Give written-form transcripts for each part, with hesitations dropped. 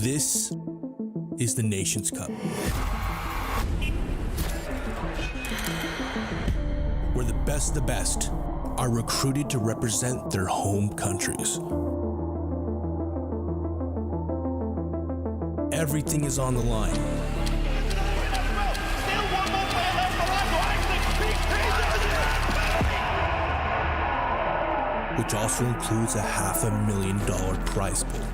This is the Nations Cup, where the best are recruited to represent their home countries. Everything is on the line. Which also includes a $500,000 prize pool.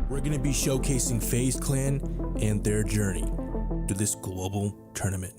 We're going to be showcasing FaZe Clan and their journey to this global tournament.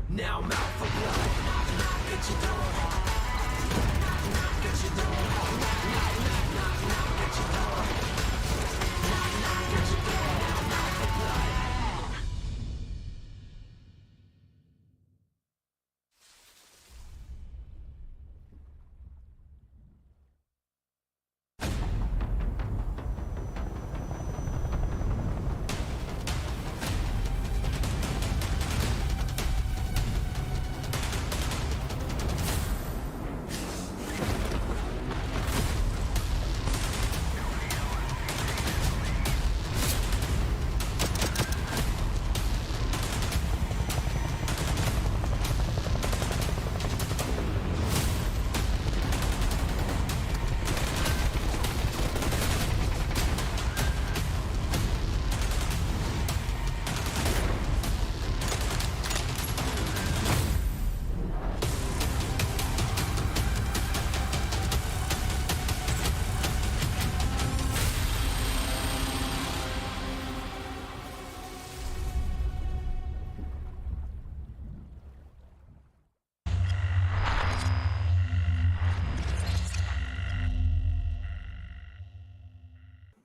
Now I'm out for blood. Knock at your door. Knock at your door. Knock at your door. Knock at your door. Now I'm out for blood.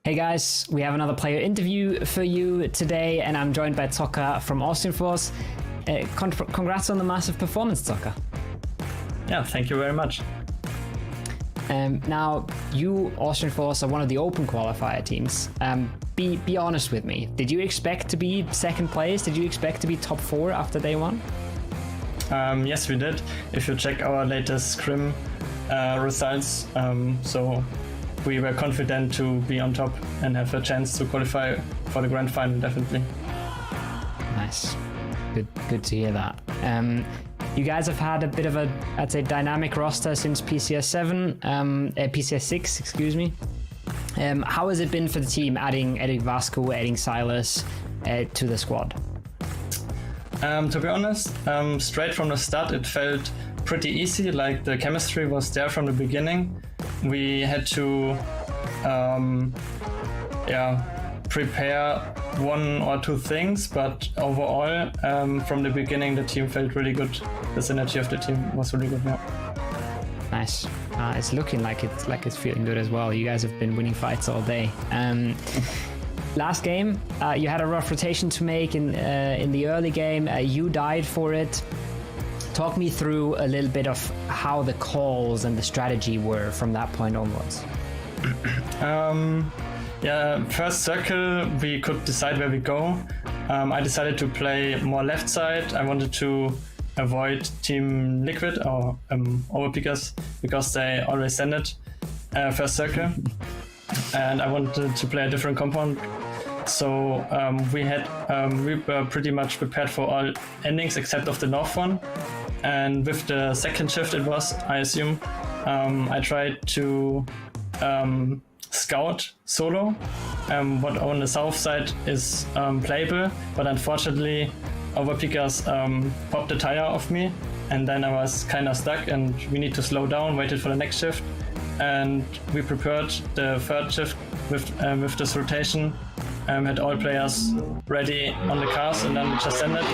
Hey guys, we have another player interview for you today, and I'm joined by Zocker from Austrian Force. Congrats on the massive performance, Zocker. Yeah, thank you very much. Now, you, Austrian Force, are one of the open qualifier teams. Be honest with me. Did you expect to be second place? Did you expect to be top 4 after day 1? Yes, we did. If you check our latest scrim results, so we were confident to be on top and have a chance to qualify for the grand final, definitely. Nice. Good to hear that. You guys have had a bit of a, I'd say, dynamic roster since PCS7, PCS6, excuse me. How has it been for the team adding Vasco, adding Silas to the squad? To be honest, straight from the start it felt pretty easy, like the chemistry was there from the beginning. We had to prepare 1 or 2 things, but overall from the beginning the team felt really good. The synergy of the team was really good. Yeah. Nice. It's looking like it's feeling good as well. You guys have been winning fights all day. Last game, you had a rough rotation to make in the early game. You died for it. Talk me through a little bit of how the calls and the strategy were from that point onwards. First circle we could decide where we go. I decided to play more left side. I wanted to avoid Team Liquid or overpickers because they always send it first circle, and I wanted to play a different compound. So we were pretty much prepared for all endings except of the north one. And with the second shift it was, I assume, I tried to scout solo. What on the south side is playable, but unfortunately overpickers popped the tire off me, and then I was kind of stuck and we need to slow down, waited for the next shift, and we prepared the third shift with this rotation, had all players ready on the cars, and then we just ended.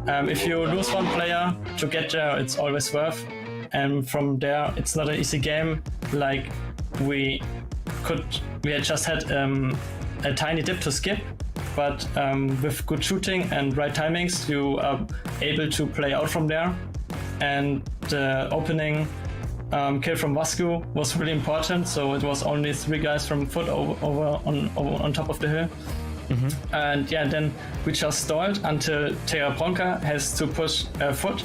if you lose one player to get there, it's always worth. And from there, it's not an easy game. Like we had just had a tiny dip to skip, but with good shooting and right timings, you are able to play out from there. And the opening kill from Vasco was really important. So it was only 3 guys from foot over on top of the hill. Mm-hmm. And yeah, then we just stalled until Terra Bronca has to push foot.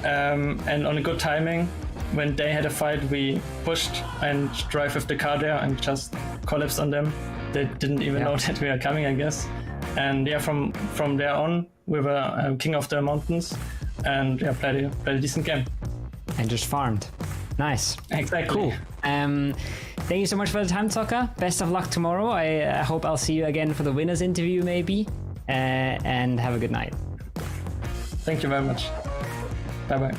And on a good timing, when they had a fight, we pushed and drive with the car there and just collapsed on them. They didn't even know that we are coming, I guess. And yeah, from there on, we were king of the mountains, and yeah, played a decent game. And just farmed. Nice. Exactly. Cool. Thank you so much for the time, Tucker. Best of luck tomorrow. I hope I'll see you again for the winners interview, maybe. And have a good night. Thank you very much. Bye-bye.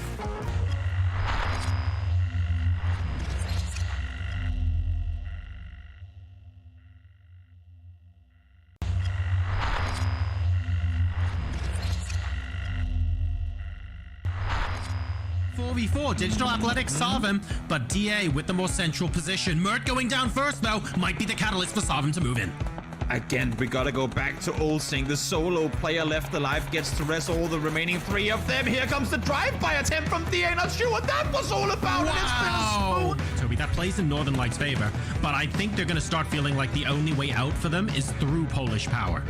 Digital Athletics solve him, but DA with the more central position. Mert going down first, though, might be the catalyst for Solve him to move in. Again, we gotta go back to Olsing. The solo player left alive gets to rest all the remaining 3 of them. Here comes the drive-by attempt from DA. Not sure what that was all about. Wow. And it's been a spoon. Toby, that plays in Northern Lights' favor, but I think they're gonna start feeling like the only way out for them is through Polish power.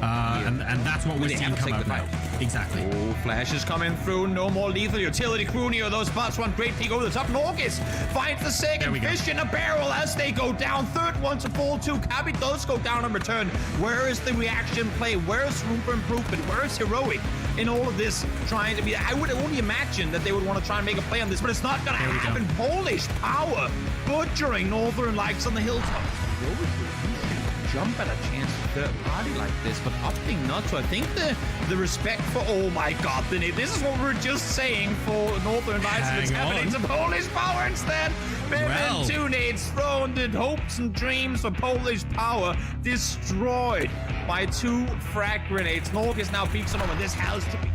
And that's what we're seeing come out now. Exactly. Oh, Flash is coming through. No more lethal utility crew near those spots. One great peek over the top. Norgis finds the second fish in a barrel as they go down. Third one to fall too. Cabby does go down in return. Where is the reaction play? Where is room for improvement? Where is Heroic in all of this trying to be? I would only imagine that they would want to try and make a play on this, but it's not going to happen. Polish power butchering Northern Lights on the hilltop. Jump at a chance for third party like this, but opting not to. I think the respect for, oh my god, this is what we were just saying for Northern Lights, and it's happening to Polish power instead. Well, 2 nades thrown, the hopes and dreams for Polish power destroyed by 2 frag grenades. Norgis now peeks on him, and this has to be.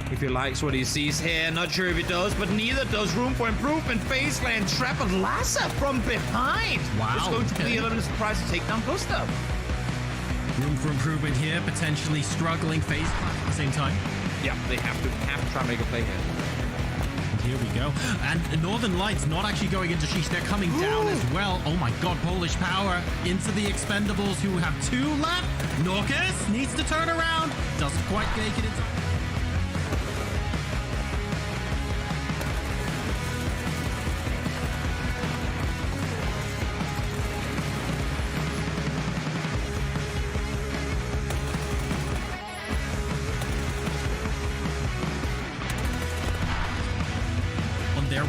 If he likes what he sees here, not sure if he does, but neither does room for improvement. Faceland trap and Lassa from behind. Wow. It's going to be the element of surprise to take down Gustav. Room for improvement here, potentially struggling FaZe at the same time. Yeah, they have to try and make a play here. And here we go. And Northern Lights not actually going into Sheesh, they're coming down as well. Oh my god, Polish power into the Expendables who have 2 left. Norgis needs to turn around. Doesn't quite make it into...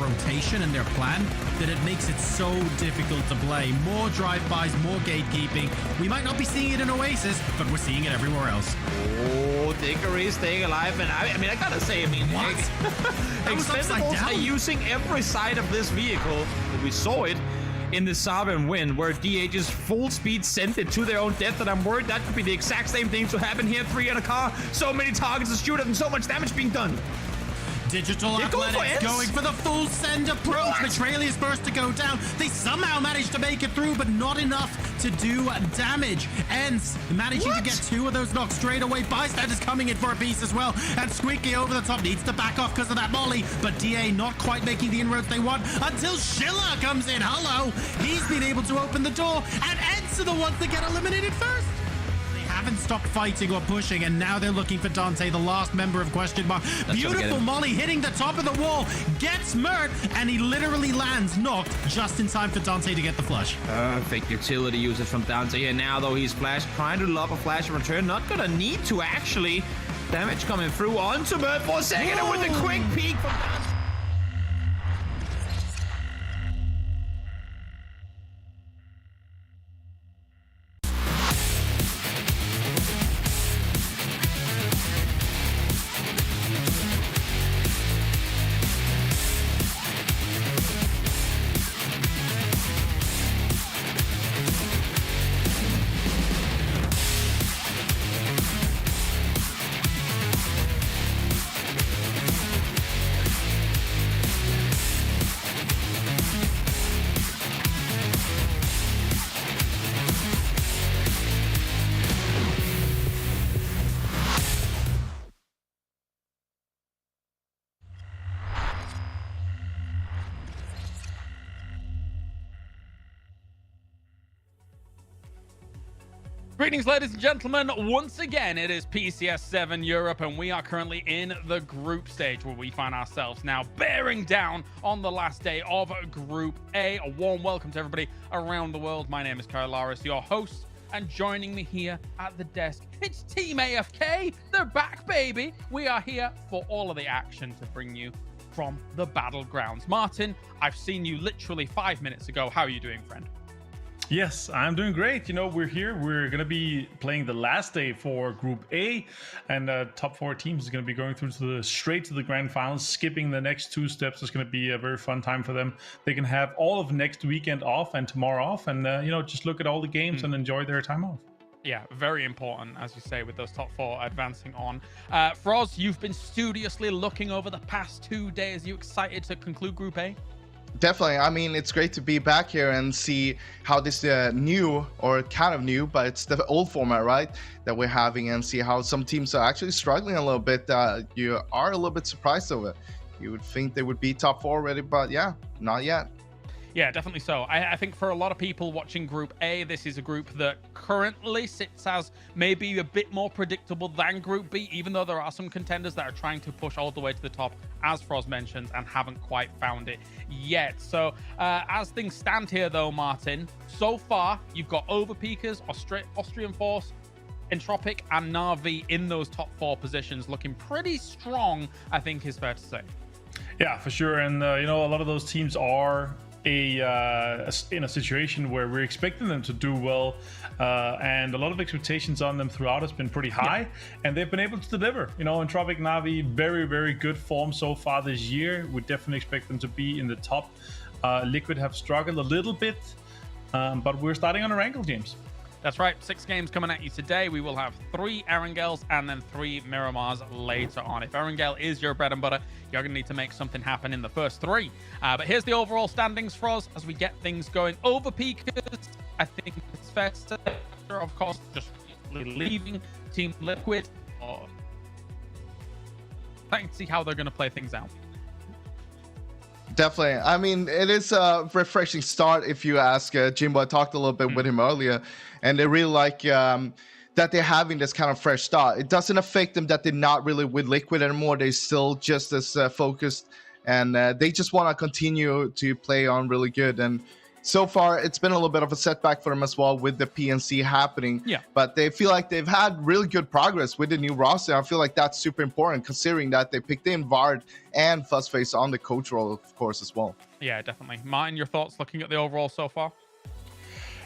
rotation and their plan that it makes it so difficult to play. More drive-bys, more gatekeeping. We might not be seeing it in Oasis, but we're seing it everywhere else. Oh, Dickory staying alive, and I mean, I gotta say, what? Expendables are using every side of this vehicle. We saw it in the Southern win, where DA just full speed sent it to their own death, and I'm worried that could be the exact same thing to happen here. 3 in a car, so many targets to shoot at, and so much damage being done. Digital Athletics going for the full send approach. Mitralia's first to go down. They somehow managed to make it through, but not enough to do damage. Ents managing to get 2 of those knocks straight away. Bystanders coming in for a piece as well. And Squeaky over the top needs to back off because of that molly. But DA not quite making the inroads they want until Schiller comes in. Hello. He's been able to open the door. And Ents are the ones that get eliminated first. Haven't stopped fighting or pushing, and now they're looking for Dante, the last member of Question Mark. Beautiful molly hitting the top of the wall, gets Mert, and he literally lands knocked just in time for Dante to get the flush. Perfect utility usage from Dante here now, though he's flash, trying to lob a flash in return, not gonna need to actually. Damage coming through onto Mert for a second, and with a quick peek from Dante. Greetings, ladies and gentlemen. Once again, it is PCS7 Europe, and we are currently in the group stage where we find ourselves now bearing down on the last day of Group A. A warm welcome to everybody around the world. My name is Kyle Laris, your host, and joining me here at the desk, it's Team AFK. They're back, baby. We are here for all of the action to bring you from the battlegrounds. Martin, I've seen you literally 5 minutes ago. How are you doing, friend? Yes, I'm doing great. You know, we're here. We're going to be playing the last day for Group A, and top 4 teams is going to be going through straight to the grand finals, skipping the next 2 steps. It's going to be a very fun time for them. They can have all of next weekend off and tomorrow off, and just look at all the games and enjoy their time off. Yeah, very important, as you say, with those top 4 advancing on. Froz, you've been studiously looking over the past 2 days. Are you excited to conclude Group A? Definitely. I mean, it's great to be back here and see how this new, or kind of new, but it's the old format, right, that we're having, and see how some teams are actually struggling a little bit. You are a little bit surprised of it. You would think they would be top 4 already, but yeah, not yet. Yeah, definitely so. I think for a lot of people watching Group A, this is a group that currently sits as maybe a bit more predictable than Group B, even though there are some contenders that are trying to push all the way to the top, as Froz mentioned, and haven't quite found it yet. So as things stand here, though, Martin, so far you've got Overpeakers, Austrian Force, Entropic, and Na'Vi in those top 4 positions, looking pretty strong, I think is fair to say. Yeah, for sure. And, a lot of those teams are in a situation where we're expecting them to do well, and a lot of expectations on them throughout has been pretty high, and they've been able to deliver. Entropic, Na'Vi, very, very good form so far this year. We definitely expect them to be in the top. Liquid have struggled a little bit, but we're starting on Erangel, James. That's right, 6 games coming at you today. We will have 3 Erangels and then 3 Miramars later on. If Erangel is your bread and butter, you're going to need to make something happen in the first 3. But here's the overall standings for us as we get things going. Overpeakers, I think it's fair to say, of course, just leaving Team Liquid. I can see how they're going to play things out. Definitely. I mean, it is a refreshing start, if you ask Jimbo. I talked a little bit with him earlier, and they really like that they're having this kind of fresh start. It doesn't affect them that they're not really with Liquid anymore. They're still just as focused, and they just want to continue to play on really good. And so far, it's been a little bit of a setback for them as well with the PNC happening. Yeah. But they feel like they've had really good progress with the new roster. I feel like that's super important, considering that they picked in Vard and Fuzzface on the coach role, of course, as well. Yeah, definitely. Martin, your thoughts looking at the overall so far?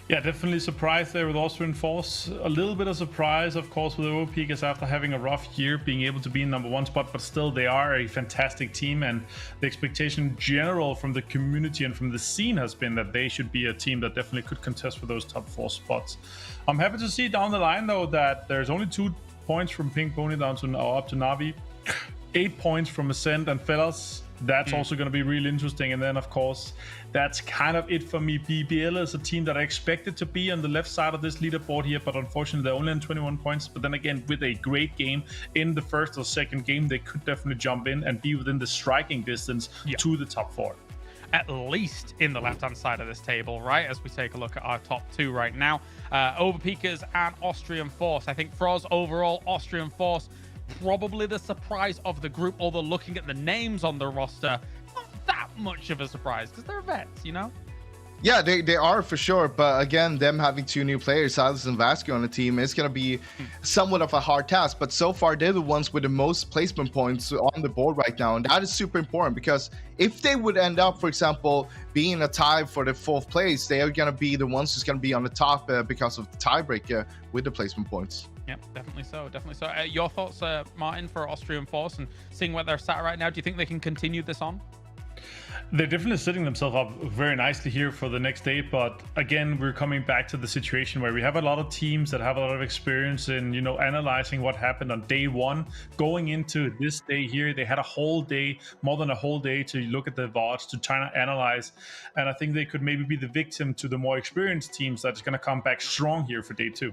Yeah, definitely surprised there with Austrian Force. A little bit of surprise, of course, with Overpeakers after having a rough year, being able to be in #1 spot, but still they are a fantastic team, and the expectation in general from the community and from the scene has been that they should be a team that definitely could contest for those top 4 spots. I'm happy to see down the line, though, that there's only 2 points from Pink Pony down to up to Na'Vi, 8 points from Ascent and Fellas. That's also going to be really interesting. And then, of course, that's kind of it for me. BBL is a team that I expected to be on the left side of this leaderboard here, but unfortunately, they're only on 21 points. But then again, with a great game in the first or second game, they could definitely jump in and be within the striking distance to the top 4. At least in the left-hand side of this table, right? As we take a look at our top 2 right now. Overpeakers and Austrian Force. I think for us, overall, Austrian Force, probably the surprise of the group, although looking at the names on the roster, not that much of a surprise because they're vets, Yeah, they are for sure. But again, them having 2 new players, Silas and Vasco on the team, is going to be somewhat of a hard task. But so far, they're the ones with the most placement points on the board right now. And that is super important, because if they would end up, for example, being a tie for the 4th place, they are going to be the ones who's going to be on the top because of the tiebreaker with the placement points. Yep, definitely so, definitely so. Your thoughts, Martin, for Austrian Force and seeing where they're sat right now? Do you think they can continue this on? They're definitely setting themselves up very nicely here for the next day, but again, we're coming back to the situation where we have a lot of teams that have a lot of experience in, analyzing what happened on day 1. Going into this day here, they had a whole day, more than a whole day, to look at the VODs, to try to analyze, and I think they could maybe be the victim to the more experienced teams that's going to come back strong here for day 2.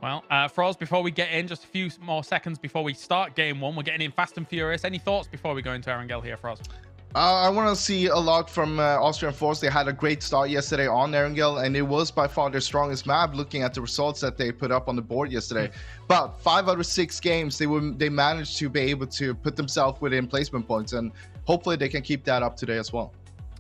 Well, for us, before we get in, just a few more seconds before we start game 1, we're getting in fast and furious. Any thoughts before we go into Erangel here for us? I want to see a lot from Austrian Force. They had a great start yesterday on Erangel, and it was by far their strongest map looking at the results that they put up on the board yesterday. But 5 out of 6 games, they managed to be able to put themselves within placement points, and hopefully they can keep that up today as well.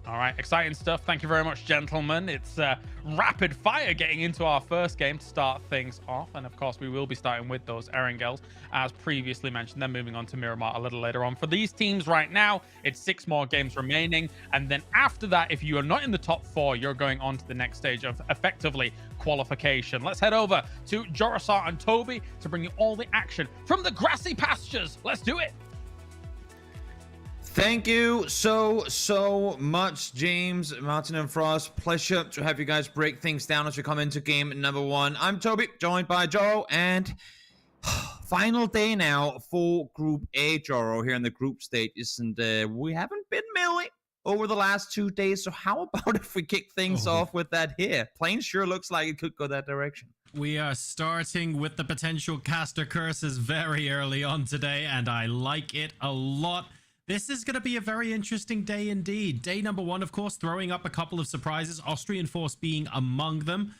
All right, exciting stuff. Thank you very much, gentlemen. It's rapid fire getting into our first game to start things off. And of course, we will be starting with those Erangels, as previously mentioned, then moving on to Miramar a little later on. For these teams right now, it's 6 more games remaining. And then after that, if you are not in the top 4, you're going on to the next stage of effectively qualification. Let's head over to Jorasar and Toby to bring you all the action from the grassy pastures. Let's do it. Thank you so much, James, Martin, and Frost. Pleasure to have you guys break things down as we come into game number 1. I'm Toby, joined by Joro, and final day now for Group A, Joro, here in the group stages, and we haven't been milling over the last 2 days, so how about if we kick things off with that here? Plane sure looks like it could go that direction. We are starting with the potential caster curses very early on today, and I like it a lot. This is going to be a very interesting day indeed. Day number 1, of course, throwing up a couple of surprises, Austrian Force being among them.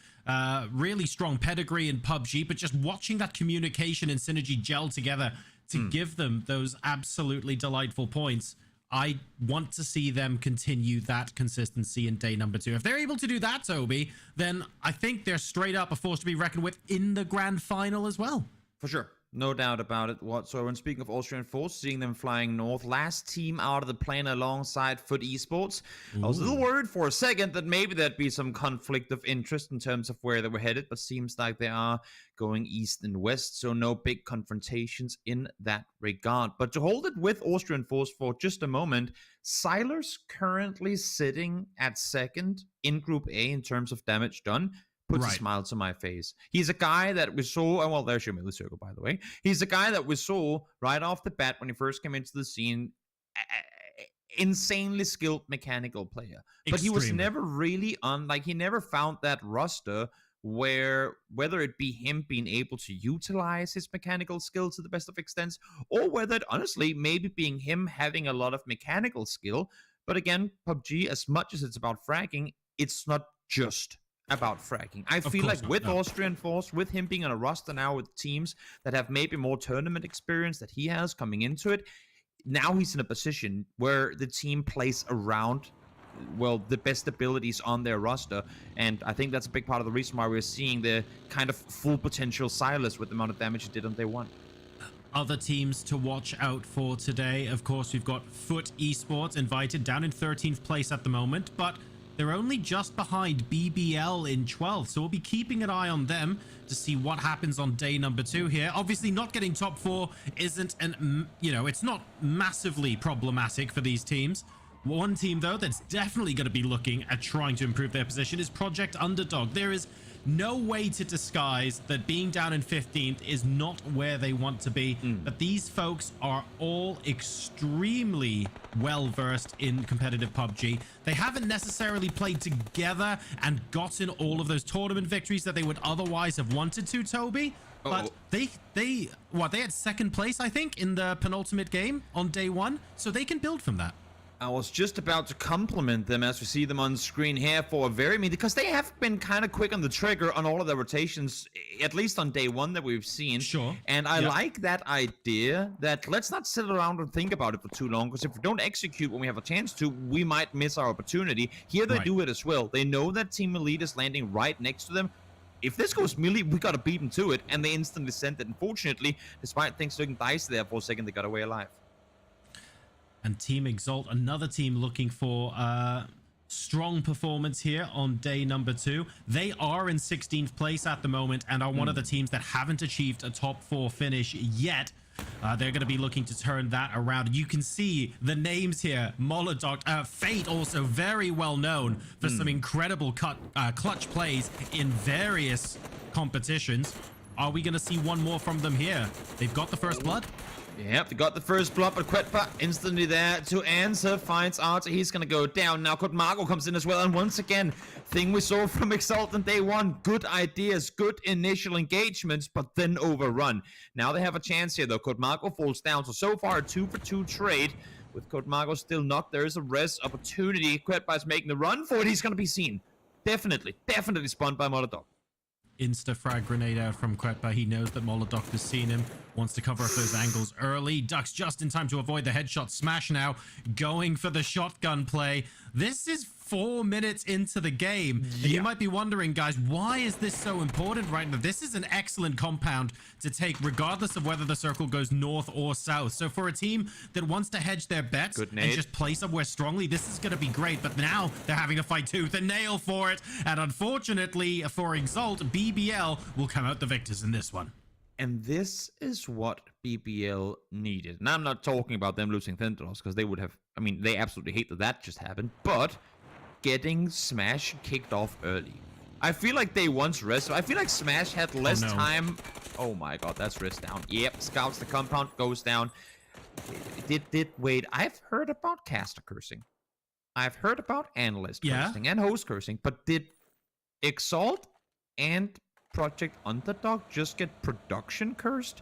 Really strong pedigree in PUBG, but just watching that communication and synergy gel together to give them those absolutely delightful points. I want to see them continue that consistency in day number 2. If they're able to do that, Toby, then I think they're straight up a force to be reckoned with in the grand final as well. For sure. No doubt about it whatsoever. And speaking of Austrian Force, seeing them flying north, last team out of the plane alongside Foot Esports. I was a little worried for a second that maybe there'd be some conflict of interest in terms of where they were headed, but seems like they are going east and west, so no big confrontations in that regard. But to hold it with Austrian Force for just a moment, Siler's currently sitting at 2nd in Group A in terms of damage done. Puts a smile to my face. He's a guy that we saw, well, there's your melee circle, by the way. He's a guy that we saw right off the bat when he first came into the scene. Insanely skilled mechanical player. But he was never really on, like, he never found that roster where, whether it be him being able to utilize his mechanical skill to the best of extents, or whether it, honestly, maybe being him having a lot of mechanical skill. But again, PUBG, as much as it's about fragging, it's not just about fragging. I feel like with Austrian Force, with him being on a roster now with teams that have maybe more tournament experience that he has coming into it, now he's in a position where the team plays around, well, the best abilities on their roster. And I think that's a big part of the reason why we're seeing the kind of full potential Silas with the amount of damage he did on day 1. Other teams to watch out for today, of course, we've got Foot Esports invited down in 13th place at the moment, but they're only just behind BBL in 12th, so we'll be keeping an eye on them to see what happens on day number 2 here. Obviously, not getting top 4 isn't it's not massively problematic for these teams. One team, though, that's definitely going to be looking at trying to improve their position is Project Underdog. There is no way to disguise that being down in 15th is not where they want to be. But these folks are all extremely well-versed in competitive PUBG. They haven't necessarily played together and gotten all of those tournament victories that they would otherwise have wanted to, Toby. But they had 2nd place, I think, in the penultimate game on day 1. So they can build from that. I was just about to compliment them as we see them on screen here for a very because they have been kind of quick on the trigger on all of their rotations, at least on day 1 that we've seen. Sure. And I like that idea that let's not sit around and think about it for too long, because if we don't execute when we have a chance to, we might miss our opportunity. Here they do it as well. They know that Team Elite is landing right next to them. If this goes melee, we gotta beat them to it, and they instantly sent it. Unfortunately, despite things looking dicey there for a second, they got away alive. And Team Exalt, another team looking for strong performance here on day number 2. They are in 16th place at the moment and are one of the teams that haven't achieved a top 4 finish yet. They're going to be looking to turn that around. You can see the names here. Molodok, Fate, also very well known for some incredible clutch plays in various competitions. Are we going to see one more from them here? They've got the first blood. Yep, they got the first blood, but Quetpa instantly there to answer, finds Arthur. He's going to go down. Now Marco comes in as well, and once again, thing we saw from Exalt on day 1, good ideas, good initial engagements, but then overrun. Now they have a chance here, though. Marco falls down, so far a 2-for-2 trade. with Code Margo still knocked. There is a res opportunity. Quetby's making the run for it. He's going to be seen. Definitely spun by Molotov. Insta-frag grenade out from Quetby. He knows that Molotov has seen him, wants to cover up those angles early. Ducks just in time to avoid the headshot. Smash now going for the shotgun play. This is 4 minutes into the game. And you might be wondering, guys, why is this so important right now? This is an excellent compound to take regardless of whether the circle goes north or south. So for a team that wants to hedge their bets and just play somewhere strongly, this is going to be great. But now they're having to fight tooth and nail for it. And unfortunately for Exalt, BBL will come out the victors in this one. And this is what BBL needed. And I'm not talking about them losing Thindalos, because they would have, I mean, they absolutely hate that just happened. But getting Smash kicked off early. I feel like they once rested. I feel like Smash had less time. Oh my god, that's rest down. Yep, scouts the compound, goes down. Wait, I've heard about caster cursing. I've heard about analyst cursing and host cursing, but did Exalt and Project Underdog just get production cursed?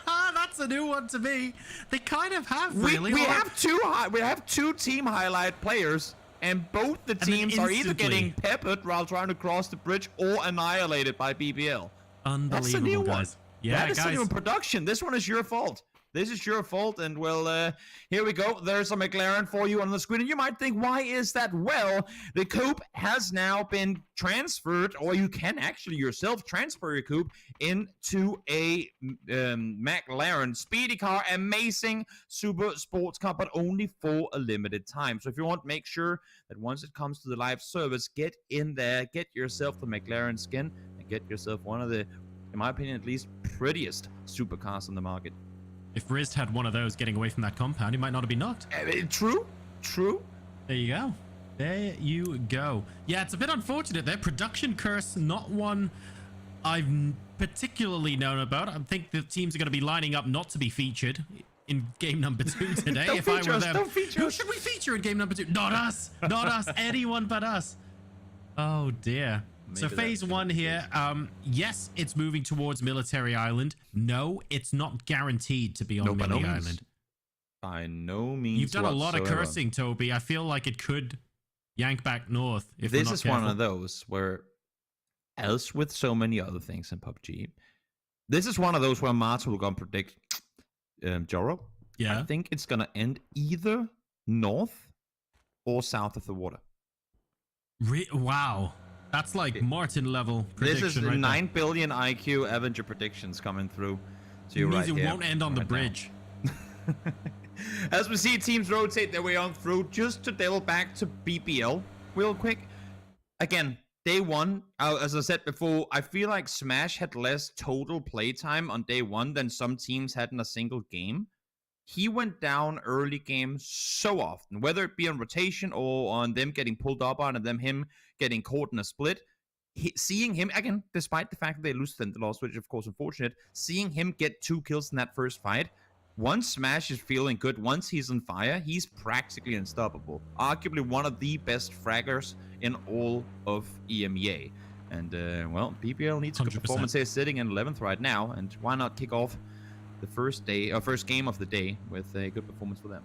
That's a new one to me. They kind of have, really. We have two team highlight players, and both the teams are either getting peppered while trying to cross the bridge or annihilated by BBL. Unbelievable, That's a new guys. one. Yeah, that is guys. a new production. This one is your fault. This is your fault, and well, here we go. There's a McLaren for you on the screen, and you might think, why is that? Well, the coupe has now been transferred, or you can actually yourself transfer your coupe into a McLaren speedy car, amazing super sports car, but only for a limited time. So if you want, make sure that once it comes to the live service, get in there, get yourself the McLaren skin, and get yourself one of the, in my opinion at least, prettiest supercars on the market. If Riz had one of those getting away from that compound, he might not have been knocked. True. There you go. There you go. Yeah, it's a bit unfortunate. Their production curse, not one I've particularly known about. I think the teams are going to be lining up not to be featured in game number 2 today. If I were them, who should we feature in game number 2? Not us. Not us. Anyone but us. Oh, dear. So phase 1 here, yes, it's moving towards Military Island. No, it's not guaranteed to be on Military Island. By no means. You've done a lot of cursing, Toby. I feel like it could yank back north if this is one of those where, as with so many other things in PUBG, this is one of those where Marta will go and predict Joro. Yeah. I think it's gonna end either north or south of the water. Wow. That's like Martin level prediction. This is right 9 billion IQ Avenger predictions coming through. So you're means right. It won't end on the bridge. As we see teams rotate their way on through, just to delve back to BBL real quick. Again, day 1, as I said before, I feel like Smash had less total playtime on day 1 than some teams had in a single game. He went down early game so often, whether it be on rotation or on them getting pulled up on and him getting caught in a split. Seeing him, again, despite the fact that they lose Thindalos, which of course unfortunate, seeing him get 2 kills in that first fight, once Smash is feeling good, once he's on fire, he's practically unstoppable. Arguably one of the best fraggers in all of EMEA. And, well, BBL needs a good performance here, sitting in 11th right now, and why not kick off the first game of the day with a good performance for them.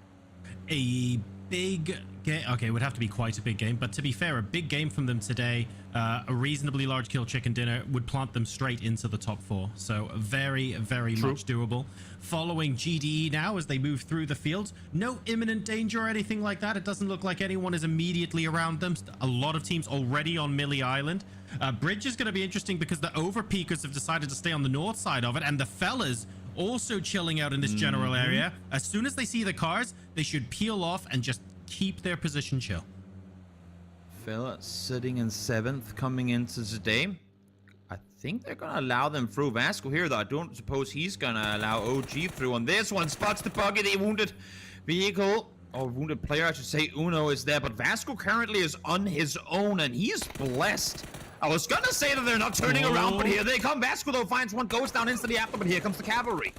A big game. Okay, it would have to be quite a big game, but to be fair, a big game from them today, a reasonably large kill chicken dinner would plant them straight into the top 4. So very, very much doable. Following GDE now as they move through the field. No imminent danger or anything like that. It doesn't look like anyone is immediately around them. A lot of teams already on Millie Island. Bridge is going to be interesting because the overpeakers have decided to stay on the north side of it, and the fellas also chilling out in this general area. As soon as they see the cars, they should peel off and just keep their position chill. Fella sitting in 7th coming into today. I think they're going to allow them through. Vasco here, though, I don't suppose he's going to allow OG through on this one. Spots the buggy, the wounded vehicle, or wounded player, I should say. Uno is there, but Vasco currently is on his own, and he's blessed. I was gonna say that they're not turning around, but here they come. Vasco, though, finds one, goes down instantly after, but here comes the cavalry.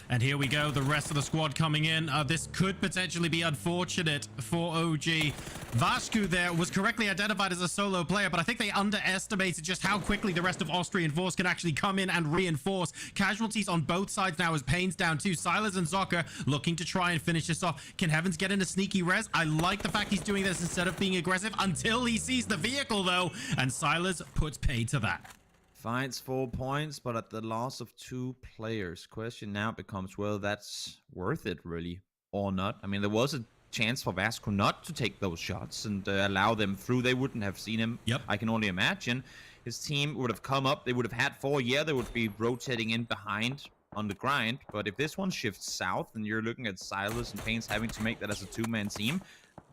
And here we go, the rest of the squad coming in. This could potentially be unfortunate for OG. Vashku there was correctly identified as a solo player, but I think they underestimated just how quickly the rest of Austrian Force can actually come in and reinforce. Casualties on both sides now as Payne's down too. Silas and Zocker looking to try and finish this off. Can Heavens get in a sneaky res? I like the fact he's doing this instead of being aggressive until he sees the vehicle though, and Silas puts pay to that. Finds 4 points, but at the loss of 2 players. Question now becomes whether that's worth it, really, or not. I mean, there was a chance for Vasco not to take those shots and allow them through. They wouldn't have seen him. Yep. I can only imagine. His team would have come up. They would have had 4. Yeah, they would be rotating in behind on the grind. But if this one shifts south and you're looking at Silas and Payne's having to make that as a 2-man team,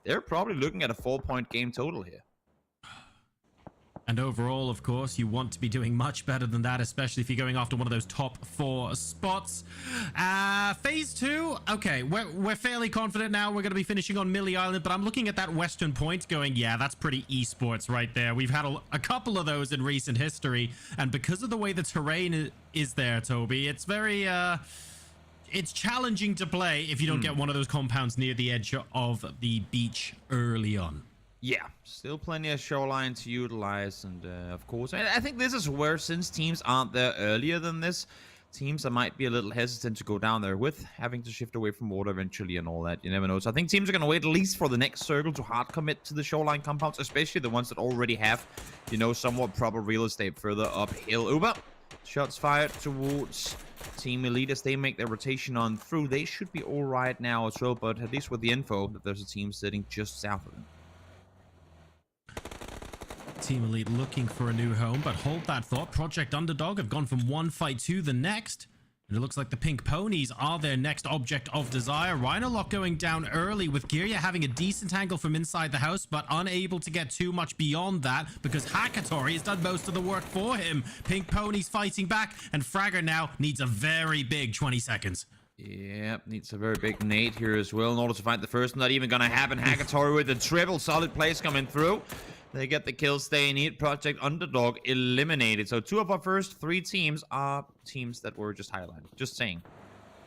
they're probably looking at a 4-point game total here. And overall, of course, you want to be doing much better than that, especially if you're going after one of those top 4 spots. Phase 2, okay, we're fairly confident now. We're going to be finishing on Millie Island, but I'm looking at that western point going, yeah, that's pretty esports right there. We've had a couple of those in recent history, and because of the way the terrain is there, Toby, it's very... it's challenging to play if you don't get one of those compounds near the edge of the beach early on. Yeah, still plenty of shoreline to utilize, and of course, I think this is where, since teams aren't there earlier than this, teams that might be a little hesitant to go down there with having to shift away from water eventually and all that. You never know. So I think teams are going to wait at least for the next circle to hard commit to the shoreline compounds, especially the ones that already have, you know, somewhat proper real estate further uphill. Uber, shots fired towards Team Elite as they make their rotation on through. They should be all right now as well, but at least with the info that there's a team sitting just south of them. Team Elite looking for a new home, but hold that thought. Project Underdog have gone from one fight to the next, and it looks like the Pink Ponies are their next object of desire. Rhinolock going down early, with Girya having a decent angle from inside the house, but unable to get too much beyond that because Hakatori has done most of the work for him. Pink Ponies fighting back, and Fragger now needs a very big 20 seconds. Yep, needs a very big nade here as well in order to find the first. Not even gonna happen. Hakatori with the triple solid plays coming through. They get the kills they need. Project Underdog eliminated. So 2 of our first 3 teams are teams that were just highlighted. Just saying.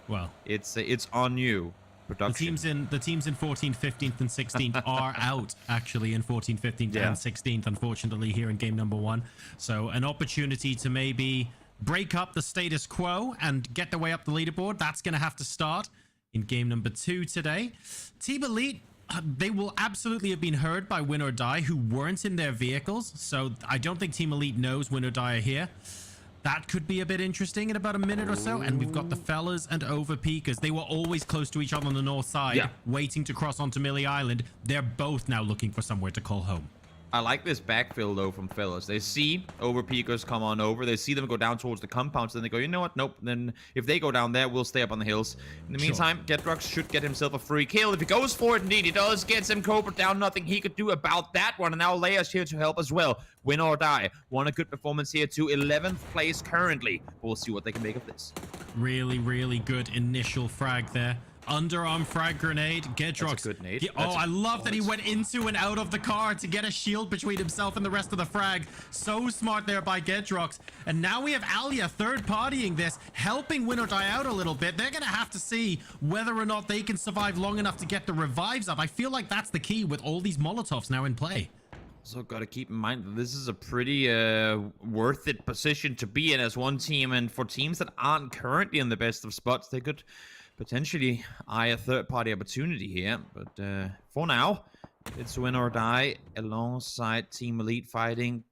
Well, it's on you. Production. The teams in 14th, 15th, and 16th are out actually in 14th, 15th, and 16th, unfortunately, here in game number 1. So an opportunity to maybe break up the status quo and get their way up the leaderboard. That's going to have to start in game number 2 today. Team Elite, they will absolutely have been heard by Win or Die, who weren't in their vehicles. So I don't think Team Elite knows Win or Die are here. That could be a bit interesting in about a minute or so. And we've got the Fellas and Overpeakers. They were always close to each other on the north side, waiting to cross onto Millie Island. They're both now looking for somewhere to call home. I like this backfill, though, from Fellas. They see Overpeakers come on over. They see them go down towards the compounds. Then they go, you know what? Nope. Then if they go down there, we'll stay up on the hills. In the meantime, Gedrox should get himself a free kill. If he goes for it, indeed, he does. Gets him Cobra down. Nothing he could do about that one. And now Leia's here to help as well. Win or Die. Won a good performance here to 11th place currently. We'll see what they can make of this. Really, really good initial frag there. Underarm frag grenade. Gedrox. That's a good nade. I love that he went into and out of the car to get a shield between himself and the rest of the frag. So smart there by Gedrox. And now we have Alia third partying this, helping Win or Die out a little bit. They're going to have to see whether or not they can survive long enough to get the revives up. I feel like that's the key with all these Molotovs now in play. Also got to keep in mind that this is a pretty worth it position to be in as one team. And for teams that aren't currently in the best of spots, they could potentially eye a third-party opportunity here, but for now, it's Win or Die alongside Team Elite fighting.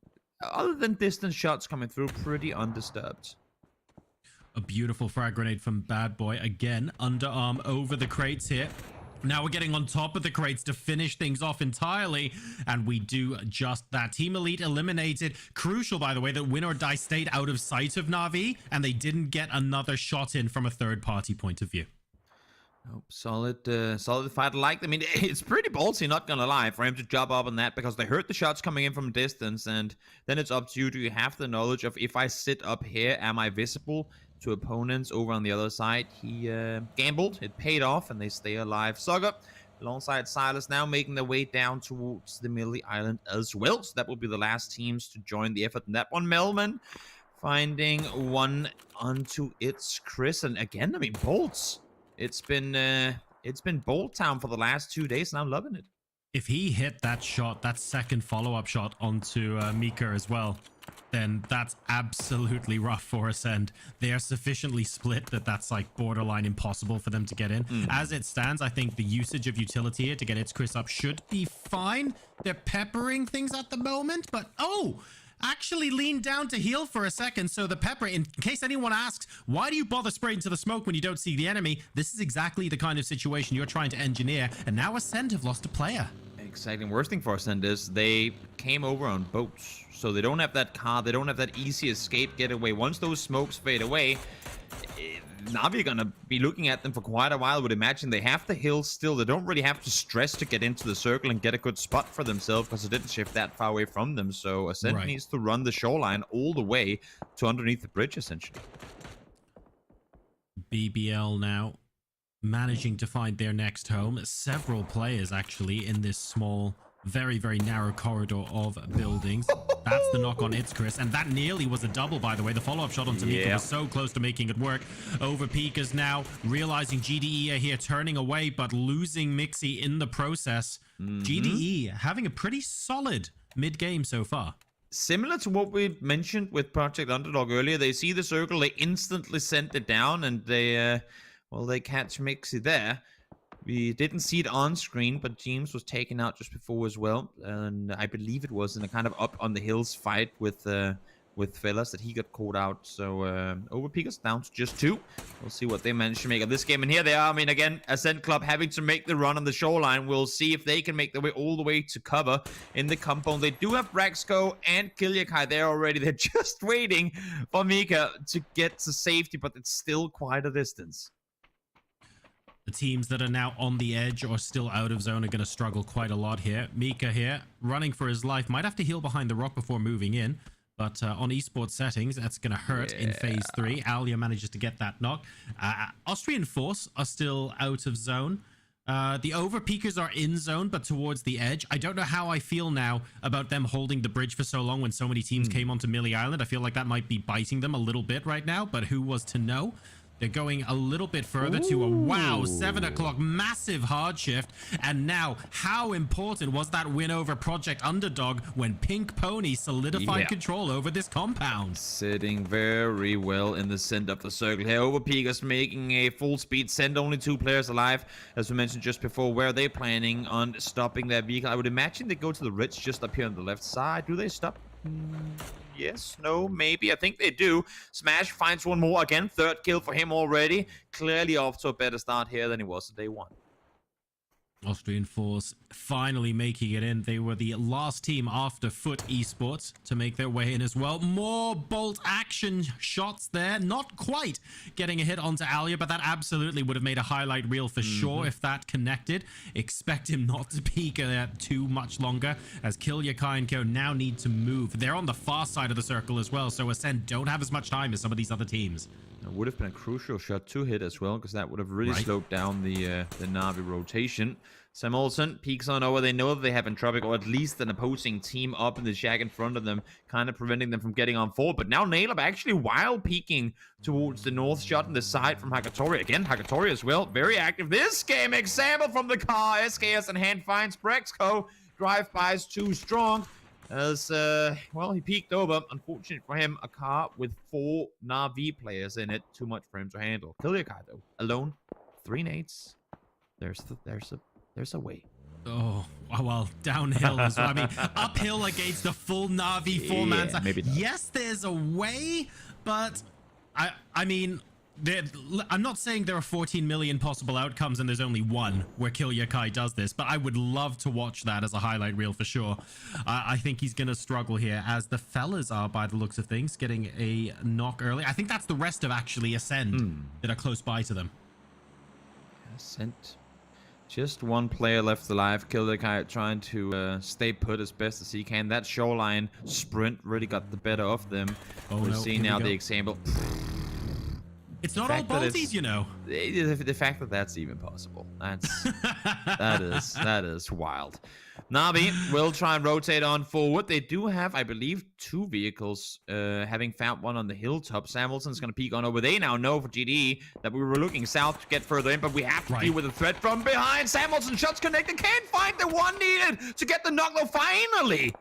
Other than distance shots coming through, pretty undisturbed. A beautiful frag grenade from Bad Boy. Again, underarm over the crates here. Now we're getting on top of the crates to finish things off entirely, and we do just that. Team Elite eliminated. Crucial, by the way, that Win or Die stayed out of sight of Na'Vi, and they didn't get another shot in from a third-party point of view. Nope, solid fight. I mean, it's pretty ballsy, not gonna lie, for him to jump up on that, because they heard the shots coming in from a distance, and then it's up to you. Do you have the knowledge of, if I sit up here, am I visible to opponents over on the other side? He gambled, it paid off, and they stay alive. Saga alongside Silas now making their way down towards the Millie Island as well. So that will be the last teams to join the effort in that one. Melman finding one onto its Chris, and again, I mean, bolts. It's been bolt town for the last 2 days, and I'm loving it. If he hit that shot, that second follow-up shot onto Mika as well, then that's absolutely rough for Ascend. They are sufficiently split that that's like borderline impossible for them to get in. As it stands, I think the usage of utility here to get its Chris up should be fine. They're peppering things at the moment, but actually leaned down to heal for a second. So the pepper, in case anyone asks, why do you bother spraying to the smoke when you don't see the enemy? This is exactly the kind of situation you're trying to engineer, and now Ascend have lost a player. Exactly. Worst thing for Ascend is they came over on boats, so they don't have that car, they don't have that easy escape getaway. Once those smokes fade away, Na'Vi are gonna be looking at them for quite a while. I would imagine they have the hills still. They don't really have to stress to get into the circle and get a good spot for themselves because it didn't shift that far away from them. So Ascent needs to run the shoreline all the way to underneath the bridge, essentially. BBL now managing to find their next home. Several players actually in this small, very, very narrow corridor of buildings. That's the knock on its Chris, and that nearly was a double, by the way. The follow-up shot on Tamika was so close to making it work. Overpeakers now realizing GDE are here, turning away, but losing Mixie in the process. GDE having a pretty solid mid-game so far. Similar to what we mentioned with Project Underdog earlier, they see the circle, they instantly send it down, and they catch Mixie there. We didn't see it on screen, but James was taken out just before as well, and I believe it was in a kind of up on the hills fight with Fellas that he got caught out. So Overpeakers down to just 2. We'll see what they manage to make of this game, and here they are. I mean, again, Ascent Club having to make the run on the shoreline. We'll see if they can make their way all the way to cover in the compound. They do have Braxco and Kilyakai there already. They're just waiting for Mika to get to safety, but it's still quite a distance. The teams that are now on the edge or still out of zone are going to struggle quite a lot here. Mika here, running for his life. Might have to heal behind the rock before moving in. But on esports settings, that's going to hurt in phase 3. Alia manages to get that knock. Austrian Force are still out of zone. The Overpeakers are in zone, but towards the edge. I don't know how I feel now about them holding the bridge for so long when so many teams came onto Millie Island. I feel like that might be biting them a little bit right now, but who was to know? They're going a little bit further to a 7 o'clock massive hard shift. And now, how important was that win over Project Underdog when Pink Pony solidified control over this compound? Sitting very well in the center of the circle here. Overpeakers making a full speed send, only 2 players alive. As we mentioned just before, where are they planning on stopping their vehicle? I would imagine they go to the ridge just up here on the left side. Do they stop? Yes, no, maybe. I think they do. Smash finds one more. Again, 3rd kill for him already. Clearly off to a better start here than he was at day 1. Austrian Force finally making it in. They were the last team after Foot Esports to make their way in as well. More bolt action shots there. Not quite getting a hit onto Alia, but that absolutely would have made a highlight reel for sure if that connected. Expect him not to peek too much longer, as Kilyakai and Ko now need to move. They're on the far side of the circle as well, so Ascend don't have as much time as some of these other teams. It would have been a crucial shot to hit as well, because that would have really slowed down the Na'Vi rotation. Sam Olsen peeks on over. They know that they have Entropic, or at least an opposing team up in the shack in front of them, kind of preventing them from getting on forward. But now Nailab actually, while peeking towards the north, shot on the side from Hakatori. Again, Hakatori as well, very active this game. Example from the car. SKS in hand finds Brexco. Drive-bys too strong. As, he peeked over. Unfortunate for him, a car with 4 Na'Vi players in it. Too much for him to handle. Kilyakai, though, alone. 3 nades. There's a way. Oh, well, downhill as well. I mean, uphill against the full Na'Vi 4-man side. Maybe not. Yes, there's a way, but I mean, I'm not saying there are 14 million possible outcomes and there's only one where Kilyakai does this, but I would love to watch that as a highlight reel for sure. I think he's going to struggle here, as the fellas are, by the looks of things, getting a knock early. I think that's the rest of actually Ascend that are close by to them. Ascent. Just 1 player left alive. Kilyakai trying to stay put as best as he can. That shoreline sprint really got the better of them. We'll see now the example. It's not all Balties, you know. The fact that that's even possible. That is wild. Navi will try and rotate on forward. They do have, I believe, 2 vehicles, having found one on the hilltop. Samuelson's going to peek on over. They now know for GDE that we were looking south to get further in, but we have to deal with a threat from behind. Samuelson shots connected. Can't find the one needed to get the knock. No, finally,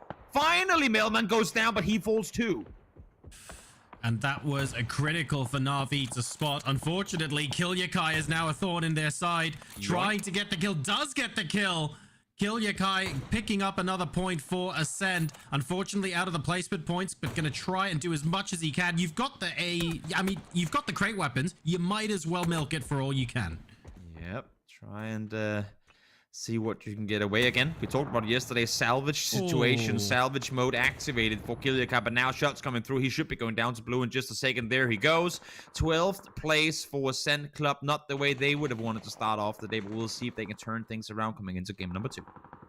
Mailman goes down, but he falls too. And that was a critical for Na'Vi to spot. Unfortunately, Kilyakai is now a thorn in their side. Trying to get the kill. Does get the kill. Kilyakai picking up another point for Ascend. Unfortunately, out of the placement points, but going to try and do as much as he can. You've got you've got the crate weapons. You might as well milk it for all you can. Yep. Try and see what you can get away again. We talked about yesterday's salvage situation. Salvage mode activated for Kilyakai, but now shots coming through. He should be going down to blue in just a second. There he goes. 12th place for Ascend Club. Not the way they would have wanted to start off the day, but we'll see if they can turn things around coming into game number 2.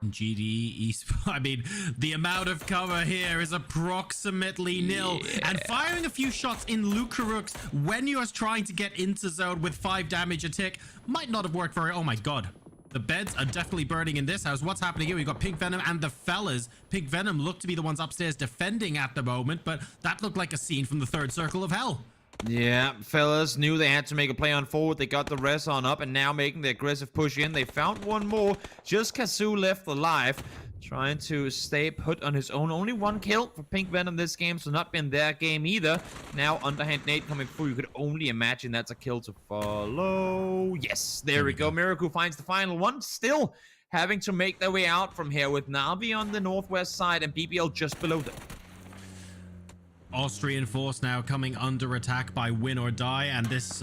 GD Esports. I mean, the amount of cover here is approximately nil. And firing a few shots in Lukarux when you're trying to get into zone with 5 damage a tick might not have worked very... Oh my god. The beds are definitely burning in this house. What's happening here? We've got Pink Venom and the fellas. Pink Venom look to be the ones upstairs defending at the moment, but that looked like a scene from the 3rd Circle of Hell. Yeah, fellas knew they had to make a play on forward. They got the res on up and now making the aggressive push in. They found one more. Just Kazoo left alive. Trying to stay put on his own. Only 1 kill for Pink Venom this game, so not been their game either. Now underhand nade coming through. You could only imagine that's a kill to follow. Yes, there we go. Miracle finds the final one. Still having to make their way out from here with Na'Vi on the northwest side and BBL just below them. Austrian force now coming under attack by Win or Die, and this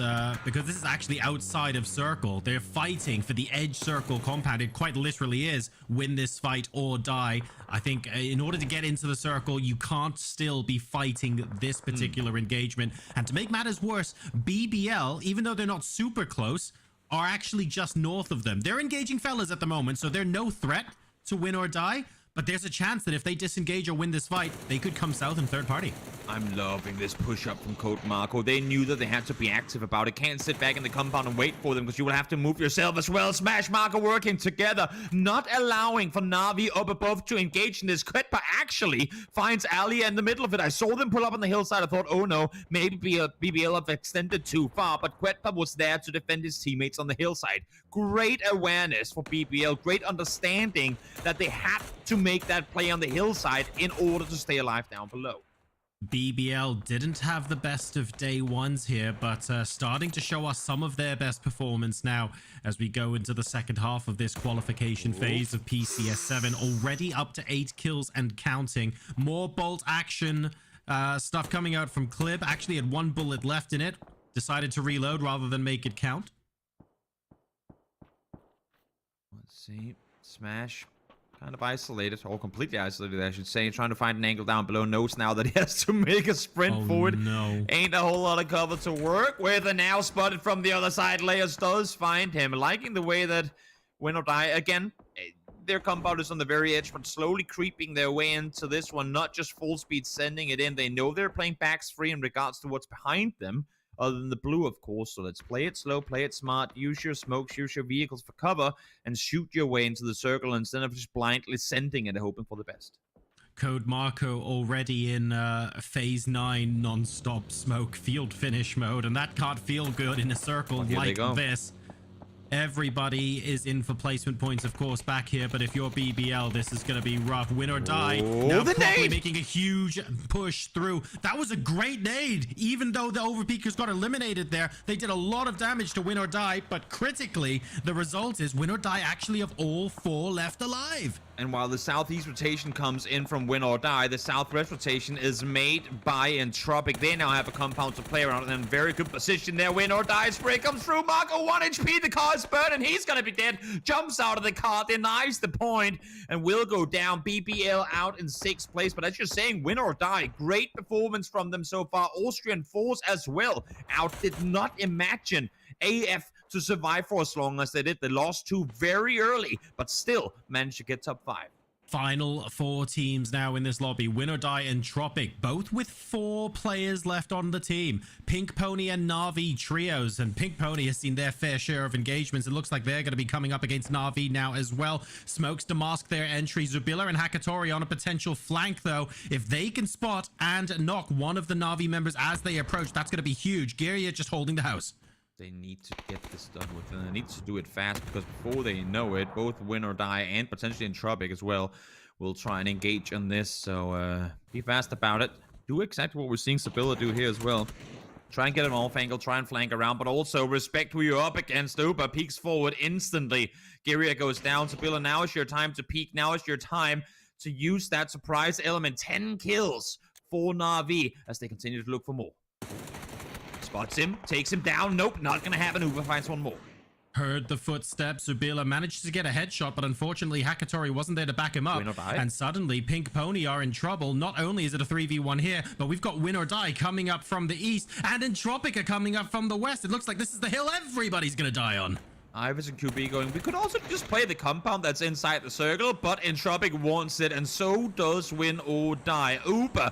because this is actually outside of circle, they're fighting for the edge circle compound. It quite literally is win this fight or die. I think in order to get into the circle, you can't still be fighting this particular engagement. And to make matters worse, BBL, even though they're not super close, are actually just north of them. They're engaging fellas at the moment, so they're no threat to Win or Die. But there's a chance that if they disengage or win this fight, they could come south in 3rd party. I'm loving this push-up from Code Marco. They knew that they had to be active about it. Can't sit back in the compound and wait for them because you will have to move yourself as well. Smash Marco working together, not allowing for Na'Vi up above to engage in this. Quetpa actually finds Alia in the middle of it. I saw them pull up on the hillside. I thought, oh no, maybe BBL have extended too far, but Quetpa was there to defend his teammates on the hillside. Great awareness for BBL. Great understanding that they had to make that play on the hillside in order to stay alive down below. BBL didn't have the best of day ones here, but starting to show us some of their best performance now as we go into the second half of this qualification phase of PCS7. Already up to 8 kills and counting. More bolt action stuff coming out from Clib. Actually had 1 bullet left in it. Decided to reload rather than make it count. Let's see. Smash. Kind of isolated, or completely isolated, I should say. Trying to find an angle down below. Knows now that he has to make a sprint forward. No. Ain't a whole lot of cover to work with. And now spotted from the other side. Layers does find him. Liking the way that Win or Die, again, their compound is on the very edge, but slowly creeping their way into this one. Not just full speed sending it in. They know they're playing backs free in regards to what's behind them. Other than the blue, of course. So let's play it slow, play it smart, use your smokes, use your vehicles for cover, and shoot your way into the circle instead of just blindly sending it and hoping for the best. Code Marco already in phase 9 non-stop smoke field finish mode, and that can't feel good in a circle like this. Everybody is in for placement points, of course, back here. But if you're BBL, this is going to be rough. Win or Die. Now probably making a huge push through. That was a great nade. Even though the overpeakers got eliminated there, they did a lot of damage to Win or Die. But critically, the result is Win or Die actually have all 4 left alive. And while the southeast rotation comes in from Win or Die, the southwest rotation is made by Entropic. They now have a compound to play around, and in very good position there. Win or Die spray comes through. Marco 1 HP. The car is burned, and he's gonna be dead. Jumps out of the car, denies the point, and will go down. BBL out in 6th place. But as you're saying, Win or Die, great performance from them so far. Austrian Force as well. Out did not imagine AF to survive for as long as they did. They lost 2 very early, but still managed to get top 5. Final 4 teams now in this lobby. Win or Die and Tropic, both with 4 players left on the team. Pink Pony and Na'Vi trios, and Pink Pony has seen their fair share of engagements. It looks like they're going to be coming up against Na'Vi now as well. Smokes to mask their entry. Zubila and Hakatori on a potential flank, though. If they can spot and knock one of the Na'Vi members as they approach, that's going to be huge. Giria just holding the house. They need to get this done with, and they need to do it fast, because before they know it, both Win or Die and potentially Entropic as well will try and engage on this. So be fast about it. Do exactly what we're seeing Sabilla do here as well. Try and get him off angle, try and flank around, but also respect who you're up against. Uber peeks forward instantly. Giria goes down. Sabilla, now is your time to peek. Now is your time to use that surprise element. 10 kills for Na'Vi as they continue to look for more. Spots him, takes him down. Nope, not gonna happen. Uber finds one more. Heard the footsteps. Zubila managed to get a headshot, but unfortunately Hakatori wasn't there to back him up. And suddenly Pink Pony are in trouble. Not only is it a 3v1 here, but we've got Win or Die coming up from the east, and Entropic are coming up from the west. It looks like this is the hill everybody's gonna die on. Ivers and QB going, we could also just play the compound that's inside the circle, but Entropic wants it, and so does Win or Die. Uber,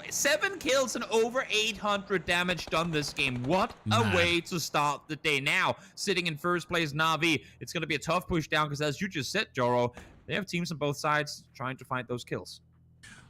7 kills and over 800 damage done this game. What a way to start the day. Now, sitting in first place, Na'Vi, it's going to be a tough push down, because as you just said, Joro, they have teams on both sides trying to find those kills.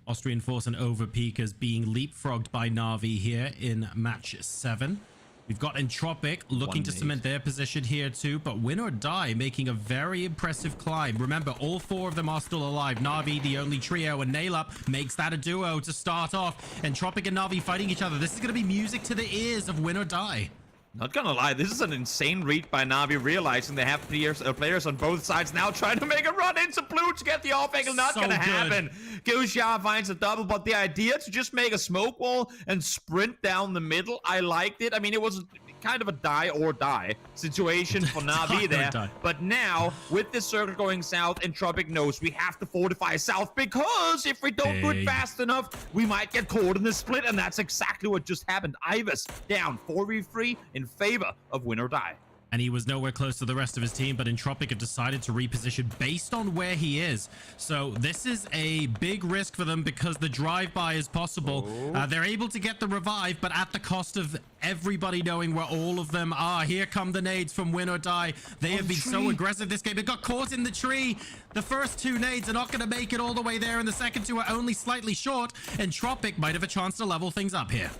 Austrian Force and Overpeakers being leapfrogged by Na'Vi here in match 7. We've got Entropic looking to cement their position here too, but Win or Die making a very impressive climb. Remember, all 4 of them are still alive. Na'Vi, the only trio, and Nailup makes that a duo to start off. Entropic and Na'Vi fighting each other. This is going to be music to the ears of Win or Die. Not gonna lie, this is an insane read by Na'Vi, realizing they have players on both sides now trying to make a run into blue to get the off angle. Not gonna happen. Gilsha finds a double, but the idea to just make a smoke wall and sprint down the middle, I liked it. I mean, it was kind of a die or die situation for Na'Vi there. But now, with this circle going south, Entropic knows we have to fortify south, because if we don't do it fast enough, we might get caught in the split, and that's exactly what just happened. Ivers down 4v3 in favor of Win or Die. And he was nowhere close to the rest of his team, but Entropic have decided to reposition based on where he is. So this is a big risk for them, because the drive-by is possible. They're able to get the revive, but at the cost of everybody knowing where all of them are. Here come the nades from Win or Die. They have been so aggressive this game. It got caught in the tree. The first 2 nades are not going to make it all the way there, and the second 2 are only slightly short. Entropic might have a chance to level things up here.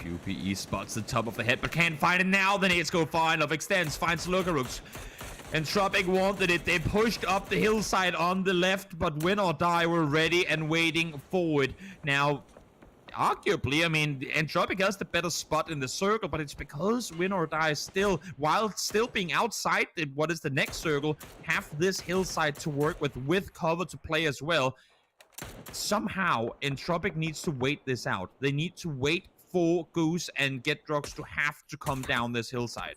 QPE spots the top of the head, but can't find it now. The nades go far enough. Extends, finds Lurkarooks. Entropic wanted it. They pushed up the hillside on the left, but Win or Die were ready and waiting forward. Now, arguably, I mean, Entropic has the better spot in the circle, but it's because Win or Die still, while still being outside what is the next circle, have this hillside to work with cover to play as well. Somehow, Entropic needs to wait this out. They need to wait for Goose and Get Drugs to have to come down this hillside.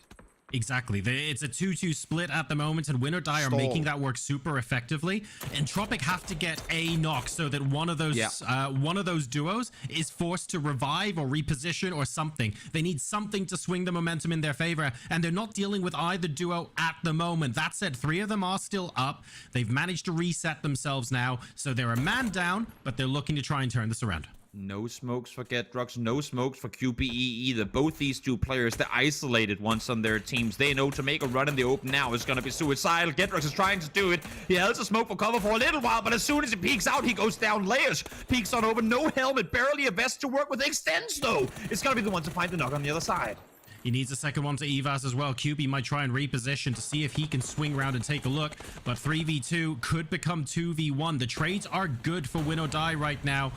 Exactly. It's a 2-2 split at the moment, and Win or Die are making that work super effectively. Entropic have to get a knock so that one of those duos is forced to revive or reposition or something. They need something to swing the momentum in their favor, and they're not dealing with either duo at the moment. That said, 3 of them are still up. They've managed to reset themselves now, so they're a man down, but they're looking to try and turn this around. No smokes for Get Drugs, no smokes for QPE either. Both these 2 players, they're isolated once on their teams. They know to make a run in the open now is going to be suicidal. Get Drugs is trying to do it. He holds a smoke for cover for a little while, but as soon as he peeks out, he goes down layers. Peeks on over, no helmet, barely a vest to work with. Extends though. It's going to be the one to find the knock on the other side. He needs a second one to Evas as well. QB might try and reposition to see if he can swing around and take a look, but 3v2 could become 2v1. The trades are good for Win or Die right now.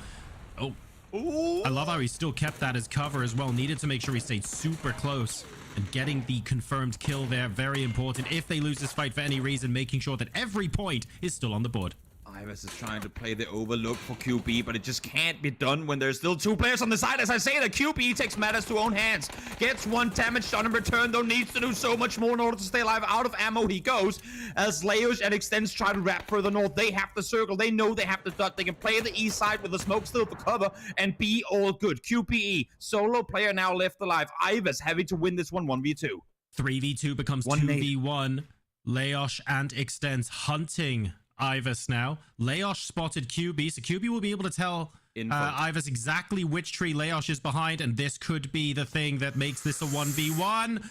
Oh. Ooh. I love how he still kept that as cover as well. Needed to make sure he stayed super close, and getting the confirmed kill there, very important. If they lose this fight for any reason, making sure that every point is still on the board. Ivers is trying to play the overlook for QB, but it just can't be done when there's still 2 players on the side. As I say, the QB takes matters to own hands. Gets 1 damage done in return, though needs to do so much more in order to stay alive. Out of ammo he goes, as Leos and Extends try to wrap further north. They have the circle. They know they have the dot. They can play the east side with the smoke still for cover and be all good. QPE, solo player now left alive. Ivers having to win this one 1v2. 3v2 becomes 2v1. Leos and Extends hunting Ivers now. Leosh spotted QB, so QB will be able to tell Ivers exactly which tree Leosh is behind, and this could be the thing that makes this a 1v1.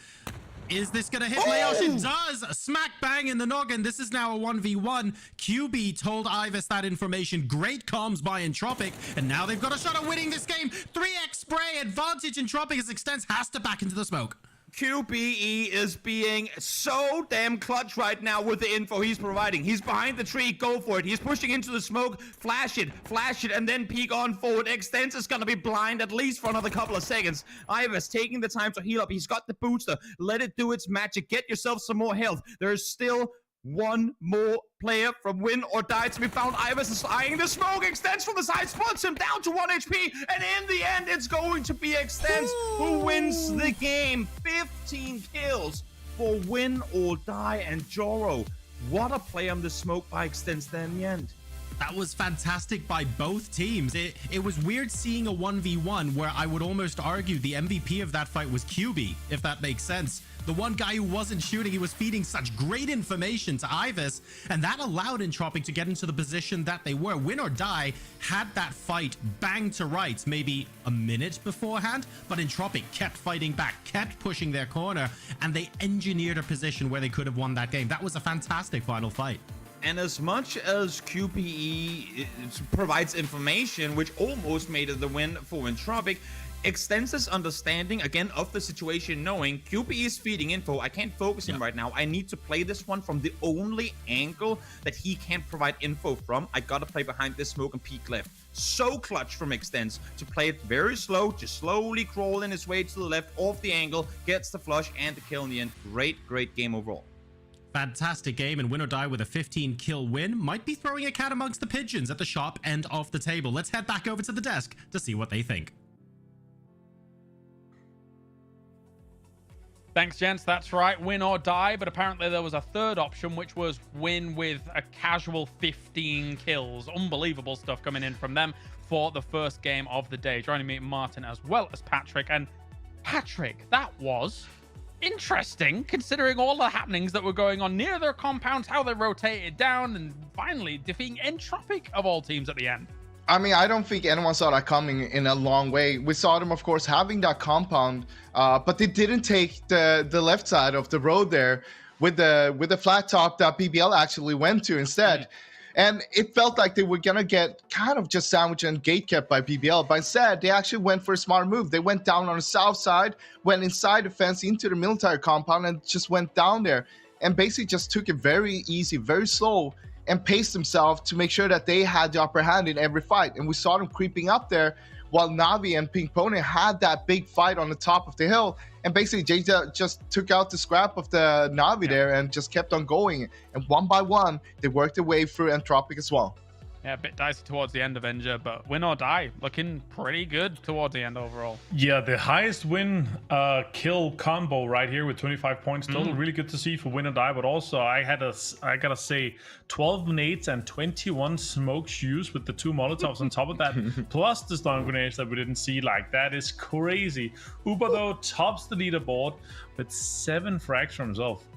Is this going to hit Leosh? It does! Smack bang in the noggin. This is now a 1v1. QB told Ivers that information. Great comms by Entropic, and now they've got a shot at winning this game. 3x spray advantage. Entropic as Extents has to back into the smoke. QBE is being so damn clutch right now with the info he's providing. He's behind the tree, go for it. He's pushing into the smoke, flash it, and then peek on forward. Extents is gonna be blind at least for another couple of seconds. Ivers taking the time to heal up. He's got the booster. Let it do its magic. Get yourself some more health. There's still one more player from win or die to be found. Ivers is eyeing the smoke. Extents from the side, spots him down to 1 HP, and in the end, it's going to be Extents who wins the game. 15 kills for win or die, and Joro, what a play on the smoke by Extents there in the end. That was fantastic by both teams. It was weird seeing a 1v1 where I would almost argue the MVP of that fight was QB, if that makes sense. The one guy who wasn't shooting, he was feeding such great information to Ivers, and that allowed Entropic to get into the position that they were. Win or die had that fight banged to rights maybe a minute beforehand, but Entropic kept fighting back, kept pushing their corner, and they engineered a position where they could have won that game. That was a fantastic final fight. And as much as QPE provides information, which almost made it the win for Entropic, Extensive understanding, again, of the situation, knowing QPE is feeding info. I can't focus him right now. I need to play this one from the only angle that he can't provide info from. I gotta play behind this smoke and peek left. So clutch from Extens to play it very slow, just slowly crawling his way to the left, off the angle, gets the flush and the kill in the end. Great game overall. Fantastic game, and win or die with a 15 kill win. Might be throwing a cat amongst the pigeons at the sharp end of the table. Let's head back over to the desk to see what they think. Thanks, gents. That's right. Win or die. But apparently there was a third option, which was win with a casual 15 kills. Unbelievable stuff coming in from them for the first game of the day. Joining me, Martin, as well as Patrick. And Patrick, that was interesting, considering all the happenings that were going on near their compounds, how they rotated down, and finally defeating Entropic of all teams at the end. I mean, I don't think anyone saw that coming in a long way. We saw them, of course, having that compound, but they didn't take the left side of the road there with the flat top that PBL actually went to instead. And it felt like they were going to get kind of just sandwiched and gatekept by PBL. But instead, they actually went for a smart move. They went down on the south side, went inside the fence into the military compound, and just went down there. And basically just took it very easy, very slow, and paced themselves to make sure that they had the upper hand in every fight. And we saw them creeping up there while Navi and Pink Pony had that big fight on the top of the hill. And basically, Jay just took out the scrap of the Navi there and just kept on going. And one by one, they worked their way through Entropic as well. Yeah, a bit dicey towards the end of Enger, but win or die, looking pretty good towards the end overall. Yeah, the highest win kill combo right here with 25 points total. Really good to see for win or die, but also I gotta say 12 nades and 21 smokes used with the 2 Molotovs on top of that, plus the stun grenades that we didn't see. Like, that is crazy. Uber though tops the leaderboard with 7 frags for himself.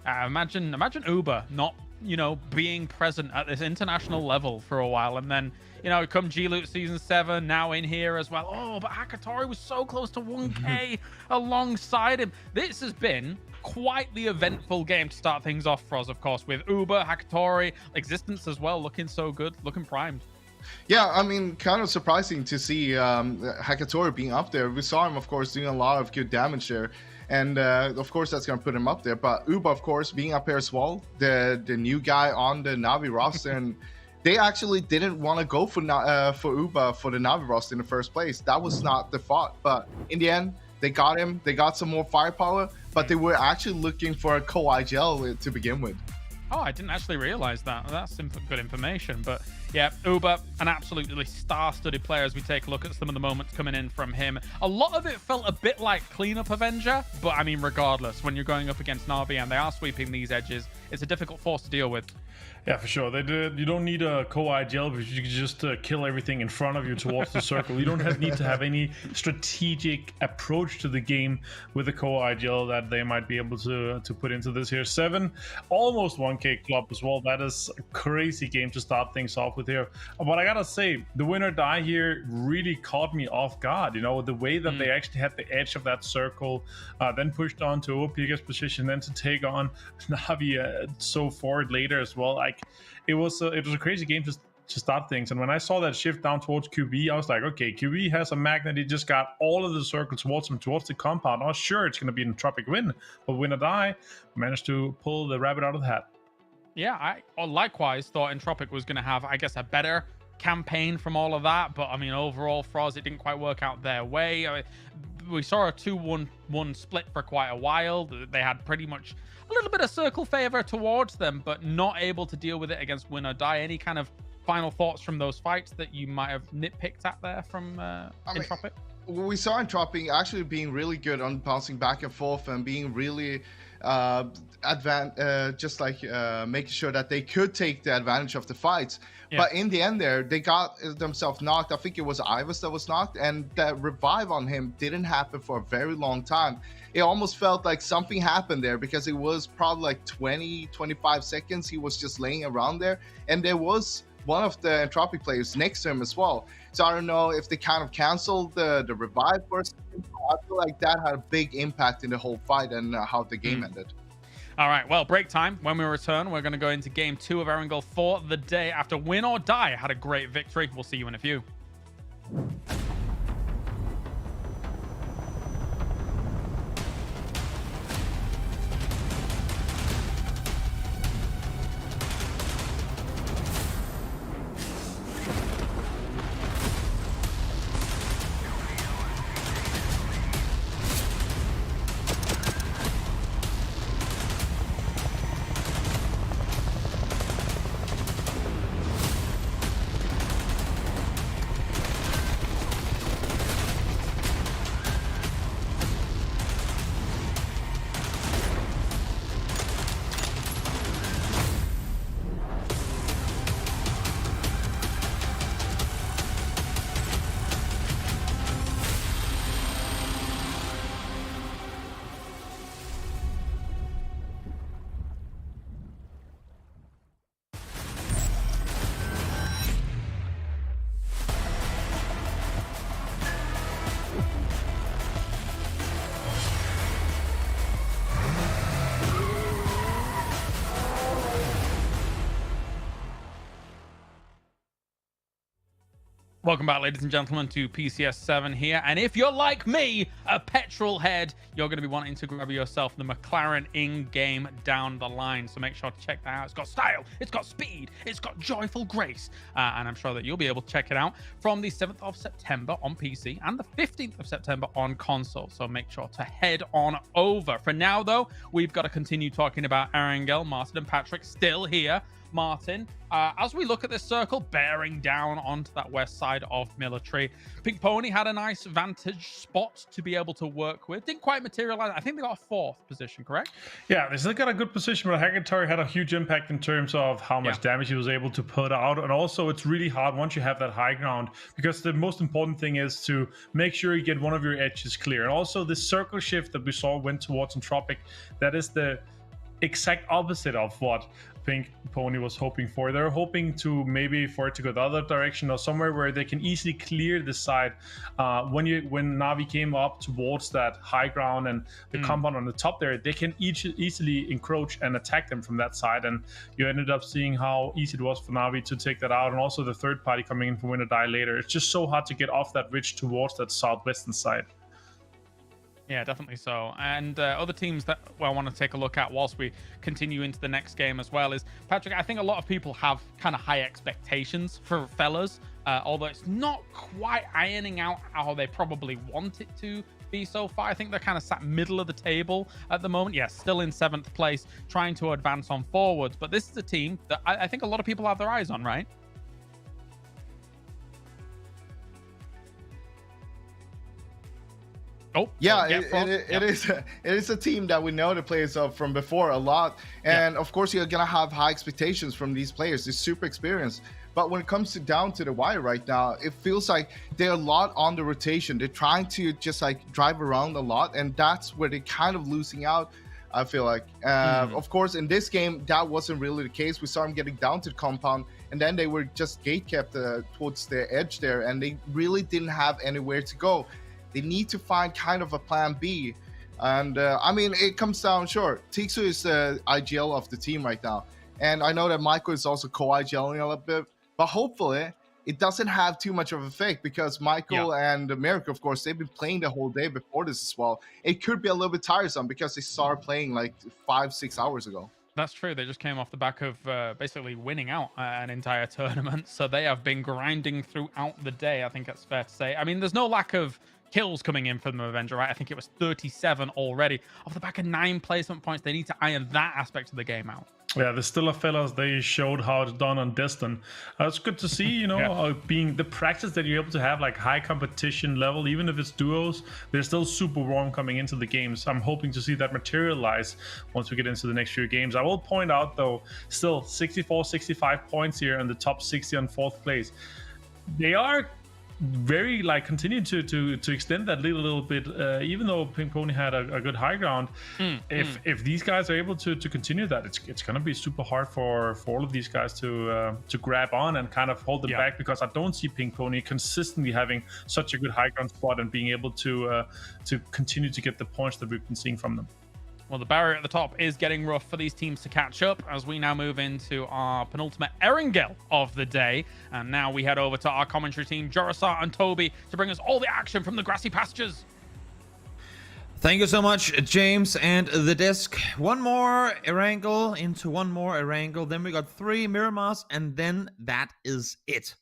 Imagine Uber not, being present at this international level for a while, and then, come G-Loot Season 7, now in here as well. Oh, but Hakatori was so close to 1K alongside him. This has been quite the eventful game to start things off for us, of course, with Uber, Hakatori, Existence as well, looking so good, looking primed. Yeah, I mean, kind of surprising to see Hakatori being up there. We saw him, of course, doing a lot of good damage there. And of course, that's going to put him up there. But Uba, of course, being up here as well, the new guy on the Navi roster. And they actually didn't want to go for Uba for the Navi roster in the first place. That was not the thought. But in the end, they got him. They got some more firepower. But they were actually looking for a co-IGL to begin with. Oh, I didn't actually realize that. That's good information. But yeah, Uber, an absolutely star-studded player as we take a look at some of the moments coming in from him. A lot of it felt a bit like cleanup Avenger, but I mean, regardless, when you're going up against Navi and they are sweeping these edges, it's a difficult force to deal with. Yeah, for sure. You don't need a co-IGL because you can just kill everything in front of you towards the circle. You don't need to have any strategic approach to the game with a co-IGL that they might be able to put into this here. 7, almost 1K club as well. That is a crazy game to start things off with here. But I gotta say, the win or die here really caught me off guard. You know, the way that they actually had the edge of that circle, then pushed on to OPG's position, then to take on Navi so forward later as well. Like, it was a crazy game to start things. And when I saw that shift down towards QB, I was like, okay, QB has a magnet. He just got all of the circle towards him, towards the compound. I was sure it's going to be an Entropic win, but win or die, managed to pull the rabbit out of the hat. Yeah, I likewise thought Entropic was going to have, I guess, a better campaign from all of that. But I mean, overall, Froz, it didn't quite work out their way. I mean, we saw a 2-1-1 split for quite a while. They had pretty much a little bit of circle favor towards them, but not able to deal with it against win or die. Any kind of final thoughts from those fights that you might have nitpicked at there from Entropic? We saw Entropic actually being really good on bouncing back and forth and being really just like making sure that they could take the advantage of the fights. Yeah. But in the end there, they got themselves knocked. I think it was Ivers that was knocked, and that revive on him didn't happen for a very long time. It almost felt like something happened there because it was probably like 20-25 seconds he was just laying around there, and there was one of the Entropic players next to him as well. So I don't know if they kind of canceled the revive for a second. I feel like that had a big impact in the whole fight and how the game ended. All right, well, break time. When we return, we're going to go into game 2 of Erangel for the day after win or die had a great victory. We'll see you in a few. Welcome back, ladies and gentlemen, to PCS7 here. And if you're like me, a petrol head, you're going to be wanting to grab yourself the McLaren in-game down the line. So make sure to check that out. It's got style, it's got speed, it's got joyful grace. And I'm sure that you'll be able to check it out from the 7th of September on PC and the 15th of September on console. So make sure to head on over. For now, though, we've got to continue talking about Erangel, Martin, and Patrick still here. Martin, as we look at this circle bearing down onto that west side of military, Pink Pony had a nice vantage spot to be able to work with. Didn't quite materialize. I think they got a 4th position, correct? Yeah, they still got a good position, but Hagatari had a huge impact in terms of how much damage he was able to put out. And also, it's really hard once you have that high ground, because the most important thing is to make sure you get one of your edges clear. And also, this circle shift that we saw went towards Entropic, that is the exact opposite of what Pink Pony was hoping for. They're hoping to maybe for it to go the other direction, or somewhere where they can easily clear the side. When Navi came up towards that high ground and the compound on the top there, they can easily encroach and attack them from that side. And you ended up seeing how easy it was for Navi to take that out, and also the third party coming in for win or die later. It's just so hard to get off that ridge towards that southwestern side. Yeah, definitely so. And other teams that I want to take a look at whilst we continue into the next game as well is, Patrick, I think a lot of people have kind of high expectations for fellas, although it's not quite ironing out how they probably want it to be so far. I think they're kind of sat middle of the table at the moment. Yes, still in 7th place, trying to advance on forwards. But this is a team that I think a lot of people have their eyes on, right? Oh, Yeah, get Frost. it is a team that we know the players of from before a lot, and of course you're gonna have high expectations from these players. They're super experienced, but when it comes down to the wire right now, it feels like they're a lot on the rotation. They're trying to just like drive around a lot, and that's where they're kind of losing out. I feel like, of course, in this game that wasn't really the case. We saw them getting down to the compound, and then they were just gate kept towards the edge there, and they really didn't have anywhere to go. They need to find kind of a plan B. And I mean, it comes down, sure, Tixu is the IGL of the team right now. And I know that Michael is also co-IGLing a little bit, but hopefully it doesn't have too much of an effect because Michael and Merrick, of course, they've been playing the whole day before this as well. It could be a little bit tiresome because they started playing like 5-6 hours ago. That's true. They just came off the back of basically winning out an entire tournament. So they have been grinding throughout the day. I think that's fair to say. I mean, there's no lack of kills coming in from the Avenger, right? I think it was 37 already. Off the back of 9 placement points, they need to iron that aspect of the game out. Yeah, the Stiller fellas, they showed how it's done on Destin. It's good to see, you know, being the practice that you're able to have like high competition level, even if it's duos, they're still super warm coming into the games. I'm hoping to see that materialize once we get into the next few games. I will point out though, still 64, 65 points here in the top 60 on 4th place. They are very like continue to extend that lead a little bit, even though Pink Pony had a good high ground. If these guys are able to continue that, it's gonna be super hard for all of these guys to grab on and kind of hold them back, because I don't see Pink Pony consistently having such a good high ground spot and being able to continue to get the points that we've been seeing from them. Well, the barrier at the top is getting rough for these teams to catch up as we now move into our penultimate Erangel of the day. And now we head over to our commentary team, Jorasar and Toby, to bring us all the action from the grassy pastures. Thank you so much, James and the disc. One more Erangel into one more Erangel. Then we got 3 Miramars, and then that is it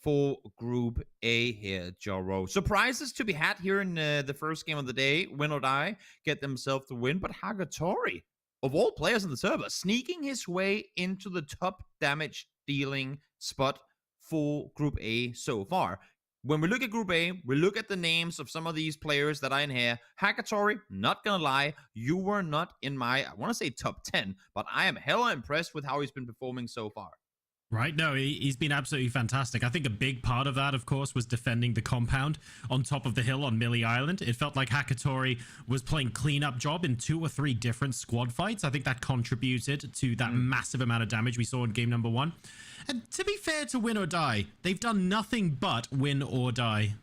for Group A here, Joro. Surprises to be had here in the first game of the day. Win or die, get themselves the win. But Hagatori, of all players in the server, sneaking his way into the top damage dealing spot for Group A so far. When we look at Group A, we look at the names of some of these players that are in here. Hagatori, not gonna lie, you were not in my, I want to say top 10, but I am hella impressed with how he's been performing so far. Right, no, he's been absolutely fantastic. I think a big part of that, of course, was defending the compound on top of the hill on Millie Island. It felt like Hagatori was playing cleanup job in 2 or 3 different squad fights. I think that contributed to that massive amount of damage we saw in game number 1. And to be fair to Win or Die, they've done nothing but win or die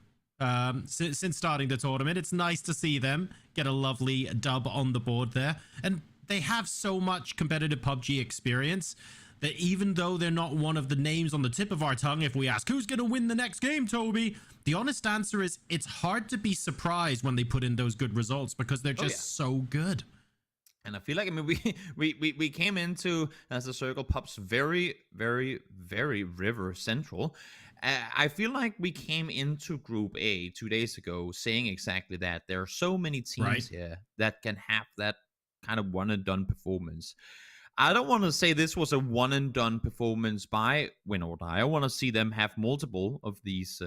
since starting the tournament. It's nice to see them get a lovely dub on the board there. And they have so much competitive PUBG experience that even though they're not one of the names on the tip of our tongue, if we ask who's going to win the next game, Toby, the honest answer is it's hard to be surprised when they put in those good results because they're just so good. And I feel like, I mean, we came into, as the circle pops, very, very, very river central. I feel like we came into Group A 2 days ago saying exactly that. There are so many teams here that can have that kind of one and done performance. I don't want to say this was a one and done performance by Win or Die. I want to see them have multiple of these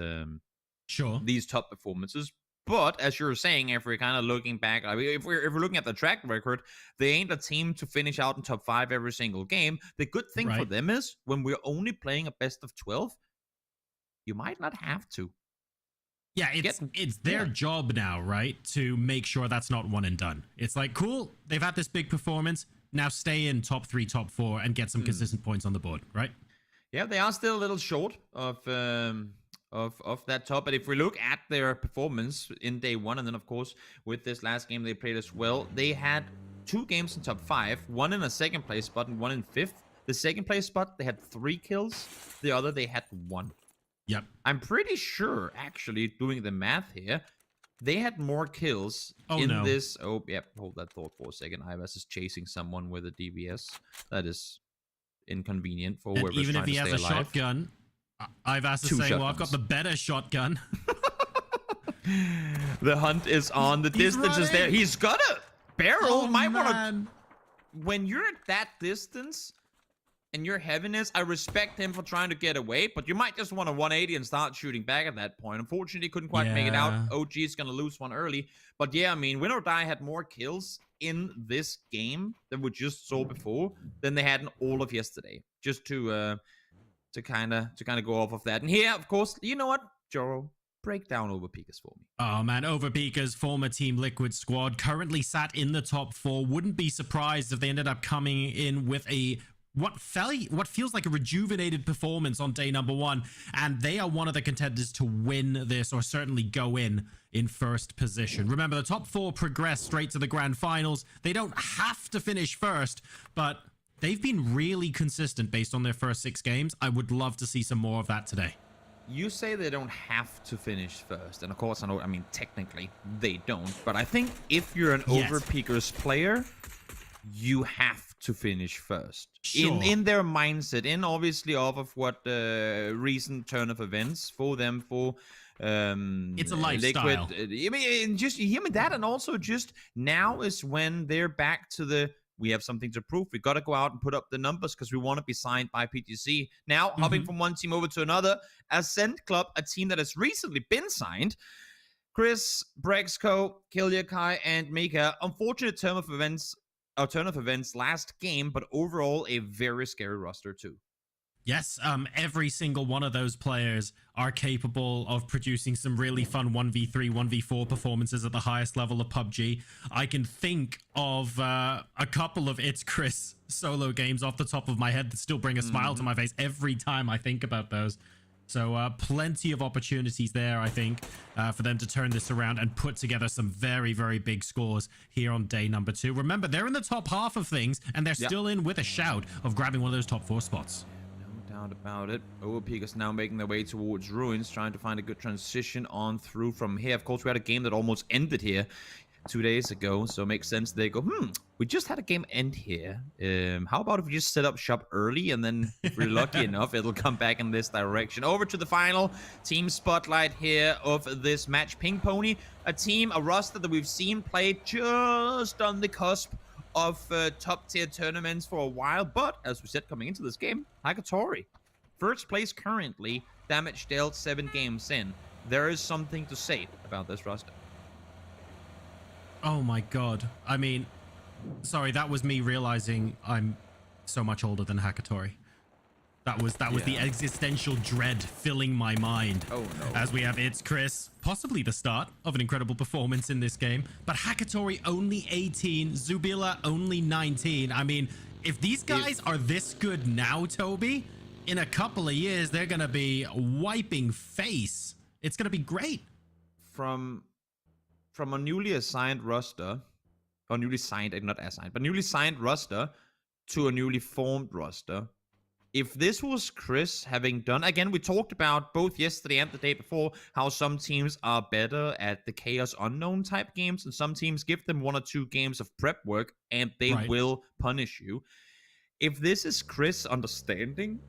these top performances. But as you're saying, if we're kind of looking back, I mean, if we're looking at the track record, they ain't a team to finish out in top 5 every single game. The good thing for them is when we're only playing a best of 12, you might not have to. Yeah, it's their job now, right, to make sure that's not one and done. It's like, cool, they've had this big performance. Now stay in top 3, top 4, and get some consistent points on the board, right? Yeah, they are still a little short of that top. But if we look at their performance in day 1, and then of course with this last game they played as well, they had 2 games in top 5, 1 in a second place spot and 1 in 5th. The second place spot they had 3 kills. The other they had 1. Yep. I'm pretty sure, actually, doing the math here, they had more kills in this. Oh, yeah. Hold that thought for a second. Ivas is chasing someone with a DBS. That is inconvenient for whoever's even trying if he to has stay a alive. shotgun, Ivas is saying, well, I've got the better shotgun. The hunt is on. The distance is there. He's got a barrel. Oh, Might want to. When you're at that distance, and you're heaviness, I respect him for trying to get away, but you might just want a 180 and start shooting back at that point. Unfortunately, couldn't quite make it out. OG is going to lose one early. But yeah, I mean, Win or Die had more kills in this game than we just saw before than they had in all of yesterday. Just to kind of go off of that. And here, of course, you know what, Joro? Break down Overpeakers for me. Oh man, Overpeakers, former Team Liquid squad, currently sat in the top 4. Wouldn't be surprised if they ended up coming in with a what feels like a rejuvenated performance on day number 1, and they are one of the contenders to win this, or certainly go in first position. Remember, the top 4 progress straight to the grand finals. They don't have to finish first, but they've been really consistent based on their first 6 games. I would love to see some more of that today. You say they don't have to finish first, and of course, I mean, technically, they don't. But I think if you're an Overpeakers player, you have to finish first. Sure. In their mindset, obviously off of what recent turn of events for them, for it's a lifestyle. Liquid. I mean, just hear me that, and also just now is when they're back to the we have something to prove. We got to go out and put up the numbers because we want to be signed by PTC. Now, hopping from one team over to another, Ascent Club, a team that has recently been signed. Chris, Brexco, Kilyakai, and Mika. Unfortunate turn of events last game, but overall a very scary roster too. Yes, every single one of those players are capable of producing some really fun 1v3, 1v4 performances at the highest level of PUBG. I can think of a couple of It's Chris solo games off the top of my head that still bring a smile to my face every time I think about those. So plenty of opportunities there, I think, for them to turn this around and put together some very, very big scores here on day number 2. Remember, they're in the top half of things, and they're still in with a shout of grabbing one of those top 4 spots. Doubt about it. Overpeakers now making their way towards Ruins, trying to find a good transition on through from here. Of course, we had a game that almost ended here 2 days ago, so it makes sense they go, we just had a game end here. How about if we just set up shop early, and then if we're lucky enough, it'll come back in this direction. Over to the final team spotlight here of this match. Pink Pony, a team, a roster that we've seen play just on the cusp of top tier tournaments for a while, but as we said coming into this game, Hagatori, first place currently, damage dealt 7 games in. There is something to say about this roster. Oh my god. I mean, sorry, that was me realizing I'm so much older than Hagatori. That was the existential dread filling my mind. Oh no. As we have It's Chris, possibly the start of an incredible performance in this game, but Hagatori only 18, Zubila only 19. I mean, if these guys are this good now, Toby, in a couple of years, they're going to be wiping face. It's going to be great. From a newly assigned roster, or newly signed, not assigned, but newly signed roster to a newly formed roster, if this was Chris having done, again, we talked about both yesterday and the day before how some teams are better at the Chaos Unknown type games, and some teams give them 1 or 2 games of prep work and they will punish you. If this is Chris understanding,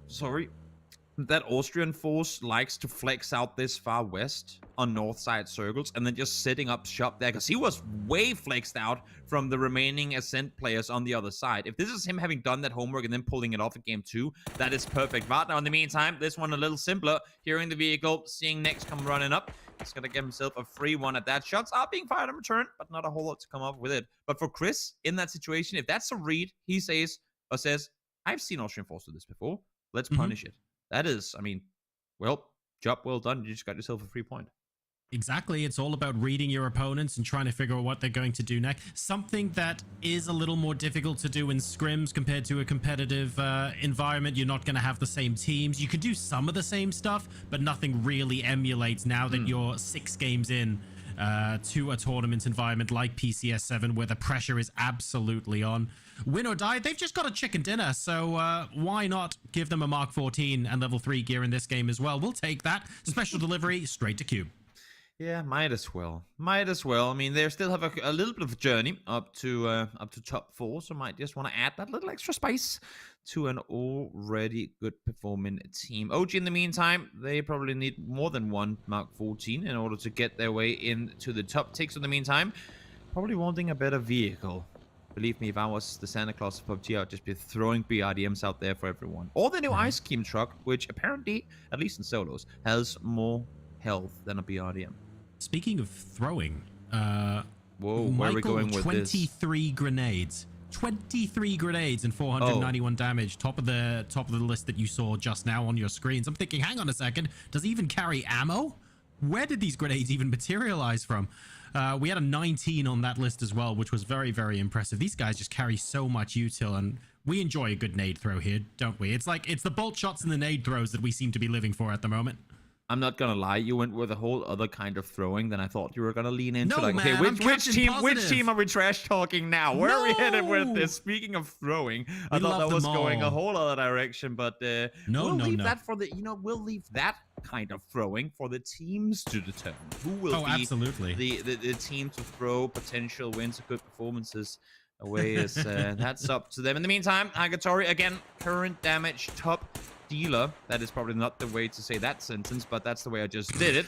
that Austrian force likes to flex out this far west on north side circles and then just setting up shop there, because he was way flexed out from the remaining Ascent players on the other side. If this is him having done that homework and then pulling it off at game 2, that is perfect. But now in the meantime, this one a little simpler. Hearing the vehicle, seeing Nex come running up, he's gonna get himself a free one at that. Shots are being fired in return, but not a whole lot to come up with it. But for Chris, in that situation, if that's a read, he says, I've seen Austrian force do this before, let's punish it. That is, I mean, well, job well done. You just got yourself a free point. Exactly. It's all about reading your opponents and trying to figure out what they're going to do next. Something that is a little more difficult to do in scrims compared to a competitive environment. You're not going to have the same teams. You can do some of the same stuff, but nothing really emulates now that you're 6 games in to a tournament environment like PCS7, where the pressure is absolutely on. Win or die, they've just got a chicken dinner, so why not give them a Mark 14 and level 3 gear in this game as well? We'll take that. Special delivery straight to Cube. Yeah, might as well. Might as well. I mean, they still have a little bit of a journey up to top 4, so might just want to add that little extra spice to an already good performing team. OG, in the meantime, they probably need more than one Mark 14 in order to get their way into the top 6. In the meantime, probably wanting a better vehicle. Believe me, if I was the Santa Claus of PUBG, I'd just be throwing BRDMs out there for everyone. Or the new Ice Cream truck, which apparently, at least in solos, has more health than a BRDM. Speaking of throwing, whoa, where Michael, are we going with 23 this? grenades. 23 grenades and 491 damage. Top of the list that you saw just now on your screens. I'm thinking, hang on a second, does he even carry ammo? Where did these grenades even materialize from? We had a 19 on that list as well, which was very, very impressive. These guys just carry so much util, and we enjoy a good nade throw here, don't we? It's the bolt shots and the nade throws that we seem to be living for at the moment. I'm not gonna lie, you went with a whole other kind of throwing than I thought you were gonna lean into. No, like, man, okay, which team are we trash talking now? Where are we headed with this? Speaking of throwing, I thought that was going a whole other direction, but we'll leave that for the we'll leave that kind of throwing for the teams to determine who will be absolutely the team to throw potential wins or good performances away. Is that's up to them. In the meantime, Agatori again, current damage top dealer. That is probably not the way to say that sentence, but that's the way I just did it.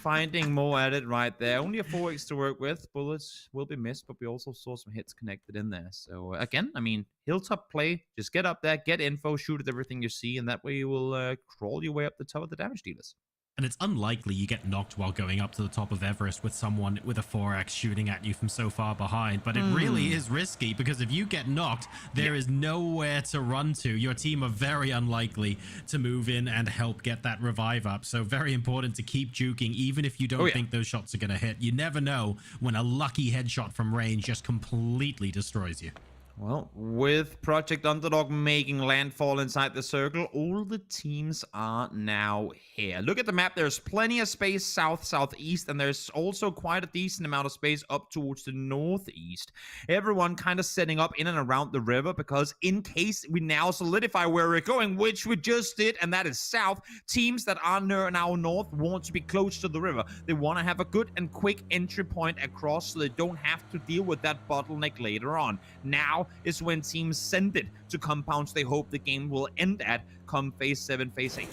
Finding more at it right there. Only a 4x to work with. Bullets will be missed, but we also saw some hits connected in there. So again, I mean, hilltop play. Just get up there, get info, shoot at everything you see, and that way you will crawl your way up the top of the damage dealers. And it's unlikely you get knocked while going up to the top of Everest with someone with a 4x shooting at you from so far behind. But it really is risky, because if you get knocked, there is nowhere to run to. Your team are very unlikely to move in and help get that revive up. So very important to keep juking, even if you don't think those shots are going to hit. You never know when a lucky headshot from range just completely destroys you. Well, with Project Underdog making landfall inside the circle, all the teams are now here. Look at the map. There's plenty of space south, southeast, and there's also quite a decent amount of space up towards the northeast. Everyone kind of setting up in and around the river, because in case we now solidify where we're going, which we just did, and that is south, teams that are now north want to be close to the river. They want to have a good and quick entry point across so they don't have to deal with that bottleneck later on. Now is when teams send it to compounds they hope the game will end at come phase 7, phase 8.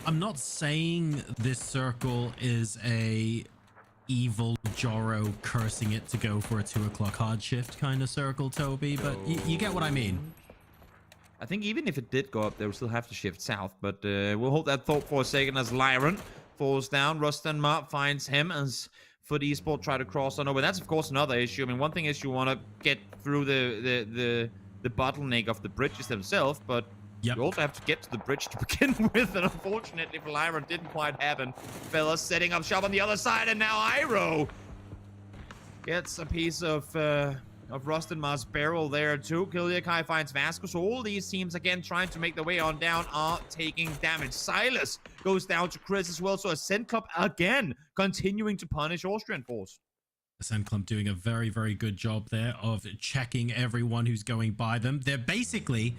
I'm not saying this circle is a evil Joro cursing it to go for a 2 o'clock hard shift kind of circle, Toby, but you get what I mean. I think even if it did go up, they would still have to shift south, but we'll hold that thought for a second as Lyron falls down. Rustenmar finds him as Foot Esports try to cross on over. That's of course another issue. I mean, one thing is you want to get through the bottleneck of the bridges themselves, but you also have to get to the bridge to begin with, and unfortunately for Lyra, it didn't quite happen. Fellas setting up shop on the other side, and now Iroh gets a piece of Rustenmar's barrel there too. Kiliakai finds Vasco. So all these teams again trying to make their way on down are taking damage. Silas goes down to Chris as well. So Ascent Club again continuing to punish Austrian Force. Ascent Club doing a very, very good job there of checking everyone who's going by them. They're basically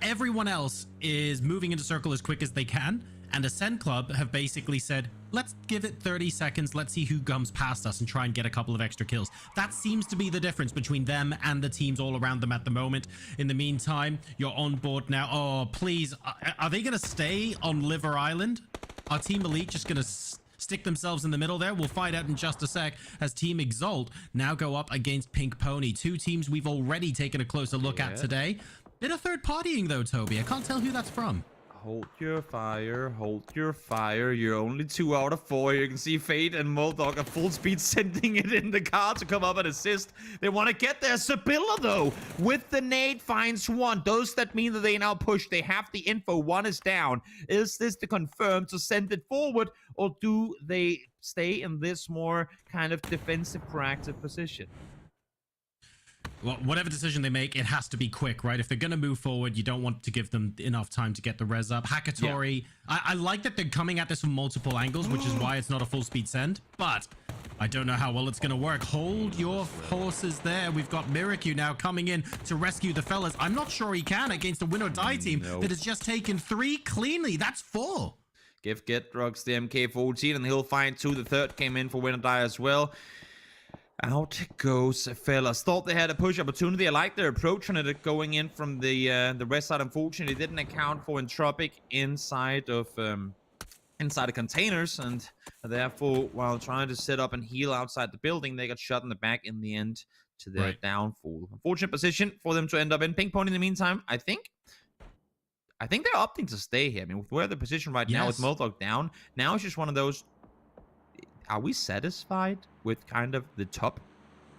everyone else is moving into circle as quick as they can. And Ascent Club have basically said, let's give it 30 seconds. Let's see who comes past us and try and get a couple of extra kills. That seems to be the difference between them and the teams all around them at the moment. In the meantime, you're on board now. Oh, please. Are they going to stay on Liver Island? Are Team Elite just going to stick themselves in the middle there? We'll find out in just a sec as Team Exalt now go up against Pink Pony. Two teams we've already taken a closer look at today. Bit of third partying though, Toby. I can't tell who that's from. Hold your fire, hold your fire. You're only 2 out of 4. You can see Fate and Moldog at full speed sending it in the car to come up and assist. They want to get there. Sibylla, though, with the nade finds one. Does that mean that they now push? They have the info. One is down. Is this to confirm to send it forward, or do they stay in this more kind of defensive, proactive position? Well, whatever decision they make, it has to be quick, right? If they're going to move forward, you don't want to give them enough time to get the res up. Hakatori, I like that they're coming at this from multiple angles, which is why it's not a full speed send, but I don't know how well it's going to work. Hold your horses there. We've got Miraku now coming in to rescue the fellas. I'm not sure he can against a win or die team that has just taken 3 cleanly. That's 4. Give Get Drugs the MK14, and he'll find 2. The third came in for win or die as well. Out goes fellas. Thought they had a push opportunity. I like their approach on it, going in from the west side. Unfortunately, didn't account for Entropic inside of the containers, and therefore, while trying to set up and heal outside the building, they got shot in the back in the end. to their downfall. Unfortunate position for them to end up in. Pink Pony, in the meantime, I think they're opting to stay here. I mean, with where the position right now with Molotov down, now it's just one of those. Are we satisfied with kind of the top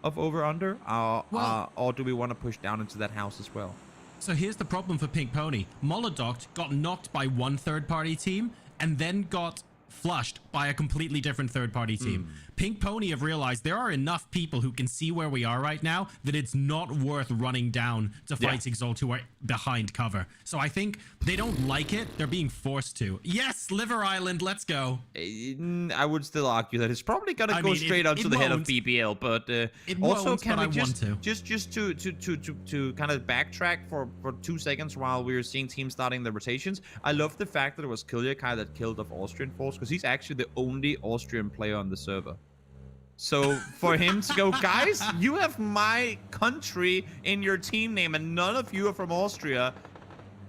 of over-under? Or do we want to push down into that house as well? So here's the problem for Pink Pony. Molotov got knocked by one third-party team and then got flushed by a completely different third-party team. Pink Pony have realized there are enough people who can see where we are right now that it's not worth running down to fight Exalt, who are behind cover. So I think they don't like it. They're being forced to. Yes, Liver Island, let's go. I would still argue that it's probably gonna go straight onto the head of BBL, but also can we just to kind of backtrack for 2 seconds while we were seeing teams starting the rotations. I love the fact that it was Kilyakai that killed off Austrian Force, because he's actually the only Austrian player on the server. So for him to go, guys, you have my country in your team name and none of you are from Austria.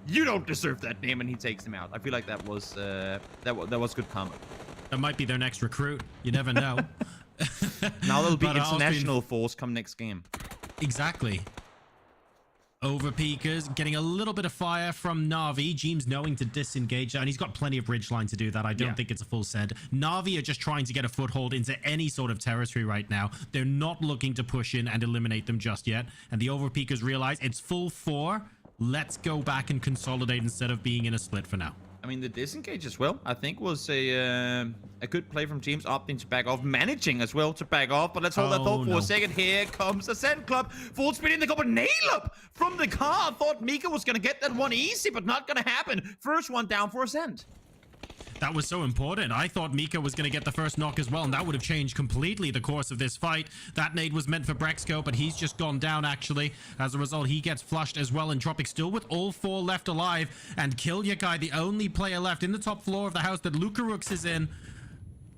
You don't deserve that name, and he takes him out. I feel like that was good comment. That might be their next recruit. You never know. Now there'll be international force come next game. Exactly. Overpeakers getting a little bit of fire from Na'Vi. Jeems knowing to disengage, and he's got plenty of ridgeline to do that. I don't think it's a full send. Na'Vi are just trying to get a foothold into any sort of territory right now. They're not looking to push in and eliminate them just yet. And the Overpeakers realize it's full 4. Let's go back and consolidate instead of being in a split for now. I mean, the disengage as well, I think, was a good play from James, opting to back off, managing as well to back off. But let's hold that thought for a second. Here comes Ascent Club, full speed in. They got a nail up from the car. Thought Mika was going to get that one easy, but not going to happen. First one down for Ascent. That was so important. I thought Mika was going to get the first knock as well, and that would have changed completely the course of this fight. That nade was meant for Brexco, but he's just gone down, actually. As a result, he gets flushed as well, and Tropic still with all 4 left alive. And Kilyakai, the only player left in the top floor of the house that Lukarux is in,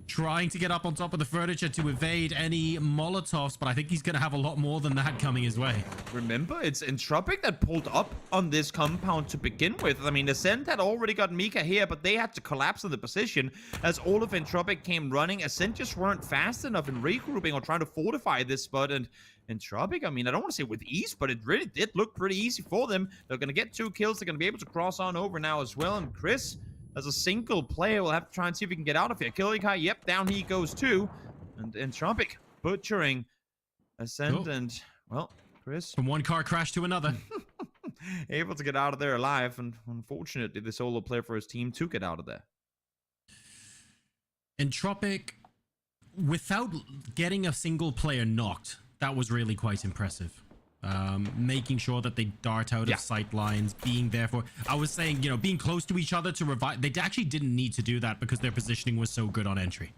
trying to get up on top of the furniture to evade any Molotovs, but I think he's going to have a lot more than that coming his way. Remember, it's Entropic that pulled up on this compound to begin with. I mean, Ascent had already got Mika here, but they had to collapse in the position as all of Entropic came running. Ascent just weren't fast enough in regrouping or trying to fortify this spot, and Entropic, I mean, I don't want to say with ease, but it really did look pretty easy for them. They're going to get 2 kills. They're going to be able to cross on over now as well, and Chris, as a single player, we'll have to try and see if we can get out of here. Kilyakai, yep, down he goes too. And Entropic butchering Ascent, and, well, Chris. From one car crash to another. Able to get out of there alive, and unfortunately, the solo player for his team to get out of there. Entropic, without getting a single player knocked, that was really quite impressive. Making sure that they dart out of sight lines, being there for, I was saying, you know, being close to each other to revive. They actually didn't need to do that because their positioning was so good on entry.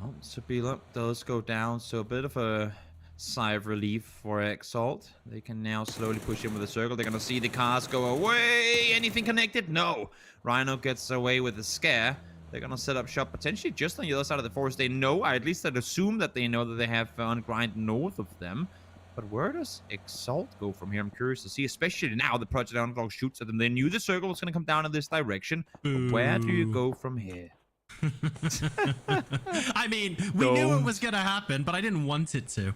Well, Sabila does go down, so a bit of a sigh of relief for Exalt. They can now slowly push in with a circle. They're gonna see the cars go away. Anything connected? No. Rhino gets away with a scare. They're going to set up shop potentially just on the other side of the forest. They know, at least I'd assume that they know that they have Ungrind north of them. But where does Exalt go from here? I'm curious to see, especially now the Project Underdog shoots at them. They knew the circle was going to come down in this direction. But where do you go from here? I mean, we knew it was going to happen, but I didn't want it to.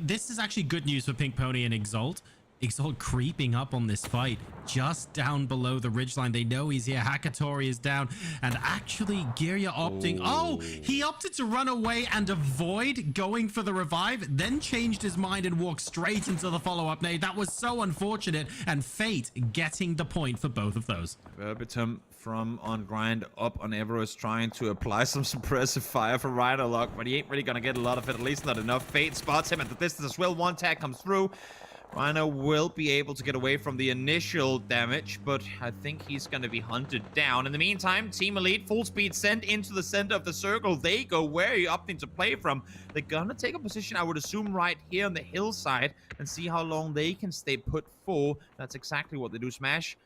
This is actually good news for Pink Pony and Exalt. Exalt creeping up on this fight, just down below the ridgeline. They know he's here. Hakatori is down, and actually Girya opting. Oh, he opted to run away and avoid going for the revive, then changed his mind and walked straight into the follow-up nade. That was so unfortunate, and Fate getting the point for both of those. Verbatim from Ungrind up on Everest, trying to apply some suppressive fire for Rhino Lock, but he ain't really gonna get a lot of it, at least not enough. Fate spots him at the distance as well. One tag comes through. Rhino will be able to get away from the initial damage, but I think he's going to be hunted down. In the meantime, Team Elite, full speed sent into the center of the circle. They go where are you opting to play from? They're going to take a position, I would assume, right here on the hillside and see how long they can stay put for. That's exactly what they do. Smash,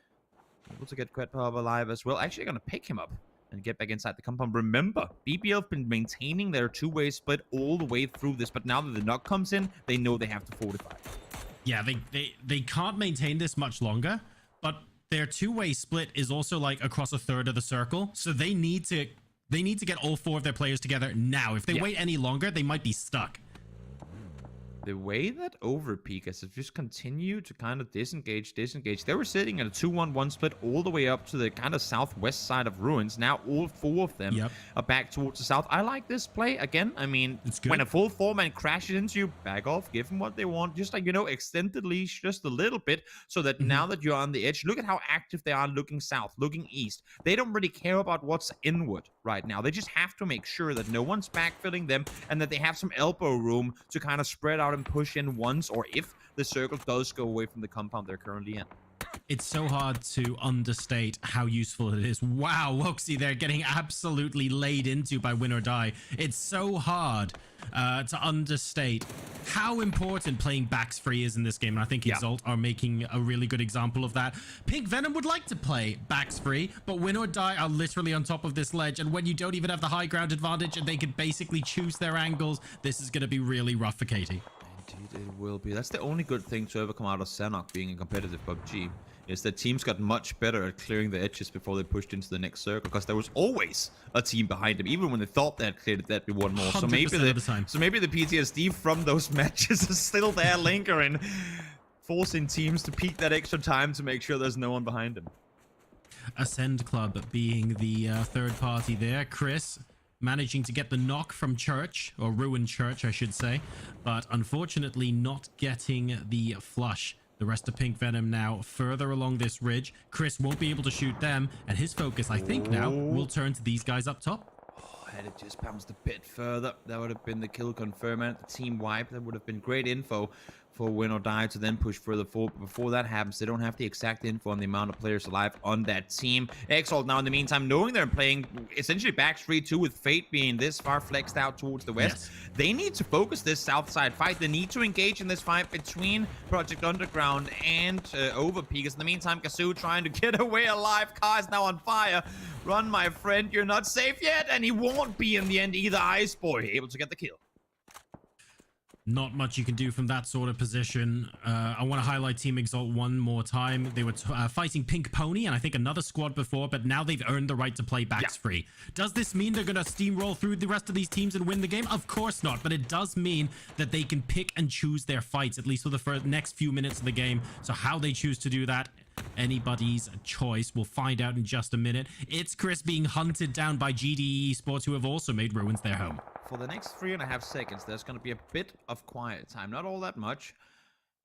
able to get Quetpub alive as well. Actually, going to pick him up and get back inside the compound. Remember, BBL have been maintaining their 2-way split all the way through this, but now that the knock comes in, they know they have to fortify. Yeah, they can't maintain this much longer, but their 2-way split is also like across a third of the circle, so they need to get all 4 of their players together now. If they wait any longer, they might be stuck. the way that Overpeakers have just continued to kind of disengage. They were sitting at a 2-1-1 split all the way up to the kind of southwest side of Ruins. Now all 4 of them are back towards the south. I like this play. Again, I mean, when a full 4-man crashes into you, back off, give them what they want. Just like, extend the leash just a little bit so that now that you're on the edge, look at how active they are looking south, looking east. They don't really care about what's inward right now. They just have to make sure that no one's backfilling them and that they have some elbow room to kind of spread out and push in once, or if the circle does go away from the compound they're currently in. It's so hard to understate how useful it is. Wow, Woxy there getting absolutely laid into by Win or Die. It's so hard to understate how important playing backs free is in this game. And I think Exalt are making a really good example of that. Pink Venom would like to play backs free, but Win or Die are literally on top of this ledge. And when you don't even have the high ground advantage and they can basically choose their angles, this is going to be really rough for Katie. Indeed, it will be. That's the only good thing to ever come out of Sanok being a competitive PUBG, is that teams got much better at clearing the edges before they pushed into the next circle, because there was always a team behind them, even when they thought they had cleared it, that'd be one more. So maybe the PTSD from those matches is still there lingering, forcing teams to peak that extra time to make sure there's no one behind them. Ascend Club being the third party there. Chris managing to get the knock from Church, or Ruined Church, I should say, but unfortunately not getting the flush. The rest of Pink Venom now further along this ridge. Chris won't be able to shoot them, and his focus, I think now, will turn to these guys up top. Had it just bounced a bit further, that would have been the kill confirm, and the team wipe. That would have been great info for Win or Die to then push further forward. But before that happens, they don't have the exact info on the amount of players alive on that team. Exalt now, in the meantime, knowing they're playing essentially back 3-2 with Fate being this far flexed out towards the west, they need to focus this south side fight. They need to engage in this fight between Project Underground and Overpeakers. In the meantime, Kazoo trying to get away alive. Car is now on fire. Run, my friend, you're not safe yet, and he won't be in the end either. Ice Boy able to get the kill. Not much you can do from that sort of position. I want to highlight Team Exalt one more time. They were fighting Pink Pony and I think another squad before, but now they've earned the right to play backs free. Does this mean they're going to steamroll through the rest of these teams and win the game? Of course not, but it does mean that they can pick and choose their fights, at least for the next few minutes of the game. So how they choose to do that, anybody's choice. We'll find out in just a minute. It's Chris being hunted down by GDE Esports, who have also made Ruins their home. For the next 3.5 seconds, there's going to be a bit of quiet time. Not all that much.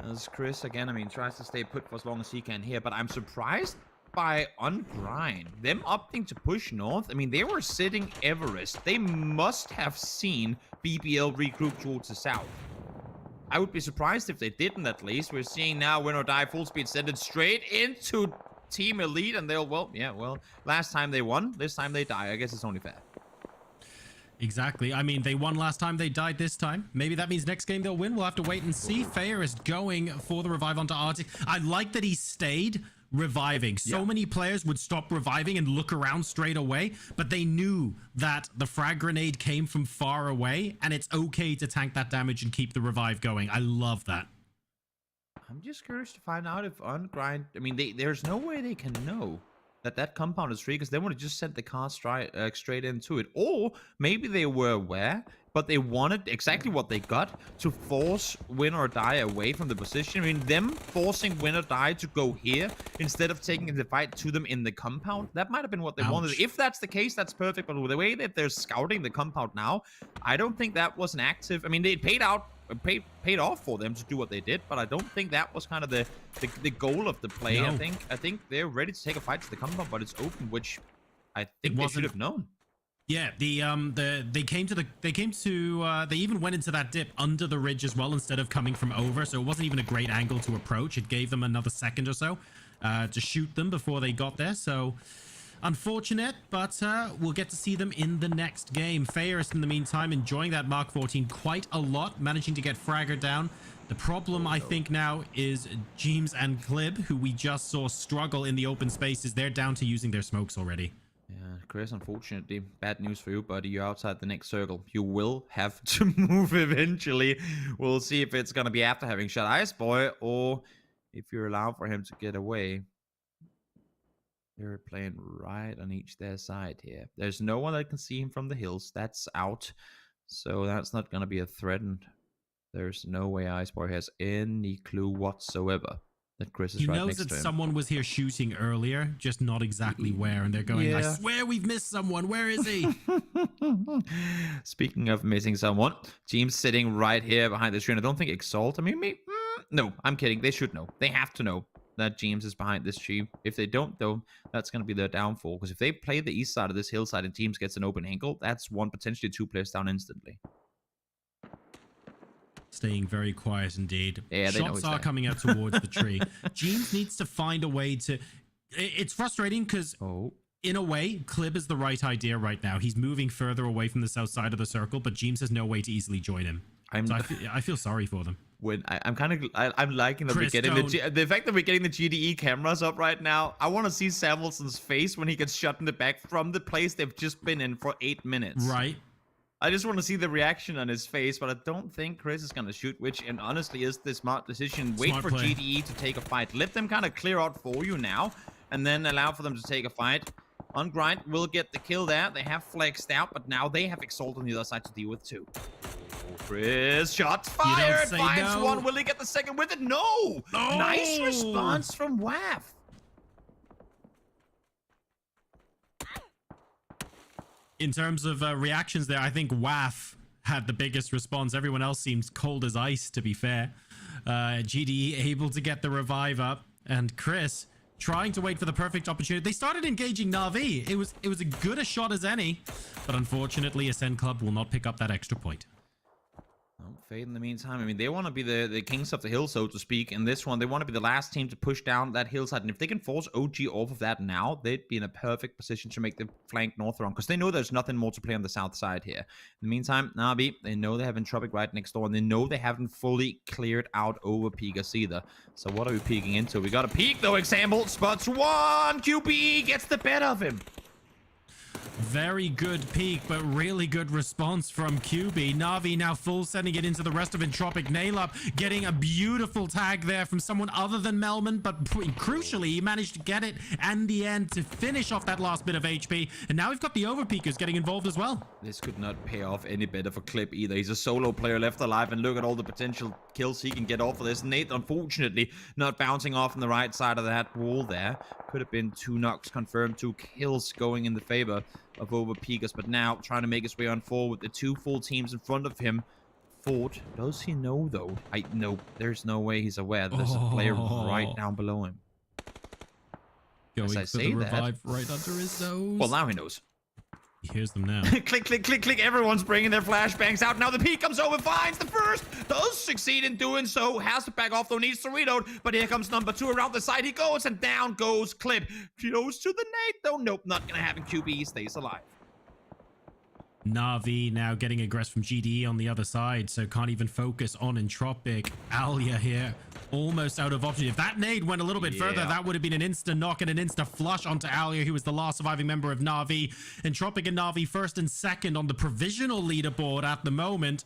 As Chris, again, I mean, tries to stay put for as long as he can here. But I'm surprised by Ungrind. Them opting to push north. I mean, they were sitting Everest. They must have seen BBL regroup towards the south. I would be surprised if they didn't, at least. We're seeing now Win or Die full speed send it straight into Team Elite. And they'll, well, last time they won. This time they die. I guess it's only fair. Exactly. I mean, they won last time, they died this time. Maybe that means next game they'll win. We'll have to wait and see. Fair is going for the revive onto Arctic. I like that he stayed reviving. So many players would stop reviving and look around straight away, but they knew that the frag grenade came from far away, and it's okay to tank that damage and keep the revive going. I love that. I'm just curious to find out if Ungrind... I mean, there's no way they can know that compound is free, because they would have just sent the car straight into it. Or maybe they were aware, but they wanted exactly what they got, to force Win or Die away from the position. I mean, them forcing Win or Die to go here instead of taking the fight to them in the compound, that might have been what they wanted. If that's the case, that's perfect. But with the way that they're scouting the compound now, I don't think that was an active... I mean, they paid off for them to do what they did, but I don't think that was kind of the goal of the play. No. I think they're ready to take a fight to the compound, but it's open, which I think they should have known. Yeah, they even went into that dip under the ridge as well instead of coming from over, so it wasn't even a great angle to approach. It gave them another second or so to shoot them before they got there. So unfortunate, but we'll get to see them in the next game. Fairest, in the meantime, enjoying that Mark 14 quite a lot, managing to get Fragger down. The problem, I think, now is James and Glib, who we just saw struggle in the open spaces. They're down to using their smokes already. Yeah, Chris, unfortunately, bad news for you, buddy. You're outside the next circle. You will have to move eventually. We'll see if it's going to be after having shot Ice Boy, or if you're allowed for him to get away. They're playing right on their side here. There's no one that can see him from the hills. That's out. So that's not going to be a threat. And There's no way Iceboy has any clue whatsoever that Chris is He right knows next that to him. someone was here shooting earlier, just not exactly where, and they're going, I Yeah. swear we've missed someone. Where is he? Speaking of missing someone, team's sitting right here behind the screen. I don't think Exalt. I mean, no, I'm kidding. They should know. They have to know that James is behind this tree. If they don't, though, that's going to be their downfall. Because if they play the east side of this hillside and Teams gets an open angle, that's one, potentially two players down instantly. Staying very quiet indeed. Yeah, they know Shots he's are there. coming out towards the tree. James needs to find a way to... It's frustrating because... In a way, Clib is the right idea right now. He's moving further away from the south side of the circle, but James has no way to easily join him. I feel sorry for them. I'm liking that Chris, we're getting the fact that we're getting the GDE cameras up right now. I want to see Samuelson's face when he gets shot in the back from the place they've just been in for 8 minutes. Right. I just want to see the reaction on his face, but I don't think Chris is going to shoot, which, and honestly, is the smart decision. Wait for play. GDE to take a fight. Let them kind of clear out for you now, and then allow for them to take a fight. On Grind will get the kill there. They have flexed out, but now they have Exalt on the other side to deal with too. Chris, shots fired! Finds one. Will he get the second with it? No! Nice response from WAF. In terms of reactions there, I think WAF had the biggest response. Everyone else seems cold as ice, to be fair. GDE able to get the revive up, and Chris trying to wait for the perfect opportunity. They started engaging Na'Vi. It was as good a shot as any, but unfortunately, Ascend Club will not pick up that extra point. Fade in the meantime. I mean, they want to be the kings of the hill, so to speak. In this one, they want to be the last team to push down that hillside. And if they can force OG off of that now, they'd be in a perfect position to make the flank north around. Because they know there's nothing more to play on the south side here. In the meantime, Navi, they know they have Entropic right next door. And they know they haven't fully cleared out over Pegas either. So what are we peeking into? We got a peek, though. Example, spots one. QB gets the better of him. Very good peek, but really good response from QB. Na'Vi now full sending it into the rest of Entropic. Nail up, getting a beautiful tag there from someone other than Melman, but crucially, he managed to get it and the end to finish off that last bit of HP. And now we've got the overpeakers getting involved as well. This could not pay off any better for Clip either. He's a solo player left alive, and look at all the potential kills he can get off of this. Nate, unfortunately, not bouncing off on the right side of that wall there. Could have been 2 knocks confirmed, 2 kills going in the favor of Overpeakers, but now trying to make his way on forward. The 2 full teams in front of him. Ford, does he know though? No, there's no way he's aware that there's a player right down below him. Going for the revive right under his nose. Well, now he knows. He hears them now. Click, click, click, click. Everyone's bringing their flashbangs out. Now the peak comes over, finds the first. Does succeed in doing so. Has to back off, though. Needs to reload. But here comes number 2. Around the side he goes, and down goes Clip. Close to the nade, though. Nope, not going to happen. QB stays alive. Na'Vi now getting aggressed from GDE on the other side, so can't even focus on Entropic. Alia here, almost out of option. If that nade went a little bit further, that would have been an insta knock and an insta flush onto Alia, who was the last surviving member of Na'Vi. Entropic and Na'Vi first and second on the provisional leaderboard at the moment.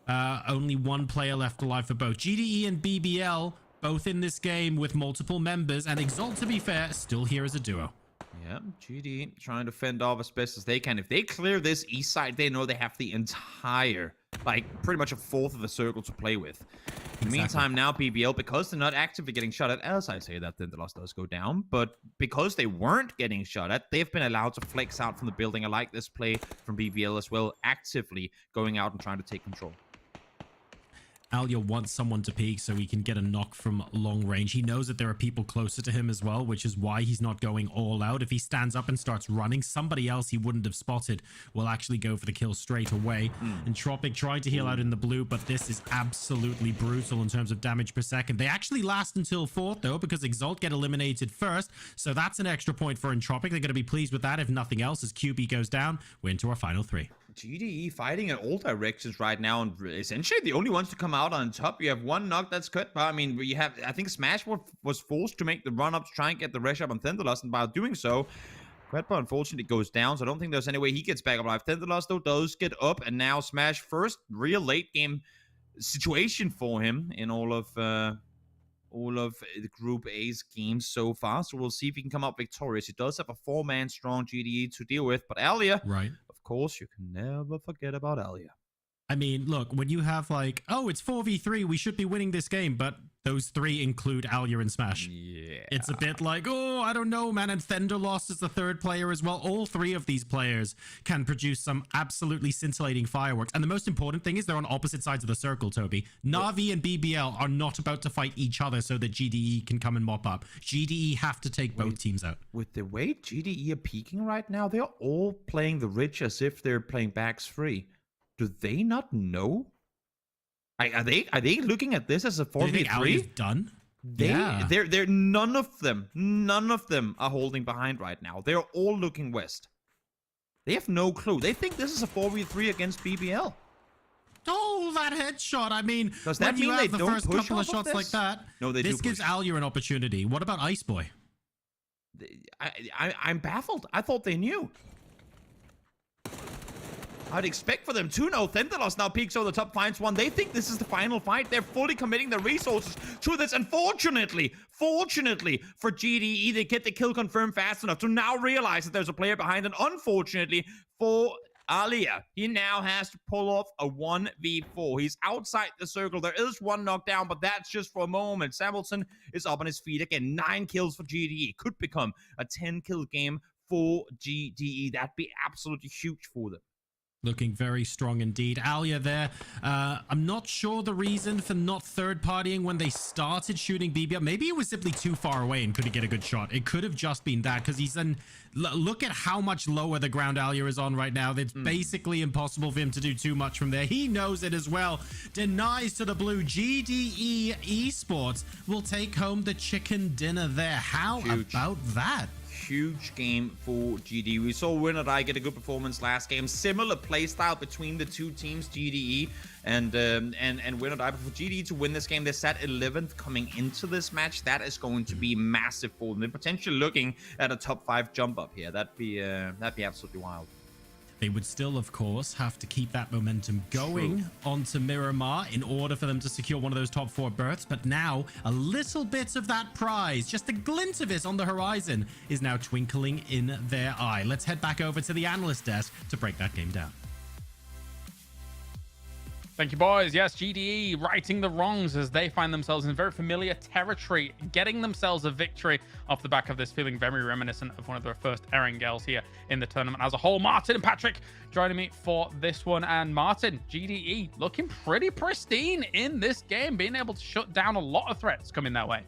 Only 1 player left alive for both. GDE and BBL, both in this game with multiple members, and Exalt, to be fair, still here as a duo. Yeah, GD trying to fend off as best as they can. If they clear this east side, they know they have the entire, like, pretty much a fourth of the circle to play with. In the meantime, now BBL, because they're not actively getting shot at, as I say that, then the loss does go down. But because they weren't getting shot at, they've been allowed to flex out from the building. I like this play from BBL as well, actively going out and trying to take control. Alia wants someone to peek so he can get a knock from long range. He knows that there are people closer to him as well, which is why he's not going all out. If he stands up and starts running, somebody else he wouldn't have spotted will actually go for the kill straight away. Entropic trying to heal out in the blue, but this is absolutely brutal in terms of damage per second. They actually last until 4th, though, because Exalt get eliminated first, so that's an extra point for Entropic. They're going to be pleased with that, if nothing else, as QB goes down. We're into our final 3. GDE fighting in all directions right now, and essentially the only ones to come out on top. You have 1 knock that's cut, but I mean, you have, I think Smash was forced to make the run-up to try and get the rush up on Thunderlust, and by doing so, Quetpa unfortunately goes down, so I don't think there's any way he gets back up alive. Thunderlust, though, does get up, and now Smash, first real late game situation for him in all of the Group A's games so far, so we'll see if he can come out victorious. He does have a 4-man strong GDE to deal with, but Alia, right, of course, you can never forget about Alia. I mean, look, when you have like, oh, it's 4v3, we should be winning this game, but those three include Alya and Smash. Yeah. It's a bit like, oh, I don't know, man. And Fender lost as the third player as well. All three of these players can produce some absolutely scintillating fireworks. And the most important thing is they're on opposite sides of the circle, Toby. Na'Vi and BBL are not about to fight each other so that GDE can come and mop up. GDE have to take both teams out. With the way GDE are peaking right now, they're all playing the rich as if they're playing backs free. Do they not know? Are they looking at this as a 4v3? Done? They're none of them are holding behind right now. They're all looking west. They have no clue. They think this is a 4v3 against BBL. Oh, that headshot. I mean, does that mean they don't first push couple of off shots this? like that? No, they this do gives push. Alya an opportunity. What about Ice Boy? I'm baffled. I thought they knew. I'd expect for them to know. Thendalos now peeks over the top, finds one. They think this is the final fight. They're fully committing their resources to this. Unfortunately, fortunately for GDE, they get the kill confirmed fast enough to now realize that there's a player behind. And unfortunately for Alya, he now has to pull off a 1v4. He's outside the circle. There is one knockdown, but that's just for a moment. Samuelson is up on his feet again. 9 kills for GDE. Could become a 10-kill game for GDE. That'd be absolutely huge for them. Looking very strong indeed. Alya there. I'm not sure the reason for not third partying when they started shooting BBL. Maybe it was simply too far away and couldn't get a good shot. It could have just been that because he's then look at how much lower the ground Alya is on right now. It's basically impossible for him to do too much from there. He knows it as well. Denies to the blue. GDE Esports will take home the chicken dinner there. How about that? Huge game for GDE. We saw Winner get a good performance last game. Similar playstyle between the two teams, GDE and Winner. But for GDE to win this game, they sat 11th coming into this match. That is going to be massive for them. They're potentially looking at a top 5 jump up here. That'd be absolutely wild. They would still, of course, have to keep that momentum going onto Miramar in order for them to secure one of those top 4 berths. But now, a little bit of that prize, just a glint of it on the horizon, is now twinkling in their eye. Let's head back over to the analyst desk to break that game down. Thank you, boys. Yes, GDE righting the wrongs as they find themselves in very familiar territory, getting themselves a victory off the back of this, feeling very reminiscent of one of their first Erangels here in the tournament as a whole. Martin and Patrick joining me for this one. And Martin, GDE looking pretty pristine in this game, being able to shut down a lot of threats coming their way.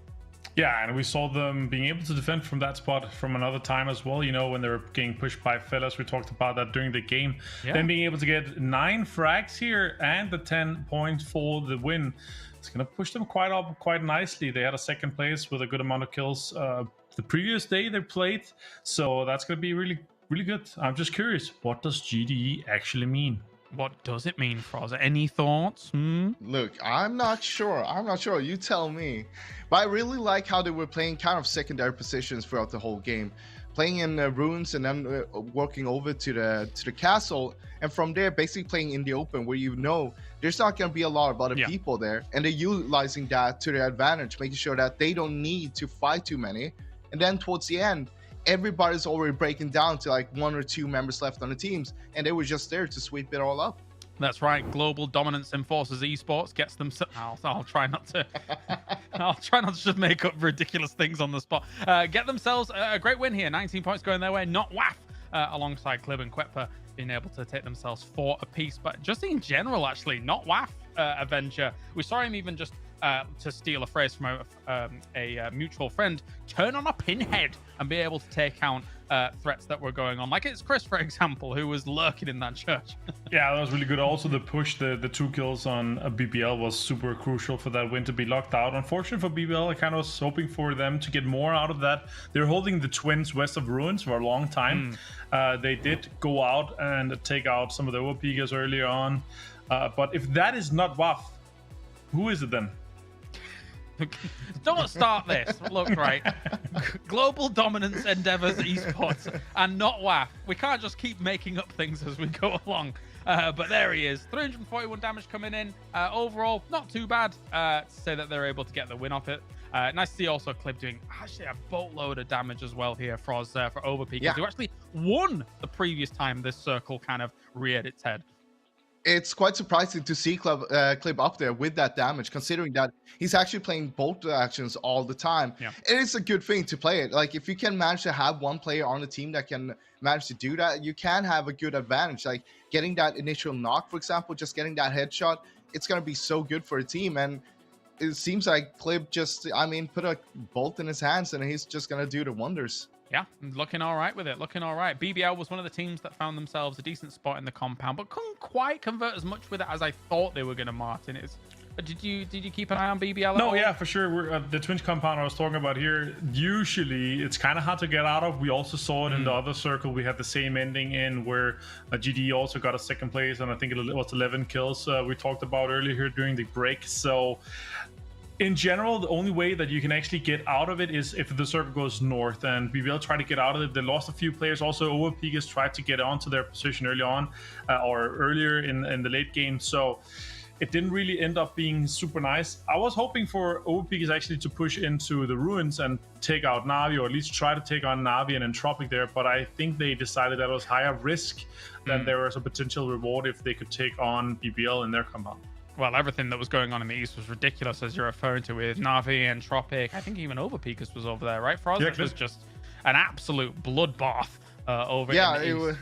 Yeah, and we saw them being able to defend from that spot from another time as well. You know, when they were getting pushed by Fellas, we talked about that during the game. Yeah. Then being able to get 9 frags here and the 10 points for the win. It's going to push them quite nicely. They had a second place with a good amount of kills the previous day they played. So that's going to be really, really good. I'm just curious, what does GDE actually mean? What does it mean, Froz? Any thoughts? Look, I'm not sure. You tell me. But I really like how they were playing kind of secondary positions throughout the whole game. Playing in ruins and then working over to the castle. And from there, basically playing in the open where you know there's not going to be a lot of other people there. And they're utilizing that to their advantage, making sure that they don't need to fight too many. And then towards the end, everybody's already breaking down to like 1 or 2 members left on the teams, and they were just there to sweep it all up. That's right. Global dominance enforces esports, gets them. I'll try not to. I'll try not to just make up ridiculous things on the spot. Get themselves a great win here. 19 points going their way. Not WAF alongside Clib and Quetpa being able to take themselves 4 apiece. But just in general, actually, not WAF Avenger. We saw him even just to steal a phrase from a mutual friend, turn on a pinhead and be able to take out threats that were going on. Like it's Chris, for example, who was lurking in that church. Yeah, that was really good. Also, the push, the 2 kills on BBL was super crucial for that win to be locked out. Unfortunately for BBL, I kind of was hoping for them to get more out of that. They're holding the twins west of Ruins for a long time. They did go out and take out some of the overpeakers earlier on. But if that is not WAF, who is it then? Don't start this. Look, right. Global dominance endeavors esports and not WAF. We can't just keep making up things as we go along. But there he is. 341 damage coming in. Overall, not too bad to say that they're able to get the win off it. Nice to see also Clib doing actually a boatload of damage as well here for Overpeakers, who actually won the previous time this circle kind of reared its head. it's quite surprising to see Clip up there with that damage, considering that he's actually playing both actions all the time. Yeah. It is a good thing to play it. Like, if you can manage to have one player on the team that can manage to do that, you can have a good advantage. Like, getting that initial knock, for example, just getting that headshot, it's going to be so good for a team. And it seems like Clip just, I mean, put a bolt in his hands and he's just going to do the wonders. Yeah, looking all right with it. Looking all right. BBL was one of the teams that found themselves a decent spot in the compound, but couldn't quite convert as much with it as I thought they were going to, Martin. Did you keep an eye on BBL at all? No, yeah, for sure. We're the Twinge compound I was talking about here. Usually, it's kind of hard to get out of. We also saw it in the other circle. We had the same ending in where GD also got a second place, and I think it was 11 kills. We talked about earlier here during the break. So, in general, the only way that you can actually get out of it is if the circle goes north, and BBL tried to get out of it. They lost a few players. Also, Overpeakers tried to get onto their position early on, or earlier in the late game. So it didn't really end up being super nice. I was hoping for Overpeakers actually to push into the ruins and take out Na'Vi, or at least try to take on Na'Vi and Entropic there, but I think they decided that was higher risk than there was a potential reward if they could take on BBL in their compound. Well, everything that was going on in the East was ridiculous, as you're referring to, with Na'Vi and Tropic. I think even Overpeakers was over there, right? For us, it was just an absolute bloodbath over in the East.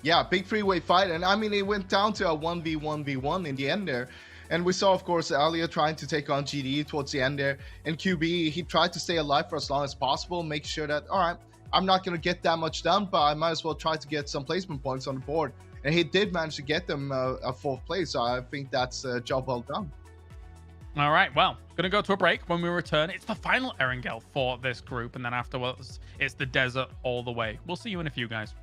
Yeah, big three-way fight. And I mean, it went down to a 1v1v1 in the end there. And we saw, of course, Alia trying to take on GD towards the end there. And QB, he tried to stay alive for as long as possible, make sure that, all right, I'm not going to get that much done, but I might as well try to get some placement points on the board. And he did manage to get them a 4th place, so I think that's a job well done. All right, well, going to go to a break. When we return, it's the final Erangel for this group, and then afterwards, it's the desert all the way. We'll see you in a few, guys.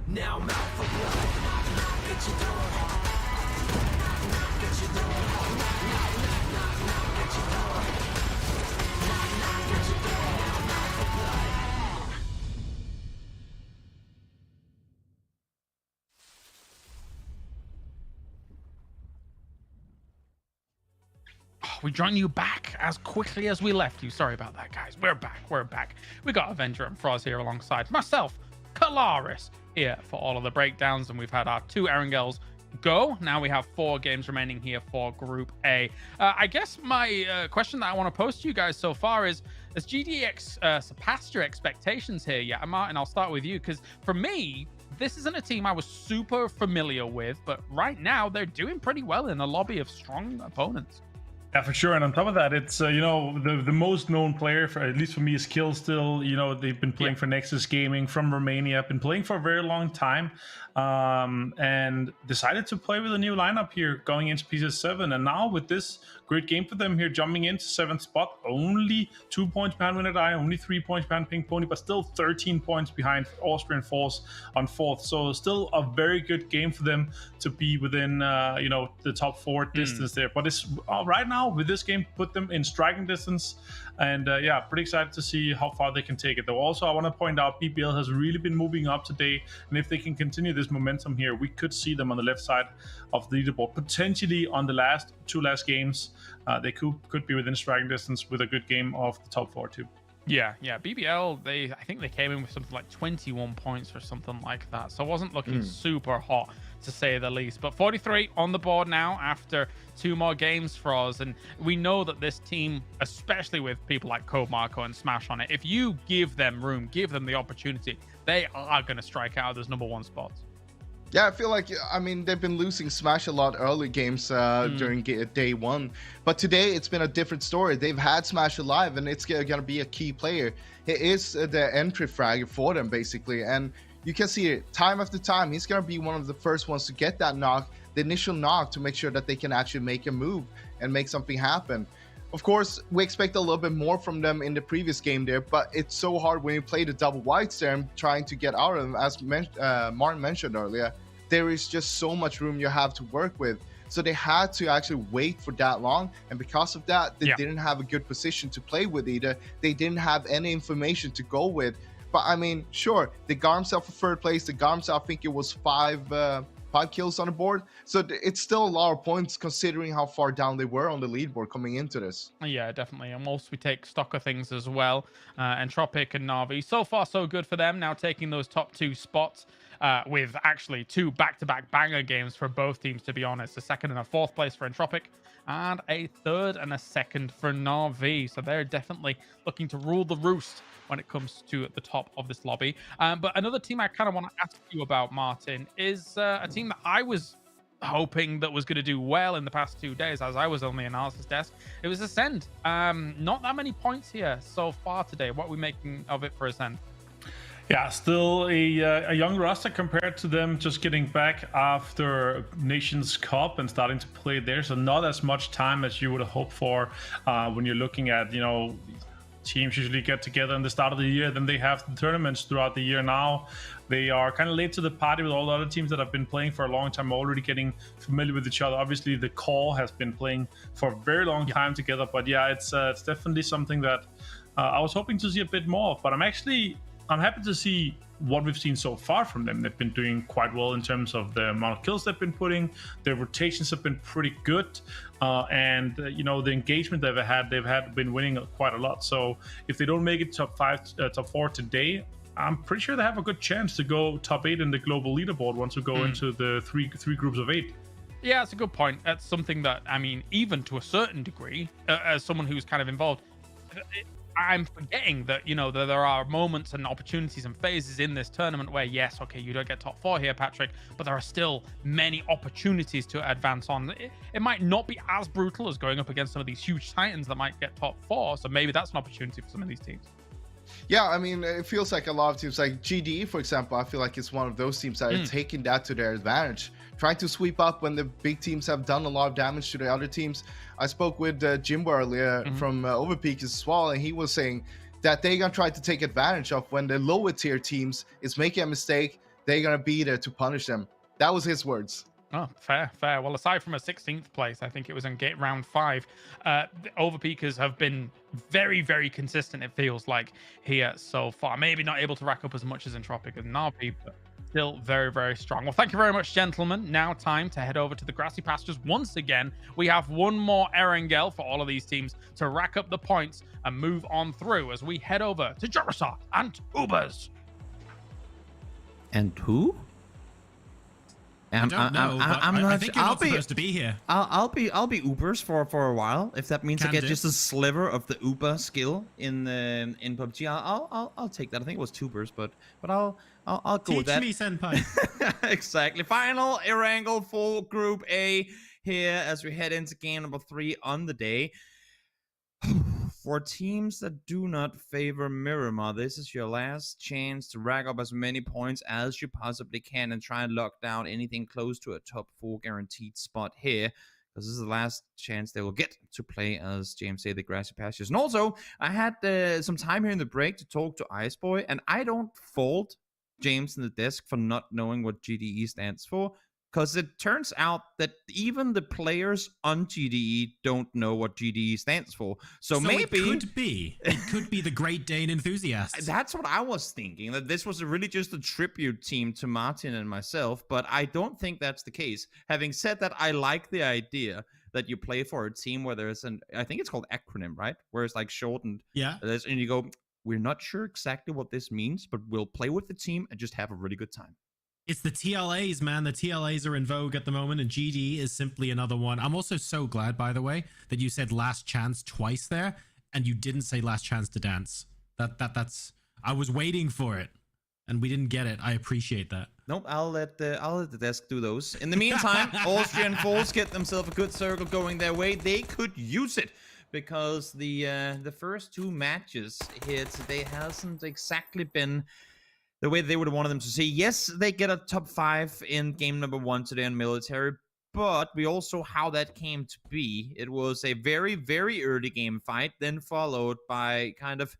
Now I'm out for blood. Knock at your door. Knock at your door. Knock at your door. Knock at your door. Now I'm out for blood. We join you back as quickly as we left you. Sorry about that, guys. We're back. We're back. We got Avenger and Froz here alongside myself, Kalaris, here for all of the breakdowns, and we've had our 2 Erangels go. Now we have 4 games remaining here for Group A. I guess my question that I want to pose to you guys so far is, has GDX surpassed your expectations here yet? Martin, I'll start with you, because for me, this isn't a team I was super familiar with, but right now they're doing pretty well in a lobby of strong opponents. Yeah, for sure. And on top of that, it's, you know, the most known player, for at least for me, is Kill still. You know, they've been playing for Nexus Gaming from Romania, been playing for a very long time, and decided to play with a new lineup here going into PCS7. And now with this great game for them here, jumping into 7th spot, only 2 points behind Winner Die, only 3 points behind Pink Pony, but still 13 points behind Austrian Force on 4th. So still a very good game for them to be within, you know, the top 4 distance there. But it's right now with this game, put them in striking distance. And yeah, pretty excited to see how far they can take it. Though also, I want to point out BBL has really been moving up today. And if they can continue this momentum here, we could see them on the left side of the leaderboard. Potentially on the 2 last games, they could be within striking distance with a good game of the top 4 too. Yeah, BBL, I think they came in with something like 21 points or something like that. So it wasn't looking super hot, to say the least. But 43 on the board now after 2 more games for us. And we know that this team, especially with people like Code Marco and Smash on it, if you give them room, give them the opportunity, they are going to strike out those number 1 spots. Yeah, I feel like, I mean, they've been losing Smash a lot early games during day 1. But today, it's been a different story. They've had Smash alive, and it's going to be a key player. It is the entry frag for them, basically. And you can see it time after time. He's going to be one of the first ones to get that knock, the initial knock, to make sure that they can actually make a move and make something happen. Of course, we expect a little bit more from them in the previous game there, but it's so hard when you play the double whites there and trying to get out of them. As Martin mentioned earlier, there is just so much room you have to work with. So they had to actually wait for that long, and because of that, they didn't have a good position to play with either. They didn't have any information to go with. But I mean, sure, they got himself a third place. They got himself, I think it was five kills on the board. So it's still a lot of points considering how far down they were on the leaderboard coming into this. Yeah, definitely. And whilst we take stock of things as well, Entropic and Na'Vi, so far so good for them, now taking those top 2 spots with actually 2 back-to-back banger games for both teams, to be honest. A 2nd and a 4th place for Entropic, and a 3rd and a 2nd for Na'Vi. So they're definitely looking to rule the roost when it comes to the top of this lobby. But another team I kind of want to ask you about, Martin, is a team that I was hoping that was going to do well in the past 2 days, as I was on the analysis desk. It was Ascend. Not that many points here so far today. What are we making of it for Ascend? Yeah, still a young roster compared to them just getting back after Nations Cup and starting to play there. So not as much time as you would have hoped for when you're looking at, teams usually get together in the start of the year, then they have the tournaments throughout the year. Now they are kind of late to the party with all the other teams that have been playing for a long time, already getting familiar with each other. Obviously the core has been playing for a very long time together, but yeah, it's definitely something that I was hoping to see a bit more of. But I'm happy to see what we've seen so far from them. They've been doing quite well in terms of the amount of kills they've been putting. Their rotations have been pretty good, and the engagement they've been winning quite a lot. So if they don't make it top 4 today, I'm pretty sure they have a good chance to go top 8 in the global leaderboard once we go into the three groups of 8. Yeah, that's a good point. That's something that, I mean, even to a certain degree, as someone who's kind of involved, I'm forgetting that, that there are moments and opportunities and phases in this tournament where, yes, okay, you don't get top 4 here, Patrick, but there are still many opportunities to advance on. It might not be as brutal as going up against some of these huge titans that might get top 4, so maybe that's an opportunity for some of these teams. Yeah, I mean, it feels like a lot of teams, like GDE, for example, I feel like it's one of those teams that are taking that to their advantage, trying to sweep up when the big teams have done a lot of damage to the other teams. I spoke with Jimbo earlier from Overpeak as well, and he was saying that they're going to try to take advantage of when the lower tier teams is making a mistake, they're going to be there to punish them. That was his words. Oh, fair. Well, aside from a 16th place, I think it was in gate round 5, the Overpeakers have been very, very consistent, it feels like, here so far. Maybe not able to rack up as much as Entropic and Na'Vi, but still very, very strong. Well, thank you very much, gentlemen. Now time to head over to the grassy pastures once again. We have one more Erangel for all of these teams to rack up the points and move on through as we head over to Jurasar and Ubers. And who? I don't know. I think you're not supposed to be here. I'll be Ubers for a while, if that means I get just a sliver of the Uber skill in PUBG. I'll take that. I think it was tubers, but I'll go with that. Teach me, senpai. Exactly. Final Erangel full Group A here as we head into game number 3 on the day. For teams that do not favor Miramar, this is your last chance to rack up as many points as you possibly can and try and lock down anything close to a top 4 guaranteed spot here, because this is the last chance they will get to play as James say the grassy pastures. And also, I had some time here in the break to talk to Iceboy, and I don't fault James in the desk for not knowing what GDE stands for, because it turns out that even the players on GDE don't know what GDE stands for. So maybe it could be the Great Dane Enthusiasts. That's what I was thinking, that this was really just a tribute team to Martin and myself, but I don't think that's the case. Having said that, I like the idea that you play for a team where there's I think it's called acronym, right? Where it's like shortened. Yeah. And you go, we're not sure exactly what this means, but we'll play with the team and just have a really good time. It's the TLAs, man. The TLAs are in vogue at the moment, and GD is simply another one. I'm also so glad, by the way, that you said last chance twice there, and you didn't say last chance to dance. That's I was waiting for it, and we didn't get it. I appreciate that. Nope, I'll let the desk do those. In the meantime, Austrian Force get themselves a good circle going their way. They could use it, because the first 2 matches here today hasn't exactly been the way they would have wanted them to see. Yes, they get a top 5 in game number 1 today on military, but we also how that came to be. It was a very, very early game fight, then followed by kind of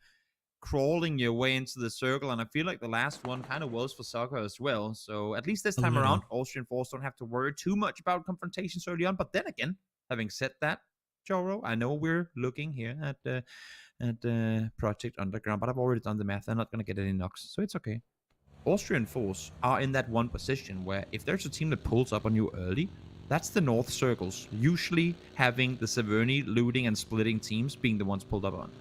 crawling your way into the circle, and I feel like the last one kind of was for soccer as well. So at least this time around, Austrian Force don't have to worry too much about confrontations early on. But then again, having said that, Joro, I know we're looking here at Project Underground, but I've already done the math. They're not going to get any knocks, so it's okay. Austrian Force are in that one position where if there's a team that pulls up on you early, that's the North Circles, usually having the Severny looting and splitting teams being the ones pulled up on.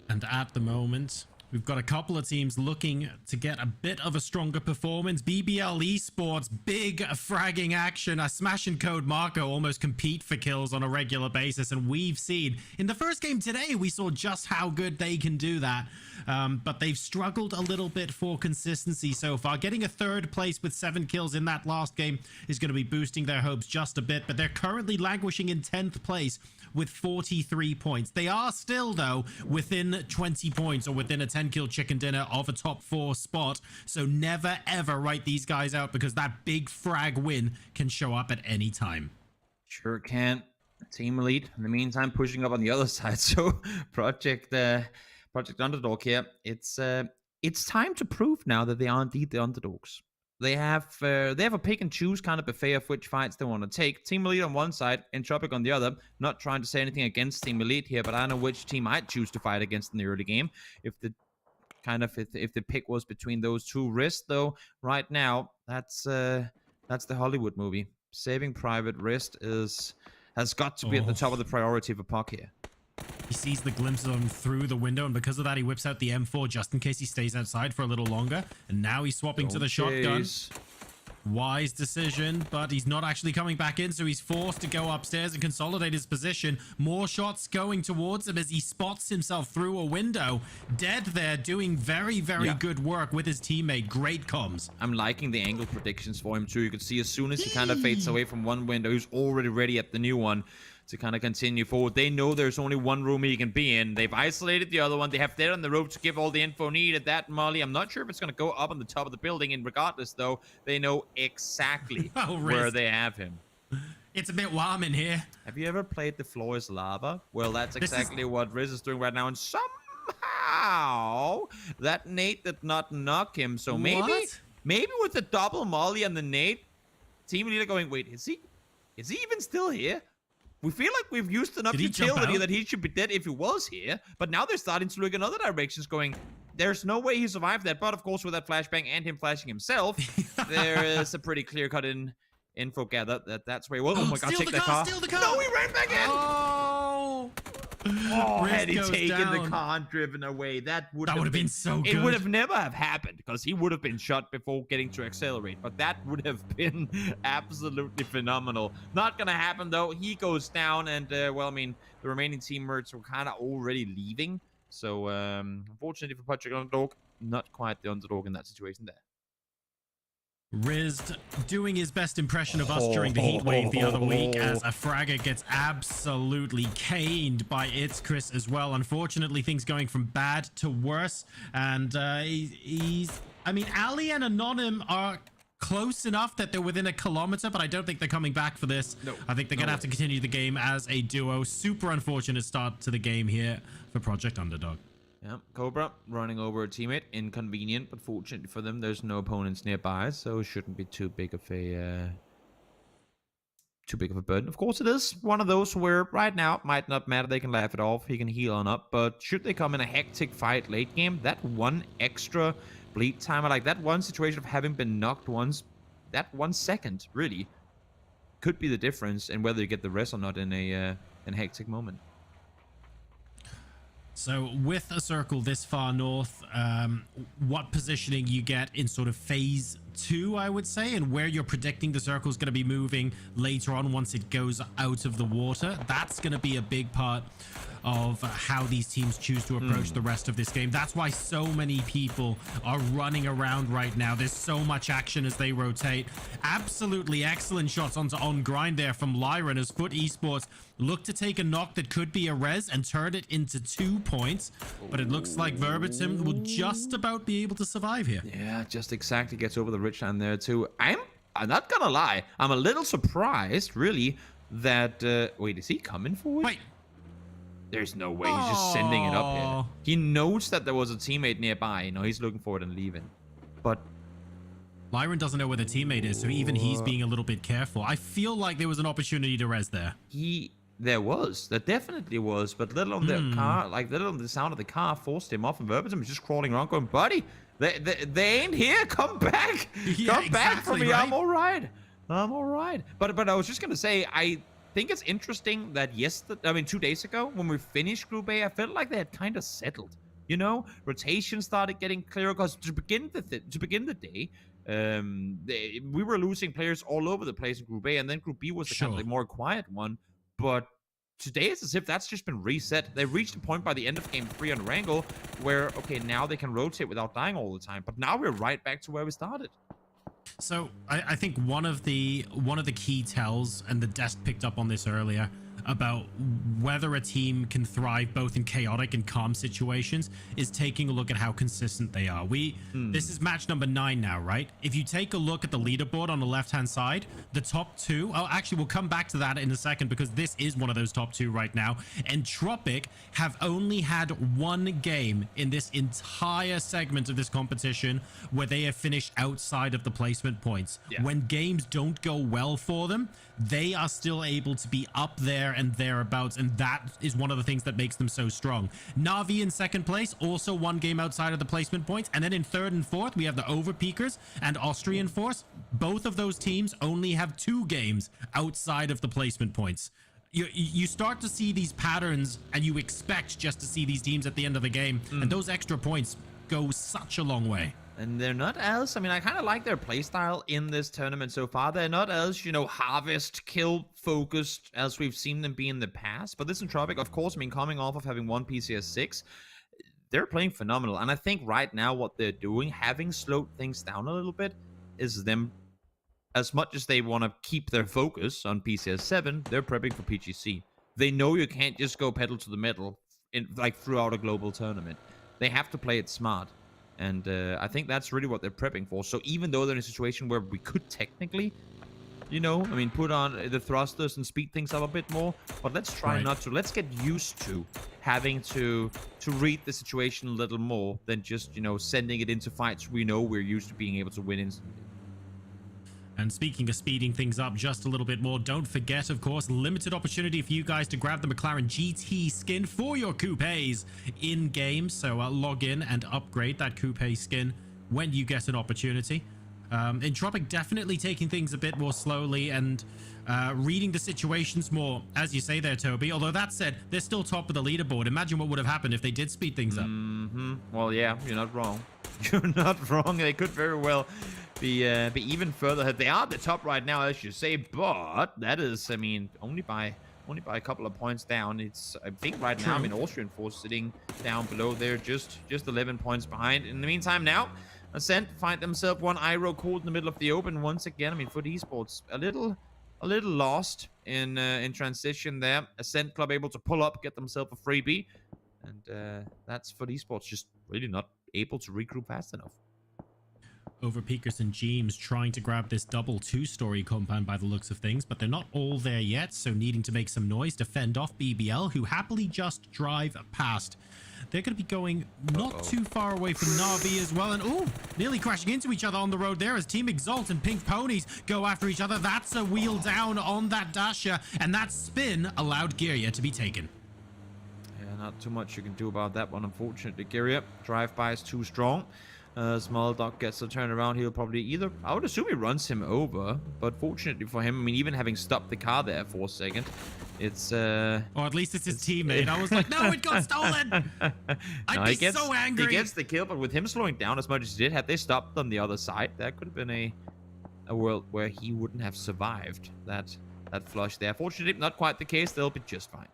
And at the moment, we've got a couple of teams looking to get a bit of a stronger performance. BBL Esports, big fragging action. Smash and Code Marco almost compete for kills on a regular basis. And we've seen in the first game today, we saw just how good they can do that. But they've struggled a little bit for consistency so far. Getting a 3rd place with 7 kills in that last game is going to be boosting their hopes just a bit. But they're currently languishing in 10th place with 43 points. They are still, though, within 20 points or within a 10-kill chicken dinner of a top 4 spot. So never, ever write these guys out because that big frag win can show up at any time. Sure can. Team Elite, in the meantime, pushing up on the other side. So Project Underdog here. It's time to prove now that they are indeed the underdogs. They have a pick and choose kind of buffet of which fights they want to take. Team Elite on one side, Entropic on the other. Not trying to say anything against Team Elite here, but I know which team I'd choose to fight against in the early game. If the pick was between those two Rist, though, right now that's the Hollywood movie. Saving Private Rist has got to be at the top of the priority for Puck here. He sees the glimpse of him through the window, and because of that, he whips out the M4 just in case he stays outside for a little longer. And now he's swapping to the shotgun. Wise decision, but he's not actually coming back in, so he's forced to go upstairs and consolidate his position. More shots going towards him as he spots himself through a window. Dead there, doing very, very good work with his teammate. Great comms. I'm liking the angle predictions for him, too. You can see as soon as he kind of fades away from one window, he's already ready at the new one to kind of continue forward. They know there's only one room he can be in. They've isolated the other one. They have Dead on the rope to give all the info needed. That Molly, I'm not sure if it's going to go up on the top of the building. And regardless, though, they know exactly where they have him. It's a bit warm in here. Have you ever played The Floor is Lava? Well, that's exactly what Riz is doing right now. And somehow that nade did not knock him. So maybe with the double Molly and the nade, Team Leader going, wait, is he even still here? We feel like we've used enough utility that he should be dead if he was here, but now they're starting to look in other directions going, there's no way he survived that, but of course with that flashbang and him flashing himself, there is a pretty clear-cut info gathered that's where he was. Oh my god, take the car. No, he ran back in! Oh, had he taken the car and driven away, that would have been so good. It would have never have happened because he would have been shot before getting to accelerate. But that would have been absolutely phenomenal. Not gonna happen though. He goes down, and well, I mean, the remaining teammates were kind of already leaving. So unfortunately for Project Underdog, not quite the underdog in that situation there. Riz doing his best impression of us during the heat wave the other week as a fragger gets absolutely caned by It's Chris as well. Unfortunately, things going from bad to worse. And I mean, Ali and Anonym are close enough that they're within a kilometer, but I don't think they're coming back for this. No, I think they're going to have to continue the game as a duo. Super unfortunate start to the game here for Project Underdog. Yeah, Cobra running over a teammate. Inconvenient, but fortunately for them, there's no opponents nearby, so it shouldn't be too big of a burden. Of course, it is one of those where right now it might not matter. They can laugh it off. He can heal on up, but should they come in a hectic fight late game, that one extra bleed timer, like that one situation of having been knocked once, that 1 second really could be the difference in whether you get the rest or not in a hectic moment. So with a circle this far north, what positioning you get in sort of phase 2, I would say, and where you're predicting the circle is going to be moving later on once it goes out of the water, that's going to be a big part of how these teams choose to approach the rest of this game. That's why so many people are running around right now. There's so much action as they rotate. Absolutely excellent shots onto on grind there from Lyran as Foot Esports look to take a knock that could be a res and turn it into 2 points, but it looks like Verbatim will just about be able to survive here. Yeah, just exactly gets over the ridgeline there too. I'm not gonna lie, I'm a little surprised, really, that wait, is he coming forward? Wait. There's no way he's just sending it up here. He knows that there was a teammate nearby. You know, he's looking for it and leaving. But Lyran doesn't know where the teammate is, so even he's being a little bit careful. I feel like there was an opportunity to res there. There definitely was, but little on the car, like little on the sound of the car forced him off, and Verbatim was just crawling around going, buddy, they ain't here, come back. Yeah, come back for exactly, me, right? I'm all right. But I was just gonna say, I think it's interesting that 2 days ago, when we finished Group A, I felt like they had kind of settled. You know, rotation started getting clearer, because to begin the day, we were losing players all over the place in Group A, and then Group B was the kind of the more quiet one. But today it's as if that's just been reset. They reached a point by the end of Game 3 on Erangel where, okay, now they can rotate without dying all the time. But now we're right back to where we started. So I think one of the key tells, and the desk picked up on this earlier, about whether a team can thrive both in chaotic and calm situations is taking a look at how consistent they are. This is match number 9 now, right? If you take a look at the leaderboard on the left-hand side, the top 2, actually we'll come back to that in a second, because this is one of those top 2 right now. Entropic have only had 1 game in this entire segment of this competition where they have finished outside of the placement points. Yeah. When games don't go well for them, they are still able to be up there and thereabouts, and that is one of the things that makes them so strong. Na'Vi in second place, also 1 game outside of the placement points, and then in third and fourth we have the Overpeakers and Austrian Force. Both of those teams only have 2 games outside of the placement points. You start to see these patterns, and you expect just to see these teams at the end of the game, and those extra points go such a long way. And they're not as, I kind of like their playstyle in this tournament so far. They're not as, harvest, kill focused as we've seen them be in the past. But this Entropic, of course, coming off of having won PCS6, they're playing phenomenal. And I think right now what they're doing, having slowed things down a little bit, is them, as much as they want to keep their focus on PCS7, they're prepping for PGC. They know you can't just go pedal to the metal throughout a global tournament. They have to play it smart. And I think that's really what they're prepping for. So even though they're in a situation where we could technically, put on the thrusters and speed things up a bit more, but let's try not to. Let's get used to having to read the situation a little more than just, sending it into fights we know we're used to being able to win instantly. And speaking of speeding things up just a little bit more, don't forget, of course, limited opportunity for you guys to grab the McLaren GT skin for your coupes in-game. So log in and upgrade that coupe skin when you get an opportunity. Entropic definitely taking things a bit more slowly and reading the situations more, as you say there, Toby. Although that said, they're still top of the leaderboard. Imagine what would have happened if they did speed things up. Well, yeah, you're not wrong. You're not wrong. They could very well be even further ahead. They are at the top right now, as you say, but that is, only by a couple of points down. It's, I think right now, Austrian Force sitting down below there, just 11 points behind. In the meantime, now Ascent find themselves 1 IRO caught in the middle of the open once again. Foot Esports a little lost in transition there. Ascent Club able to pull up, get themselves a freebie, and that's Foot Esports just really not able to regroup fast enough. Overpeakers and James trying to grab this double 2-story compound by the looks of things, but they're not all there yet, so needing to make some noise to fend off BBL, who happily just drive past. They're going to be going not too far away from Na'Vi as well, and nearly crashing into each other on the road there as Team Exalt and Pink Ponies go after each other. That's a wheel down on that Dasher, and that spin allowed Giria to be taken. Yeah, not too much you can do about that one, unfortunately. Giria, drive-by is too strong. Small Dog gets a turn around. He'll probably either, I would assume he runs him over, but fortunately for him, even having stopped the car there for a second, it's or at least it's his teammate. I was like, no, it got stolen. I'd be so angry. He gets the kill, but with him slowing down as much as he did, had they stopped on the other side, that could have been a world where he wouldn't have survived that flush there. Fortunately, not quite the case. They'll be just fine.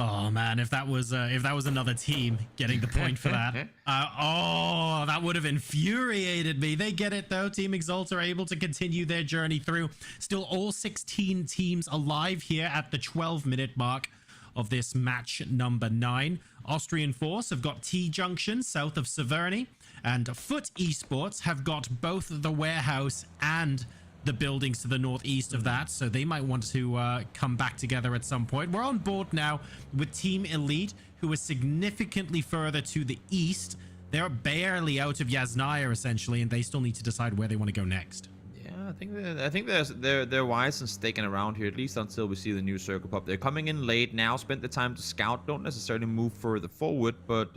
Oh man, if that was another team getting the point for that, that would have infuriated me. They get it though. Team Exalt are able to continue their journey through. Still all 16 teams alive here at the 12-minute mark of this match number 9. Austrian Force have got T-Junction south of Severny, and Foot Esports have got both the warehouse and the buildings to the northeast of that, so they might want to come back together at some point. We're on board now with Team Elite, who is significantly further to the east. They're barely out of Yasnaya essentially, and they still need to decide where they want to go next. Yeah, I think they're wise and sticking around here, at least until we see the new circle pop. They're coming in late now, spent the time to scout, don't necessarily move further forward, but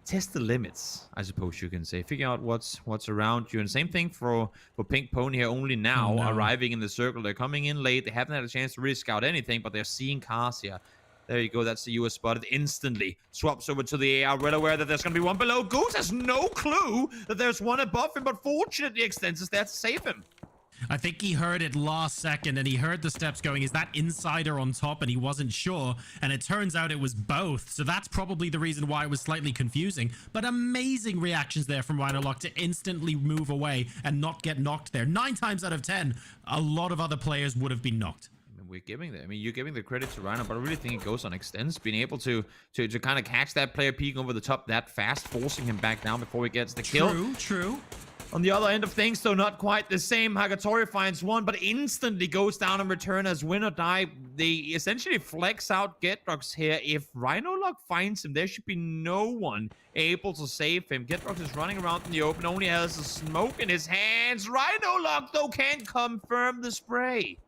test the limits, I suppose you can say. Figure out what's around you. And same thing for Pink Pony here, only now arriving in the circle. They're coming in late. They haven't had a chance to really scout anything, but they're seeing cars here. There you go. That's the US spotted instantly. Swaps over to the AR, well aware that there's going to be one below. Goose has no clue that there's one above him, but fortunately Extens is there to save him. I think he heard it last second, and he heard the steps going. Is that insider on top? And he wasn't sure, and it turns out it was both. So that's probably the reason why it was slightly confusing. But amazing reactions there from Rhinolock to instantly move away and not get knocked there. 9 times out of 10, a lot of other players would have been knocked. You're giving the credit to Rhino, but I really think it goes on Extens being able to kind of catch that player peeking over the top that fast, forcing him back down before he gets the kill. True. On the other end of things, though, not quite the same. Hagatori finds one, but instantly goes down in return as win or die. They essentially flex out Getrox here. If Rhinolock finds him, there should be no one able to save him. Getrox is running around in the open, only has a smoke in his hands. Rhinolock, though, can't confirm the spray.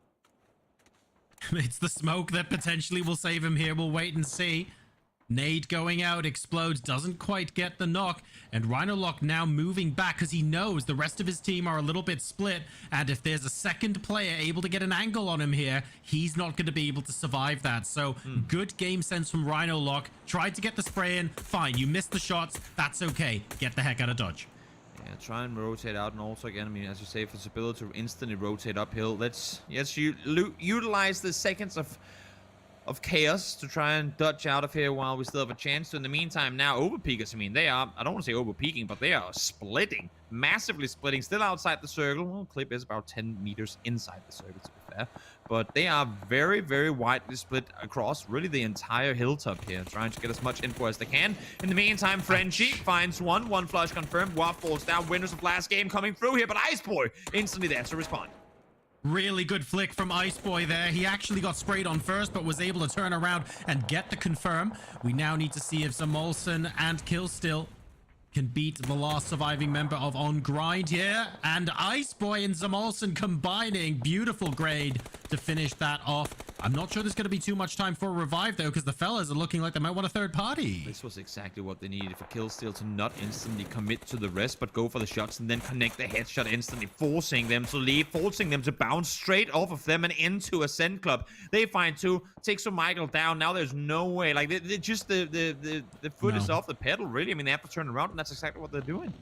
It's the smoke that potentially will save him here. We'll wait and see. Nade going out, explodes, doesn't quite get the knock, and Rhinolock now moving back because he knows the rest of his team are a little bit split, and if there's a second player able to get an angle on him here, he's not going to be able to survive that. So good game sense from Rhinolock. Tried to get the spray in, fine, you missed the shots, that's okay. Get the heck out of dodge. Yeah, try and rotate out, and also again, I mean, as you say, for his ability to instantly rotate uphill, let's utilize the seconds of chaos to try and dodge out of here while we still have a chance to. In the meantime, now overpeakers, I mean, they are, I don't want to say overpeaking, but they are splitting, massively splitting, still outside the circle. Well, Clip is about 10 meters inside the circle, to be fair, but they are very, very widely split across really the entire hilltop here, trying to get as much info as they can. In the meantime, Frenchie finds one flush confirmed. Waff falls down. Winners of last game coming through here, but Ice Boy instantly there to respond. Really good flick from Ice Boy there. He actually got sprayed on first, but was able to turn around and get the confirm. We now need to see if Zamolson and Killstill can beat the last surviving member of On Grind here. And Ice Boy and Zamolson combining. Beautiful grade to finish that off. I'm not sure there's going to be too much time for a revive, though, because the fellas are looking like they might want a third party. This was exactly what they needed for Killstill to not instantly commit to the rest, but go for the shots and then connect the headshot instantly, forcing them to leave, forcing them to bounce straight off of them and into Ascent Club. They find 2, takes Michael down. Now there's no way. Like, they just the foot is off the pedal, really. I mean, they have to turn around, and that's exactly what they're doing.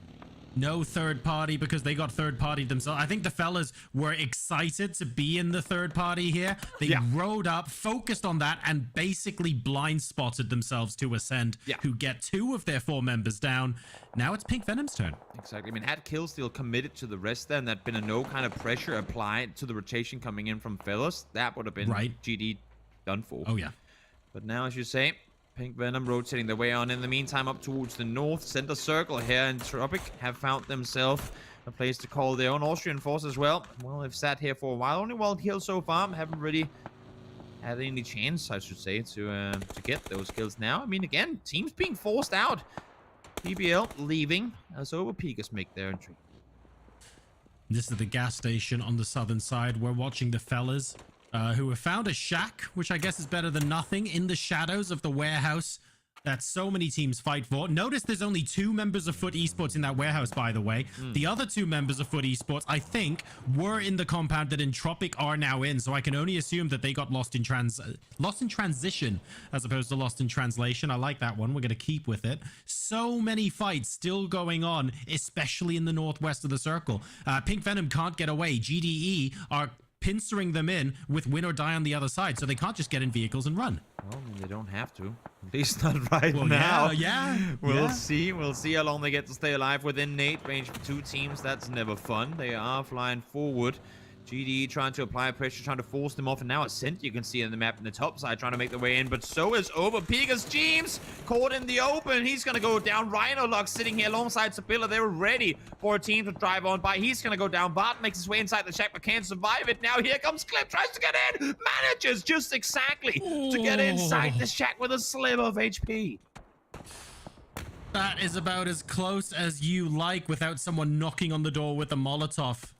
No third party because they got third party themselves. I think the fellas were excited to be in the third party here. They rode up, focused on that, and basically blind spotted themselves to Ascend, who get 2 of their 4 members down. Now it's Pink Venom's turn. Exactly. I mean, had Killstill committed to the rest then, there'd been a no kind of pressure applied to the rotation coming in from fellas, that would have been GD done for. Oh, yeah. But now, as you say, Pink Venom rotating their way on. In the meantime, up towards the north center circle here, and Tropic have found themselves a place to call their own. Austrian Force as well. Well, they've sat here for a while. Only 1 kill so far. Haven't really had any chance, I should say, to get those kills now. I mean, again, teams being forced out. PBL leaving as Overpeakers make their entry. This is the gas station on the southern side. We're watching the fellas who have found a shack, which I guess is better than nothing, in the shadows of the warehouse that so many teams fight for. Notice there's only 2 members of Foot Esports in that warehouse, by the way. The other 2 members of Foot Esports, I think, were in the compound that Entropic are now in, so I can only assume that they got lost in transition as opposed to lost in translation. I like that one. We're going to keep with it. So many fights still going on, especially in the northwest of the circle. Pink Venom can't get away. GDE are pincering them in with win or die on the other side, so they can't just get in vehicles and run. Well, I mean, they don't have to. At least not right Well, now. yeah. We'll see. We'll see how long they get to stay alive within nade range for two teams. That's never fun. They are flying forward. GDE trying to apply pressure, trying to force them off. And now Ascent, you can see in the map in the top side, trying to make their way in. But so is Overpeakers. James caught in the open. He's going to go down. Rhinolock sitting here alongside Sabilla. They were ready for a team to drive on by. He's going to go down. Bart makes his way inside the shack, but can't survive it. Now here comes Clip. Tries to get in. Manages just exactly to get inside the shack with a sliver of HP. That is about as close as you like without someone knocking on the door with a Molotov.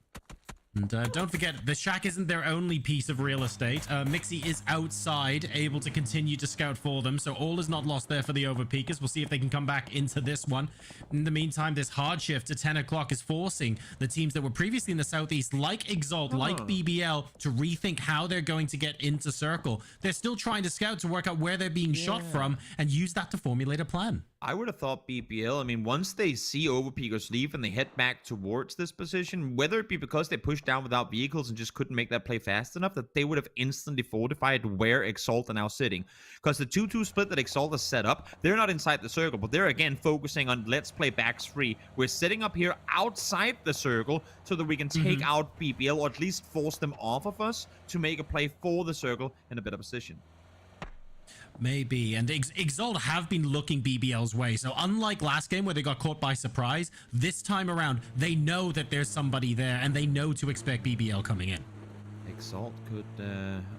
And don't forget, the shack isn't their only piece of real estate. Mixie is outside, able to continue to scout for them, so all is not lost there for the Overpeakers. We'll see if they can come back into this one. In the meantime, this hard shift to 10 o'clock is forcing the teams that were previously in the southeast, like Exalt, like BBL, to rethink how they're going to get into circle. They're still trying to scout to work out where they're being shot from and use that to formulate a plan. I would have thought BBL, I mean, once they see Overpeakers leave and they head back towards this position, whether it be because they pushed down without vehicles and just couldn't make that play fast enough, that they would have instantly fortified where Exalt are now sitting. Because the 2-2 split that Exalt has set up, they're not inside the circle, but they're again focusing on let's play backs free. We're sitting up here outside the circle so that we can take out BBL, or at least force them off of us to make a play for the circle in a better position. Maybe, and Exalt have been looking BBL's way, so unlike last game where they got caught by surprise, this time around, they know that there's somebody there, and they know to expect BBL coming in. Exalt could,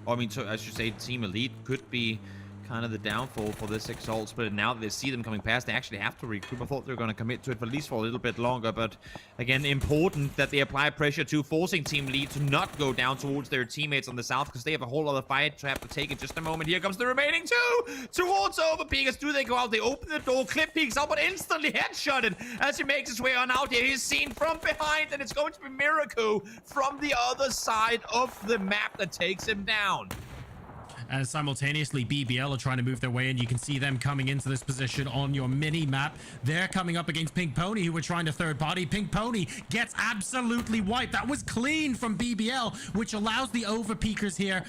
I mean, so I should say Team Elite could be kind of the downfall for this Exalt split. Now that they see them coming past, they actually have to regroup. I thought they were going to commit to it for at least for a little bit longer, but again, important that they apply pressure to forcing Team Elite to not go down towards their teammates on the south, because they have a whole other fight to have to take in just a moment. Here comes the remaining two towards Overpeakers. Do they go out? They open the door. Clip peeks out, but instantly headshotted as he makes his way on out here. He's seen from behind, and it's going to be Miracle from the other side of the map that takes him down. And simultaneously, BBL are trying to move their way in. You can see them coming into this position on your mini-map. They're coming up against Pink Pony, who were trying to third party. Pink Pony gets absolutely wiped. That was clean from BBL, which allows the Overpeakers here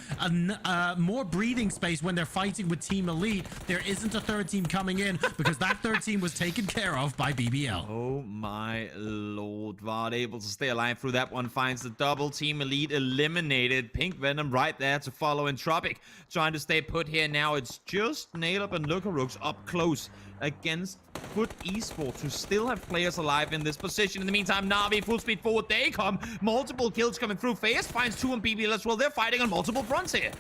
more breathing space when they're fighting with Team Elite. There isn't a third team coming in because that third team was taken care of by BBL. Oh my lord. Vard able to stay alive through that one. Finds the double. Team Elite eliminated. Pink Venom right there to follow. Entropic trying to stay put here now. It's just Naileup and Lookarooks up close against Foot Esports, who still have players alive in this position. In the meantime, Na'Vi full speed forward. They come. Multiple kills coming through. Fayez finds 2 on BBL as well. They're fighting on multiple fronts here.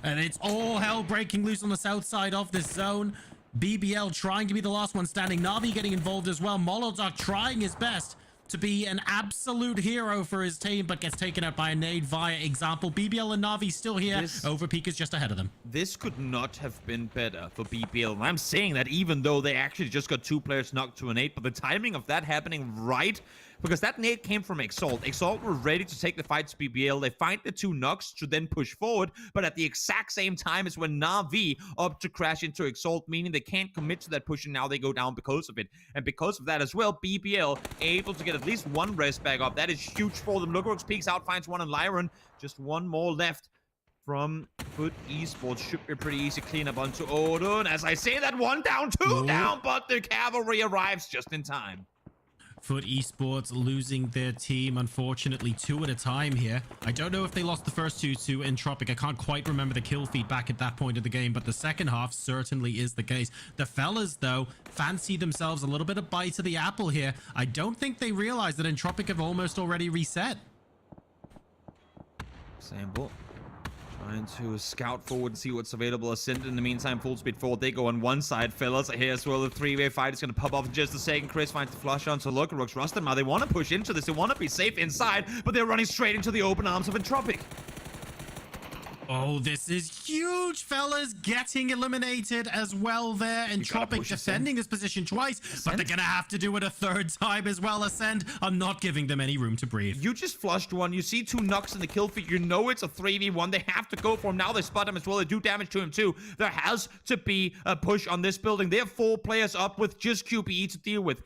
And it's all hell breaking loose on the south side of this zone. BBL trying to be the last one standing. Na'Vi getting involved as well. Molotov trying his best to be an absolute hero for his team, but gets taken out by a nade via example. BBL and Na'Vi still here. Overpeak is just ahead of them. This could not have been better for BBL. And I'm saying that even though they actually just got 2 players knocked to a nade, but the timing of that happening right, because that nade came from Exalt. Exalt were ready to take the fight to BBL. They find the 2 knocks to then push forward, but at the exact same time is when Na'Vi up to crash into Exalt, meaning they can't commit to that push, and now they go down because of it. And because of that as well, BBL able to get at least 1 rest back up. That is huge for them. Lookarooks peeks out, finds 1 on Lyron. Just 1 more left from Foot Esports. Should be pretty easy cleanup onto Odin. As I say that, 1 down, 2 down, but the cavalry arrives just in time. Foot Esports losing their team, unfortunately, 2 at a time here. I don't know if they lost the first 2 to Entropic. I can't quite remember the kill feed back at that point of the game, but the second half certainly is the case. The fellas, though, fancy themselves a little bit of bite of the apple here. I don't think they realize that Entropic have almost already reset. Sample trying to scout forward and see what's available. Ascent in the meantime, full speed forward. They go on one side, fellas. Here as well, the 3-way fight is going to pop off in just a second. Chris finds the flush on, so Lookarooks rush them. Now they want to push into this. They want to be safe inside, but they're running straight into the open arms of Entropic. Oh, this is huge, fellas. Getting eliminated as well there. Entropic defending this position twice, but they're going to have to do it a 3rd time as well. Ascend are not giving them any room to breathe. You just flushed 1. You see 2 knocks in the kill feed. You know it's a 3v1. They have to go for him. Now they spot him as well. They do damage to him too. There has to be a push on this building. They have 4 players up with just QBE to deal with.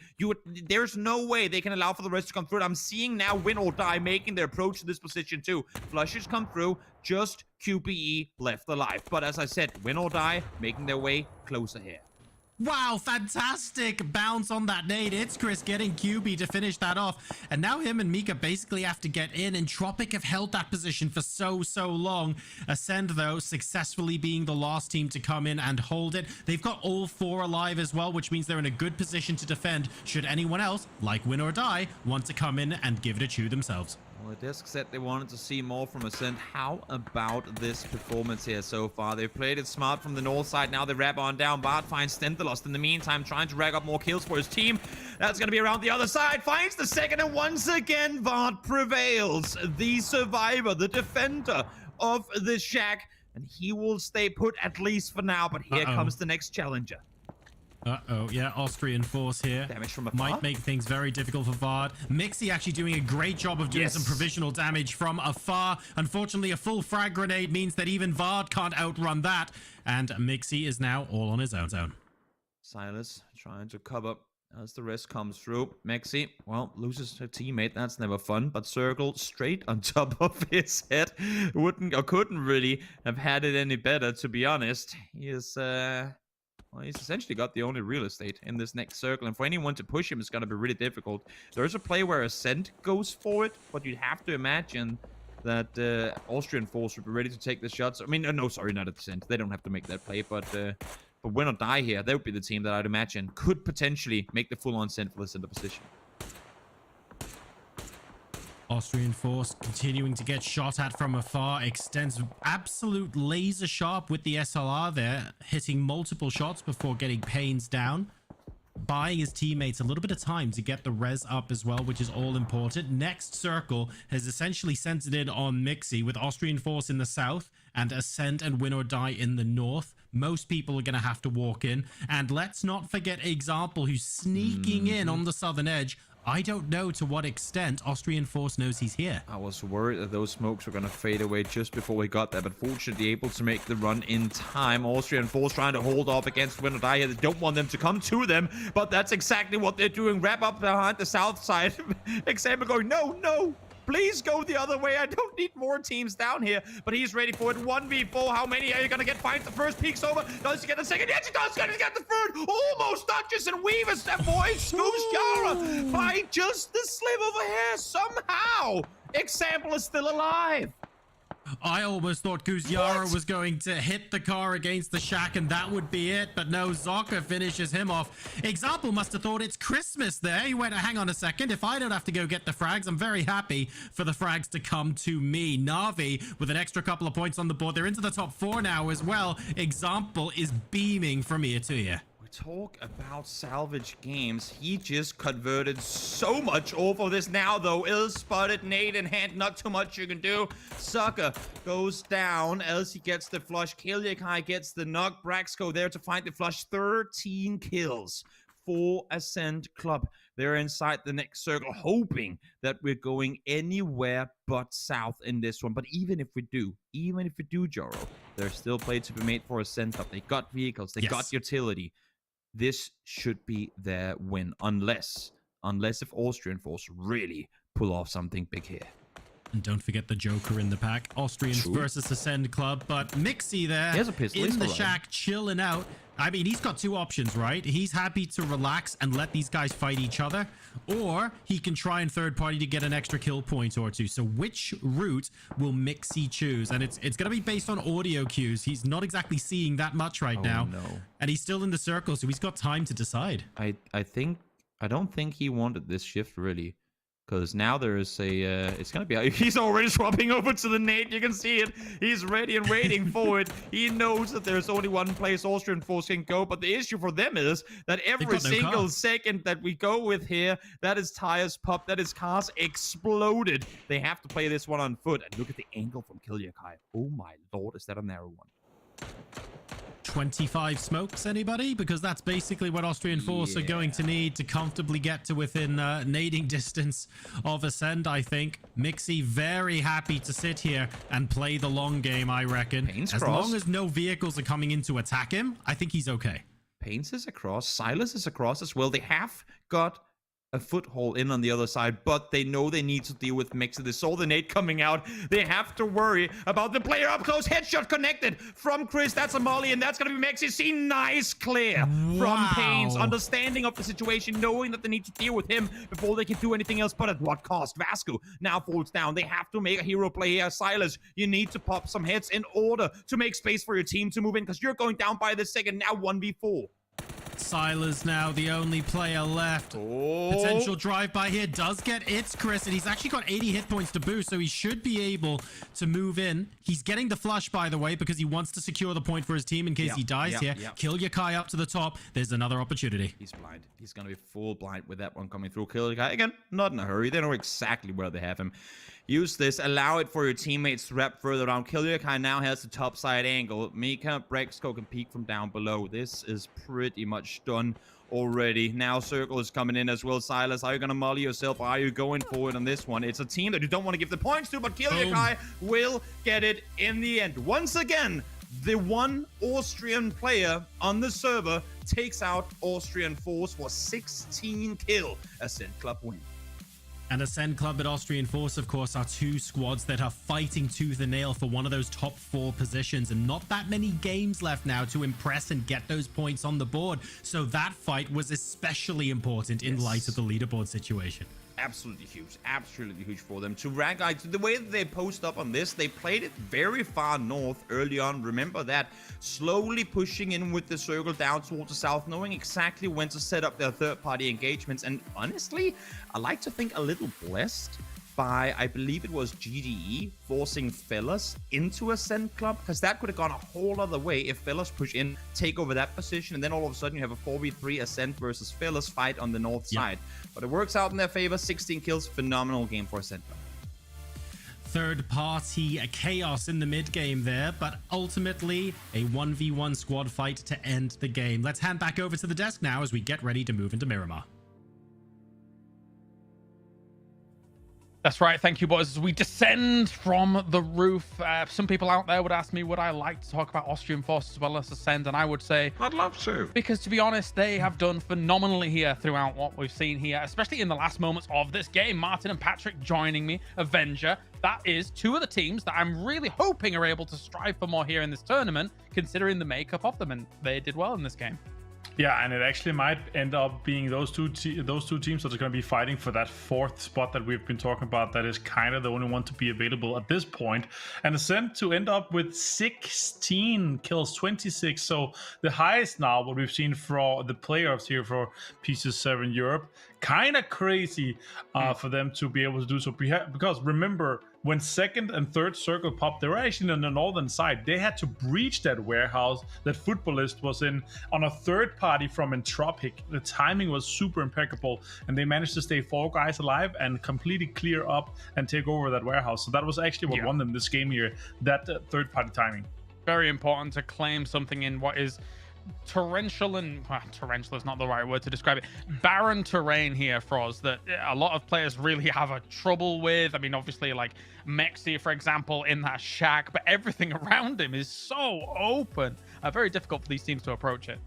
There's no way they can allow for the rest to come through. I'm seeing now Win or Die making their approach to this position too. Flushes come through. Just QBE left alive. But as I said, win or die, making their way closer here. Wow, fantastic bounce on that nade. It's Chris getting QB to finish that off. And now him and Mika basically have to get in. And Tropic have held that position for so long. Ascend, though, successfully being the last team to come in and hold it. They've got all 4 alive as well, which means they're in a good position to defend should anyone else, like Win or Die, want to come in and give it a chew themselves. Well, the disc said they wanted to see more from Ascent. How about this performance here so far? They've played it smart from the north side. Now they wrap on down. Bart finds Stentelost in the meantime, trying to rack up more kills for his team. That's going to be around the other side. Finds the second, and once again, Vart prevails. The survivor, the defender of the shack. And he will stay put, at least for now. But here comes the next challenger. Yeah, Austrian Force here. Damage from afar. Might make things very difficult for Vard. Mixie actually doing a great job of doing some provisional damage from afar. Unfortunately, a full frag grenade means that even Vard can't outrun that. And Mixie is now all on his own. Silas trying to cover as the rest comes through. Mexi, well, loses her teammate. That's never fun. But Circle straight on top of his head. Wouldn't or couldn't really have had it any better, to be honest. He is... Well, he's essentially got the only real estate in this next circle, and for anyone to push him is going to be really difficult. There's a play where Ascent goes for it, but you'd have to imagine that Austrian Force would be ready to take the shots. I mean, no, sorry, not at Ascent. They don't have to make that play, but Win or Die here, that would be the team that I'd imagine could potentially make the full-on Ascent for the center position. Austrian Force continuing to get shot at from afar, extends absolute laser sharp with the SLR there, hitting multiple shots before getting Pains down, buying his teammates a little bit of time to get the res up as well, which is all important. Next circle has essentially centered in on Mixie with Austrian Force in the south and Ascent and Win or Die in the north. Most people are going to have to walk in, and let's not forget Example, who's sneaking in on the southern edge. I don't know to what extent Austrian Force knows he's here. I was worried that those smokes were going to fade away just before we got there, but fortunately able to make the run in time. Austrian Force trying to hold off against Win or Die here. They don't want them to come to them, but that's exactly what they're doing. Wrap up behind the south side. Example going, no. Please go the other way. I don't need more teams down here. But he's ready for it. 1v4. How many are you going to get? Finds the first, peeks over. Does he get the second? Yes, he does. Going to get the third. Almost touches and Weavers. That boy scoops Yara by just the slip of a hair. Somehow, Example is still alive. I almost thought Guzyara was going to hit the car against the shack and that would be it, but no, Zoka finishes him off. Example must have thought it's Christmas there. He went, hang on a second, if I don't have to go get the frags, I'm very happy for the frags to come to me. Na'Vi with an extra couple of points on the board. They're into the top 4 now as well. Example is beaming from ear to ear. Talk about salvage games. He just converted so much off of this now, though. Ill spotted, nade in hand, not too much you can do. Sucker goes down. Elsie gets the flush. Kiliakai gets the knock. Braxco there to find the flush. 13 kills for Ascent Club. They're inside the next circle, hoping that we're going anywhere but south in this one. But even if we do, Joro, there's still play to be made for Ascent Club. They got vehicles. They got utility. This should be their win, unless if Austrian Force really pull off something big here. And don't forget the Joker in the pack. Austrians versus Ascend Club, but Mixie there in the shack chilling out. I mean, he's got 2 options, right? He's happy to relax and let these guys fight each other, or he can try and third party to get an extra kill point or 2. So which route will Mixie choose? And it's going to be based on audio cues. He's not exactly seeing that much right now. No. And he's still in the circle, so he's got time to decide. I don't think he wanted this shift, really. Because now there is a, it's going to be, he's already swapping over to the nade. You can see it. He's ready and waiting for it. He knows that there's only one place Austrian Force can go. But the issue for them is that every single second that we go with here, that is tires pop, that is cars exploded. They have to play this one on foot. And look at the angle from Kiliakai. Oh my lord, is that a narrow one? 25 smokes, anybody? Because that's basically what Austrian Force are going to need to comfortably get to within nading distance of Ascend, I think. Mixie very happy to sit here and play the long game, I reckon. As long as no vehicles are coming in to attack him, I think he's okay. Pains is across. Silas is across as well. They have got a foothold in on the other side, but they know they need to deal with Mexi. They saw the nade coming out. They have to worry about the player up close. Headshot connected from Chris. That's a molly, and that's going to be Mexi. See, nice clear from Pains. Understanding of the situation, knowing that they need to deal with him before they can do anything else, but at what cost? Vasco now falls down. They have to make a hero play here. Silas, you need to pop some heads in order to make space for your team to move in, because you're going down by the second. Now 1v4. Silas now the only player left. Potential drive-by here does get It's Chris, and he's actually got 80 hit points to boost, so he should be able to move in. He's getting the flush, by the way, because he wants to secure the point for his team in case he dies here. Kill Yakai up to the top. There's another opportunity. He's blind. He's going to be full blind with that one coming through. Kill Yakai. Again, not in a hurry. They know exactly where they have him. Use this. Allow it for your teammates to wrap further down. Kill Yakai now has the top side angle. Mika, Brexco can peek from down below. This is pretty much done already. Now Circle is coming in as well. Silas, are you going to molly yourself? Are you going forward on this one? It's a team that you don't want to give the points to, but Kill Yakai will get it in the end. Once again, the one Austrian player on the server takes out Austrian Force for 16 kill. Ascent Club win. And Ascend Club and Austrian Force, of course, are two squads that are fighting tooth and nail for one of those top 4 positions, and not that many games left now to impress and get those points on the board. So that fight was especially important in light of the leaderboard situation. Absolutely huge for them to rank. Like, the way that they post up on this, they played it very far north early on. Remember that, slowly pushing in with the circle down towards the south, knowing exactly when to set up their third-party engagements. And honestly, I like to think a little blessed by, I believe it was GDE, forcing Fellas into Ascent Club, because that could have gone a whole other way if Fellas push in, take over that position, and then all of a sudden you have a 4v3 Ascent versus Fellas fight on the north side. But it works out in their favor. 16 kills, phenomenal game for Ascent Club. Third-party chaos in the mid-game there, but ultimately a 1v1 squad fight to end the game. Let's hand back over to the desk now as we get ready to move into Miramar. That's right. Thank you, boys. As we descend from the roof, some people out there would ask me, would I like to talk about Austrian Force as well as Ascend? And I would say, I'd love to. Because to be honest, they have done phenomenally here throughout what we've seen here, especially in the last moments of this game. Martin and Patrick joining me, Avenger. That is two of the teams that I'm really hoping are able to strive for more here in this tournament, considering the makeup of them. And they did well in this game. Yeah, and it actually might end up being those two teams that are going to be fighting for that 4th spot that we've been talking about. That is kind of the only one to be available at this point. And Ascent to end up with 16 kills, 26. So the highest now, what we've seen for the playoffs here for PCS7 Europe. Kind of crazy for them to be able to do so. Because remember, when 2nd and 3rd circle popped, they were actually on the northern side. They had to breach that warehouse that Footballist was in on a third party from Entropic. The timing was super impeccable, and they managed to stay 4 guys alive and completely clear up and take over that warehouse. So that was actually what won them this game here, that third party timing. Very important to claim something in what is torrential and torrential is not the right word to describe it, barren terrain here for us that a lot of players really have a trouble with. I mean, obviously like Mexi, for example, in that shack, but everything around him is so open. Very difficult for these teams to approach it.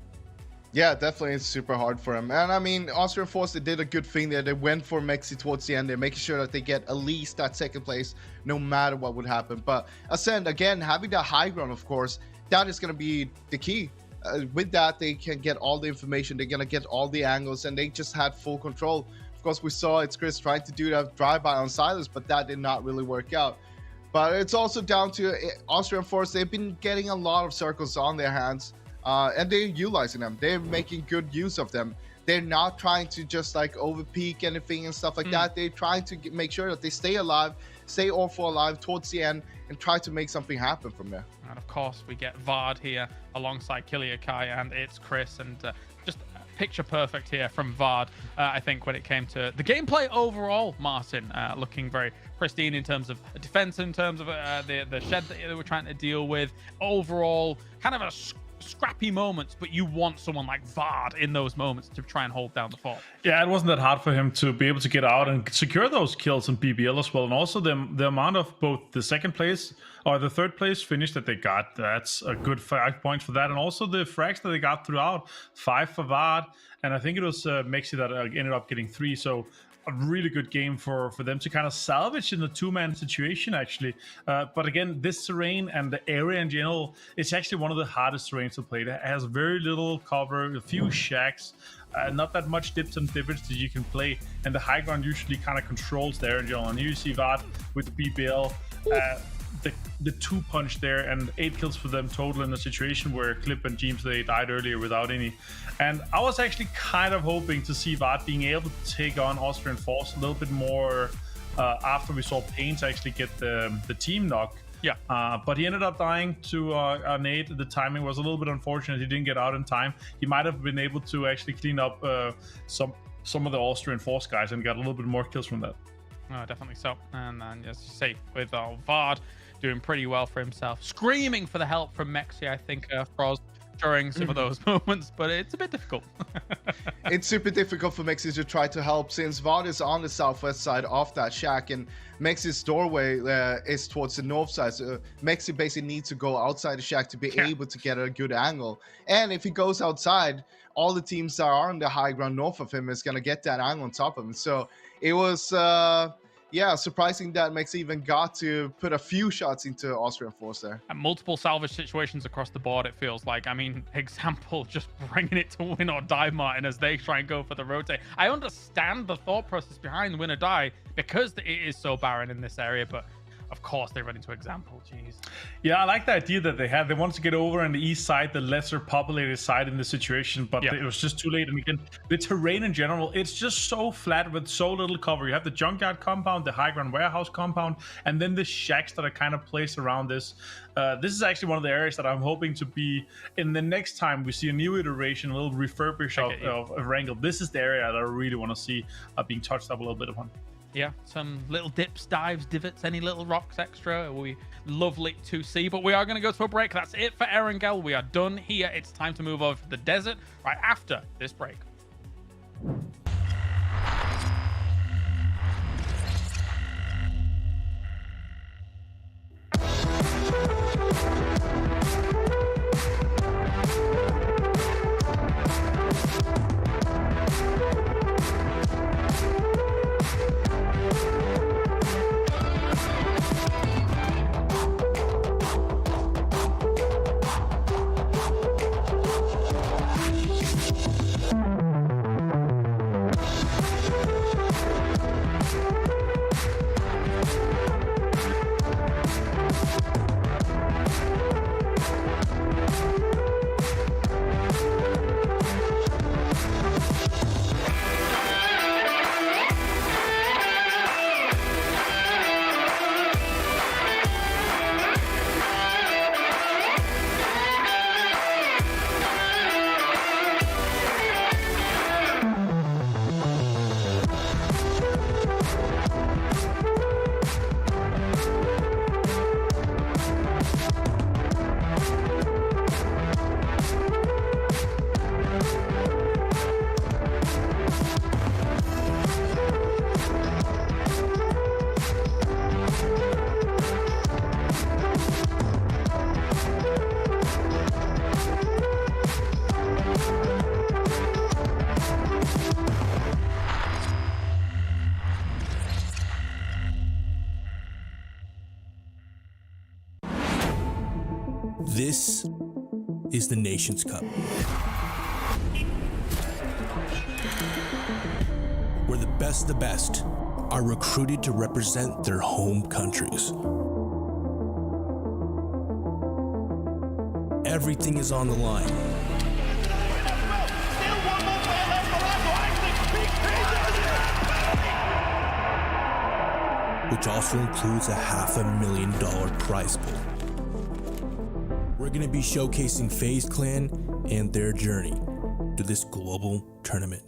Yeah, definitely, it's super hard for him. And I mean, Austrian Force, they did a good thing there. They went for Mexi towards the end. They're making sure that they get at least that 2nd place, no matter what would happen. But Ascend, again, having that high ground, of course, that is going to be the key. With that, they can get all the information. They're going to get all the angles, and they just had full control. Of course, we saw It's Chris trying to do that drive-by on Silas, but that did not really work out. But it's also down to Austrian Force. They've been getting a lot of circles on their hands, and they're utilizing them. They're making good use of them. They're not trying to just like overpeak anything and stuff like that. They're trying to make sure that they stay alive, stay all 4 alive towards the end, and try to make something happen from there. And of course, we get Vard here alongside Kiliakai and It's Chris, and just picture perfect here from Vard, I think, when it came to the gameplay overall. Martin looking very pristine in terms of defense, in terms of the shed that they were trying to deal with. Overall, kind of a scrappy moments, but you want someone like Vard in those moments to try and hold down the fort. Yeah, it wasn't that hard for him to be able to get out and secure those kills in BBL as well. And also the amount of both the second place or the third place finish that they got, that's a good 5 points for that. And also the frags that they got throughout, 5 for Vard. And I think it was Mexi that ended up getting 3. So a really good game for them to kind of salvage in the 2-man situation, actually. But again, this terrain and the area in general, it's actually one of the hardest terrains to play. It has very little cover, a few shacks, not that much dips and divots that you can play, and the high ground usually kind of controls the area in general. And here you see Vard with the BBL, the 2-punch there, and 8 kills for them total in a situation where Clip and James, they died earlier without any. And I was actually kind of hoping to see Vard being able to take on Austrian Force a little bit more after we saw Pains actually get the team knock. Yeah. But he ended up dying to a nade. The timing was a little bit unfortunate. He didn't get out in time. He might have been able to actually clean up some of the Austrian Force guys and got a little bit more kills from that. Oh, definitely so. And then, as you say, with Vard doing pretty well for himself, screaming for the help from Mexi, I think, Froz, during some of those moments, but it's a bit difficult. It's super difficult for Mexi to try to help since Vard is on the southwest side of that shack and Mexi's doorway is towards the north side. So Mexi basically needs to go outside the shack to be able to get a good angle. And if he goes outside, all the teams that are on the high ground north of him is going to get that angle on top of him. So it was surprising that Mexi even got to put a few shots into Austrian Force there. And multiple salvage situations across the board, it feels like. I mean, example, just bringing it to win or die, Martin, as they try and go for the rotate. I understand the thought process behind win or die because it is so barren in this area, but of course they run into example. Jeez. Yeah, I like the idea that they had. They wanted to get over on the east side, the lesser populated side in the situation, but it was just too late. And again, the terrain in general, it's just so flat with so little cover. You have the junkyard compound, the high ground warehouse compound, and then the shacks that are kind of placed around this. This is actually one of the areas that I'm hoping to be in the next time we see a new iteration, a little refurbish of Erangel. This is the area that I really want to see being touched up a little bit upon. Yeah, some little dips, dives, divots, any little rocks extra. We lovely to see, but we are going to go to a break. That's it for Erangel. We are done here. It's time to move over to the desert right after this break. This is the Nations Cup, where the best of the best are recruited to represent their home countries. Everything is on the line. Which also includes a $500,000 prize pool. We're going to be showcasing FaZe Clan and their journey to this global tournament.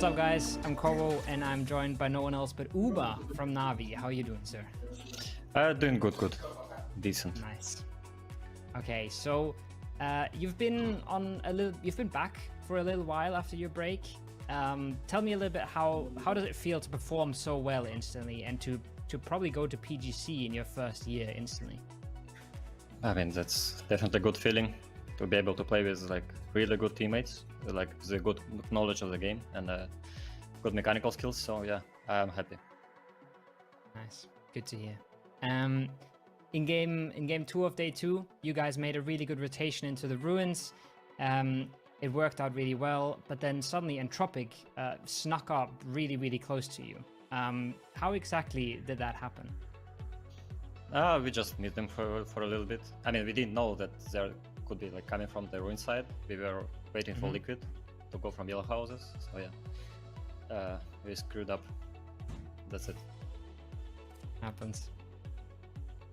up, guys? I'm Koro, and I'm joined by no one else but Uber from Navi. How are you doing, sir? Doing good. Decent. Nice. Okay, so you've been back for a little while after your break. Tell me a little bit how does it feel to perform so well instantly, and to probably go to PGC in your first year instantly? I mean, that's definitely a good feeling to be able to play with like really good teammates, like the good knowledge of the game and good mechanical skills. So yeah, I'm happy. Nice, good to hear. In game 2 of day 2, you guys made a really good rotation into the ruins. It worked out really well, but then suddenly Entropic snuck up really close to you. How exactly did that happen? We just meet them for a little bit. I mean, we didn't know that there could be like coming from the ruin side. We were waiting for Liquid to go from yellow houses. So yeah, we screwed up. That's it. Happens.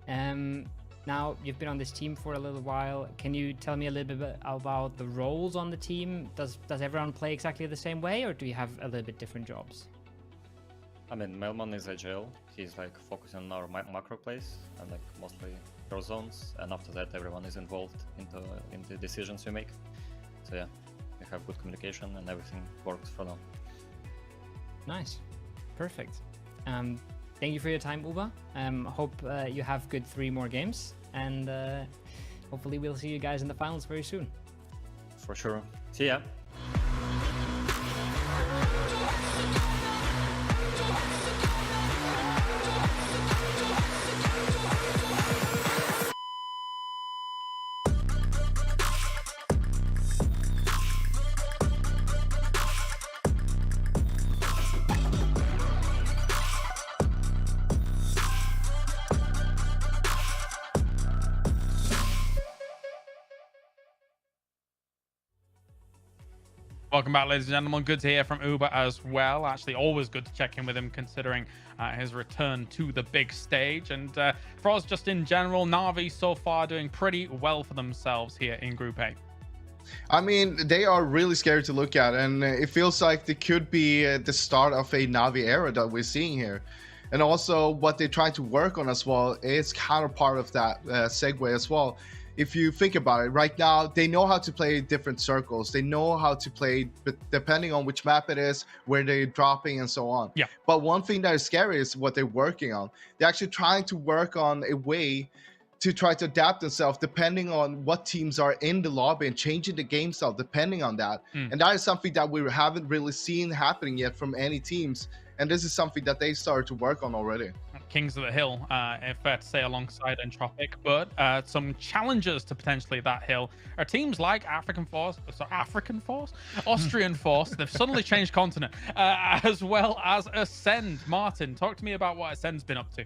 Now you've been on this team for a little while. Can you tell me a little bit about the roles on the team? Does everyone play exactly the same way, or do you have a little bit different jobs? I mean, Melman is agile. He's like focusing on our macro plays and like mostly draw zones. And after that, everyone is involved in the decisions we make. So yeah, we have good communication and everything works for now. Nice, perfect. Thank you for your time, Uber. Hope you have good 3 more games, and hopefully we'll see you guys in the finals very soon. For sure. See ya. Welcome back, ladies and gentlemen. Good to hear from Uber as well. Actually, always good to check in with him, considering his return to the big stage. And for us, just in general, Na'Vi so far doing pretty well for themselves here in Group A. I mean, they are really scary to look at, and it feels like they could be the start of a Na'Vi era that we're seeing here. And also, what they're trying to work on as well is kind of part of that segue as well. If you think about it, right now, they know how to play different circles. They know how to play, depending on which map it is, where they're dropping, and so on. Yeah. But one thing that is scary is what they're working on. They're actually trying to work on a way to try to adapt themselves depending on what teams are in the lobby and changing the game style depending on that. And that is something that we haven't really seen happening yet from any teams. And this is something that they started to work on already. Kings of the Hill, if fair to say, alongside Entropic, but some challengers to potentially that hill are teams like Austrian Force. They've suddenly changed continent, as well as Ascend. Martin, talk to me about what Ascend's been up to.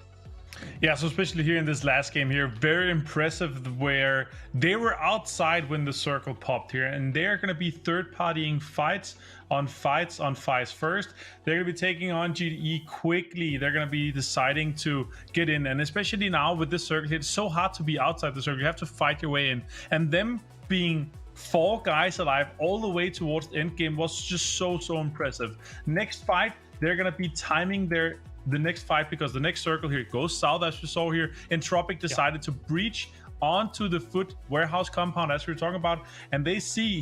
Yeah, so especially here in this last game here, very impressive where they were outside when the circle popped here, and they're going to be third-partying fights on fights first. They're going to be taking on GDE quickly. They're going to be deciding to get in, and especially now with this circle, it's so hard to be outside the circle. You have to fight your way in, and them being 4 guys alive all the way towards the end game was just so impressive. Next fight, they're going to be timing the next fight, because the next circle here goes south, as we saw here. Entropic decided to breach onto the foot warehouse compound, as we were talking about, and they see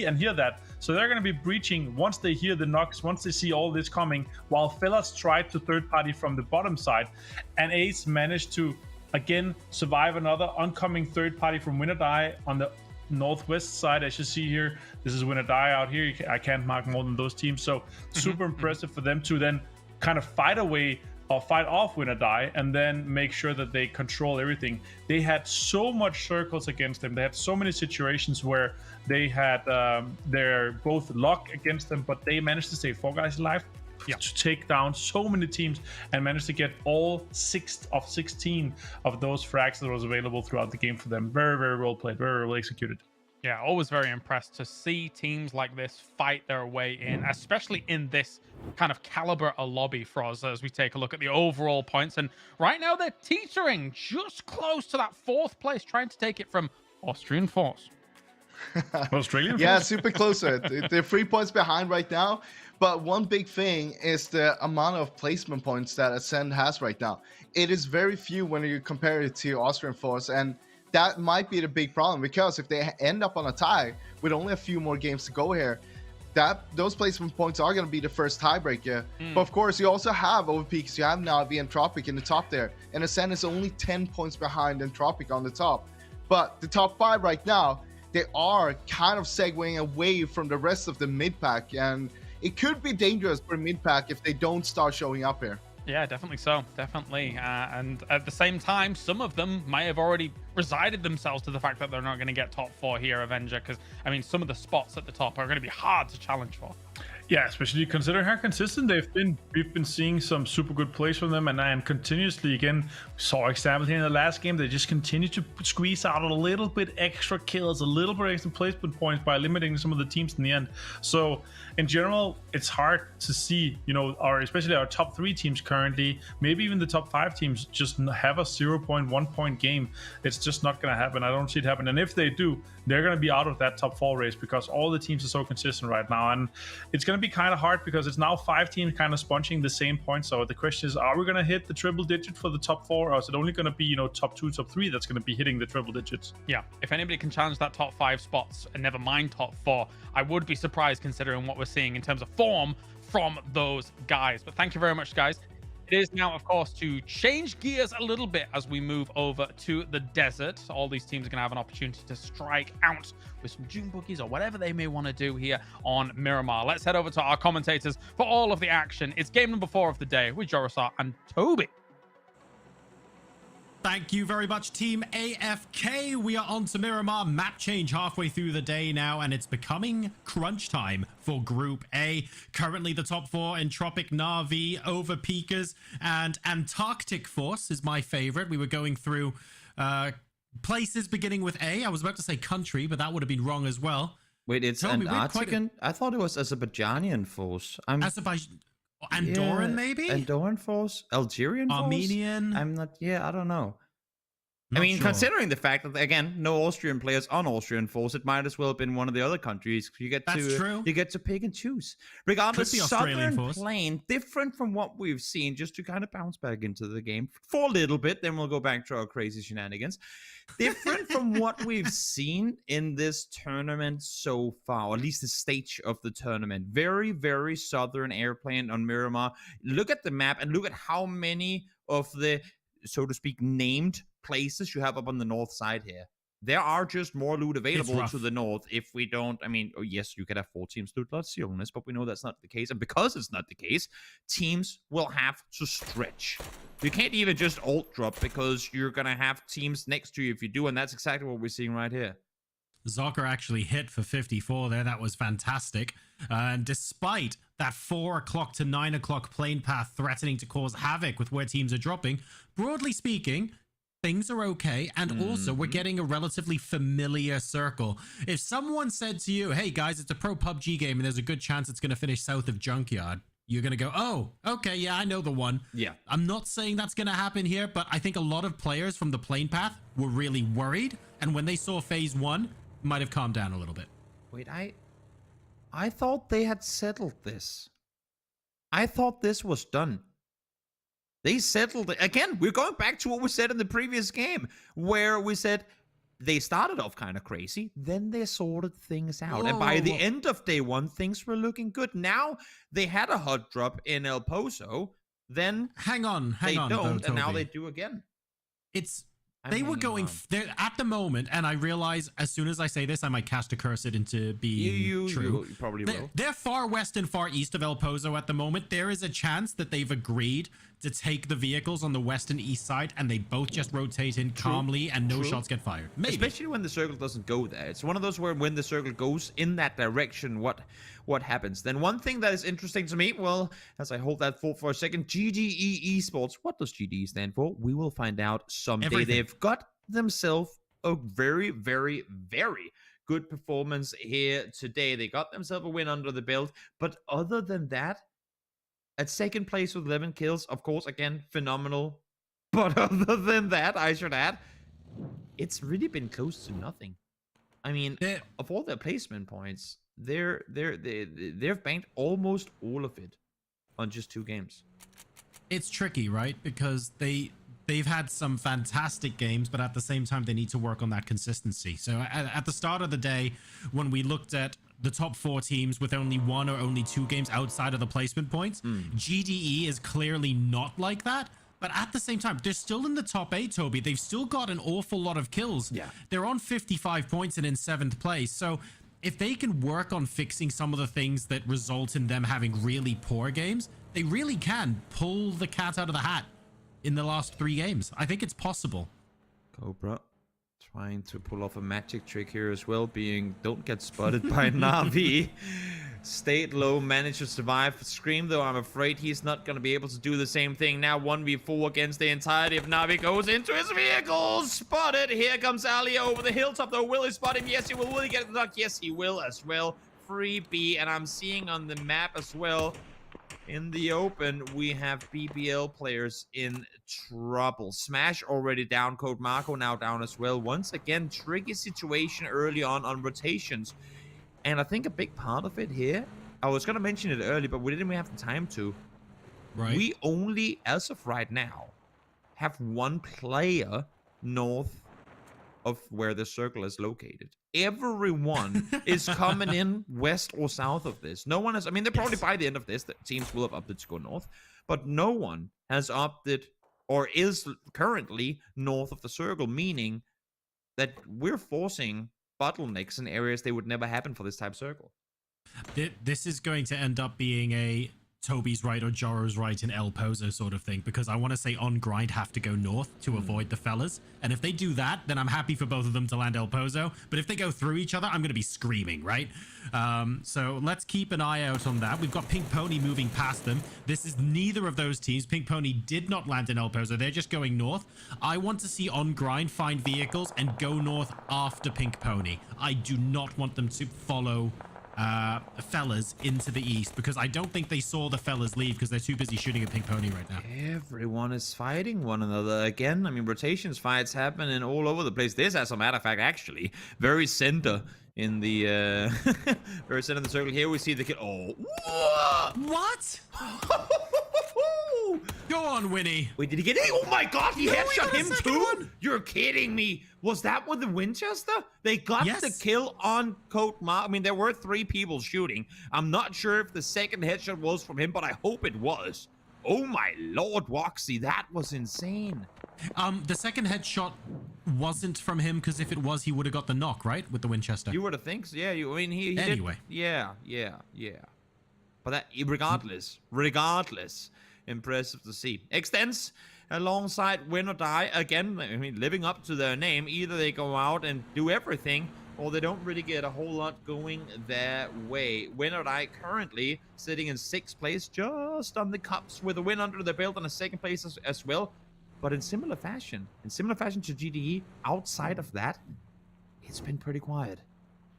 and hear that, so they're going to be breaching once they hear the knocks, once they see all this coming, while Fellas tried to third party from the bottom side, and Ace managed to again survive another oncoming third party from Winnerdie on the northwest side. As you see here, this is Winnerdie out here. I can't mark more than those teams, so super impressive for them to then kind of fight away or fight off Winnerdie and then make sure that they control everything. They had so much circles against them. They had so many situations where they had their both luck against them, but they managed to stay 4 guys alive to take down so many teams and managed to get all 6 of 16 of those frags that was available throughout the game for them. Very well played, very well executed. Yeah, always very impressed to see teams like this fight their way in, especially in this kind of caliber a lobby for us as we take a look at the overall points. And right now they're teetering just close to that 4th place, trying to take it from Austrian Force. Australian Yeah, Force? super close to it. They're 3 points behind right now. But one big thing is the amount of placement points that Ascend has right now. It is very few when you compare it to Austrian Force, and that might be the big problem, because if they end up on a tie with only a few more games to go here, those placement points are going to be the first tiebreaker. But of course, you also have OVP, because you have Navi and Tropic in the top there, and Ascend is only 10 points behind Entropic on the top. But the top 5 right now, they are kind of segueing away from the rest of the mid pack, and it could be dangerous for mid pack if they don't start showing up here. Yeah, definitely so. Definitely. And at the same time, some of them might have already resided themselves to the fact that they're not going to get top 4 here, Avenger, because, I mean, some of the spots at the top are going to be hard to challenge for. Yeah, especially considering how consistent they've been. We've been seeing some super good plays from them, and continuously, again, saw example here in the last game, they just continue to squeeze out a little bit extra kills, a little bit extra placement points by limiting some of the teams in the end. So, in general, it's hard to see, especially our top 3 teams currently, maybe even the top 5 teams, just have a 0.1 point game. It's just not going to happen. I don't see it happen. And if they do, they're going to be out of that top 4 race, because all the teams are so consistent right now. And it's going to be kind of hard, because it's now 5 teams kind of sponging the same points. So the question is, are we going to hit the triple digit for the top 4, or is it only going to be, top 2, top 3 that's going to be hitting the triple digits? Yeah, if anybody can challenge that top 5 spots, and never mind top 4, I would be surprised considering what we're seeing in terms of form from those guys. But thank you very much, guys. It is now, of course, to change gears a little bit as we move over to the desert. All these teams are going to have an opportunity to strike out with some June bookies or whatever they may want to do here on Miramar. Let's head over to our commentators for all of the action. It's game number 4 of the day with Jorasar and Toby. Thank you very much, Team AFK. We are on to Miramar. Map change halfway through the day now, and it's becoming crunch time for Group A. Currently, the top 4 Entropic, Na'Vi, Overpeakers, and Antarctic Force is my favorite. We were going through places beginning with A. I was about to say country, but that would have been wrong as well. Wait, it's Antarctic? I thought it was Azerbaijani Force. Andorran, maybe? Andorran Force? Algerian Force? Armenian? I don't know. Not I mean, sure. considering the fact that, again, no Austrian players on Austrian Force, it might as well have been one of the other countries. That's true. You get to pick and choose. Regardless, Could be Australian Southern Force. Plain, different from what we've seen, just to kind of bounce back into the game for a little bit, then we'll go back to our crazy shenanigans. Different from what we've seen in this tournament so far, or at least the stage of the tournament. Very, very Southern airplane on Miramar. Look at the map and look at how many of the, so to speak, named places you have up on the north side here. There are just more loot available to the north. If we don't, yes, you could have 4 teams loot lots illness, but we know that's not the case. And because it's not the case, teams will have to stretch. You can't even just alt drop, because you're going to have teams next to you if you do, and that's exactly what we're seeing right here. Zocker actually hit for 54 there. That was fantastic. And despite that 4 o'clock to 9 o'clock plane path threatening to cause havoc with where teams are dropping, broadly speaking, things are okay. And also, we're getting a relatively familiar circle. If someone said to you, hey guys, it's a pro PUBG game and there's a good chance it's going to finish south of Junkyard, you're going to go, oh, okay, yeah, I know the one. Yeah. I'm not saying that's going to happen here, but I think a lot of players from the plane path were really worried. And when they saw phase 1, might have calmed down a little bit. Wait, I thought they had settled this. I thought this was done. They settled it. Again, we're going back to what we said in the previous game, where we said they started off kind of crazy, then they sorted things out. And by the end of day 1, things were looking good. Now they had a hot drop in El Pozo, then hang on, they don't, though, and now Toby. they do again. They were going there at the moment, and I realize as soon as I say this, I might cast a curse it into being true. You probably will. They're far west and far east of El Pozo at the moment. There is a chance that they've agreed to take the vehicles on the west and east side, and they both just rotate in calmly, and no shots get fired. Maybe. Especially when the circle doesn't go there. It's one of those where when the circle goes in that direction, what happens? Then one thing that is interesting to me, well, as I hold that thought for a second, GDE Esports. What does GDE stand for? We will find out someday. Everything. They've got themselves a very, very, very good performance here today. They got themselves a win under the belt. But other than that, at second place with 11 kills, of course, again, phenomenal. But other than that, I should add, it's really been close to nothing. I mean, of all their placement points, they've banked almost all of it on just 2 games. It's tricky, right? Because they've had some fantastic games, but at the same time, they need to work on that consistency. So at the start of the day, when we looked at the top 4 teams with only 1 or only 2 games outside of the placement points, GDE is clearly not like that. But at the same time, they're still in the top 8, Toby. They've still got an awful lot of kills. Yeah. They're on 55 points and in 7th place. So if they can work on fixing some of the things that result in them having really poor games, they really can pull the cat out of the hat in the last 3 games. I think it's possible. Cobra trying to pull off a magic trick here as well, being don't get spotted by Na'Vi. Stayed low, managed to survive. Scream, though, I'm afraid he's not going to be able to do the same thing. Now 1v4 against the entirety of Na'Vi. Goes into his vehicle. Spotted. Here comes Alia over the hilltop, though. Will he spot him? Yes, he will. Will he get the knock? Yes, he will as well. Free B, and I'm seeing on the map as well, in the open, we have BBL players in trouble. Smash already down. Code Marco now down as well. Once again, tricky situation early on rotations. And I think a big part of it here, I was going to mention it earlier, but we didn't even have the time to. Right. We only, as of right now, have 1 player north of where the circle is located. Everyone is coming in west or south of this. No one has, I mean, they're probably by the end of this, the teams will have opted to go north, but no one has opted or is currently north of the circle, meaning that we're forcing bottlenecks in areas they would never happen for this type circle. This is going to end up being a Toby's right or Joro's right in El Pozo sort of thing, because I want to say on grind have to go north to avoid the fellas. And if they do that, then I'm happy for both of them to land El Pozo. But if they go through each other, I'm going to be screaming, right? So let's keep an eye out on that. We've got Pink Pony moving past them. This is neither of those teams. Pink Pony did not land in El Pozo. They're just going north. I want to see on grind find vehicles and go north after Pink Pony. I do not want them to follow fellas into the east, because I don't think they saw the fellas leave because they're too busy shooting at Pink Pony right now. Everyone is fighting one another again. I mean, rotations fights happening all over the place. This, as a matter of fact, actually very center in the very center of the circle. Here we see the kid. Oh, what? Go on, Winnie. Wait, did he get it? Oh my god, he headshot him too? One? You're kidding me. Was that with the Winchester? They got the kill on Code Ma. I mean, there were 3 people shooting. I'm not sure if the second headshot was from him, but I hope it was. Oh my lord, Woxy, that was insane. The second headshot wasn't from him, because if it was, he would have got the knock, right? With the Winchester. You would have think so. Yeah, I mean, he anyway. Did, yeah. But that, regardless, impressive to see. Extends alongside Win or Die. Again, I mean, living up to their name. Either they go out and do everything, or they don't really get a whole lot going their way. Win or Die currently sitting in 6th place, just on the cups, with a win under their belt and a 2nd place as well. But in similar fashion to GDE, outside of that, it's been pretty quiet.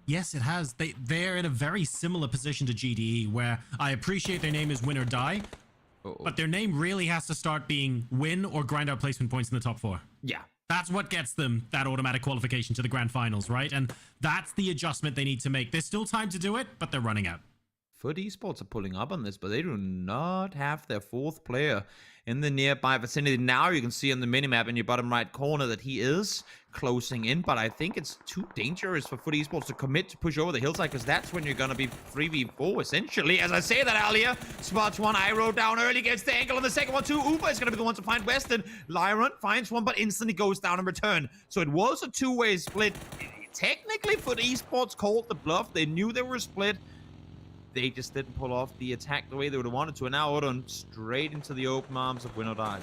Yes, it has. They're in a very similar position to GDE, where I appreciate their name is Win or Die, but their name really has to start being win or grind out placement points in the top 4. Yeah. That's what gets them that automatic qualification to the grand finals, right? And that's the adjustment they need to make. There's still time to do it, but they're running out. Foot Esports are pulling up on this, but they do not have their 4th player in the nearby vicinity. Now you can see on the minimap in your bottom right corner that he is closing in, but I think it's too dangerous for Foot Esports to commit to push over the hillside, because that's when you're going to be 3v4, essentially. As I say that, Alia spots one. Iro down early, gets the angle on the second one, too. Uber is going to be the one to find Weston. Lyron finds one, but instantly goes down in return. So it was a 2-way split. Technically, Foot Esports called the bluff. They knew they were split. They just didn't pull off the attack the way they would have wanted to. And now Odin straight into the open arms of Win or Die.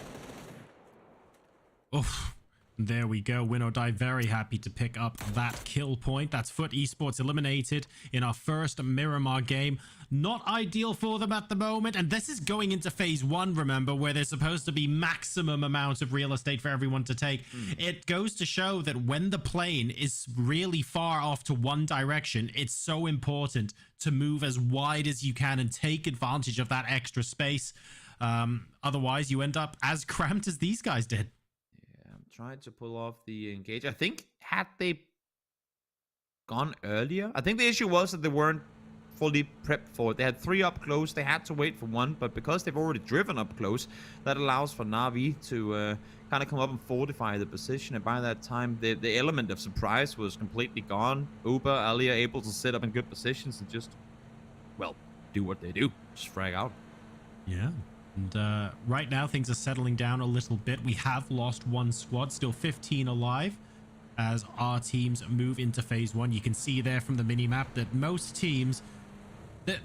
Oof. There we go. Win or Die very happy to pick up that kill point. That's Foot Esports eliminated in our first Miramar game. Not ideal for them at the moment. And this is going into phase 1, remember, where there's supposed to be maximum amount of real estate for everyone to take. It goes to show that when the plane is really far off to one direction, it's so important to move as wide as you can and take advantage of that extra space. Otherwise, you end up as cramped as these guys did. Tried to pull off the engage. I think had they gone earlier. I think the issue was that they weren't fully prepped for it. They had 3 up close. They had to wait for 1, but because they've already driven up close, that allows for Na'Vi to kind of come up and fortify the position. And by that time, the element of surprise was completely gone. Uber, Alia able to sit up in good positions and just, well, do what they do. Just frag out. Yeah. And right now, things are settling down a little bit. We have lost 1 squad, still 15 alive as our teams move into phase 1. You can see there from the mini-map that most teams, that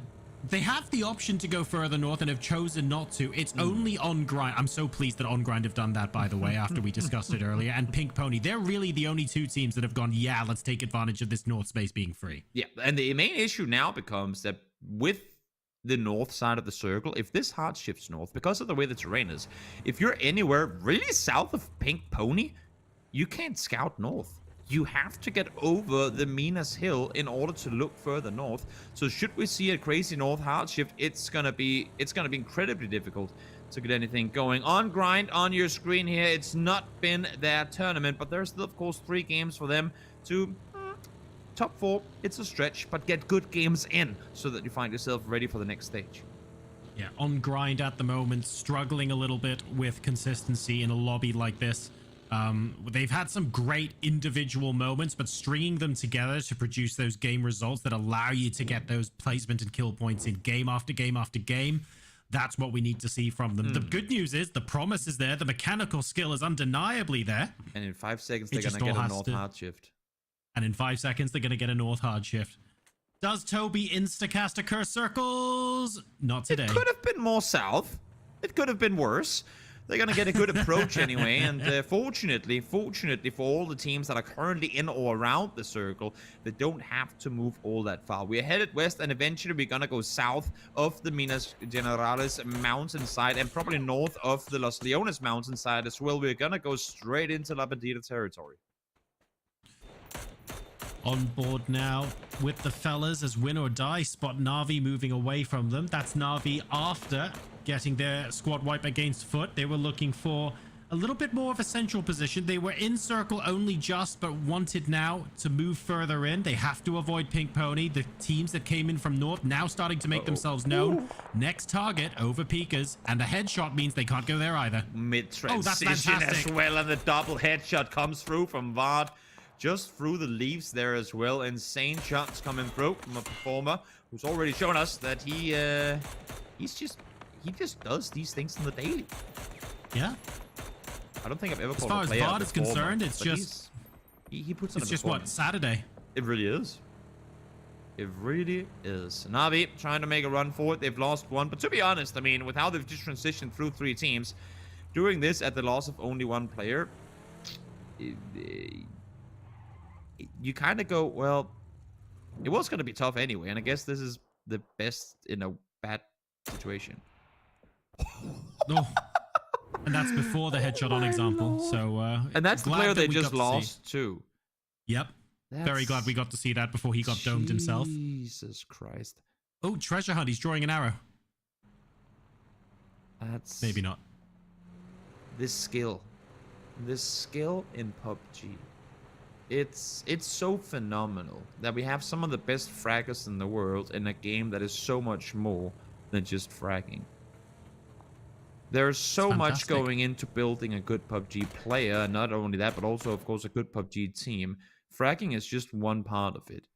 they have the option to go further north and have chosen not to. It's only On Grind. I'm so pleased that On Grind have done that, by the way, after we discussed it earlier. And Pink Pony, they're really the only 2 teams that have gone, yeah, let's take advantage of this north space being free. Yeah, and the main issue now becomes that with the north side of the circle, if this hard shifts north, because of the way the terrain is, if you're anywhere really south of Pink Pony, you can't scout north. You have to get over the Minas Hill in order to look further north. So should we see a crazy north hard shift, it's gonna be incredibly difficult to get anything going. On Grind on your screen here, it's not been their tournament, but there's still, of course, 3 games for them to top 4. It's a stretch, but get good games in so that you find yourself ready for the next stage. Yeah, On Grind at the moment, struggling a little bit with consistency in a lobby like this. They've had some great individual moments, but stringing them together to produce those game results that allow you to get those placement and kill points in game after game after game, that's what we need to see from them. The good news is the promise is there, the mechanical skill is undeniably there. And in 5 seconds, they're going to get a north hard shift. And in 5 seconds, they're going to get a north hard shift. Does Toby instacast a curse circles? Not today. It could have been more south. It could have been worse. They're going to get a good approach anyway, and fortunately for all the teams that are currently in or around the circle, they don't have to move all that far. We're headed west, and eventually we're going to go south of the Minas Generales mountainside, and probably north of the Los Leones mountainside as well. We're going to go straight into La Bandita territory. On board now with the fellas as Win or Die spot Na'Vi moving away from them. That's Na'Vi after getting their squad wipe against Foot. They were looking for a little bit more of a central position. They were in circle only just, but wanted now to move further in. They have to avoid Pink Pony. The teams that came in from north now starting to make themselves known. Next target over Pikas, and a headshot means they can't go there either. Mid-transition as well, and the double headshot comes through from Vard. Just through the leaves there as well. Insane shots coming through from a performer who's already shown us that he just does these things on the daily. Yeah. I don't think I've ever as called far a as player VOD is concerned, it's just he puts on it's a just what, Saturday. It really is. It really is. Na'Vi trying to make a run for it. They've lost 1, but to be honest, I mean, with how they've just transitioned through 3 teams, doing this at the loss of only 1 player, you kind of go, well, it was going to be tough anyway, and I guess this is the best in a bad situation. No. And that's before the headshot on example. So, and that's the player they just lost too. Yep. Very glad we got to see that before he got domed himself. Jesus Christ. Oh, treasure hunt. He's drawing an arrow. That's maybe not. This skill in PUBG. It's so phenomenal that we have some of the best fraggers in the world in a game that is so much more than just fragging. There's so much going into building a good PUBG player, and not only that, but also, of course, a good PUBG team. Fragging is just one part of it.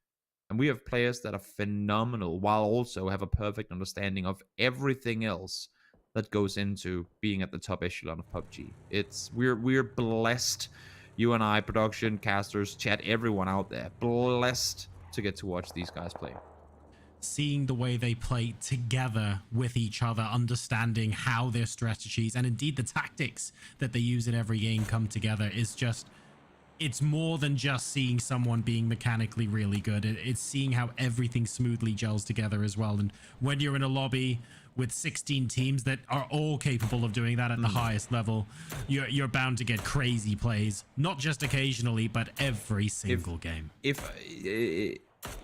And we have players that are phenomenal, while also have a perfect understanding of everything else that goes into being at the top echelon of PUBG. We're blessed. You and I, production, casters, chat, everyone out there, blessed to get to watch these guys play. Seeing the way they play together with each other, understanding how their strategies and indeed the tactics that they use in every game come together is just, it's more than just seeing someone being mechanically really good. It's seeing how everything smoothly gels together as well. And when you're in a lobby with 16 teams that are all capable of doing that at the highest level, you're bound to get crazy plays, not just occasionally, but every single game.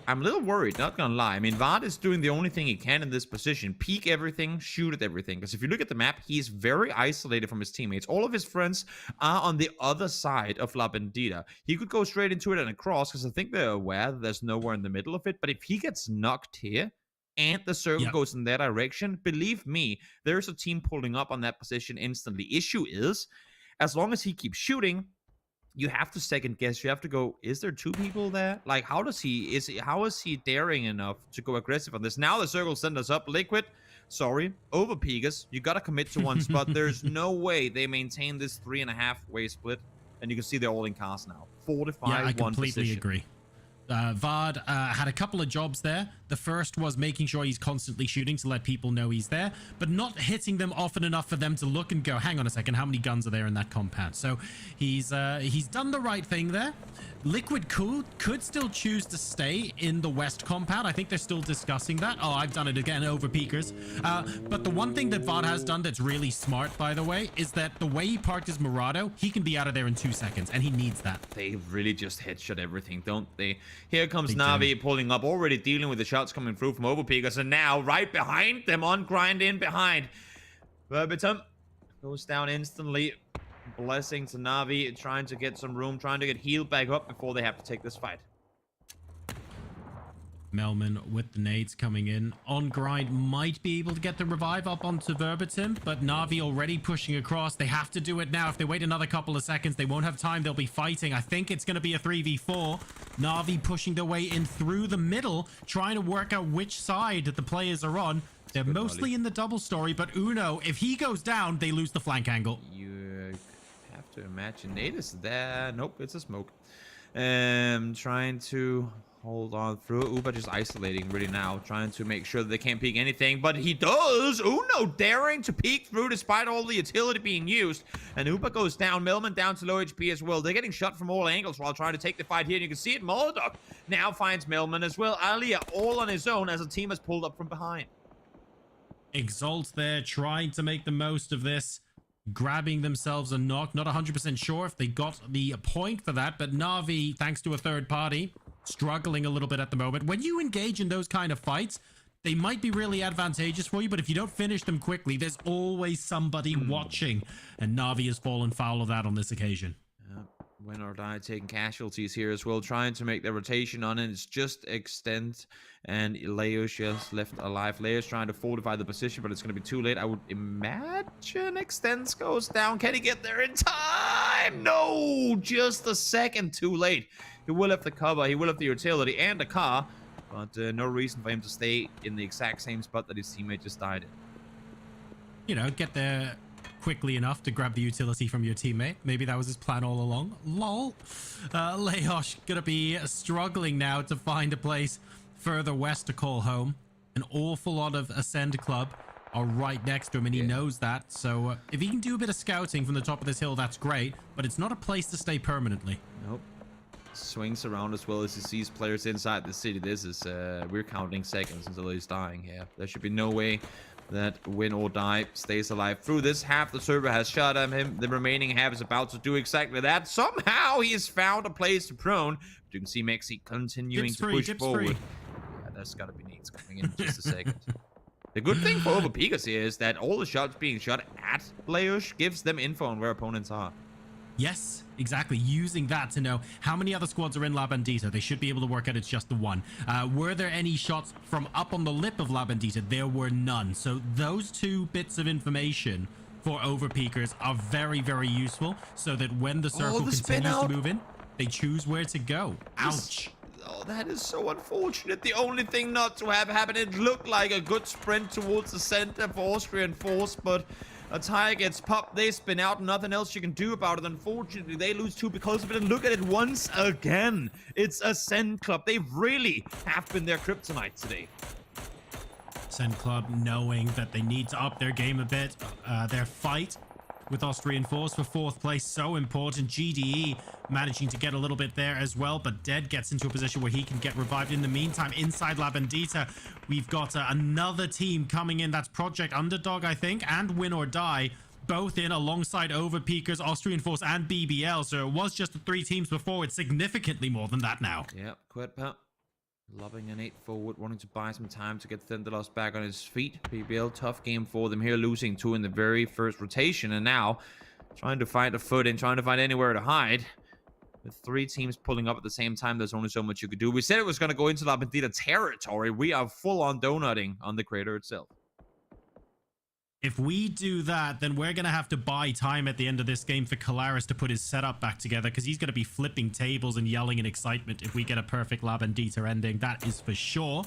I'm a little worried, not gonna lie. I mean, Vard is doing the only thing he can in this position. Peek everything, shoot at everything. Because if you look at the map, he's very isolated from his teammates. All of his friends are on the other side of La Bandita. He could go straight into it and across, because I think they're aware that there's nowhere in the middle of it. But if he gets knocked here, and the circle goes in that direction, believe me, there's a team pulling up on that position instantly. Issue is, as long as he keeps shooting, you have to second guess. You have to go, is there 2 people there? Like, how is he daring enough to go aggressive on this? Now the circle sent us up. Liquid, sorry, over Pegas. You got to commit to one spot. There's no way they maintain this 3.5-way split. And you can see they're all in cars now. 4-5, yeah, I completely position. agree. Vard had a couple of jobs there. The first was making sure he's constantly shooting to let people know he's there, but not hitting them often enough for them to look and go, hang on a second, how many guns are there in that compound? So he's done the right thing there. Liquid could still choose to stay in the west compound. I think they're still discussing that. Oh, I've done it again over peakers. But the one thing that Vard has done that's really smart, by the way, is that the way he parked his Murado, he can be out of there in 2 seconds, and he needs that. They really just headshot everything, don't they? Here comes Na'Vi pulling up, already dealing with the shots coming through from Overpeakers, and now right behind them, on grind in behind. Verbitum goes down instantly. Blessing to Na'Vi, trying to get some room, trying to get healed back up before they have to take this fight. Melman with the nades coming in. On grind might be able to get the revive up onto Verbatim, but Na'Vi already pushing across. They have to do it now. If they wait another couple of seconds, they won't have time. They'll be fighting. I think it's going to be a 3v4. Na'Vi pushing their way in through the middle, trying to work out which side the players are on. They're mostly in the double story, but Uno, if he goes down, they lose the flank angle. You have to imagine Nate is there. Nope, it's a smoke. Trying to hold on through. Uber just isolating really now, trying to make sure that they can't peek anything, but he does. Uno daring to peek through despite all the utility being used, and Uber goes down. Millman down to low HP as well. They're getting shot from all angles while trying to take the fight here, and you can see it. Molodok now finds Millman as well. Alia all on his own as a team has pulled up from behind. Exalt there, trying to make the most of this, grabbing themselves a knock. Not 100% sure if they got the point for that, but Na'Vi, thanks to a third party, struggling a little bit at the moment. When you engage in those kind of fights, they might be really advantageous for you, but if you don't finish them quickly, there's always somebody watching, and Na'Vi has fallen foul of that on this occasion. Win or die, taking casualties here as well, trying to make the rotation on it. It's just extend, and Leos just left alive. Leos trying to fortify the position, but it's going to be too late. I would imagine extends goes down. Can he get there in time? No, just a second too late. He will have the cover, he will have the utility and the car, but no reason for him to stay in the exact same spot that his teammate just died in. You know, get there quickly enough to grab the utility from your teammate. Maybe that was his plan all along. Lol. Leosh gonna be struggling now to find a place further west to call home. An awful lot of Ascend Club are right next to him, and he knows that. So if he can do a bit of scouting from the top of this hill, that's great, but it's not a place to stay permanently. Nope. Swings around as well as he sees players inside the city. This is we're counting seconds until he's dying here. There should be no way that win or die stays alive through this. Half the server has shot at him. The remaining half is about to do exactly that. Somehow he has found a place to prone. But you can see Mexi continuing to push forward. Yeah, there's got to be nades coming in just a second. The good thing for Overpeakers here is that all the shots being shot at Leosh gives them info on where opponents are. Yes, exactly. Using that to know how many other squads are in La Bandita. They should be able to work out it's just the one. Were there any shots from up on the lip of La Bandita? There were none. So those 2 bits of information for Overpeakers are very, very useful, so that when the circle continues to move in, they choose where to go. Ouch. Oh, that is so unfortunate. The only thing not to have happened, it looked like a good sprint towards the center for Austrian Force, but a tire gets popped, they spin out, nothing else you can do about it. Unfortunately, they lose 2 because of it, and look at it once again. It's Ascend Club. They really have been their kryptonite today. Ascend Club knowing that they need to up their game a bit. Their fight with Austrian Force for 4th place, so important. GDE managing to get a little bit there as well, but Dead gets into a position where he can get revived. In the meantime, inside La Bandita, we've got another team coming in. That's Project Underdog, I think, and Win or Die, both in alongside Overpeakers, Austrian Force, and BBL. So it was just the 3 teams before. It's significantly more than that now. Yeah, quite pal. Lobbing an 8 forward, wanting to buy some time to get Thindalos back on his feet. PBL, tough game for them here, losing 2 in the very first rotation, and now trying to find a footing, trying to find anywhere to hide. With 3 teams pulling up at the same time, there's only so much you could do. We said it was going to go into La Bandita territory. We are full on donutting on the crater itself. If we do that, then we're going to have to buy time at the end of this game for Kalaris to put his setup back together, because he's going to be flipping tables and yelling in excitement if we get a perfect La Bandita ending. That is for sure.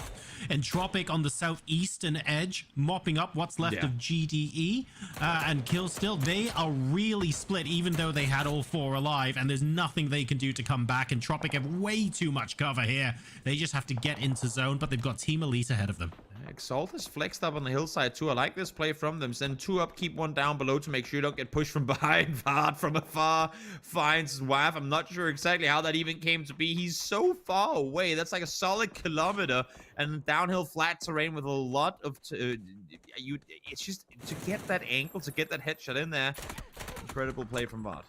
Entropic on the southeastern edge, mopping up what's left of GDE and Kill Still. They are really split, even though they had all 4 alive, and there's nothing they can do to come back. Entropic have way too much cover here. They just have to get into zone, but they've got Team Elite ahead of them. Exalt is flexed up on the hillside too. I like this play from them. Send 2 up, keep 1 down below to make sure you don't get pushed from behind. Vard from afar finds Waff. I'm not sure exactly how that even came to be. He's so far away. That's like a solid kilometer and downhill flat terrain with a lot of... it's just to get that angle, to get that headshot in there. Incredible play from Vard.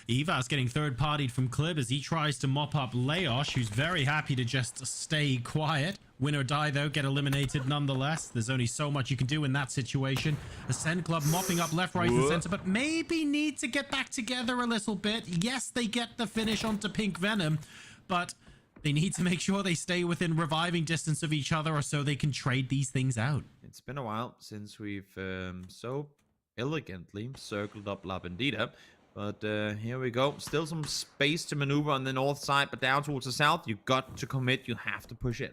Evas getting third-partied from Clib as he tries to mop up Leosh, who's very happy to just stay quiet. Win or die, though, get eliminated nonetheless. There's only so much you can do in that situation. Ascend Club mopping up left, right, and center, but maybe need to get back together a little bit. Yes, they get the finish onto Pink Venom, but they need to make sure they stay within reviving distance of each other, or so they can trade these things out. It's been a while since we've so elegantly circled up La Bandita. But here we go. Still some space to maneuver on the north side, but down towards the south, you got to commit. You have to push in.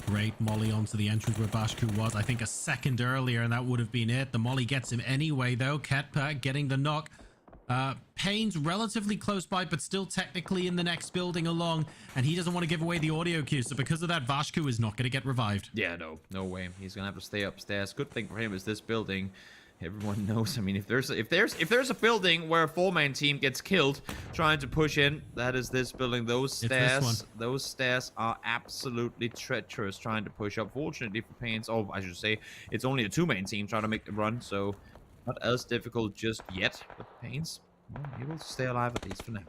Great molly onto the entrance where Bashku was, I think, a second earlier, and that would have been it. The molly gets him anyway, though. Ketpa getting the knock. Payne's relatively close by, but still technically in the next building along, and he doesn't want to give away the audio cue, so because of that, Vashku is not going to get revived. Yeah, no way. He's going to have to stay upstairs. Good thing for him is this building... Everyone knows. I mean, if there's a building where a 4-man team gets killed trying to push in, that is this building. Those stairs are absolutely treacherous trying to push up. Fortunately for Payne's, oh, I should say, it's only a 2-man team trying to make the run, so not as difficult just yet. But Payne's able to stay alive at least for now.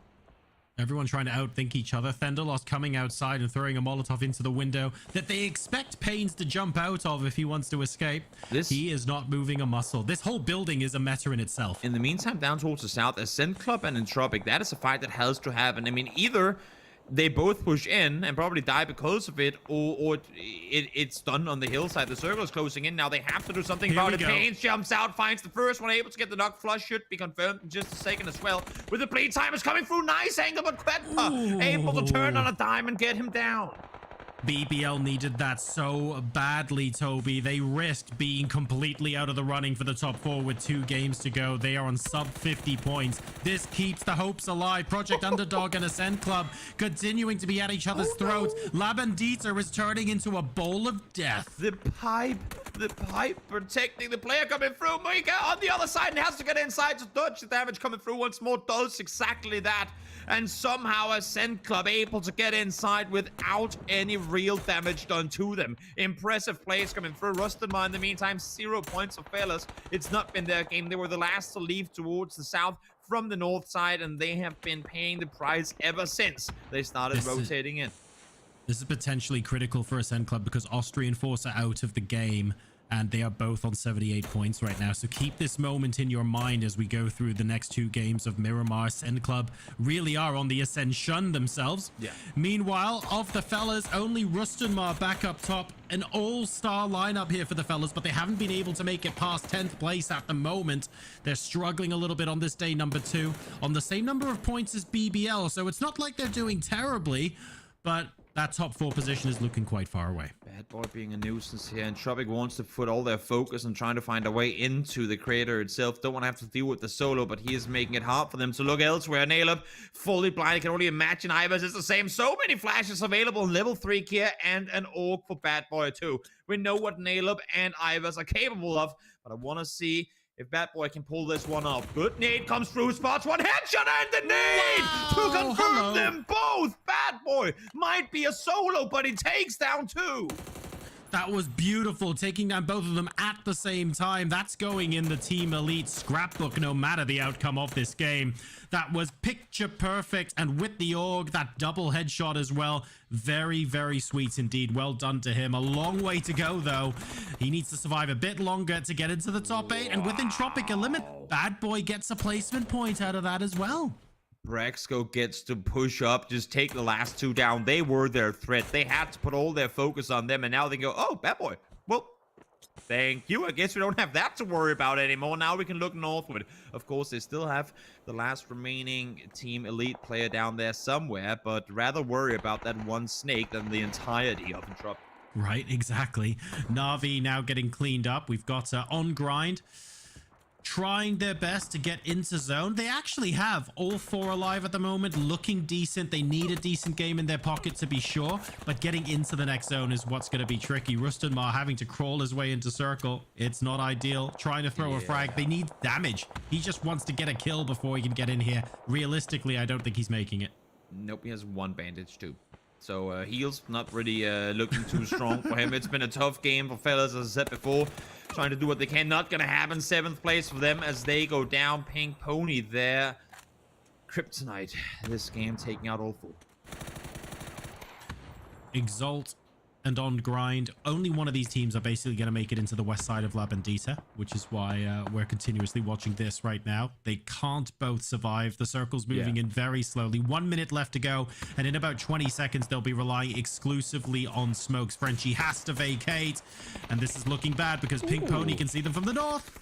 Everyone trying to outthink each other. Thendalos coming outside and throwing a Molotov into the window that they expect Paynes to jump out of if he wants to escape. He is not moving a muscle. This whole building is a meta in itself. In the meantime, down towards the south, Ascent Club and Entropic, that is a fight that has to happen. I mean, either they both push in and probably die because of it, or it's done on the hillside. The circle is closing in now. They have to do something about it. Paynes jumps out, finds the first one, able to get the knock. Flush should be confirmed in just a second as well. With the bleed time is coming through. Nice angle, but Quetpa able to turn on a dime and get him down. BBL needed that so badly, Toby. They risked being completely out of the running for the top 4 with 2 games to go. They are on sub 50 points. This keeps the hopes alive. Project Underdog and Ascent Club continuing to be at each other's throats. La Bandita is turning into a bowl of death. The pipe protecting the player coming through. Mika on the other side and has to get inside to dodge the damage coming through once more. Does exactly that. And somehow Ascent Club able to get inside without any real damage done to them. Impressive plays coming through. Rustenmar in the meantime, 0 points of failures. It's not been their game. They were the last to leave towards the south from the north side, and they have been paying the price ever since they started rotating in. This is potentially critical for Ascent Club because Austrian Force are out of the game, and they are both on 78 points right now. So keep this moment in your mind as we go through the next 2 games of Miramar. Ascent Club really are on the ascension themselves. Yeah. Meanwhile, of the fellas, only Rustenmar back up top. An all-star lineup here for the fellas, but they haven't been able to make it past 10th place at the moment. They're struggling a little bit on this day number 2, on the same number of points as BBL. So it's not like they're doing terribly, but that top 4 position is looking quite far away. Bad Boy being a nuisance here, and Tropic wants to put all their focus on trying to find a way into the crater itself. Don't want to have to deal with the solo, but he is making it hard for them to look elsewhere. Nailub fully blind. I can only imagine Ivers is the same. So many flashes available. Level 3 gear and an Orc for Bad Boy too. We know what Nailub and Ivers are capable of, but I want to see if Bad Boy can pull this one off. Good nade comes through, spots one headshot and the nade to confirm them both. Bad Boy might be a solo, but he takes down 2. That was beautiful, taking down both of them at the same time. That's going in the Team Elite scrapbook, no matter the outcome of this game. That was picture perfect, and with the AUG, that double headshot as well. Very, very sweet indeed. Well done to him. A long way to go, though. He needs to survive a bit longer to get into the top 8, and with Entropic eliminated, Bad Boy gets a placement point out of that as well. Brexco gets to push up, just take the last 2 down. They were their threat. They had to put all their focus on them, and now they go, oh, Bad Boy. Well, thank you. I guess we don't have that to worry about anymore. Now we can look northward. Of course, they still have the last remaining Team Elite player down there somewhere, but rather worry about that one snake than the entirety of Entropic. Right, exactly. Na'Vi now getting cleaned up. We've got On Grind trying their best to get into zone. They actually have all 4 alive at the moment, looking decent. They need a decent game in their pocket to be sure, but getting into the next zone is what's going to be tricky. Rustenmar having to crawl his way into circle. It's not ideal. Trying to throw a frag. They need damage. He just wants to get a kill before he can get in here. Realistically, I don't think he's making it. Nope, he has 1 bandage too. So heals not really looking too strong for him. It's been a tough game for fellas, as I said before. Trying to do what they can. Not gonna happen. 7th place for them as they go down. Pink Pony there. Kryptonite. This game taking out all 4. Exalt and On Grind. Only one of these teams are basically going to make it into the west side of La Bandita, which is why we're continuously watching this right now. They can't both survive. The circle's moving in very slowly. 1 minute left to go, and in about 20 seconds, they'll be relying exclusively on smokes. Frenchie has to vacate, and this is looking bad because Pink Pony can see them from the north.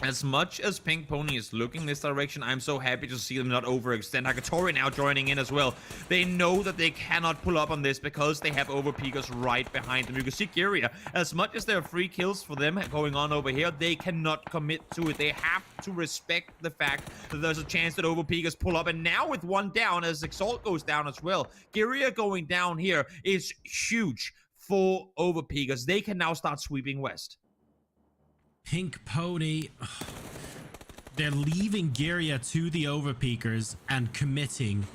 As much as Pink Pony is looking this direction, I'm so happy to see them not overextend. Hakatori now joining in as well. They know that they cannot pull up on this because they have overpeakers right behind them. You can see Kyria. As much as there are free kills for them going on over here, they cannot commit to it. They have to respect the fact that there's a chance that overpeakers pull up. And now with 1 down, as Exalt goes down as well, Kyria going down here is huge for overpeakers. They can now start sweeping west. Pink Pony, they're leaving Gyria to the overpeakers and committing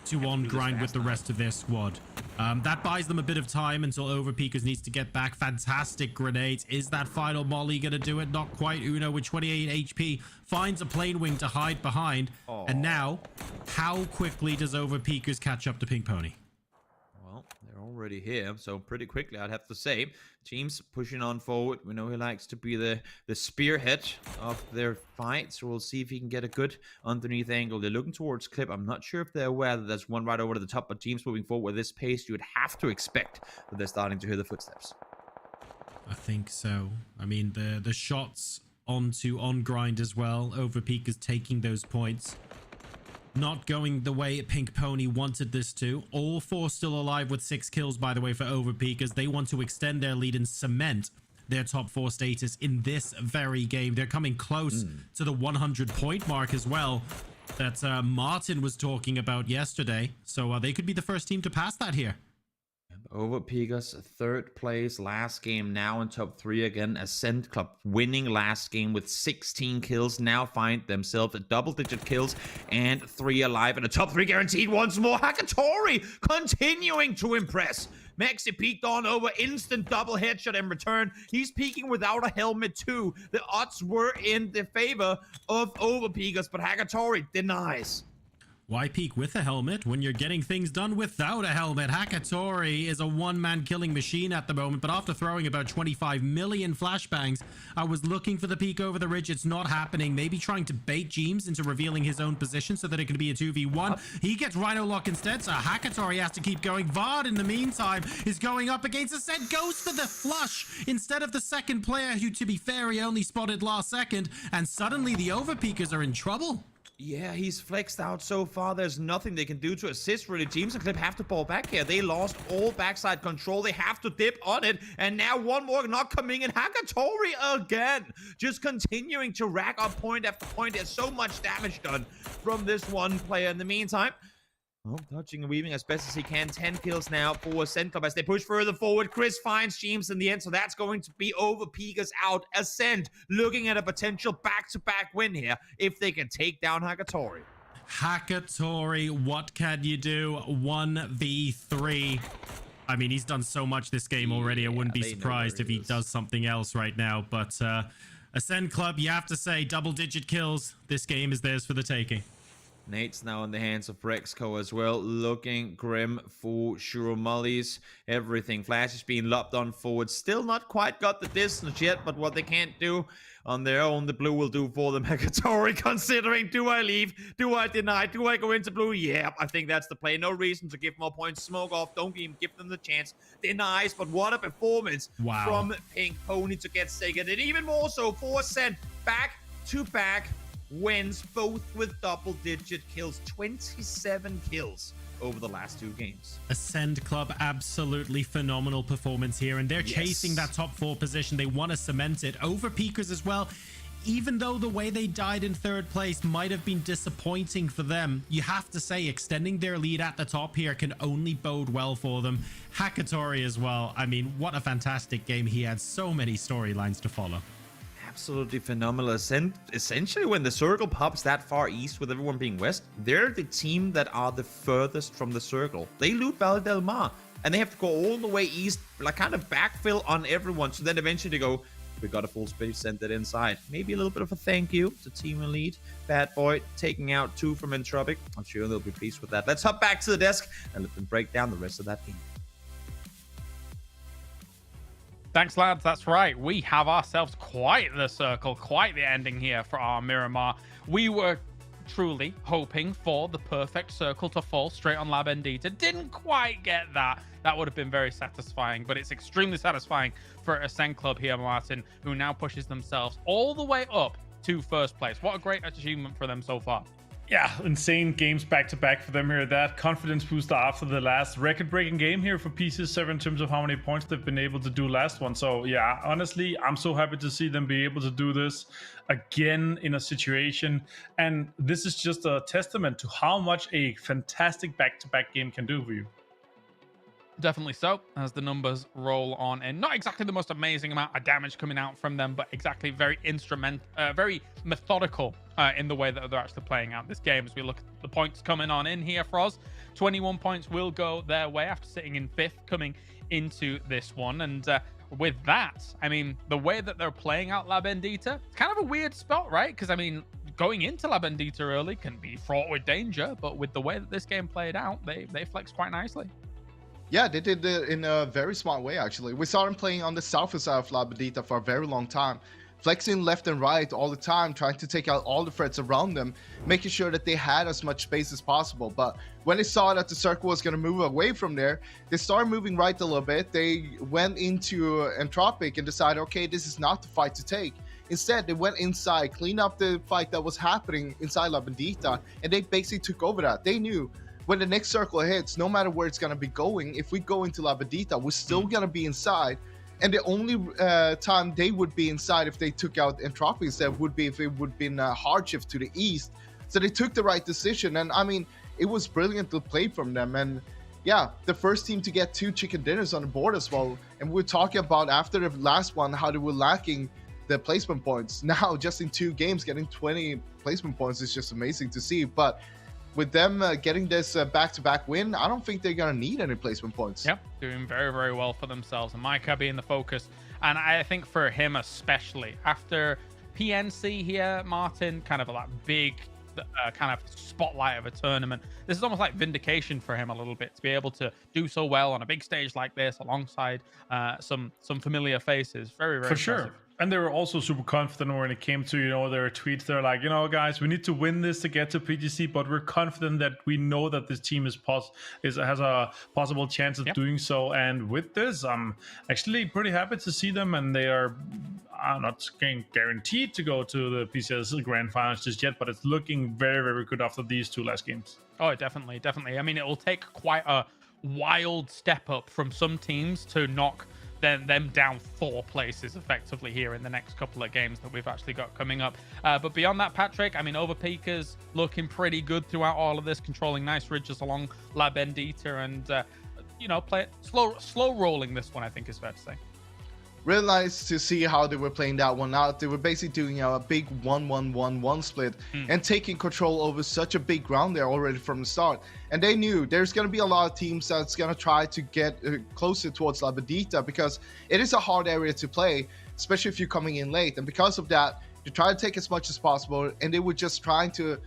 to On Grind with the rest of their squad. That buys them a bit of time until overpeakers needs to get back. Fantastic grenades. Is that final molly gonna do it? Not quite. Uno with 28 HP finds a plane wing to hide behind. And now, how quickly does overpeakers catch up to Pink Pony? Well, they're already here, so pretty quickly, I'd have to say. Teams pushing on forward. We know he likes to be the spearhead of their fight, so we'll see if he can get a good underneath angle. They're looking towards Clip. I'm not sure if they're aware that there's one right over to the top, but teams moving forward with this pace, you would have to expect that they're starting to hear the footsteps. I think so. I mean, the shots onto On Grind as well. Overpeakers taking those points. Not going the way Pink Pony wanted this to. All 4 still alive with 6 kills, by the way, for overpeakers. They want to extend their lead and cement their top 4 status in this very game. They're coming close to the 100-point mark as well that Martin was talking about yesterday. So they could be the first team to pass that here. Overpeakers, 3rd place, last game now in top 3 again. Ascent Club winning last game with 16 kills. Now find themselves at double-digit kills and 3 alive. And a top 3 guaranteed once more. Hakatori continuing to impress. Maxi peeked on over, instant double headshot in return. He's peeking without a helmet too. The odds were in the favor of Overpeakers, but Hakatori denies. Why peek with a helmet when you're getting things done without a helmet? Hakatori is a one-man killing machine at the moment, but after throwing about 25 million flashbangs, I was looking for the peek over the ridge. It's not happening. Maybe trying to bait Jeems into revealing his own position so that it can be a 2v1. He gets Rhino Lock instead, so Hakatori has to keep going. Vard, in the meantime, is going up against Ascent, goes for the flush instead of the second player, who, to be fair, he only spotted last second, and suddenly the Overpeakers are in trouble. Yeah, he's flexed out so far. There's nothing they can do to assist, really. Teams and Clip have to ball back here. They lost all backside control. They have to dip on it. And now one more not coming in. Hakatori again. Just continuing to rack up point after point. There's so much damage done from this one player. In the meantime, dodging and weaving as best as he can. 10 kills now for Ascent Club as they push further forward. Chris finds Jeems in the end, so that's going to be Overpeakers out. Ascent looking at a potential back-to-back win here if they can take down Hakatori. Hakatori, what can you do? 1v3. I mean, he's done so much this game already. I wouldn't be they know surprised where if he he is. does something else right now. But Ascend Club, you have to say, double-digit kills. This game is theirs for the taking. Nate's now in the hands of Rexco as well, looking grim for sure. Mollies, everything. Flash is being lobbed on forward. Still not quite got the distance yet, but what they can't do on their own, the blue will do for them. Hakatori considering, do I leave? Do I deny? Do I go into blue? Yeah, I think that's the play. No reason to give more points. Smoke off. Don't even give them the chance. Denies, but what a performance from Pink Pony to get second. And even more so for Ascend. Back to back wins, both with double-digit kills. 27 kills over the last 2 games. Ascend Club, absolutely phenomenal performance here, and they're chasing that top 4 position. They want to cement it over Peakers as well. Even though the way they died in 3rd place might have been disappointing for them, you have to say extending their lead at the top here can only bode well for them. Hakatori as well. I mean, what a fantastic game. He had so many storylines to follow. Absolutely phenomenal. Essentially, when the circle pops that far east with everyone being west, they're the team that are the furthest from the circle. They loot Valle del Mar, and they have to go all the way east, like kind of backfill on everyone. So then eventually they go, we got a full space centered inside. Maybe a little bit of a thank you to Team Elite. Bad Boy taking out 2 from Entropic. I'm sure they'll be pleased with that. Let's hop back to the desk and let them break down the rest of that game. Thanks, lads. That's right. We have ourselves quite the circle, quite the ending here for our Miramar. We were truly hoping for the perfect circle to fall straight on La Bendita. Didn't quite get that. That would have been very satisfying, but it's extremely satisfying for Ascend Club here, Martin, who now pushes themselves all the way up to 1st place. What a great achievement for them so far. Yeah, insane games back-to-back for them here. That confidence booster after the last record-breaking game here for PCS7 in terms of how many points they've been able to do last one. So yeah, honestly, I'm so happy to see them be able to do this again in a situation. And this is just a testament to how much a fantastic back-to-back game can do for you. Definitely so, as the numbers roll on, and not exactly the most amazing amount of damage coming out from them, but exactly very very methodical in the way that they're actually playing out this game. As we look at the points coming on in here for us, 21 points will go their way after sitting in 5th coming into this one. And with that, I mean, the way that they're playing out La Bendita, it's kind of a weird spot, right? Because I mean, going into La Bendita early can be fraught with danger, but with the way that this game played out, they flex quite nicely. Yeah, they did it in a very smart way, actually. We saw them playing on the south side of La Bendita for a very long time, flexing left and right all the time, trying to take out all the threats around them, making sure that they had as much space as possible. But when they saw that the circle was going to move away from there, they started moving right a little bit. They went into Entropic and decided, okay, this is not the fight to take. Instead, they went inside, cleaned up the fight that was happening inside La Bendita, and they basically took over that. They knew when the next circle hits, no matter where it's going to be going, if we go into La Bendita, we're still going to be inside. And the only time they would be inside if they took out Entropic instead would be if it would have been a hard shift to the east. So they took the right decision. And I mean, it was brilliant to play from them. And yeah, the first team to get 2 chicken dinners on the board as well. And we're talking about after the last one, how they were lacking the placement points. Now, just in 2 games, getting 20 placement points is just amazing to see. But with them getting this back-to-back win, I don't think they're going to need any placement points. Yep, doing very, very well for themselves. And Micah being the focus. And I think for him especially, after PNC here, Martin, kind of like big kind of spotlight of a tournament, this is almost like vindication for him a little bit, to be able to do so well on a big stage like this alongside some familiar faces. Very, very For sure. impressive. And they were also super confident when it came to, their tweets. They're like, guys, we need to win this to get to PGC, but we're confident that we know that this team has a possible chance of doing so. And with this, I'm actually pretty happy to see them, and they are not guaranteed to go to the PCS Grand Finals just yet, but it's looking very, very good after these 2 last games. Oh, definitely, definitely. I mean, it will take quite a wild step up from some teams to knock them down 4 places effectively here in the next couple of games that we've actually got coming up. But beyond that, Patrick, I mean, Overpeakers looking pretty good throughout all of this, controlling nice ridges along La Bendita, and play it slow rolling this one, I think is fair to say. really nice to see how they were playing that one out. They were basically doing a big 1-1-1-1 split and taking control over such a big ground there already from the start. And they knew there's going to be a lot of teams that's going to try to get closer towards La Bandita, because it is a hard area to play, especially if you're coming in late. And because of that, they try to take as much as possible, and they were just trying to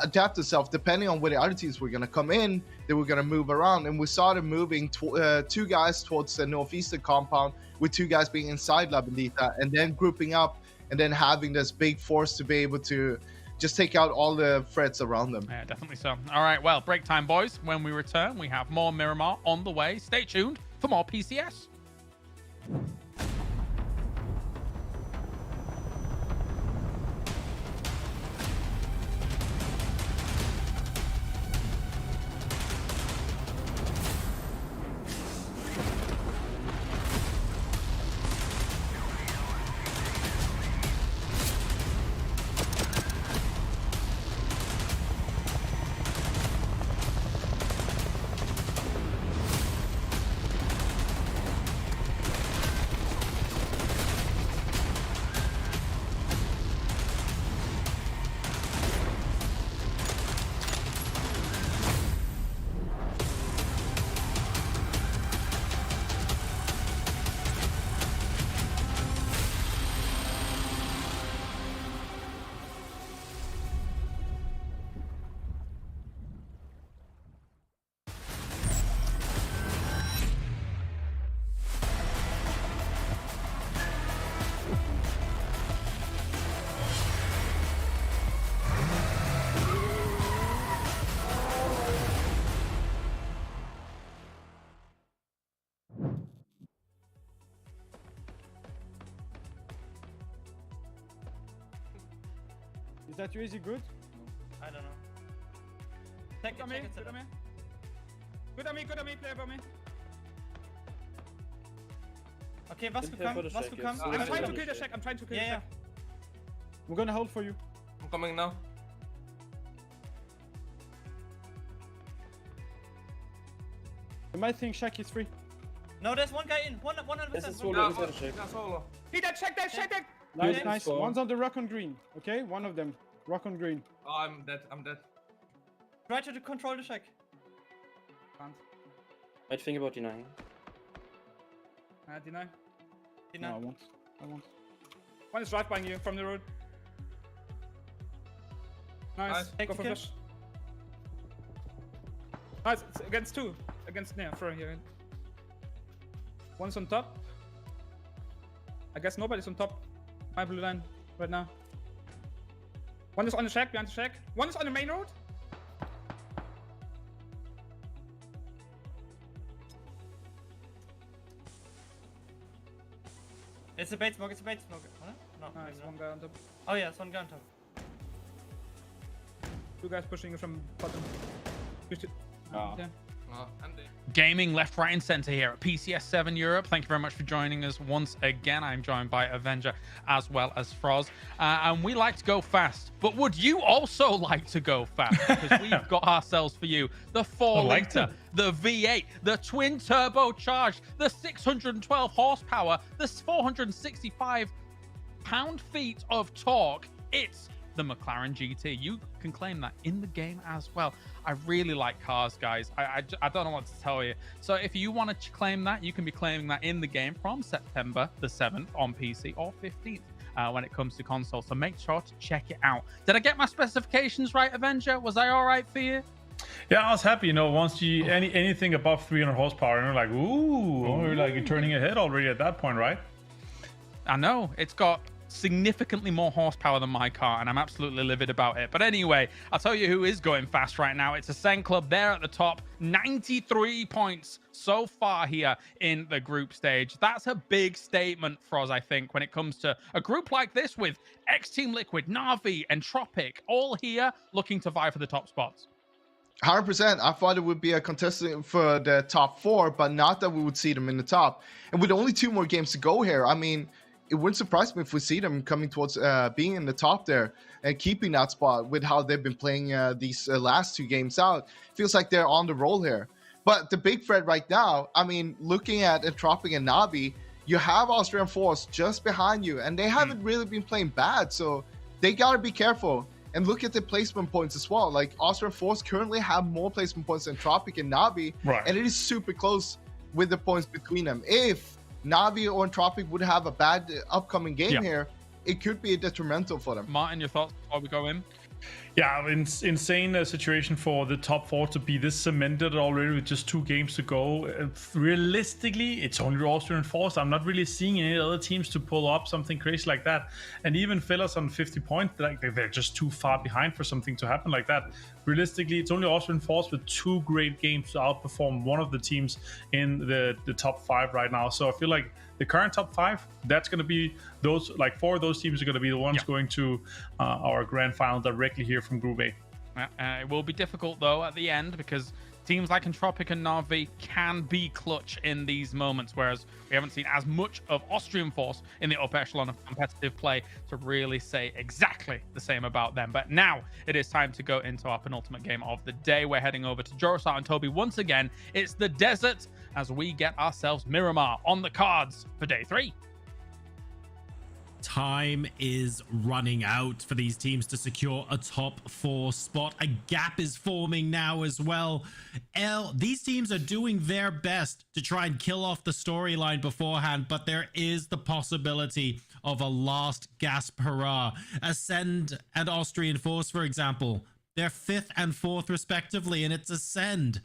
adapt themselves depending on where the other teams were going to come in. They were going to move around, and we saw them moving 2 guys towards the northeastern compound, with 2 guys being inside La Bandita, and then grouping up and then having this big force to be able to just take out all the threats around them. Yeah, definitely so. All right, well, break time, boys. When we return, we have more Miramar on the way. Stay tuned for more PCS. Is that really good? I don't know. Good on me, good on me. Good on me, good on me, play for me. Okay, was will come, was will come. I'm trying to kill the shack, I'm trying to kill the shack. We're gonna hold for you. I'm coming now. You might think shack is free. No, there's one guy in, 100%. Hit that, check that, check that! Nice, nice. One's on the rock on green, okay? One of them. Rock on green. Oh, I'm dead, I'm dead. Try to control the shack. Can't. I'd think about denying. Deny. Deny. No, I won't. One is right behind you from the road. Nice. Go for flash. Nice. It's against 2. Against throw here. One's on top. I guess nobody's on top. My blue line right now. One is on the shack, behind the shack. One is on the main road. It's a bait smoke, it's a bait smoke. Huh? No, Nice, one guy on top. Oh yeah, it's one guy on top. 2 guys pushing you from bottom. Yeah. Gaming left, right, and center here at PCS7 Europe. Thank you very much for joining us once again. I'm joined by Erangel as well as Froz. And we like to go fast, but would you also like to go fast? Because we've got ourselves for you the 4-liter, the V8, the twin turbocharged, the 612 horsepower, the 465 pound-feet of torque. It's the McLaren GT. You can claim that in the game as well. I really like cars, guys. I don't know what to tell you. So if you want to claim that, you can be claiming that in the game from September the 7th on PC or 15th when it comes to console. So make sure to check it out. Did I get my specifications right, Erangel? Was I all right for you? Yeah, I was happy. You know, once you anything above 300 horsepower, and you're like, ooh, you're like you're turning ahead already at that point, right? I know. It's got significantly more horsepower than my car, and I'm absolutely livid about it. But anyway, I'll tell you who is going fast right now. It's Ascend Club there at the top. 93 points so far here in the group stage. That's a big statement for us, I think, when it comes to a group like this with X-Team Liquid, Na'Vi, and Tropic all here looking to vie for the top spots. 100%. I thought it would be a contestant for the top 4, but not that we would see them in the top. And with only 2 more games to go here, I mean, it wouldn't surprise me if we see them coming towards being in the top there and keeping that spot with how they've been playing these last 2 games out. Feels like they're on the roll here. But the big threat right now, I mean, looking at Entropic and Na'Vi, you have Austrian Force just behind you, and they haven't really been playing bad, so they gotta be careful. And look at the placement points as well. Like, Austrian Force currently have more placement points than Tropic and Navi, and it is super close with the points between them. If Navi or Tropic would have a bad upcoming game here, it could be detrimental for them. Martin, your thoughts before we go in? Yeah, insane situation for the top 4 to be this cemented already with just 2 games to go. Realistically, it's only Austrian Force. I'm not really seeing any other teams to pull up something crazy like that. And even Fellas on 50 points, like they're just too far behind for something to happen like that. Realistically, it's only Austrian Force with 2 great games to outperform one of the teams in the top 5 right now. So I feel like the current top 5, that's going to be those, like 4 of those teams are going to be the ones going to our grand final directly here from Group A. It will be difficult though at the end, because teams like Entropic and Navi can be clutch in these moments, whereas we haven't seen as much of Austrian Force in the upper echelon of competitive play to really say exactly the same about them. But now it is time to go into our penultimate game of the day. We're heading over to Jorosar and Toby once again. It's the desert as we get ourselves Miramar on the cards for day 3. Time is running out for these teams to secure a top 4 spot. A gap is forming now as well. These teams are doing their best to try and kill off the storyline beforehand, but there is the possibility of a last gasp hurrah. Ascend and Austrian Force, for example, they're 5th and 4th respectively, and it's Ascend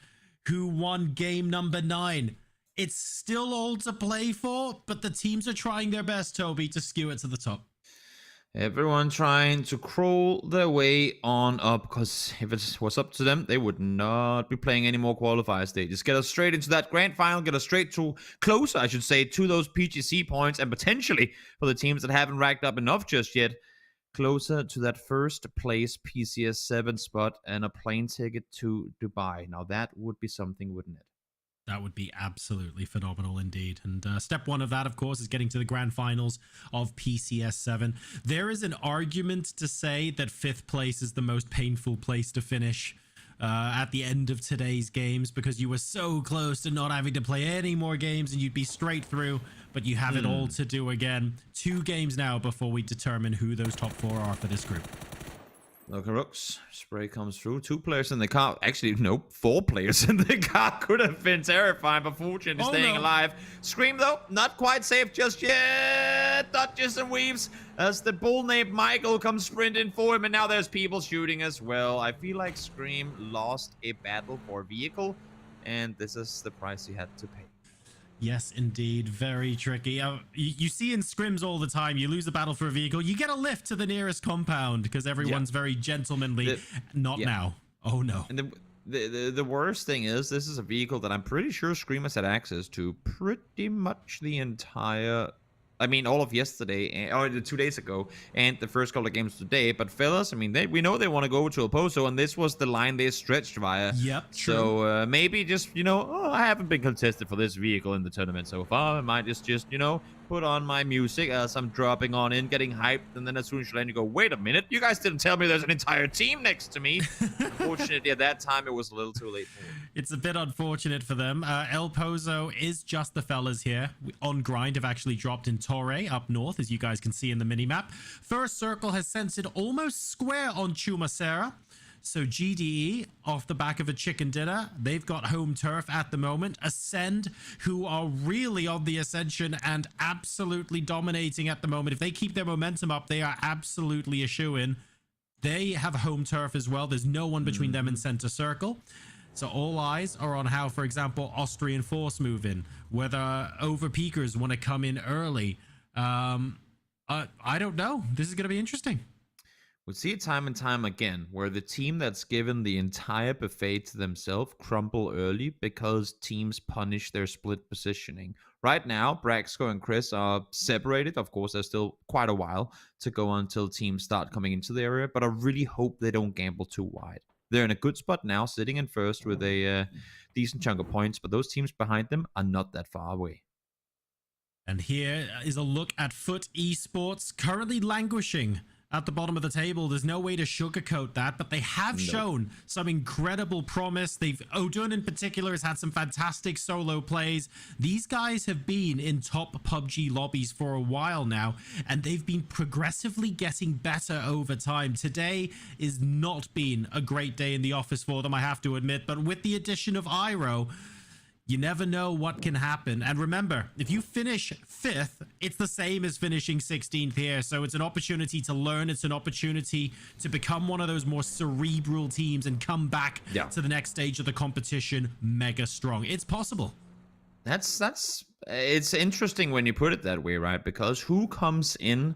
who won game number 9. It's still all to play for, but the teams are trying their best, Toby, to skew it to the top. Everyone trying to crawl their way on up, because if it was up to them, they would not be playing any more qualifier stages. Get us straight into that grand final, get us straight to closer, I should say, to those PGC points, and potentially for the teams that haven't racked up enough just yet, closer to that first place PCS7 spot and a plane ticket to Dubai. Now that would be something, wouldn't it? That would be absolutely phenomenal indeed. And step 1 of that, of course, is getting to the grand finals of PCS7. There is an argument to say that 5th place is the most painful place to finish at the end of today's games, because you were so close to not having to play any more games and you'd be straight through, but you have it all to do again. 2 games now before we determine who those top 4 are for this group. Local Rooks, spray comes through. 2 players in the car. Actually, no, 4 players in the car. Could have been terrifying, but fortunately staying alive. Scream, though, not quite safe just yet. Dodges and weaves as the bull named Michael comes sprinting for him, and now there's people shooting as well. I feel like Scream lost a battle for a vehicle, and this is the price he had to pay. Yes, indeed. Very tricky. You see in scrims all the time, you lose a battle for a vehicle, you get a lift to the nearest compound because everyone's very gentlemanly. Not now. Oh, no. And the worst thing is, this is a vehicle that I'm pretty sure Scream has had access to pretty much the entire... I mean, all of yesterday, or 2 days ago, and the first couple of games today. But fellas, I mean, we know they want to go to El Pozo, and this was the line they stretched via. Yep, true. So maybe just, I haven't been contested for this vehicle in the tournament so far. I might just put on my music as I'm dropping on in, getting hyped, and then as soon as you land, you go, wait a minute, you guys didn't tell me there's an entire team next to me. Unfortunately, at that time, it was a little too late for me. It's a bit unfortunate for them. El Pozo is just the fellas here. On Grind have actually dropped in Torre up north, as you guys can see in the minimap. First Circle has sensed it almost square on Chumacera. So GDE, off the back of a chicken dinner, they've got home turf at the moment. Ascend, who are really on the ascension and absolutely dominating at the moment. If they keep their momentum up, they are absolutely a shoo-in. They have home turf as well. There's no one between them and Center Circle. So all eyes are on how, for example, Austrian Force move in. Whether Overpeakers want to come in early. I don't know. This is going to be interesting. We see it time and time again where the team that's given the entire buffet to themselves crumble early because teams punish their split positioning. Right now, Braxco and Chris are separated. Of course, there's still quite a while to go until teams start coming into the area, but I really hope they don't gamble too wide. They're in a good spot now, sitting in first with a decent chunk of points, but those teams behind them are not that far away. And here is a look at Foot Esports, currently languishing at the bottom of the table. There's no way to sugarcoat that, but they have shown some incredible promise. Odun in particular has had some fantastic solo plays. These guys have been in top PUBG lobbies for a while now, and they've been progressively getting better over time. Today is not been a great day in the office for them, I have to admit, but with the addition of Iroh, you never know what can happen. And remember, if you finish 5th, it's the same as finishing 16th here. So it's an opportunity to learn. It's an opportunity to become one of those more cerebral teams and come back to the next stage of the competition mega strong. It's possible. It's interesting when you put it that way, right? Because who comes in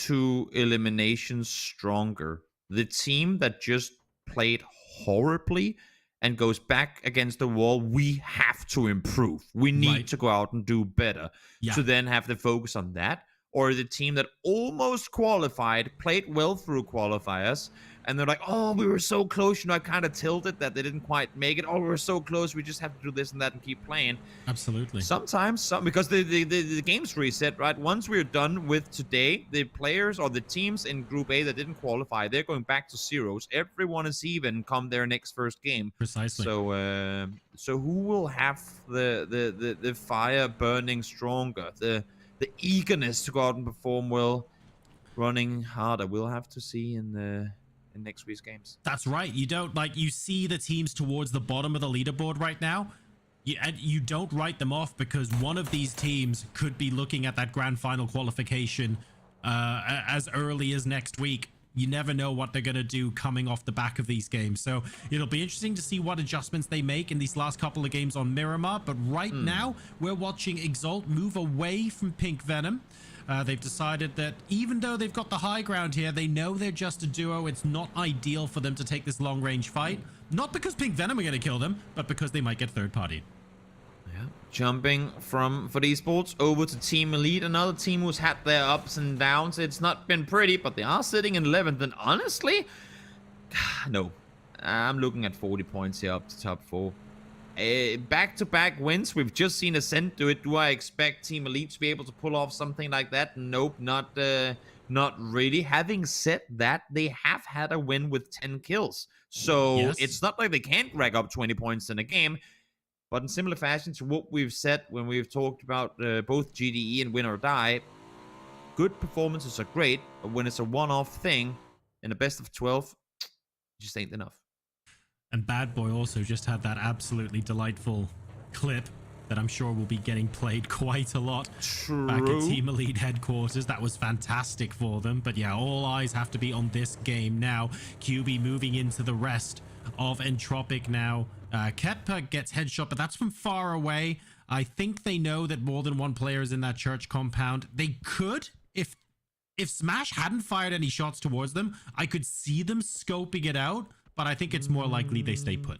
to Elimination stronger? The team that just played horribly and goes back against the wall. We have to improve. We need to go out and do better to then have the focus on that. Or the team that almost qualified, played well through qualifiers, and they're like, oh, we were so close. I kind of tilted that they didn't quite make it. Oh, we were so close. We just have to do this and that and keep playing. Absolutely. Sometimes, because the game's reset, right? Once we're done with today, the players or the teams in Group A that didn't qualify, they're going back to zeros. Everyone is even come their next first game. Precisely. So who will have the fire burning stronger? The eagerness to go out and perform well, running harder. We'll have to see in next week's games. That's right. You see the teams towards the bottom of the leaderboard right now, and you don't write them off because one of these teams could be looking at that grand final qualification as early as next week. You never know what they're going to do coming off the back of these games. So it'll be interesting to see what adjustments they make in these last couple of games on Miramar. But right now, we're watching Exalt move away from Pink Venom. They've decided that even though they've got the high ground here, they know they're just a duo. It's not ideal for them to take this long-range fight. Not because Pink Venom are going to kill them, but because they might get third-partied. Yeah. Jumping for the Esports over to Team Elite, another team who's had their ups and downs. It's not been pretty, but they are sitting in 11th. And honestly, no. I'm looking at 40 points here up to top 4. Back-to-back wins. We've just seen Ascent do it. Do I expect Team Elite to be able to pull off something like that? Nope, not really. Having said that, they have had a win with 10 kills. So it's not like they can't rack up 20 points in a game. But in similar fashion to what we've said when we've talked about both GDE and Win or Die, good performances are great, but when it's a one-off thing in a best of 12, it just ain't enough. And Bad Boy also just had that absolutely delightful clip that I'm sure will be getting played quite a lot back at Team Elite headquarters. That was fantastic for them. But yeah, all eyes have to be on this game now. QB moving into the rest of Entropic now. Keppa gets headshot, but that's from far away. I think they know that more than one player is in that church compound. They could, if Smash hadn't fired any shots towards them, I could see them scoping it out. But I think it's more likely they stay put.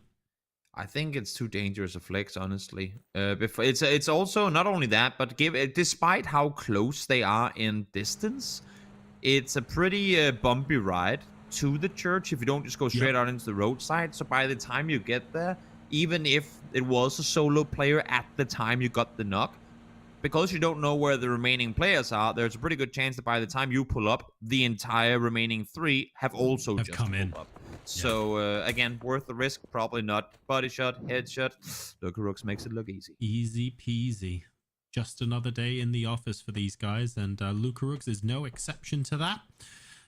I think it's too dangerous a flex, honestly. It's also not only that, but despite how close they are in distance, it's a pretty bumpy ride to the church if you don't just go straight out into the roadside. So by the time you get there, even if it was a solo player at the time you got the knock, because you don't know where the remaining players are, there's a pretty good chance that by the time you pull up, the entire remaining 3 have also just come in. Up. So, again, worth the risk? Probably not. Body shot, headshot. Lucarooks makes it look easy. Easy peasy. Just another day in the office for these guys, and Lucarooks is no exception to that.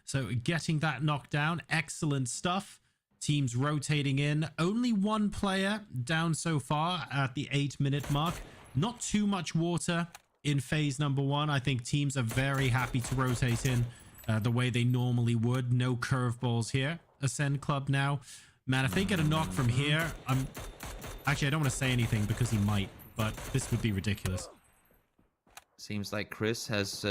So, getting that knocked down, excellent stuff. Teams rotating in. Only one player down so far at the 8-minute mark. Not too much water in phase number 1. I think teams are very happy to rotate in the way they normally would. No curveballs here. Ascend Club now. Man, if they get a knock from here, actually, I don't want to say anything because he might, but this would be ridiculous. Seems like Chris has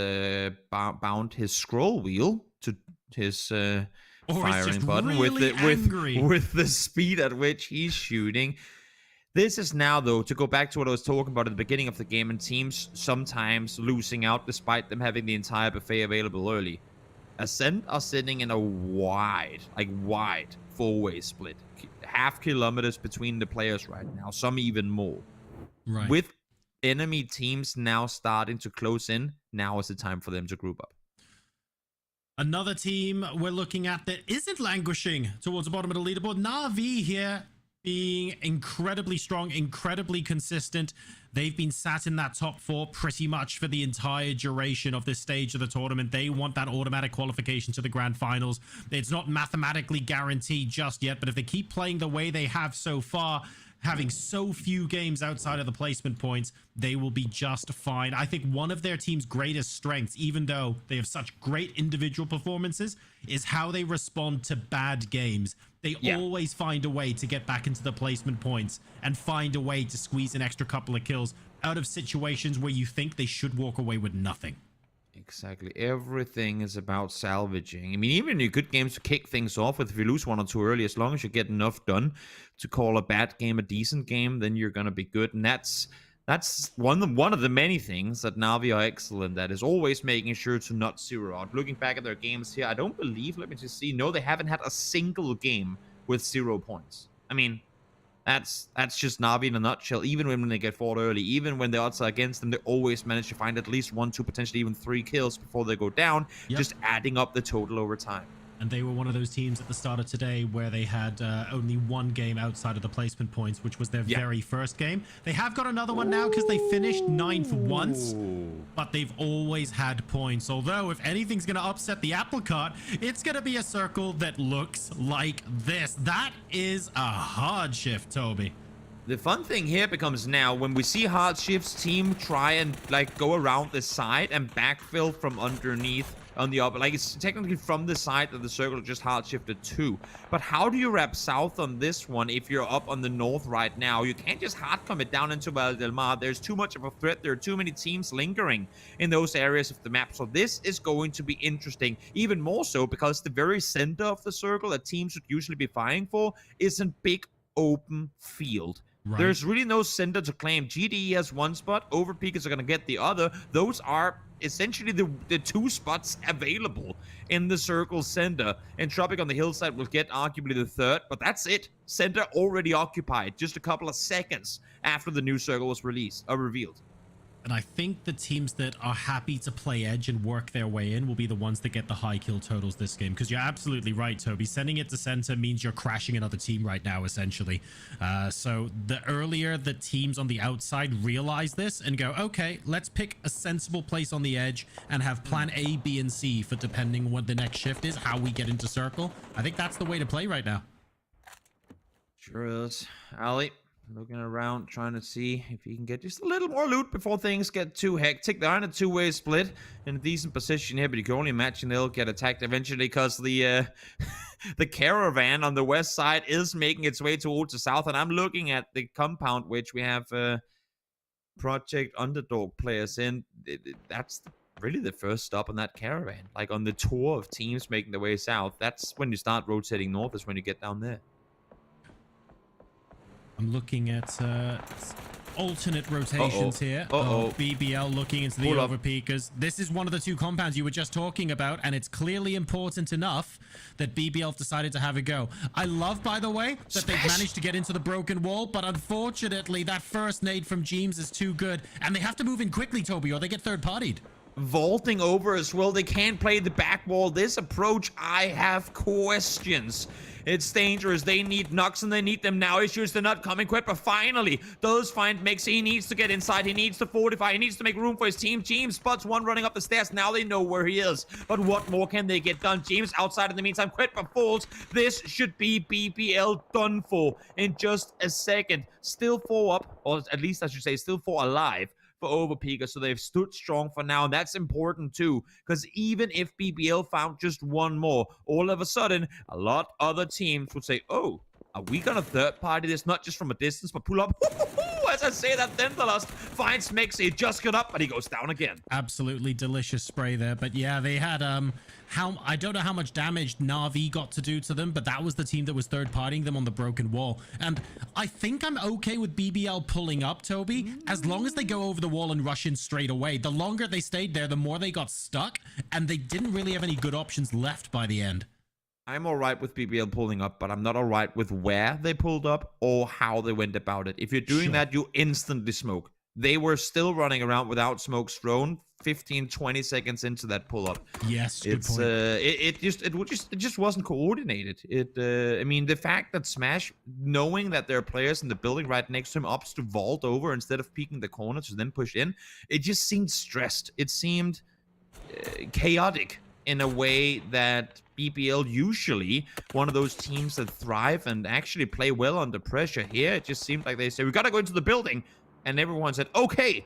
bound his scroll wheel to his firing button really with the speed at which he's shooting. This is now, though, to go back to what I was talking about at the beginning of the game, and teams sometimes losing out despite them having the entire buffet available early. Ascent are sitting in a wide 4-way split. Half kilometers between the players right now, some even more. Right. With enemy teams now starting to close in, now is the time for them to group up. Another team we're looking at that isn't languishing towards the bottom of the leaderboard. Na'Vi here being incredibly strong, incredibly consistent. They've been sat in that top 4 pretty much for the entire duration of this stage of the tournament. They want that automatic qualification to the grand finals. It's not mathematically guaranteed just yet, but if they keep playing the way they have so far, having so few games outside of the placement points, they will be just fine. I think one of their team's greatest strengths, even though they have such great individual performances, is how they respond to bad games. They always find a way to get back into the placement points and find a way to squeeze an extra couple of kills out of situations where you think they should walk away with nothing. Exactly. Everything is about salvaging. I mean, even in your good games to kick things off with, if you lose 1 or 2 early, as long as you get enough done to call a bad game a decent game, then you're going to be good. And that's one of the many things that Na'Vi are excellent at, is always making sure to not zero out. Looking back at their games here, I don't believe, let me just see, no, they haven't had a single game with 0 points. I mean, that's just Na'Vi in a nutshell. Even when they get fought early, even when the odds are against them, they always manage to find at least 1, 2, potentially even 3 kills before they go down, just adding up the total over time. And they were one of those teams at the start of today where they had only 1 game outside of the placement points, which was their very first game. They have got another one now because they finished 9th once, but they've always had points. Although, if anything's going to upset the apple cart, it's going to be a circle that looks like this. That is a hard shift, Toby. The fun thing here becomes now, when we see hard shifts team try and like go around the side and backfill from underneath on the upper, like it's technically from the side that the circle just hard shifted to. But how do you wrap south on this one if you're up on the north right now? You can't just hard commit down into Val del Mar. There's too much of a threat. There are too many teams lingering in those areas of the map. So this is going to be interesting, even more so because the very center of the circle that teams should usually be vying for is a big open field. Right. There's really no center to claim. GDE has 1 spot. Overpeakers are going to get the other. Those are essentially the 2 spots available in the circle center. And Tropic on the hillside will get arguably the 3rd, but that's it. Center already occupied just a couple of seconds after the new circle was revealed. And I think the teams that are happy to play edge and work their way in will be the ones that get the high kill totals this game. Because you're absolutely right, Toby. Sending it to center means you're crashing another team right now, essentially. So the earlier the teams on the outside realize this and go, okay, let's pick a sensible place on the edge and have plan A, B, and C for depending what the next shift is, how we get into circle. I think that's the way to play right now. Sure is. Ali, looking around, trying to see if he can get just a little more loot before things get too hectic. They're in a 2-way split in a decent position here, but you can only imagine they'll get attacked eventually because the the caravan on the west side is making its way towards the south. And I'm looking at the compound, which we have Project Underdog players in. That's really the first stop on that caravan. Like on the tour of teams making their way south, that's when you start rotating north, is when you get down there. I'm looking at alternate rotations here. BBL looking into the overpeakers. This is one of the 2 compounds you were just talking about, and it's clearly important enough that BBL have decided to have a go. I love, by the way, that they've managed to get into the broken wall, but unfortunately, that first nade from Jeems is too good, and they have to move in quickly, Toby, or they get third-partied. Vaulting over as well. They can't play the back wall. This approach, I have questions. It's dangerous. They need knocks and they need them now. Issues, they're not coming quick, but finally does find Mix. He needs to get inside. He needs to fortify. He needs to make room for his team. James spots one running up the stairs. Now they know where he is. But what more can they get done? James outside in the meantime. Quit but falls. This should be BBL done for in just a second. Still 4 up, or at least I should say still 4 alive for Overpeaker, so they've stood strong for now, and that's important too, because even if BBL found just 1 more, all of a sudden, a lot other teams would say, oh, are we gonna third party this, not just from a distance, but pull up? As I say that, Dentalust finds Mix. He just got up, but he goes down again. Absolutely delicious spray there. But yeah, they had I don't know how much damage Na'Vi got to do to them, but that was the team that was third partying them on the broken wall. And I think I'm okay with BBL pulling up, Toby, as long as they go over the wall and rush in straight away. The longer they stayed there, the more they got stuck, and they didn't really have any good options left by the end. I'm all right with BBL pulling up, but I'm not all right with where they pulled up or how they went about it. If you're doing that, you instantly smoke. they were still running around without smokes thrown 15-20 seconds into that pull-up. Yes, good It's point. it just wasn't coordinated. I mean, the fact that Smash, knowing that there are players in the building right next to him, opts to vault over instead of peeking the corner to then push in, it just seemed stressed. It seemed chaotic in a way that BBL usually one of those teams that thrive and actually play well under pressure. Here it just seemed like they said, we gotta go into the building, and everyone said okay,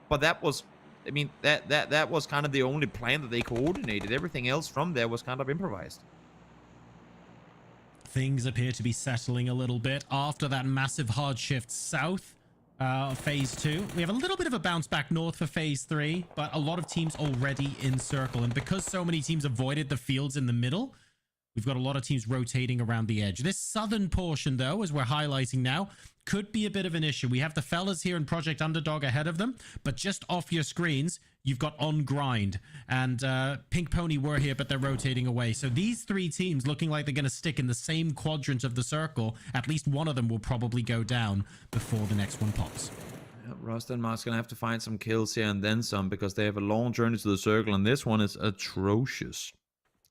but that was, I mean, that was kind of the only plan that they coordinated. Everything else from there was kind of improvised. Things appear to be settling a little bit after that massive hard shift south. Phase 2. We have a little bit of a bounce back north for phase 3, but a lot of teams already in circle. And because so many teams avoided the fields in the middle, we've got a lot of teams rotating around the edge. This southern portion, though, as we're highlighting now, could be a bit of an issue. We have the fellas here in Project Underdog ahead of them, but just off your screens, you've got On Grind. And Pink Pony were here, but they're rotating away. So these three teams looking like they're going to stick in the same quadrant of the circle. At least one of them will probably go down before the next one pops. Rust and Mark's gonna have to find some kills here and then some, because they have a long journey to the circle, and this one is atrocious.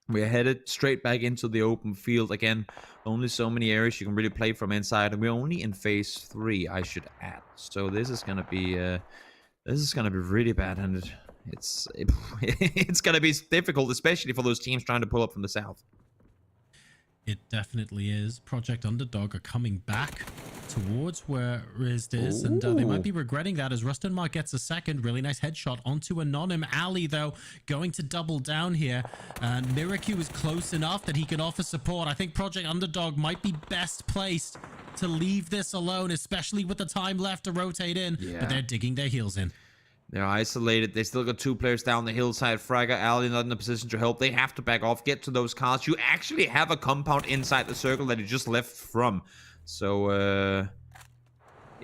We're headed straight back into the open field again. Only so many areas you can really play from inside, and we're only in phase 3, I should add. So this is gonna be really bad, and it's gonna be difficult, especially for those teams trying to pull up from the south. It definitely is. Project Underdog are coming back towards where Rizd is, and they might be regretting that as Rustenmark gets a second. Really nice headshot onto Anonym. Ali, though, going to double down here. And Miracu is close enough that he can offer support. I think Project Underdog might be best placed to leave this alone, especially with the time left to rotate in, but they're digging their heels in. They're isolated. They still got 2 players down the hillside. Fragger, Ali not in a position to help. They have to back off, get to those cars. You actually have a compound inside the circle that you just left from. So,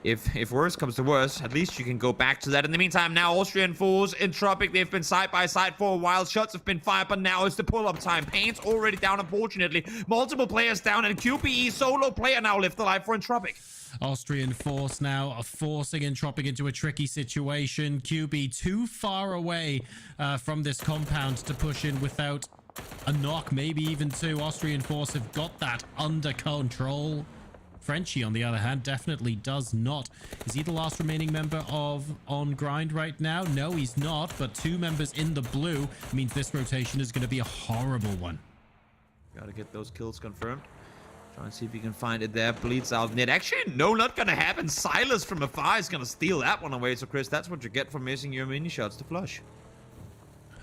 if worse comes to worse, at least you can go back to that. In the meantime, now Austrian Fools in Tropic. They've been side by side for a while. Shots have been fired, but now is the pull-up time. Pain's already down, unfortunately. Multiple players down, and QBE solo player now left alive for Entropic. Austrian Force now are forcing Entropic into a tricky situation. QB too far away from this compound to push in without a knock, maybe even 2. Austrian Force have got that under control. Frenchie, on the other hand, definitely does not. Is he the last remaining member of On Grind right now? No, he's not, but 2 members in the blue means this rotation is going to be a horrible one. Gotta get those kills confirmed. Try and see if you can find it there. Bleeds out net. Actually, no, not gonna happen. Silas from afar is gonna steal that one away. So, Chris, that's what you get for missing your mini shots to flush.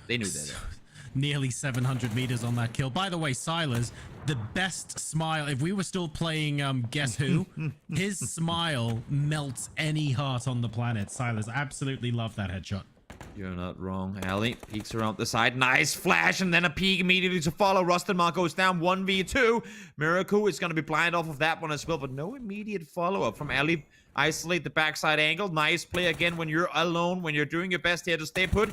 They knew that. Nearly 700 meters on that kill. By the way, Silas, the best smile. If we were still playing Guess Who, his smile melts any heart on the planet. Silas, absolutely love that headshot. You're not wrong. Ali peeks around the side. Nice flash, and then a peek immediately to follow. Rustenmark goes down 1v2. Miracle is going to be blind off of that one as well, but no immediate follow-up from Ali. Isolate the backside angle. Nice play again when you're alone, when you're doing your best here to stay put.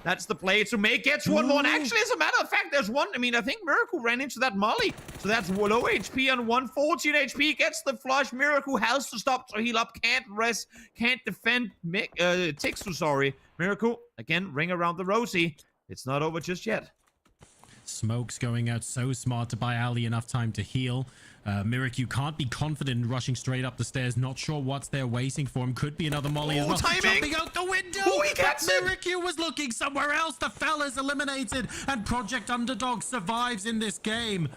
That's the play to make. Gets one more. And actually, as a matter of fact, there's one. I mean, I think Miracle ran into that molly. So that's low HP on 114 HP. Gets the flush. Miracle has to stop to heal up. Can't rest. Can't defend. Tixu, sorry. Miracle, again, ring around the rosy. It's not over just yet. Smoke's going out so smart to buy Ali enough time to heal. Miracu can't be confident in rushing straight up the stairs. Not sure what's there waiting for him. Could be another molly as well. Timing. Jumping out the window. He gets it. Miracu was looking somewhere else. The fella's eliminated, and Project Underdog survives in this game.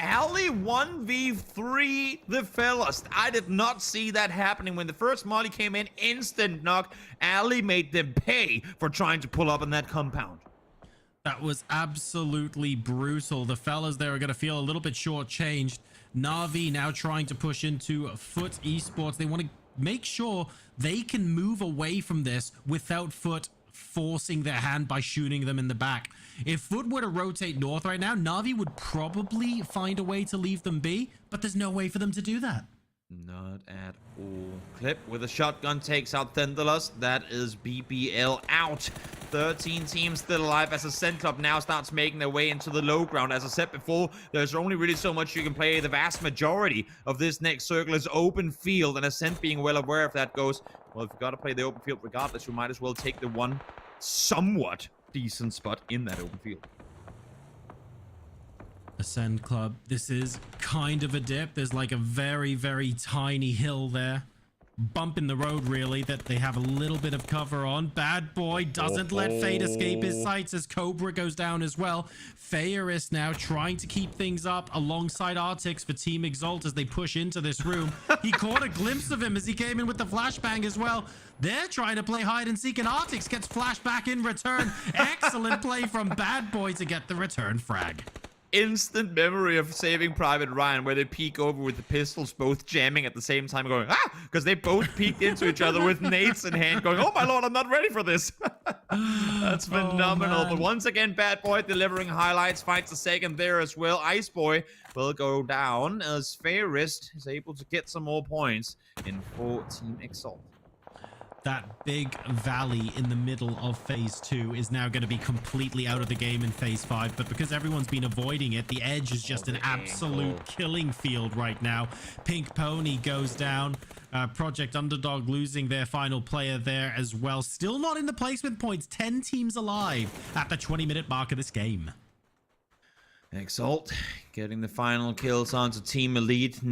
Ali 1v3 the fellas. I did not see that happening. When the first molly came in, instant knock. Ali made them pay for trying to pull up in that compound. That was absolutely brutal. The fellas there are going to feel a little bit shortchanged. Na'Vi now trying to push into Foot Esports. They want to make sure they can move away from this without Foot forcing their hand by shooting them in the back. If Foot were to rotate north right now, Na'Vi would probably find a way to leave them be, but there's no way for them to do that. Not at all. Clip with a shotgun takes out Thunderlust. That is BBL out. 13 teams still alive as Ascent Club now starts making their way into the low ground. As I said before, there's only really so much you can play. The vast majority of this next circle is open field, and Ascent, being well aware of that, goes Well, if you got to play the open field regardless, you might as well take the one somewhat decent spot in that open field. Ascend Club, this is kind of a dip. There's like a very, very tiny hill there. Bump in the road, really, that they have a little bit of cover on. Bad Boy doesn't let Fade escape his sights as Cobra goes down as well. Fayeris now trying to keep things up alongside Artix for Team Exalt as they push into this room. He caught a glimpse of him as he came in with the flashbang as well. They're trying to play hide and seek, and Artix gets flashback in return. Excellent play from Bad Boy to get the return frag. Instant memory of Saving Private Ryan, where they peek over with the pistols both jamming at the same time, going, because they both peeked into each other with nades in hand, going, oh my lord, I'm not ready for this. That's phenomenal. But once again, Bad Boy delivering highlights, finds a second there as well. Ice Boy will go down as Fairist is able to get some more points for Team Exalt. That big valley in the middle of phase 2 is now going to be completely out of the game in phase 5, but because everyone's been avoiding it, the edge is just an absolute killing field right now. Pink Pony goes down. Project Underdog losing their final player there as well. Still not in the placement points. 10 teams alive at the 20-minute mark of this game. Exalt getting the final kills onto Team Elite.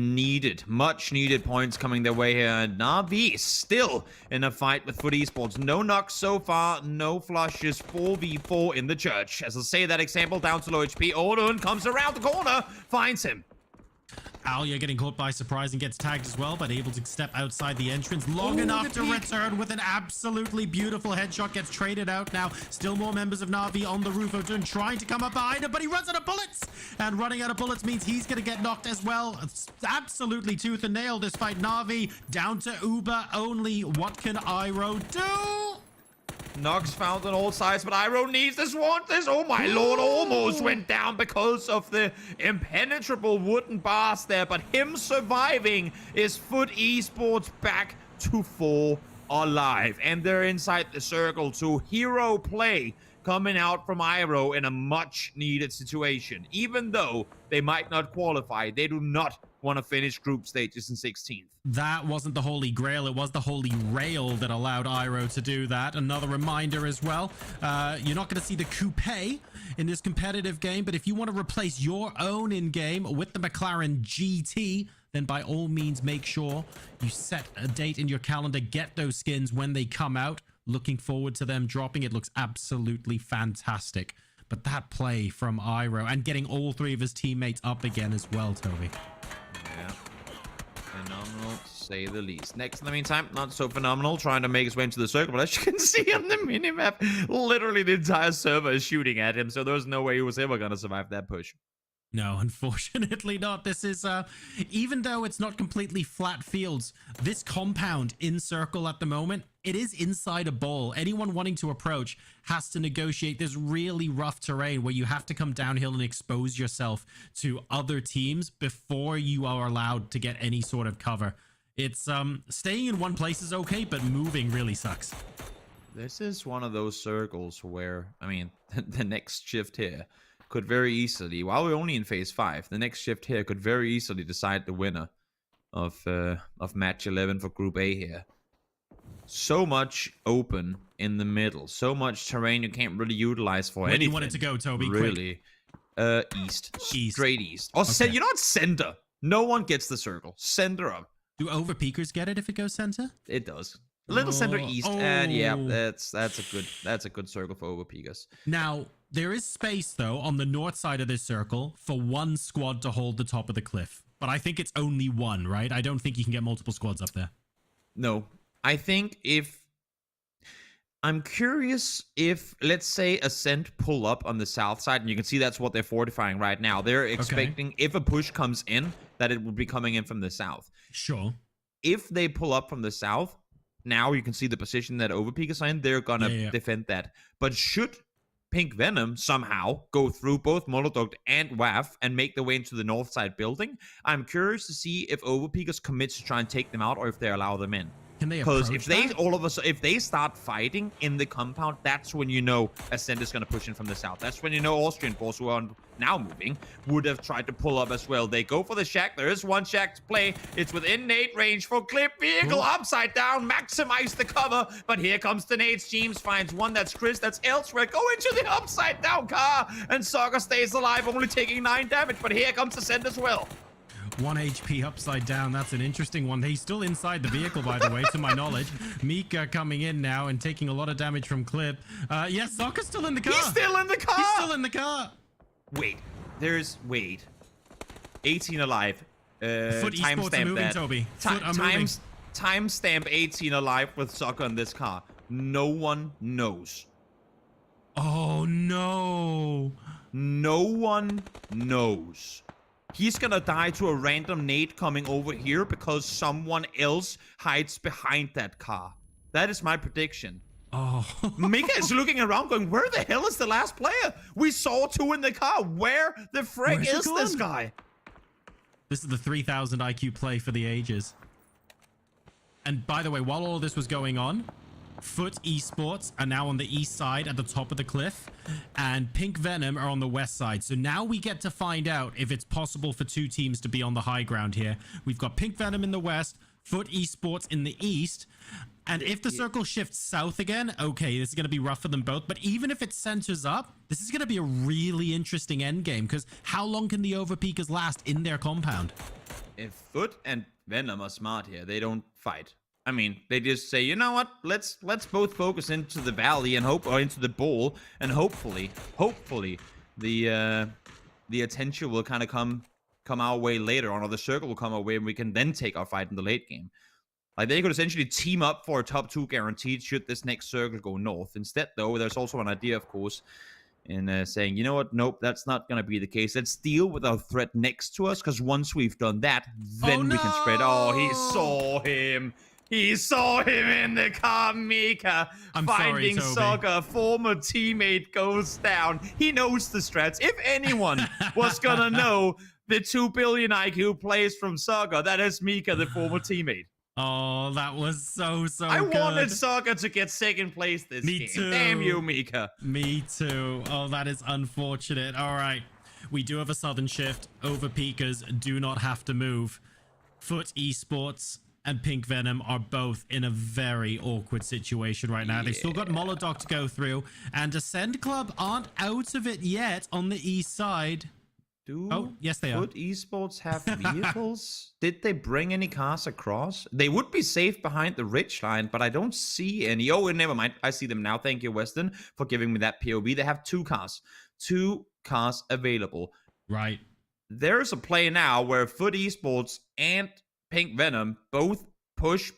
Much needed points coming their way here. And Na'Vi still in a fight with Foot Esports. No knocks so far, no flushes. 4v4 in the church. As I say that example, down to low HP. Odin comes around the corner, finds him. Alia getting caught by surprise and gets tagged as well, but able to step outside the entrance long enough to return with an absolutely beautiful headshot. Gets traded out now. Still more members of Na'Vi on the roof. Odin trying to come up behind him, but he runs out of bullets. And running out of bullets means he's going to get knocked as well. It's absolutely tooth and nail this fight. Na'Vi down to Uber only. What can Iroh do? Nox found on all sides, but Iroh needs this one. Oh my lord, almost went down because of the impenetrable wooden bars there. But him surviving is Foot Esports back to 4 alive. And they're inside the circle to hero play coming out from Iroh in a much needed situation. Even though they might not qualify, they do not want to finish group stages in 16th. That wasn't the Holy Grail, it was the Holy Rail that allowed Iroh to do that. Another reminder as well, you're not going to see the coupe in this competitive game, but if you want to replace your own in-game with the McLaren GT, then by all means make sure you set a date in your calendar, get those skins when they come out. Looking forward to them dropping. It looks absolutely fantastic. But that play from Iroh and getting all 3 of his teammates up again as well, Toby. Yeah. Phenomenal, to say the least. Next, in the meantime, not so phenomenal, trying to make his way into the circle, but as you can see on the minimap, literally the entire server is shooting at him, so there's no way he was ever going to survive that push. No, unfortunately not. This is, even though it's not completely flat fields, this compound in circle at the moment, it is inside a bowl. Anyone wanting to approach has to negotiate this really rough terrain where you have to come downhill and expose yourself to other teams before you are allowed to get any sort of cover. It's, staying in one place is okay, but moving really sucks. This is one of those circles where, I mean, the next shift here could very easily, while we're only in phase 5, the next shift here could very easily decide the winner of match 11 for Group A here. So much open in the middle, so much terrain you can't really utilize for anything. Where do you want it to go, Toby? Really, east, straight east. Oh, Okay. you know what? Center. No one gets the circle. Center up. Do overpeakers get it if it goes center? It does. A little center east, and yeah, Oh. that's a good circle for overpeakers. Now, there is space, though, on the north side of this circle for one squad to hold the top of the cliff. But I think it's only one, right? I don't think you can get multiple squads up there. No. I think I'm curious if, let's say, Ascent pull up on the south side, and you can see that's what they're fortifying right now. They're expecting, if a push comes in, that it would be coming in from the south. Sure. If they pull up from the south, now you can see the position that overpeakers are in, they're gonna defend that. But should Pink Venom somehow go through both Molotov and WAF and make their way into the north side building, I'm curious to see if overpeakers commit to try and take them out or if they allow them in. Can they Because approach if they start fighting in the compound, that's when you know Ascent is going to push in from the south. That's when you know Austrian force, who are now moving, would have tried to pull up as well. They go for the shack. There is one shack to play. It's within nade range for Clip. Vehicle upside down. Maximize the cover. But here comes the nades. James finds one. That's Chris. That's elsewhere. Go into the upside down car. And Soccer stays alive, only taking 9 damage. But here comes Ascent as well. 1 HP upside down. That's an interesting one. He's still inside the vehicle, by the way, to my knowledge. Mika coming in now and taking a lot of damage from Clip. Yes, Soccer's still in the car. He's still in the car. He's still in the car. Wait. 18 alive. Foot Esports are moving, Toby. Foot are moving. Timestamp 18 alive with Soccer in this car. No one knows. Oh, no. No one knows. He's gonna die to a random nade coming over here because someone else hides behind that car. That is my prediction. Oh. Mika is looking around going, where the hell is the last player? We saw 2 in the car. Where the frick is this guy? This is the 3000 IQ play for the ages. And by the way, while all of this was going on, Foot Esports are now on the east side at the top of the cliff, and Pink Venom are on the west side. So now we get to find out if it's possible for 2 teams to be on the high ground here. We've got Pink Venom in the west, Foot Esports in the east, and if the circle shifts south again, okay, this is going to be rough for them both. But even if it centers up, this is going to be a really interesting endgame, because how long can the overpeakers last in their compound? If Foot and Venom are smart here, they don't fight. I mean, they just say, you know what? Let's both focus into the valley and into the bowl, and hopefully, the attention will kind of come our way later on, or the circle will come our way, and we can then take our fight in the late game. Like, they could essentially team up for a top 2 guaranteed should this next circle go north. Instead, though, there's also an idea, of course, in saying, you know what? Nope, that's not going to be the case. Let's deal with our threat next to us, because once we've done that, then we can spread. Oh, he saw him. He saw him in the car, Mika. Finding Soccer, former teammate, goes down. He knows the strats. If anyone was gonna know the 2 billion IQ plays from Soccer, that is Mika, the former teammate. Oh, that was so I good. wanted Soccer to get 2nd place this game. Me too. Damn you, Mika. Me too. Oh, that is unfortunate. All right. We do have a southern shift. Overpeakers do not have to move. Foot Esports and Pink Venom are both in a very awkward situation right now. They've still got Molodok to go through, and Ascend Club aren't out of it yet on the east side. Oh, yes, they are. Foot Esports have vehicles? Did they bring any cars across? They would be safe behind the ridge line, but I don't see any. Oh, never mind. I see them now. Thank you, Weston, for giving me that POV. They have 2 cars. 2 cars available. Right. There's a play now where Foot Esports and Pink Venom both push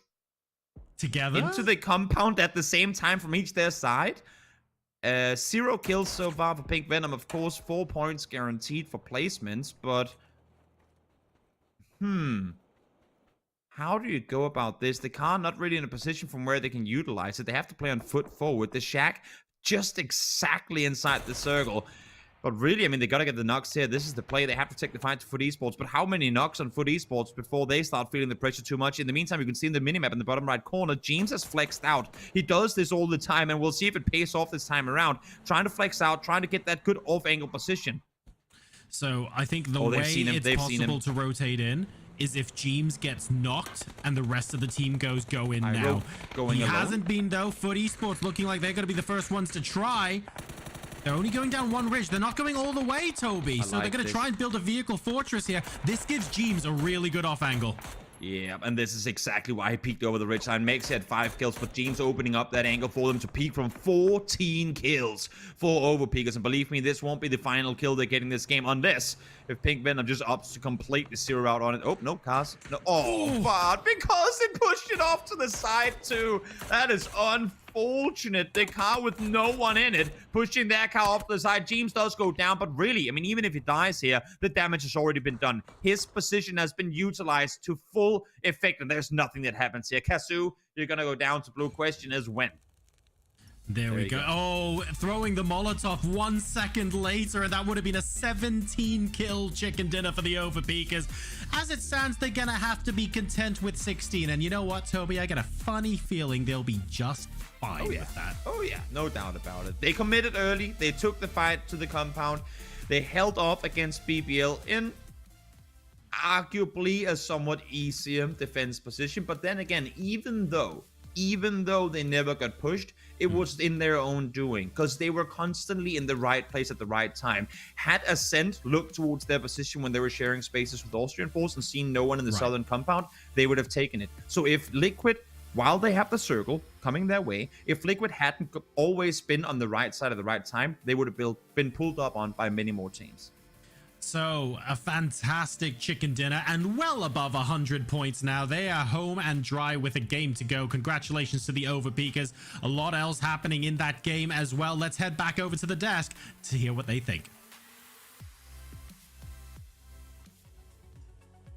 together into the compound at the same time from each their side. 0 kills so far for Pink Venom. Of course, 4 points guaranteed for placements, but how do you go about this? The car not really in a position from where they can utilize it. They have to play on foot forward. The shack just exactly inside the circle. But really, I mean, they got to get the knocks here. This is the play. They have to take the fight to Foot Esports. But how many knocks on Foot Esports before they start feeling the pressure too much? In the meantime, you can see in the minimap in the bottom right corner, James has flexed out. He does this all the time, and we'll see if it pays off this time around. Trying to flex out, trying to get that good off-angle position. So I think the way it's possible to rotate in is if James gets knocked and the rest of the team go in now. He hasn't been, though. Foot Esports looking like they're going to be the first ones to try. They're only going down one ridge. They're not going all the way, Toby. So they're going to try and build a vehicle fortress here. This gives James a really good off angle. Yeah, and this is exactly why he peeked over the ridgeline. Makes it 5 kills, but James opening up that angle for them to peak from 14 kills for overpeakers. And believe me, this won't be the final kill they're getting this game unless if Pink Venom just opts to completely zero out on it. Oh, no, cars. No. Oh, but because they pushed it off to the side too. That is unfortunate. The car with no one in it, pushing that car off to the side. James does go down, but really, I mean, even if he dies here, the damage has already been done. His position has been utilized to full effect, and there's nothing that happens here. Kazu, you're going to go down to blue. Question is when? There we you go. Oh, throwing the Molotov 1 second later, and that would have been a 17-kill chicken dinner for the Overpeakers. As it stands, they're gonna have to be content with 16. And you know what, Toby? I got a funny feeling they'll be just fine with that. Oh yeah, no doubt about it. They committed early. They took the fight to the compound. They held off against BBL in arguably a somewhat easier defense position. But then again, even though they never got pushed, it was in their own doing, because they were constantly in the right place at the right time. Had Ascent looked towards their position when they were sharing spaces with Austrian Force and seen no one in the southern compound, they would have taken it. So if Liquid, while they have the circle coming their way, if Liquid hadn't always been on the right side at the right time, they would have been pulled up on by many more teams. So, a fantastic chicken dinner and well above 100 points now. They are home and dry with a game to go. Congratulations to the Overpeakers. A lot else happening in that game as well. Let's head back over to the desk to hear what they think.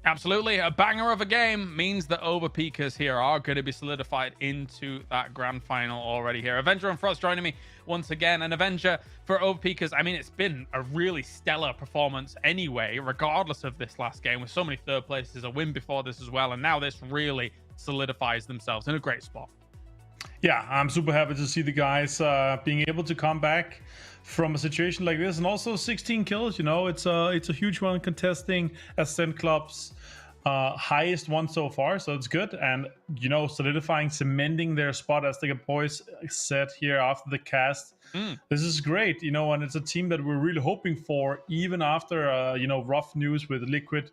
Absolutely. A banger of a game means the Overpeakers here are going to be solidified into that grand final already here. Avenger and Frost joining me once again. And Avenger for Overpeakers, I mean, it's been a really stellar performance anyway, regardless of this last game, with so many third places, a win before this as well. And now this really solidifies themselves in a great spot. Yeah, I'm super happy to see the guys being able to come back from a situation like this, and also 16 kills. You know, it's a huge one, contesting Ascent Club's highest one so far, so it's good. And you know, solidifying, cementing their spot, as the boys said here after the cast. This is great, you know, and it's a team that we're really hoping for, even after you know, rough news with Liquid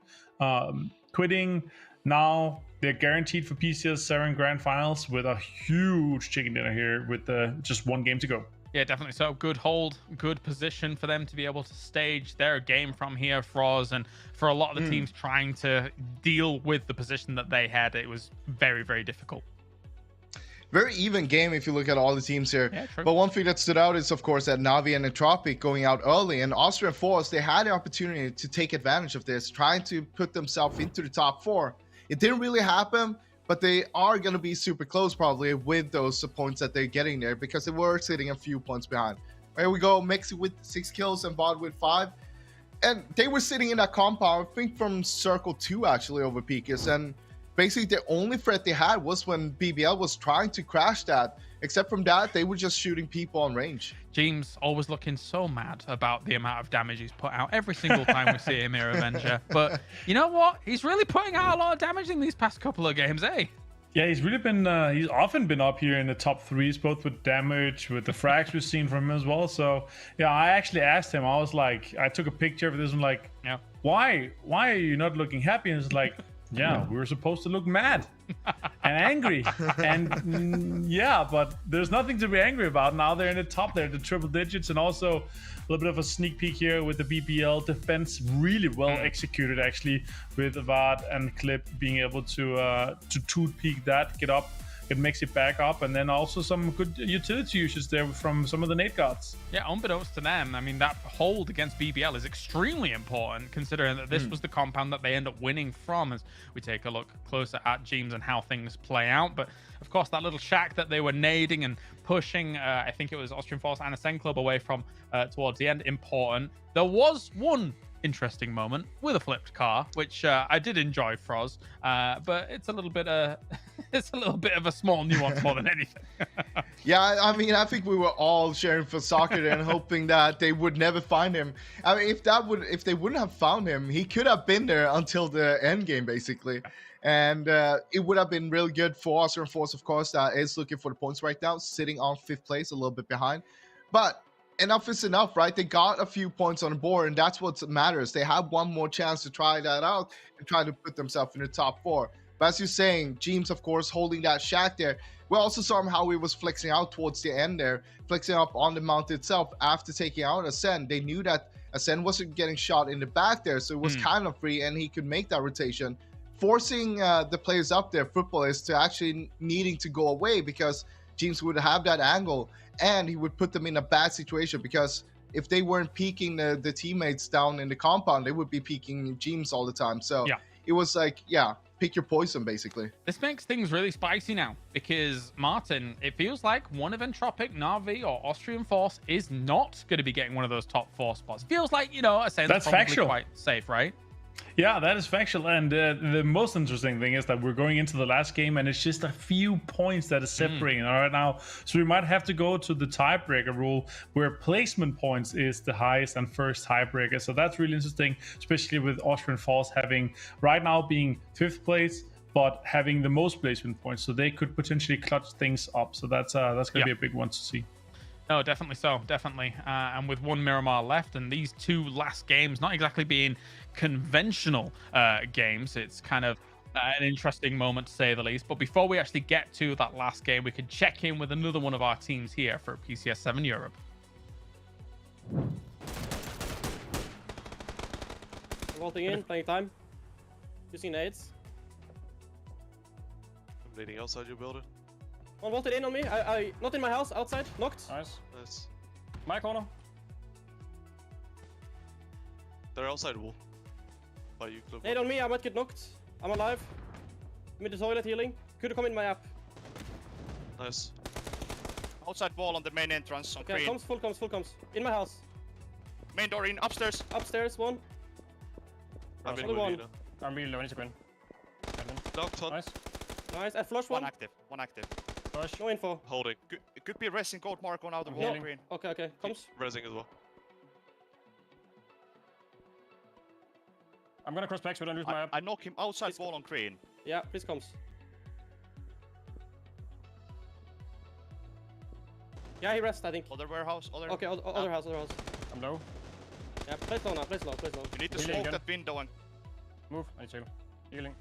quitting. Now they're guaranteed for PCS7 Grand Finals with a huge chicken dinner here with just one game to go. Yeah, definitely so. Good hold, good position for them to be able to stage their game from here, Froz. And for a lot of the teams trying to deal with the position that they had, it was very, very difficult. Very even game if you look at all the teams here. Yeah, true. But one thing that stood out is, of course, that Navi and Entropic going out early, and Austrian Force, they had the opportunity to take advantage of this, trying to put themselves into the top 4. It didn't really happen, but they are going to be super close probably with those points that they're getting there, because they were sitting a few points behind. Here we go, Mexi with 6 kills and Bod with 5. And they were sitting in that compound, I think from Circle 2 actually, Overpeakers. And basically the only threat they had was when BBL was trying to crash that. Except from that, they were just shooting people on range. James always looking so mad about the amount of damage he's put out every single time we see him here, Avenger. But you know what? He's really putting out a lot of damage in these past couple of games, eh? Yeah, he's really been, he's often been up here in the top 3s, both with damage, with the frags we've seen from him as well. So, yeah, I actually asked him, I was like, I took a picture of this and like, yeah, why are you not looking happy? And it's like, yeah, we were supposed to look mad and angry. And yeah, but there's nothing to be angry about. Now they're in the top there, the triple digits, and also a little bit of a sneak peek here with the BBL defense, really well executed actually, with Vard and Clip being able to toot peek that, get up, it makes it back up, and then also some good utility usage there from some of the nade guards. Yeah, unbeknownst to them, I mean, that hold against BBL is extremely important, considering that this was the compound that they end up winning from, as we take a look closer at James and how things play out. But of course, that little shack that they were nading and pushing, I think it was Austrian Force and Ascent Club away from towards the end, important. There was one interesting moment with a flipped car, which I did enjoy, Froz, but it's a little bit it's a little bit of a small nuance more than anything. Yeah, I mean, I think we were all cheering for Soccer and hoping that they would never find him. I mean, if they wouldn't have found him, he could have been there until the end game, basically. And it would have been really good for Austrian Force, of course, that is looking for the points right now, sitting on 5th place, a little bit behind. But enough is enough, right? They got a few points on the board, and that's what matters. They have one more chance to try that out and try to put themselves in the top 4. But as you're saying, James, of course, holding that shack there. We also saw him how he was flexing out towards the end there, flexing up on the mount itself after taking out Ascend. They knew that Ascend wasn't getting shot in the back there, so it was kind of free, and he could make that rotation, forcing the players up there, footballers, to actually needing to go away, because James would have that angle, and he would put them in a bad situation, because if they weren't peeking the teammates down in the compound, they would be peeking James all the time. So yeah, it was like, yeah, pick your poison, basically. This makes things really spicy now because, Martin, it feels like one of Entropic, Na'Vi, or Austrian Force is not going to be getting one of those top 4 spots. Feels like, you know, That's factual. Quite safe, right? Yeah, that is factual. And the most interesting thing is that we're going into the last game and it's just a few points that is separating right now. So we might have to go to the tiebreaker rule where placement points is the highest and first tiebreaker. So that's really interesting, especially with Austrian Falls having right now being 5th place, but having the most placement points. So they could potentially clutch things up. So that's going to be a big one to see. No, definitely so, definitely. And with one Miramar left and these 2 last games not exactly being conventional games, it's kind of an interesting moment to say the least. But before we actually get to that last game, we could check in with another one of our teams here for PCS7 Europe. Vaulting in, playing time. Using nades. I'm bleeding outside your building. One vaulted in on me. I not in my house, outside. Knocked. Nice. My corner. They're outside wall. By you, Club. Nade on me, I might get knocked. I'm alive. I'm in the toilet healing. Could have come in my app. Nice. Outside wall on the main entrance on Okay, green. full comes. In my house. Main door in, upstairs. Upstairs, one. I'm in Only with one. you now. I'm really low, I need to go in. Knocked on. Nice, I flush one. One active. No info. Holding. It could be a resting gold mark on out the wall on green. Okay, comes. Resing as well. I'm gonna cross back so I don't lose my app. I knock him outside wall on green. Yeah, please comes. Yeah, he rests, I think. Other warehouse, other... Okay, other house. I'm low. Yeah, place low now, place low. You need to Healing smoke again. that window and... Move, I need to healing.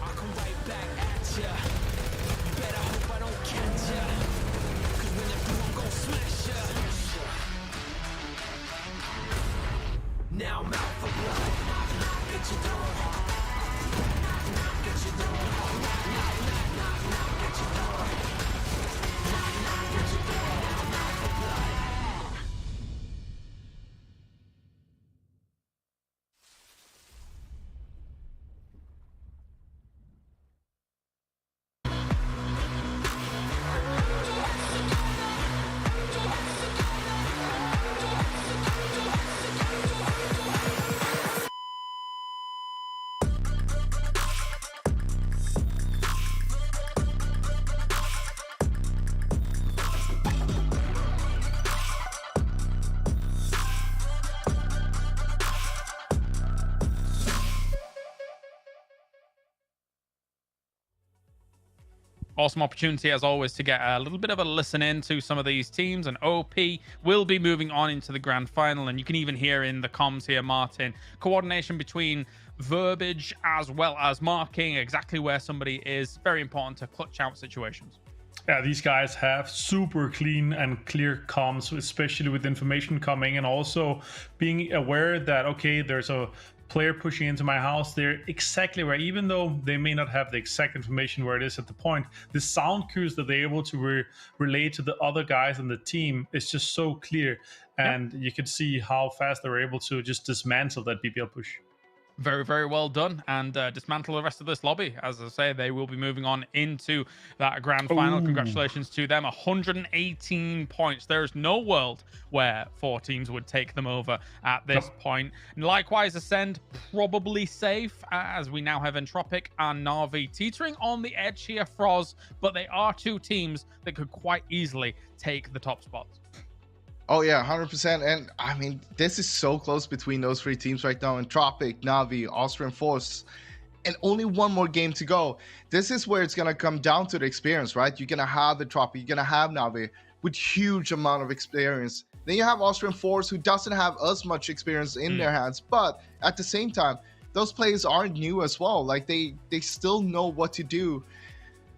I come right back at ya. You better hope I don't catch ya. 'Cause when I do, I'm gon' smash ya. Now I'm out for blood. Knock at your door. Knock at your door. Knock at your door. Knock at your door. Now I'm out for blood. Awesome opportunity, as always, to get a little bit of a listen in to some of these teams. And OP will be moving on into the grand final. And you can even hear in the comms here, Martin, coordination between verbiage as well as marking exactly where somebody is. Very important to clutch out situations. Yeah, these guys have super clean and clear comms, especially with information coming and also being aware that, okay, there's a player pushing into my house. They're exactly where, even though they may not have the exact information where it is at the point, the sound cues that they're able to relay to the other guys in the team is just so clear. And you can see how fast they're able to just dismantle that BBL push. Very, very well done, and dismantle the rest of this lobby. As I say, they will be moving on into that grand final. Congratulations to them. 118 points. There is no world where 4 teams would take them over at this point. Likewise, Ascend, probably safe, as we now have Entropic and Na'Vi teetering on the edge here, Froz, but they are 2 teams that could quite easily take the top spots. Oh yeah, 100%. And I mean, this is so close between those 3 teams right now. Entropic, Na'Vi, Austrian Force, and only one more game to go. This is where it's gonna come down to the experience, right? You're gonna have Entropic, you're gonna have Na'Vi with huge amount of experience. Then you have Austrian Force, who doesn't have as much experience in their hands, but at the same time, those players aren't new as well. Like they still know what to do.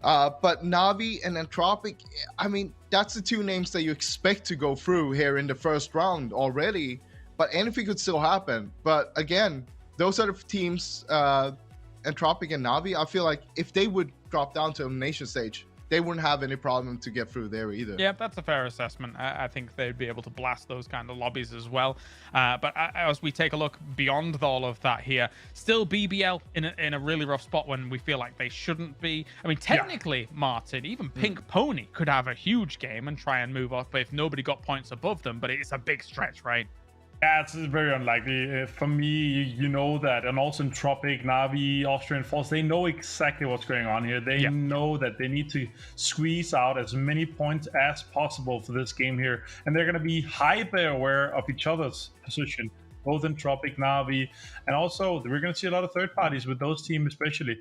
But Na'Vi and Entropic, I mean, that's the 2 names that you expect to go through here in the first round already. But anything could still happen. But again, those are the teams, Entropic and Na'Vi. I feel like if they would drop down to elimination stage, they wouldn't have any problem to get through there either. Yeah, that's a fair assessment. I think they'd be able to blast those kind of lobbies as well. But as we take a look beyond all of that here, still BBL in a really rough spot when we feel like they shouldn't be. I mean, technically, Martin, even Pink Pony could have a huge game and try and move up if nobody got points above them, but it's a big stretch, right? Yeah, it's very unlikely. For me, you know that. And also in Tropic, Navi, Austrian Falls, they know exactly what's going on here. They know that they need to squeeze out as many points as possible for this game here. And they're going to be hyper aware of each other's position, both in Tropic, Navi, and also we're going to see a lot of third parties with those teams especially.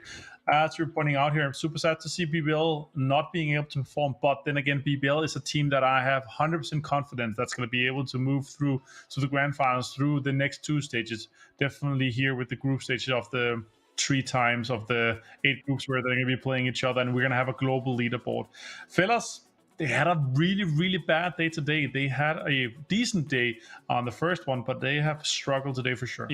As you're pointing out here, I'm super sad to see BBL not being able to perform, but then again, BBL is a team that I have 100% confidence that's going to be able to move through to the grand finals through the next 2 stages. Definitely here with the group stages of the 3 times of the 8 groups where they're going to be playing each other, and we're going to have a global leaderboard. Fellas, they had a really, really bad day today. They had a decent day on the first one, but they have struggled today for sure.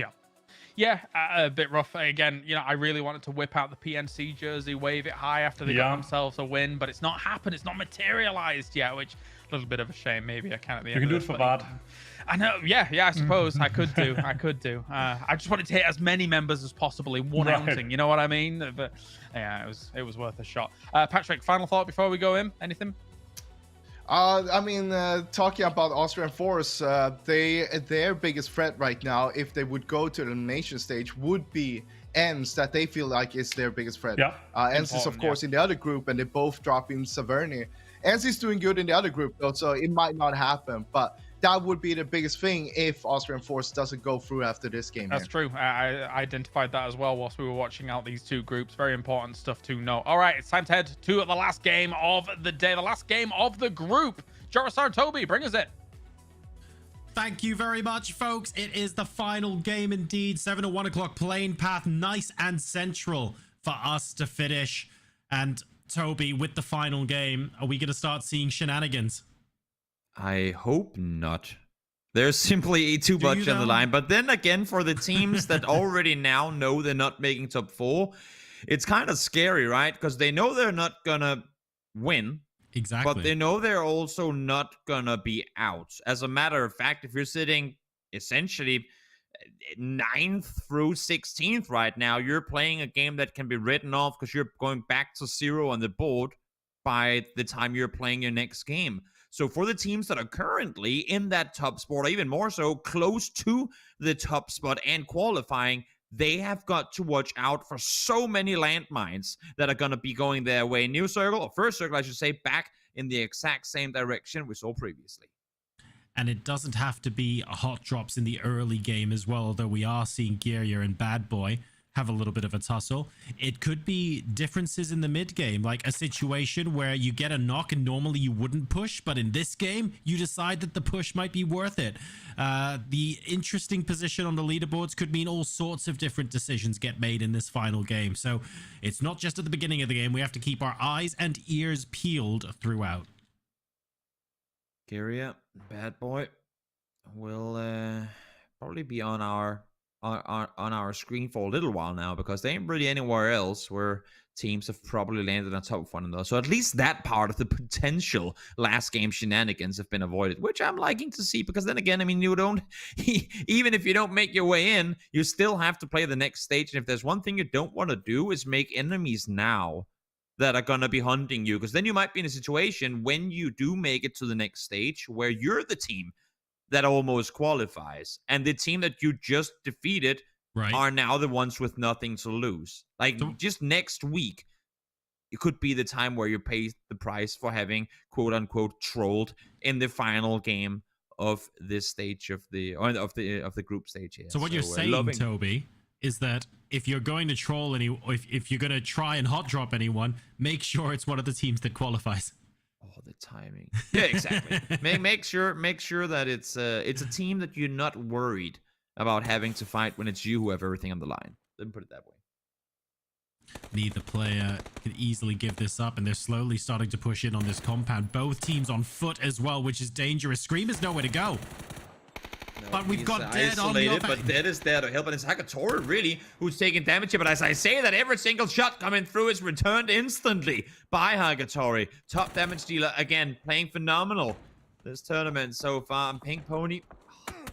Yeah, a bit rough. Again, I really wanted to whip out the PNC jersey, wave it high after they got themselves a win, but it's not happened. It's not materialized yet, which a little bit of a shame. Maybe I can at the end. You can do it for VOD. I know. Yeah, I suppose I could do. I just wanted to hit as many members as possible in one outing. You know what I mean? But yeah, it was worth a shot. Patrick, final thought before we go in? Anything? I mean, talking about Austrian Force, their biggest threat right now, if they would go to the elimination stage, would be ENS, that they feel like is their biggest threat. ENS is, of course, in the other group, and they both drop in Saverni. ENS is doing good in the other group, though, so it might not happen, but that would be the biggest thing if Austrian Force doesn't go through after this game. That's true. I identified that as well whilst we were watching out these 2 groups. Very important stuff to know. All right, it's time to head to the last game of the day, the last game of the group. Jorisar, Toby, bring us it. Thank you very much, folks. It is the final game indeed. 7 to 1 o'clock plane path, nice and central for us to finish. And Toby, with the final game, are we going to start seeing shenanigans? I hope not. There's simply too much on the line. But then again, for the teams that already now know they're not making top 4, it's kind of scary, right? Because they know they're not gonna win. Exactly. But they know they're also not gonna be out. As a matter of fact, if you're sitting essentially 9th through 16th right now, you're playing a game that can be written off because you're going back to 0 on the board by the time you're playing your next game. So for the teams that are currently in that top spot, or even more so, close to the top spot and qualifying, they have got to watch out for so many landmines that are going to be going their way. New circle, or first circle, I should say, back in the exact same direction we saw previously. And it doesn't have to be hot drops in the early game as well, although we are seeing Geria and Bad Boy have a little bit of a tussle. It could be differences in the mid game, like a situation where you get a knock and normally you wouldn't push, but in this game you decide that the push might be worth it. The interesting position on the leaderboards could mean all sorts of different decisions get made in this final game. So it's not just at the beginning of the game. We have to keep our eyes and ears peeled throughout. Geria, Bad Boy will probably be on our screen for a little while now, because there ain't really anywhere else where teams have probably landed on top of one another. So at least that part of the potential last game shenanigans have been avoided, which I'm liking to see, because then again, I mean, you don't, even if you don't make your way in, you still have to play the next stage. And if there's one thing you don't want to do is make enemies now that are going to be hunting you, because then you might be in a situation when you do make it to the next stage where you're the team that almost qualifies, and the team that you just defeated are now the ones with nothing to lose. Like, just next week, it could be the time where you pay the price for having quote unquote trolled in the final game of this stage of the group stage here. So what you're saying, Toby, is that if you're going to troll if you're going to try and hot drop anyone, make sure it's one of the teams that qualifies. Oh, the timing. Yeah, exactly. make sure that it's a team that you're not worried about having to fight when it's you who have everything on the line. Let me put it that way. Neither player can easily give this up, and they're slowly starting to push in on this compound. Both teams on foot as well, which is dangerous. Scream is nowhere to go. But we've He's, got Dead on the isolated, offense. but Dead is there to help, and it's Hakatori really who's taking damage here. But as I say that, every single shot coming through is returned instantly by Hakatori. Top damage dealer again, playing phenomenal this tournament so far. And Pink Pony,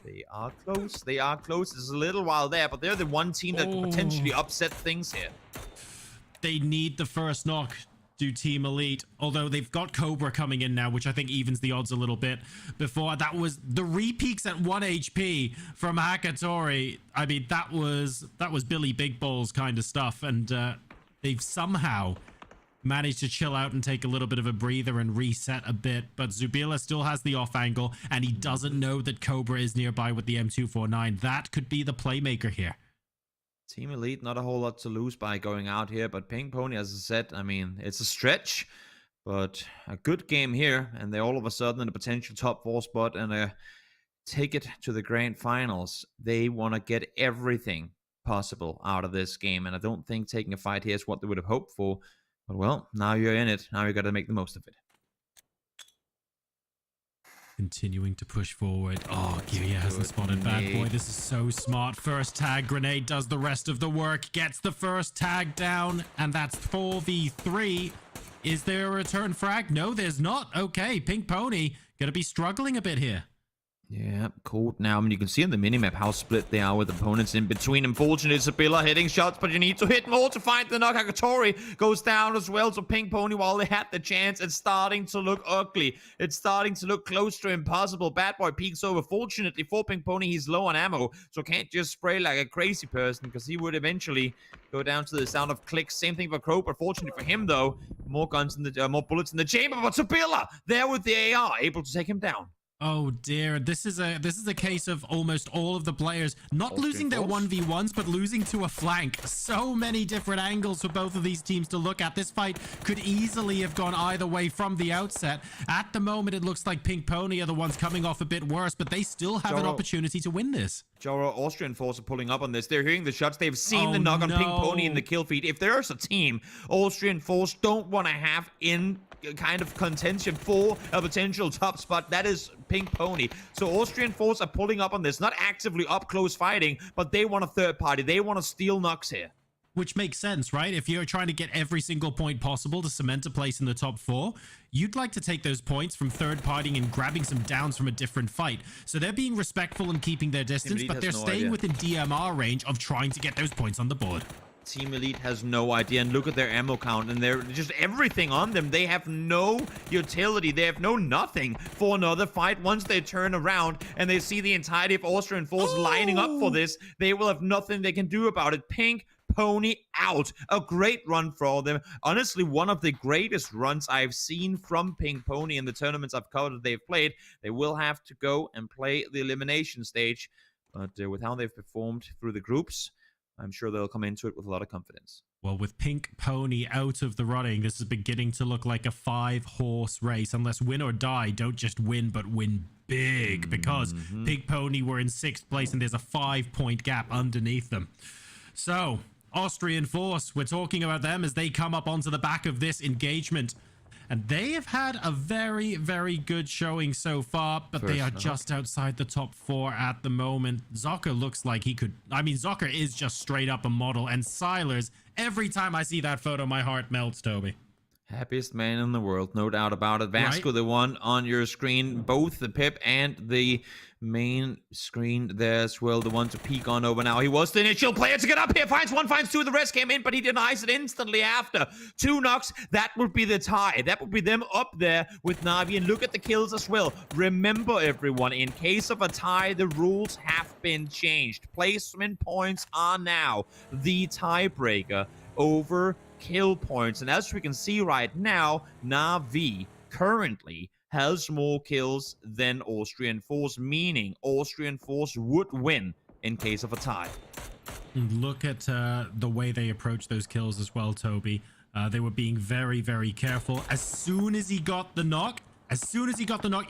they are close. They are close. There's a little while there, but they're the one team that could potentially upset things here. They need the first knock. Do Team Elite, although they've got Cobra coming in now, which I think evens the odds a little bit. Before that was the re-peaks at 1 HP from Hakatori. I mean, that was Billy Big Balls kind of stuff, and they've somehow managed to chill out and take a little bit of a breather and reset a bit. But Zubila still has the off angle, and he doesn't know that Cobra is nearby with the M249. That could be the playmaker here. Team Elite, not a whole lot to lose by going out here, but Pink Pony, as I said, I mean, it's a stretch, but a good game here, and they're all of a sudden in a potential top 4 spot and a ticket to the grand finals. They want to get everything possible out of this game, and I don't think taking a fight here is what they would have hoped for, but well, now you're in it. Now you got to make the most of it. Continuing to push forward. Oh, Giria hasn't spotted Bad Boy. This is so smart. First tag grenade does the rest of the work. Gets the first tag down, and that's 4v3. Is there a return frag? No, there's not. Okay, Pink Pony gonna be struggling a bit here. Yeah, cold now. I mean, you can see on the minimap how split they are with opponents in between. Unfortunately, Sabilla hitting shots, but you need to hit more to find the knock. Hakatori goes down as well. So Pink Pony, while they had the chance, it's starting to look ugly. It's starting to look close to impossible. Bad Boy peeks over. Fortunately for Pink Pony, he's low on ammo, so can't just spray like a crazy person, because he would eventually go down to the sound of clicks. Same thing for Crow, but fortunately for him, though, more guns in the more bullets in the chamber. But Sabilla there with the AR, able to take him down. Oh dear, this is a case of almost all of the players not losing their 1v1s, but losing to a flank. So many different angles for both of these teams to look at. This fight could easily have gone either way from the outset. At the moment, it looks like Pink Pony are the ones coming off a bit worse, but they still have an opportunity to win this. Joro, Austrian Force are pulling up on this. They're hearing the shots. They've seen the knock on Pink Pony in the kill feed. If there's a team Austrian Force don't want to have in kind of contention for a potential top spot, that is Pink Pony. So Austrian Force are pulling up on this, not actively up close fighting, but they want a third party. They want to steal knocks here. Which makes sense, right? If you're trying to get every single point possible to cement a place in the top 4, you'd like to take those points from third partying and grabbing some downs from a different fight. So they're being respectful and keeping their distance, but they're staying within DMR range of trying to get those points on the board. Team Elite has no idea, and look at their ammo count, and they're just everything on them. They have no utility. They have no nothing for another fight. Once they turn around and they see the entirety of Austrian Force lining up for this, they will have nothing they can do about it. Pink Pony out. A great run for all them. Honestly, one of the greatest runs I've seen from Pink Pony in the tournaments I've covered they've played. They will have to go and play the elimination stage, but with how they've performed through the groups, I'm sure they'll come into it with a lot of confidence. Well, with Pink Pony out of the running, this is beginning to look like a 5-horse race. Unless win or die, don't just win, but win big. Because Pink Pony were in 6th place, and there's a 5-point gap underneath them. So, Austrian Force, we're talking about them as they come up onto the back of this engagement. And they have had a very, very good showing so far, but they are just outside the top 4 at the moment. Zocker looks like he could... I mean, Zocker is just straight up a model. And Silers, every time I see that photo, my heart melts, Toby. Happiest man in the world, no doubt about it. Vasco, the one on your screen, both the pip and the main screen there as well, the one to peek on over now. He was the initial player to get up here, finds 1, finds 2, the rest came in, but he denies it instantly after. 2 knocks, that would be the tie. That would be them up there with Na'Vi, and look at the kills as well. Remember, everyone, in case of a tie, the rules have been changed. Placement points are now the tiebreaker over kill points, and as we can see right now, Na'Vi currently has more kills than Austrian Force, meaning Austrian Force would win in case of a tie. Look at the way they approach those kills as well, Toby. They were being very, very careful. As soon as he got the knock,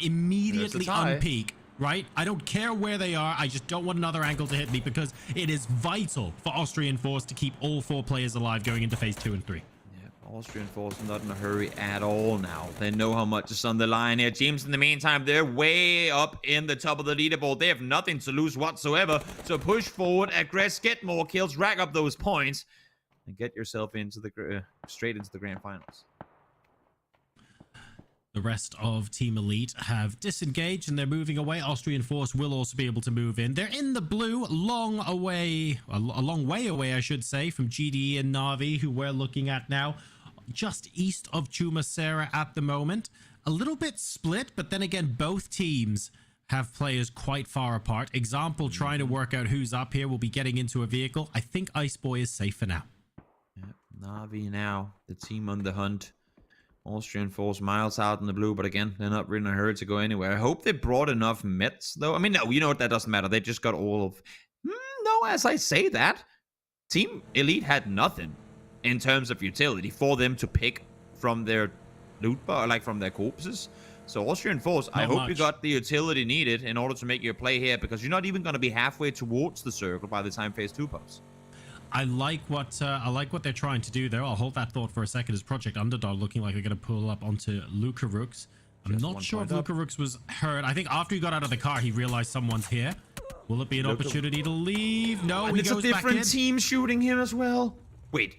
immediately unpeak. Right? I don't care where they are. I just don't want another angle to hit me, because it is vital for Austrian Force to keep all 4 players alive going into phase 2 and 3. Yeah, Austrian Force not in a hurry at all now. They know how much is on the line here. Teams, in the meantime, they're way up in the top of the leaderboard. They have nothing to lose whatsoever. So push forward, aggress, get more kills, rack up those points, and get yourself into the straight into the grand finals. The rest of Team Elite have disengaged and they're moving away. Austrian Force will also be able to move in. They're in the blue, a long way away, I should say, from GDE and Na'Vi, who we're looking at now, just east of Chumacera at the moment. A little bit split, but then again, both teams have players quite far apart. Example, trying to work out who's up here. We'll be getting into a vehicle. I think Ice Boy is safe for now. Yep, Na'Vi now, the team on the hunt. Austrian Force miles out in the blue, but again, they're not really in a hurry to go anywhere. I hope they brought enough mets, though. I mean, no, you know what? That doesn't matter. They just got all of... No, as I say that, Team Elite had nothing in terms of utility for them to pick from their loot bar, like from their corpses. So Austrian Force, I hope you got the utility needed in order to make your play here, because you're not even going to be halfway towards the circle by the time Phase 2 pops. I like what they're trying to do there. I'll hold that thought for a second. As Project Underdog looking like they're going to pull up onto Luca Rooks. I'm not sure if Luca Rooks was hurt. I think after he got out of the car, he realized someone's here. Will it be an opportunity to leave? No, and he it's goes a different back in. team shooting him as well. Wait.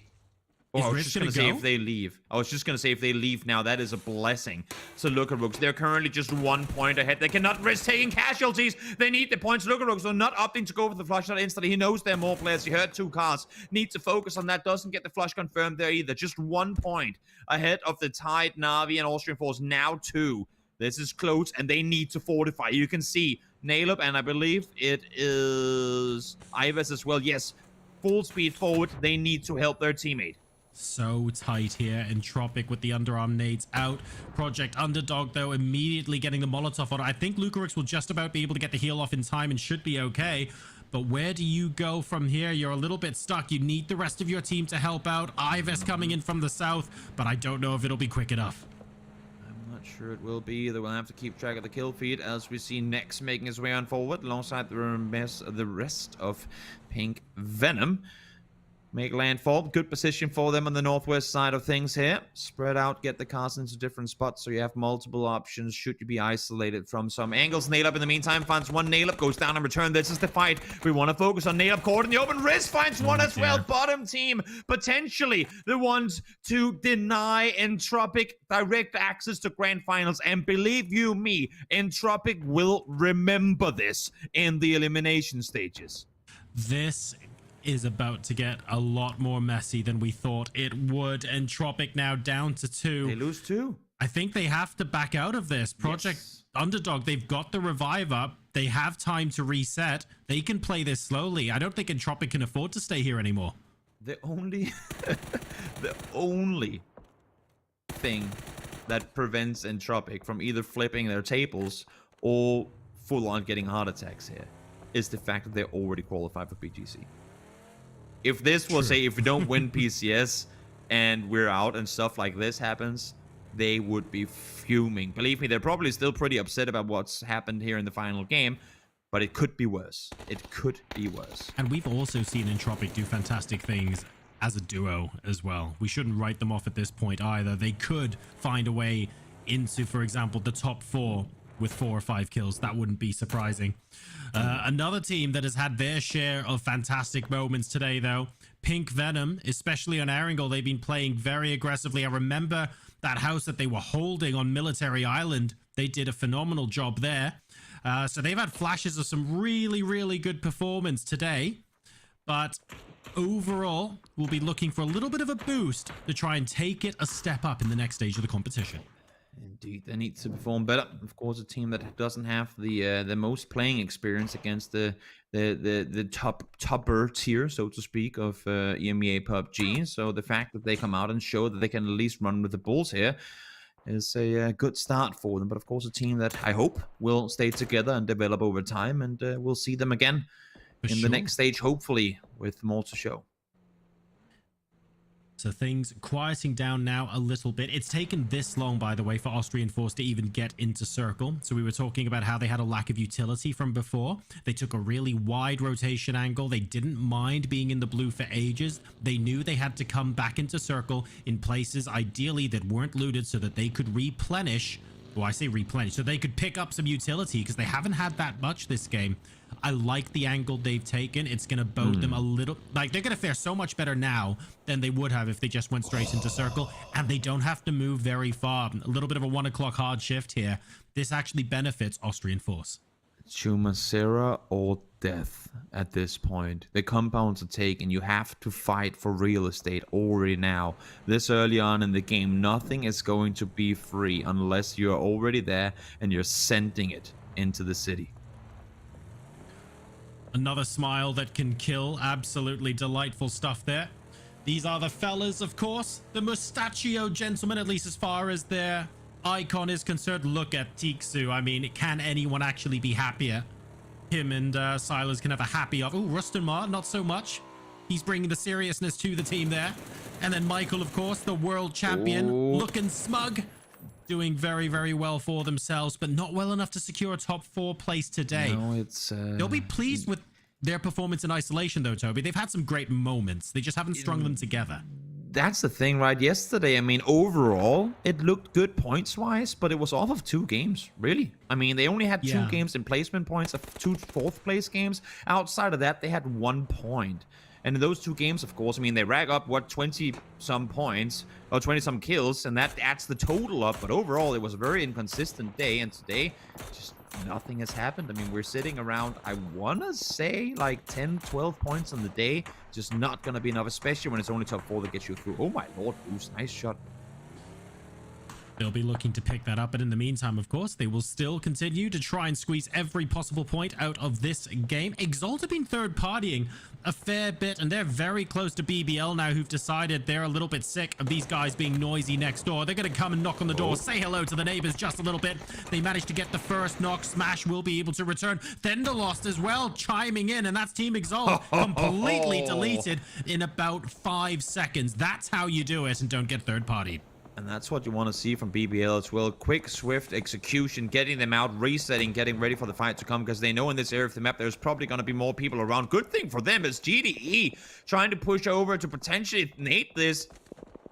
Oh, I was Risk just going to say if they leave. I was just going to say if they leave now, that is a blessing. So Luca Rooks, they're currently just 1 point ahead. They cannot risk taking casualties. They need the points. Luca Rooks are not opting to go for the flush shot instantly. He knows there are more players. He heard 2 cars. Needs to focus on that. Doesn't get the flush confirmed there either. Just 1 point ahead of the tied Na'Vi and Austrian Force. Now 2. This is close, and they need to fortify. You can see Nailub, and I believe it is Ivers as well. Yes, full speed forward. They need to help their teammate. So tight here. Entropic with the underarm nades out. Project Underdog, though, immediately getting the Molotov on. I think Lucarix will just about be able to get the heal off in time and should be okay. But where do you go from here? You're a little bit stuck. You need the rest of your team to help out. Ives coming in from the south, but I don't know if it'll be quick enough. I'm not sure it will be either. We'll have to keep track of the kill feed as we see Nex making his way on forward alongside the rest of Pink Venom. Make landfall. Good position for them on the northwest side of things here. Spread out, get the cars into different spots so you have multiple options should you be isolated from some angles. Nailub in the meantime finds one. Nailub goes down and return. This is the fight. We want to focus on Nailub. Caught in the open. Riz finds one as well. Bottom team potentially the ones to deny Entropic direct access to grand finals. And believe you me, Entropic will remember this in the elimination stages. This is about to get a lot more messy than we thought it would. Entropic now down to 2. They lose 2. I think they have to back out of this. Project Underdog, they've got the revive up. They have time to reset. They can play this slowly. I don't think Entropic can afford to stay here anymore. The only thing that prevents Entropic from either flipping their tables or full on getting heart attacks here is the fact that they're already qualified for BGC. If this was if we don't win PCS and we're out and stuff like this happens, they would be fuming. Believe me, they're probably still pretty upset about what's happened here in the final game, but it could be worse. It could be worse. And we've also seen Entropic do fantastic things as a duo as well. We shouldn't write them off at this point either. They could find a way into, for example, the top 4 with 4 or 5 kills. That wouldn't be surprising. Another team that has had their share of fantastic moments today, though, Pink Venom, especially on Erangel, they've been playing very aggressively. I remember that house that they were holding on Military Island. They did a phenomenal job there. So they've had flashes of some really, really good performance today. But overall, we'll be looking for a little bit of a boost to try and take it a step up in the next stage of the competition. Indeed, they need to perform better. Of course, a team that doesn't have the most playing experience against the topper tier, so to speak, of EMEA PUBG. So the fact that they come out and show that they can at least run with the bulls here is a good start for them. But of course, a team that I hope will stay together and develop over time, and we'll see them again in the next stage, hopefully with more to show. So things quieting down now a little bit. It's taken this long, by the way, for Austrian Force to even get into circle. So we were talking about how they had a lack of utility from before. They took a really wide rotation angle. They didn't mind being in the blue for ages. They knew they had to come back into circle in places ideally that weren't looted so that they could replenish. Well, I say replenish, so they could pick up some utility because they haven't had that much this game. I like the angle they've taken. It's going to bode them a little... Like, they're going to fare so much better now than they would have if they just went straight into circle. And they don't have to move very far. A little bit of a 1 o'clock hard shift here. This actually benefits Austrian Force. Chumacera or death at this point. The compounds are taken. You have to fight for real estate already now. This early on in the game, nothing is going to be free unless you're already there and you're sending it into the city. Another smile that can kill. Absolutely delightful stuff there. These are the fellas, of course. The mustachio gentlemen, at least as far as their icon is concerned. Look at Tiksu. I mean, can anyone actually be happier? Him and Silas can have a happy... Oh, Rustenmar, not so much. He's bringing the seriousness to the team there. And then Michael, of course, the world champion, looking smug. Doing very, very well for themselves, but not well enough to secure a top 4 place today. No, it's... They'll be pleased with their performance in isolation, though, Toby. They've had some great moments. They just haven't strung them together. That's the thing, right? Yesterday, I mean, overall, it looked good points-wise, but it was off of 2 games, really. I mean, they only had 2 games in placement points, 2 fourth-place games. Outside of that, they had 1 point. And in those 2 games, of course, I mean, they rag up, what, 20-some points, or 20-some kills, and that adds the total up. But overall, it was a very inconsistent day, and today, just nothing has happened. I mean, we're sitting around, I want to say, like 10, 12 points on the day. Just not going to be enough, especially when it's only top 4 that gets you through. Oh my lord, Bruce, nice shot. They'll be looking to pick that up, but in the meantime, of course, they will still continue to try and squeeze every possible point out of this game. Exalt have been third-partying a fair bit, and they're very close to BBL now, who've decided they're a little bit sick of these guys being noisy next door. They're going to come and knock on the door, say hello to the neighbors just a little bit. They managed to get the first knock. Smash will be able to return. Thunderlost as well, chiming in, and that's Team Exalt completely deleted in about 5 seconds. That's how you do it and don't get third-partied. And that's what you want to see from BBL as well. Quick, swift execution, getting them out, resetting, getting ready for the fight to come, because they know in this area of the map there's probably going to be more people around. Good thing for them is GDE trying to push over to potentially nade this.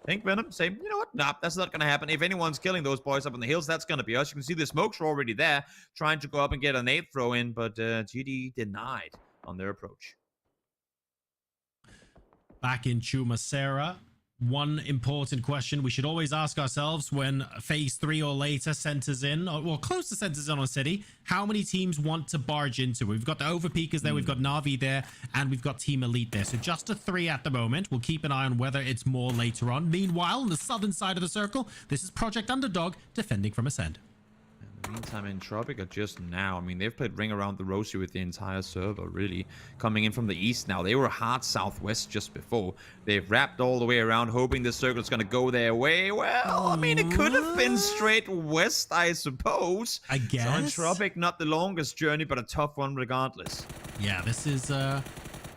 Think Venom saying, you know what, nah, that's not going to happen. If anyone's killing those boys up in the hills, that's going to be us. You can see the smokes are already there, trying to go up and get a nade throw in, but GDE denied on their approach. Back in Chumacera. One important question we should always ask ourselves when phase 3 or later centers in, or close to centers in on a city, how many teams want to barge into? We've got the Overpeakers there, we've got Na'Vi there, and we've got Team Elite there. So just a 3 at the moment. We'll keep an eye on whether it's more later on. Meanwhile, on the southern side of the circle, this is Project Underdog defending from Ascend. In the meantime, in Tropic are just now. I mean, they've played Ring Around the Rosie with the entire server, really. Coming in from the east now. They were hard southwest just before. They've wrapped all the way around, hoping this circle's going to go their way. Well, I mean, it could have been straight west, I suppose. I guess. So in Tropic, not the longest journey, but a tough one regardless. Yeah, this is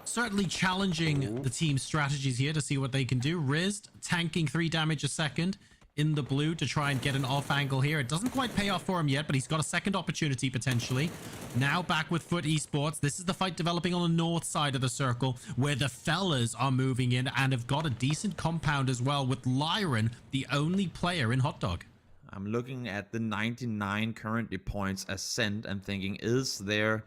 certainly challenging the team's strategies here to see what they can do. Riz tanking 3 damage a second in the blue to try and get an off angle here. It doesn't quite pay off for him yet, but he's got a second opportunity potentially. Now back with Foot Esports. This is the fight developing on the north side of the circle where the fellas are moving in and have got a decent compound as well, with Lyron the only player in Hot Dog. I'm looking at the 99 currently points Ascent and thinking, is there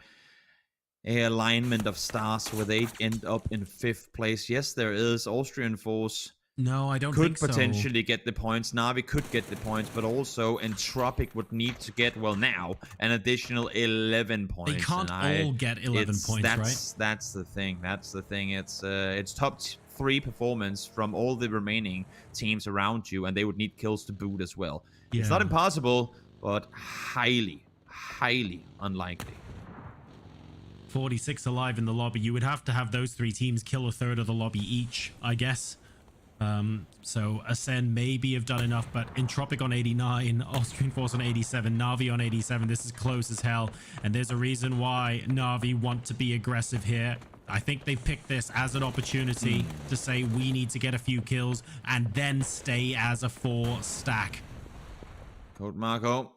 a alignment of stars where they end up in 5th place? Yes, there is. Austrian Force no, I don't think so. Could potentially get the points. Na'Vi could get the points, but also Entropic would need to get, well now, an additional 11 points. They can't all get 11 points, right? That's the thing. That's the thing. It's top 3 performance from all the remaining teams around you, and they would need kills to boot as well. Yeah. It's not impossible, but highly, highly unlikely. 46 alive in the lobby. You would have to have those 3 teams kill a third of the lobby each, I guess. So Ascend maybe have done enough, but Entropic on 89, Austrian Force on 87, Na'Vi on 87. This is close as hell, and there's a reason why Na'Vi want to be aggressive here. I think they picked this as an opportunity to say we need to get a few kills and then stay as a 4 stack. Code Marco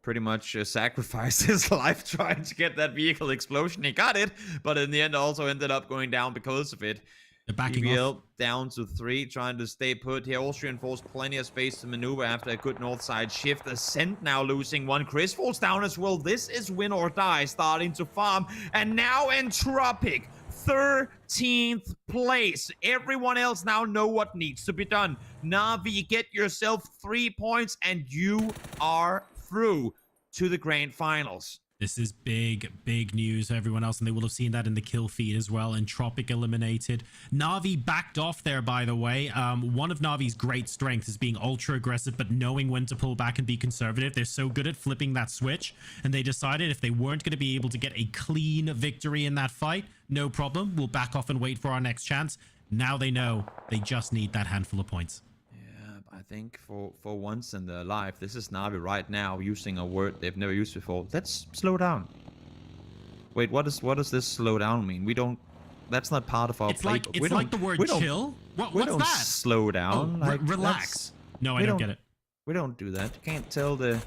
pretty much sacrificed his life trying to get that vehicle explosion. He got it, but in the end also ended up going down because of it. They're backing EVL down to 3, trying to stay put here. Austrian Force plenty of space to maneuver after a good north side shift. Ascent now losing 1. Chris falls down as well. This is win or die, starting to farm. And now Entropic, 13th place. Everyone else now know what needs to be done. Na'Vi, get yourself 3 points and you are through to the grand finals. This is big news for everyone else, and they will have seen that in the kill feed as well. Entropic eliminated. Na'Vi backed off there, by the way. One of Na'Vi's great strengths is being ultra aggressive, but knowing when to pull back and be conservative. They're so good at flipping that switch, and they decided if they weren't going to be able to get a clean victory in that fight, no problem. We'll back off and wait for our next chance. Now they know they just need that handful of points. I think for once in their life, this is Na'Vi right now using a word they've never used before. Let's slow down. Wait, what does this slow down mean? We don't. That's not part of our playbook. It's like the word chill. What's that? Slow down. Oh, like, relax. No, I don't get it. We don't do that. You can't tell the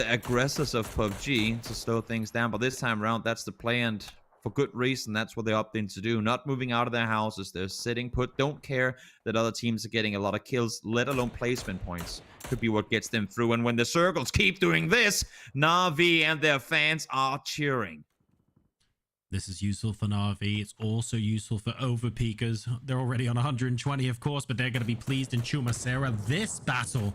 aggressors of PUBG to slow things down. But this time around, that's the play, and for good reason. That's what they opted to do. Not moving out of their houses. They're sitting put. Don't care that other teams are getting a lot of kills, let alone placement points. Could be what gets them through. And when the circles keep doing this, Na'Vi and their fans are cheering. This is useful for Na'Vi. It's also useful for overpeakers. They're already on 120, of course, but they're going to be pleased in Chumacera. This battle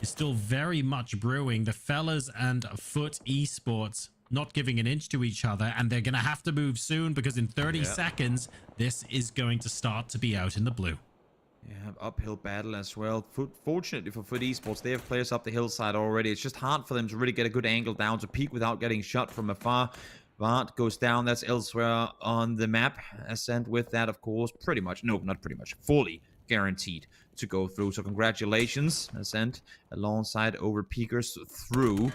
is still very much brewing. The fellas and Foot Esports not giving an inch to each other, and they're going to have to move soon because in 30 seconds, this is going to start to be out in the blue. Yeah, uphill battle as well. Fortunately for Foot Esports, they have players up the hillside already. It's just hard for them to really get a good angle down to peek without getting shot from afar. Vart goes down. That's elsewhere on the map. Ascent with that, of course, pretty much. No, not pretty much. Fully guaranteed to go through. So congratulations, Ascent, alongside Overpeakers through.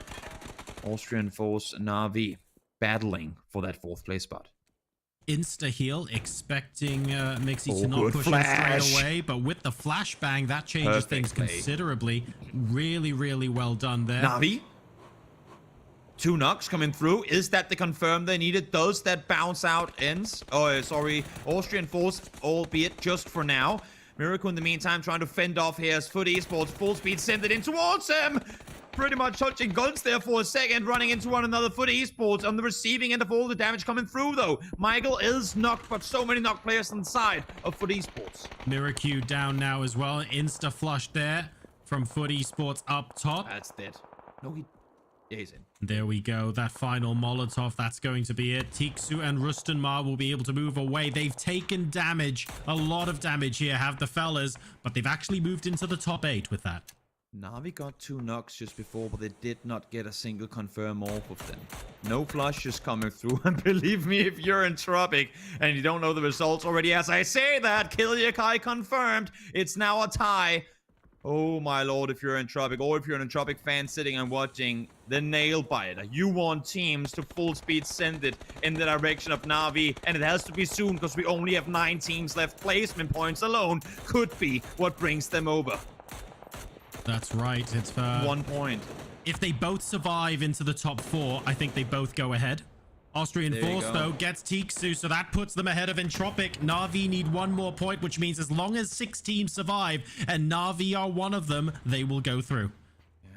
Austrian Force Na'Vi battling for that 4th place spot. Insta heal, expecting Mixie to not push him straight away, but with the flashbang, that changes things considerably. Really well done there. Na'Vi, 2 knocks coming through. Is that the confirm they needed? Does that bounce out ends? Oh, sorry, Austrian Force, albeit just for now. Miracle in the meantime trying to fend off here as Foot Esports full speed send it in towards him. Pretty much touching guns there for a second, running into one another. Foot Esports on the receiving end of all the damage coming through, though. Michael is knocked, but so many knocked players on the side of Foot Esports. Miracle down now as well. Insta flush there from Foot Esports up top. That's dead. No, he's in. There we go. That final Molotov, that's going to be it. Tiksu and Rustenmar will be able to move away. They've taken damage, a lot of damage here, have the fellas, but they've actually moved into the top 8 with that. Na'Vi got 2 knocks just before, but they did not get a single confirm off of them. No flushes coming through, and believe me, if you're Entropic and you don't know the results already, as I say that, Kilyakai confirmed, it's now a tie. Oh my lord, if you're Entropic, or if you're an Entropic fan sitting and watching the nail biter, you want teams to full speed send it in the direction of Na'Vi, and it has to be soon because we only have 9 teams left. Placement points alone could be what brings them over. That's right. It's 1 point. If they both survive into the top 4, I think they both go ahead. Austrian Force, though, gets Tiksu, so that puts them ahead of Entropic. Na'Vi need 1 more point, which means as long as 6 teams survive, and Na'Vi are one of them, they will go through.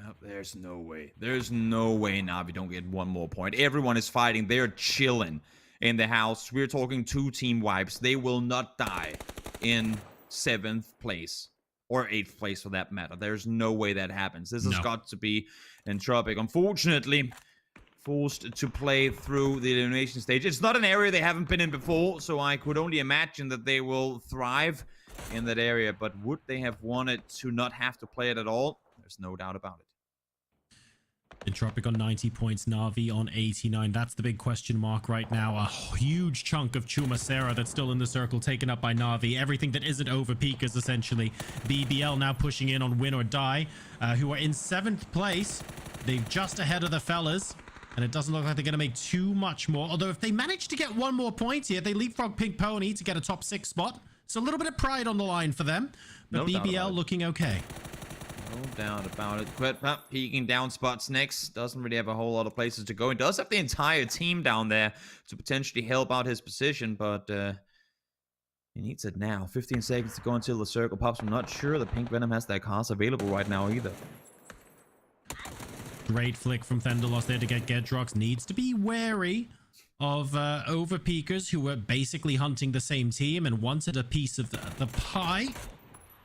Yep, there's no way. There's no way Na'Vi don't get 1 more point. Everyone is fighting. They're chilling in the house. We're talking 2 team wipes. They will not die in 7th place. Or 8th place for that matter. There's no way that happens. This has got to be Entropic. Unfortunately, forced to play through the elimination stage. It's not an area they haven't been in before, so I could only imagine that they will thrive in that area. But would they have wanted to not have to play it at all? There's no doubt about it. Entropic on 90 points, Na'Vi on 89. That's the big question mark right now. A huge chunk of Chumacera that's still in the circle taken up by Na'Vi. Everything that isn't over Pikas, essentially. BBL now pushing in on Win or Die, who are in 7th place. They're just ahead of the fellas, and it doesn't look like they're going to make too much more. Although if they manage to get one more point here, they leapfrog Pink Pony to get a top 6 spot. So a little bit of pride on the line for them, but No doubt about BBL it. looking okay. No doubt about it. Quit peeking down spots next. Doesn't really have a whole lot of places to go. He does have the entire team down there to potentially help out his position, but he needs it now. 15 seconds to go until the circle pops. I'm not sure the Pink Venom has that cast available right now either. Great flick from Fendalos there to get Gedrox. Needs to be wary of overpeakers who were basically hunting the same team and wanted a piece of the pie.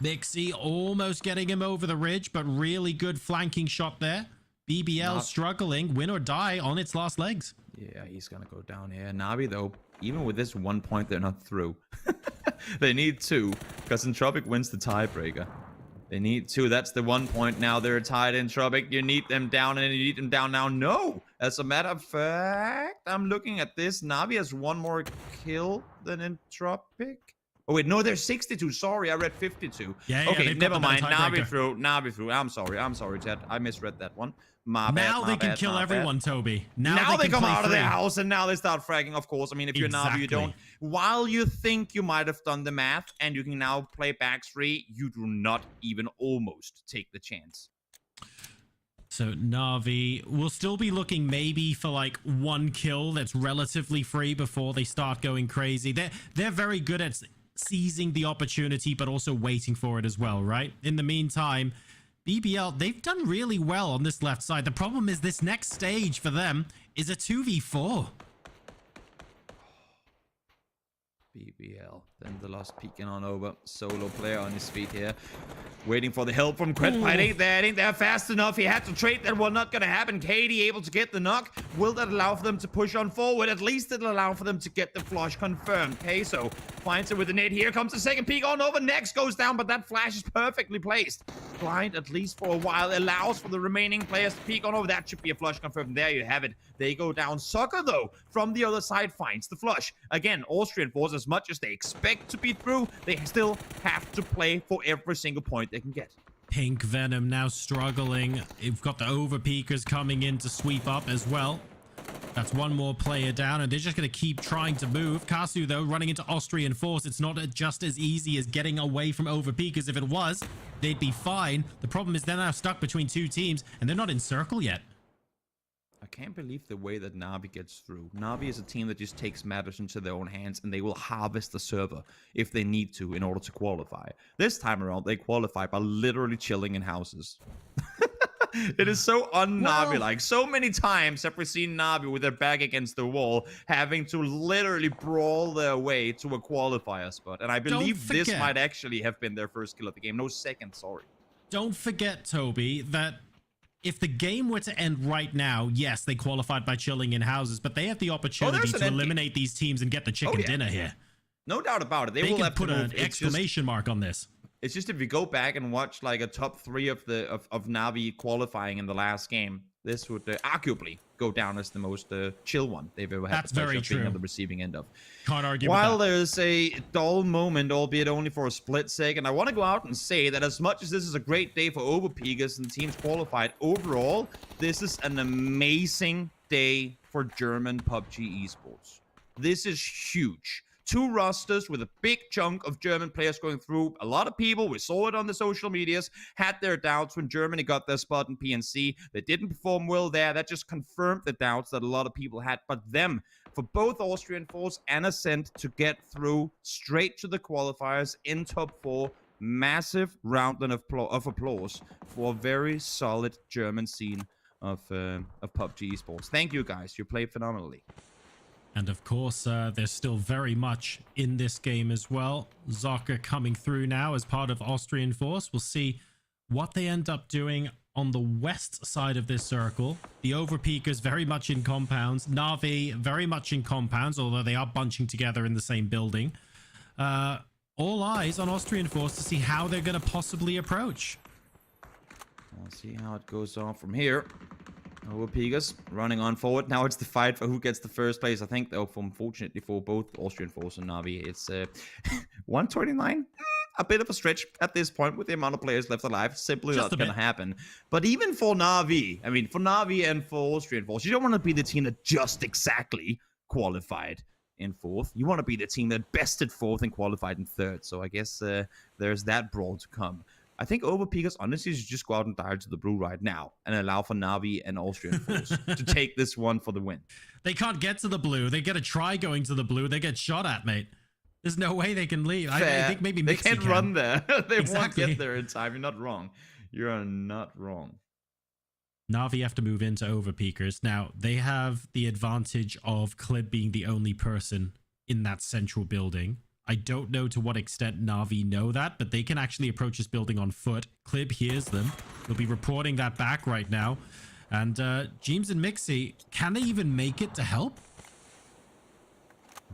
Mixie almost getting him over the ridge, but really good flanking shot there. BBL struggling, Win or Die on its last legs. Yeah, he's gonna go down here. Na'Vi, though, even with this 1 point, they're not through. They need 2, because Entropic wins the tiebreaker. They need 2. That's the 1 point now. They're tied, Entropic. You need them down, and you need them down now. No! As a matter of fact, I'm looking at this. Na'Vi has 1 more kill than Entropic. Oh, wait, no, there's 62. Sorry, I read 52. Yeah, okay, never mind. tiebreaker. Na'Vi through. I'm sorry, Chad. I misread that one. My bad, Now they can kill everyone, Toby. Now they can come play out of their free. house and now they start fragging, of course. I mean, if you're Na'Vi, you don't. While you think you might have done the math and you can now play backs free, you do not even almost take the chance. So Na'Vi will still be looking maybe for like 1 kill that's relatively free before they start going crazy. They're very good at seizing the opportunity, but also waiting for it as well, right? In the meantime, BBL, they've done really well on this left side. The problem is this next stage for them is a 2v4. BBL. Then the last peeking on over. Solo player on his feet here. Waiting for the help from Quit. It ain't there fast enough. He had to trade that one. Not gonna happen. Katie able to get the knock. Will that allow for them to push on forward? At least it'll allow for them to get the flush confirmed. Queso finds it with the net. Here comes the second peek on over. Next goes down, but that flash is perfectly placed. Blind, at least for a while, allows for the remaining players to peek on over. That should be a flush confirmed. There you have it. They go down. Soccer, though, from the other side finds the flush. Again, Austrian Force, as much as they expect to be through, they still have to play for every single point they can get. Pink Venom now struggling. You've got the overpeakers coming in to sweep up as well. That's 1 more player down, and they're just going to keep trying to move. Kasu, though, running into Austrian Force. It's not just as easy as getting away from overpeakers. If it was, they'd be fine. The problem is they're now stuck between 2 teams, and they're not in circle yet. I can't believe the way that Na'Vi gets through. Na'Vi is a team that just takes matters into their own hands, and they will harvest the server if they need to in order to qualify. This time around, they qualify by literally chilling in houses. It is so un-Na'Vi-like. So many times have we seen Na'Vi with their back against the wall, having to literally brawl their way to a qualifier spot. And I believe this might actually have been their first kill of the game. No, second, sorry. Don't forget, Toby, that if the game were to end right now, yes, they qualified by chilling in houses, but they have the opportunity to eliminate these teams and get the chicken dinner here. No doubt about it. They will can have put to an exclamation mark on this. It's just if you go back and watch like a top 3 of Na'Vi qualifying in the last game, this would arguably go down as the most chill one they've ever had. That's very true. Being on the receiving end of. Can't argue While with that. there's a dull moment, albeit only for a split second, I want to go out and say that as much as this is a great day for overpeakers and teams qualified, overall, this is an amazing day for German PUBG Esports. This is huge. 2 rosters with a big chunk of German players going through. A lot of people, we saw it on the social medias, had their doubts when Germany got their spot in PNC. They didn't perform well there. That just confirmed the doubts that a lot of people had. But them, for both Austrian Force and Ascent to get through straight to the qualifiers in top 4, massive round of applause for a very solid German scene of PUBG Esports. Thank you, guys. You played phenomenally. And of course, there's still very much in this game as well. Zocker coming through now as part of Austrian Force. We'll see what they end up doing on the west side of this circle. The overpeakers very much in compounds. Na'Vi very much in compounds, although they are bunching together in the same building. All eyes on Austrian Force to see how they're going to possibly approach. We'll see how it goes on from here. Pigas running on forward. Now it's the fight for who gets the first place. I think, though, unfortunately for both Austrian Force and Na'Vi, it's 129. A bit of a stretch at this point with the amount of players left alive. Simply not going to happen. But even for Na'Vi, I mean, for Na'Vi and for Austrian Force, you don't want to be the team that just exactly qualified in fourth. You want to be the team that bested fourth and qualified in third. So I guess there's that brawl to come. I think Pigas honestly should just go out and dive to the blue right now and allow for Na'Vi and Austrian Force to take this one for the win. They can't get to the blue. They get a try going to the blue. They get shot at, mate. There's no way they can leave. I think maybe they Mixie can't run there. They exactly. won't get there in time. You're not wrong. You're not wrong. Na'Vi have to move into overpeakers. Now, they have the advantage of Clib being the only person in that central building. I don't know to what extent Na'Vi know that, but they can actually approach this building on foot. Clib hears them. He'll be reporting that back right now. And James and Mixie, can they even make it to help?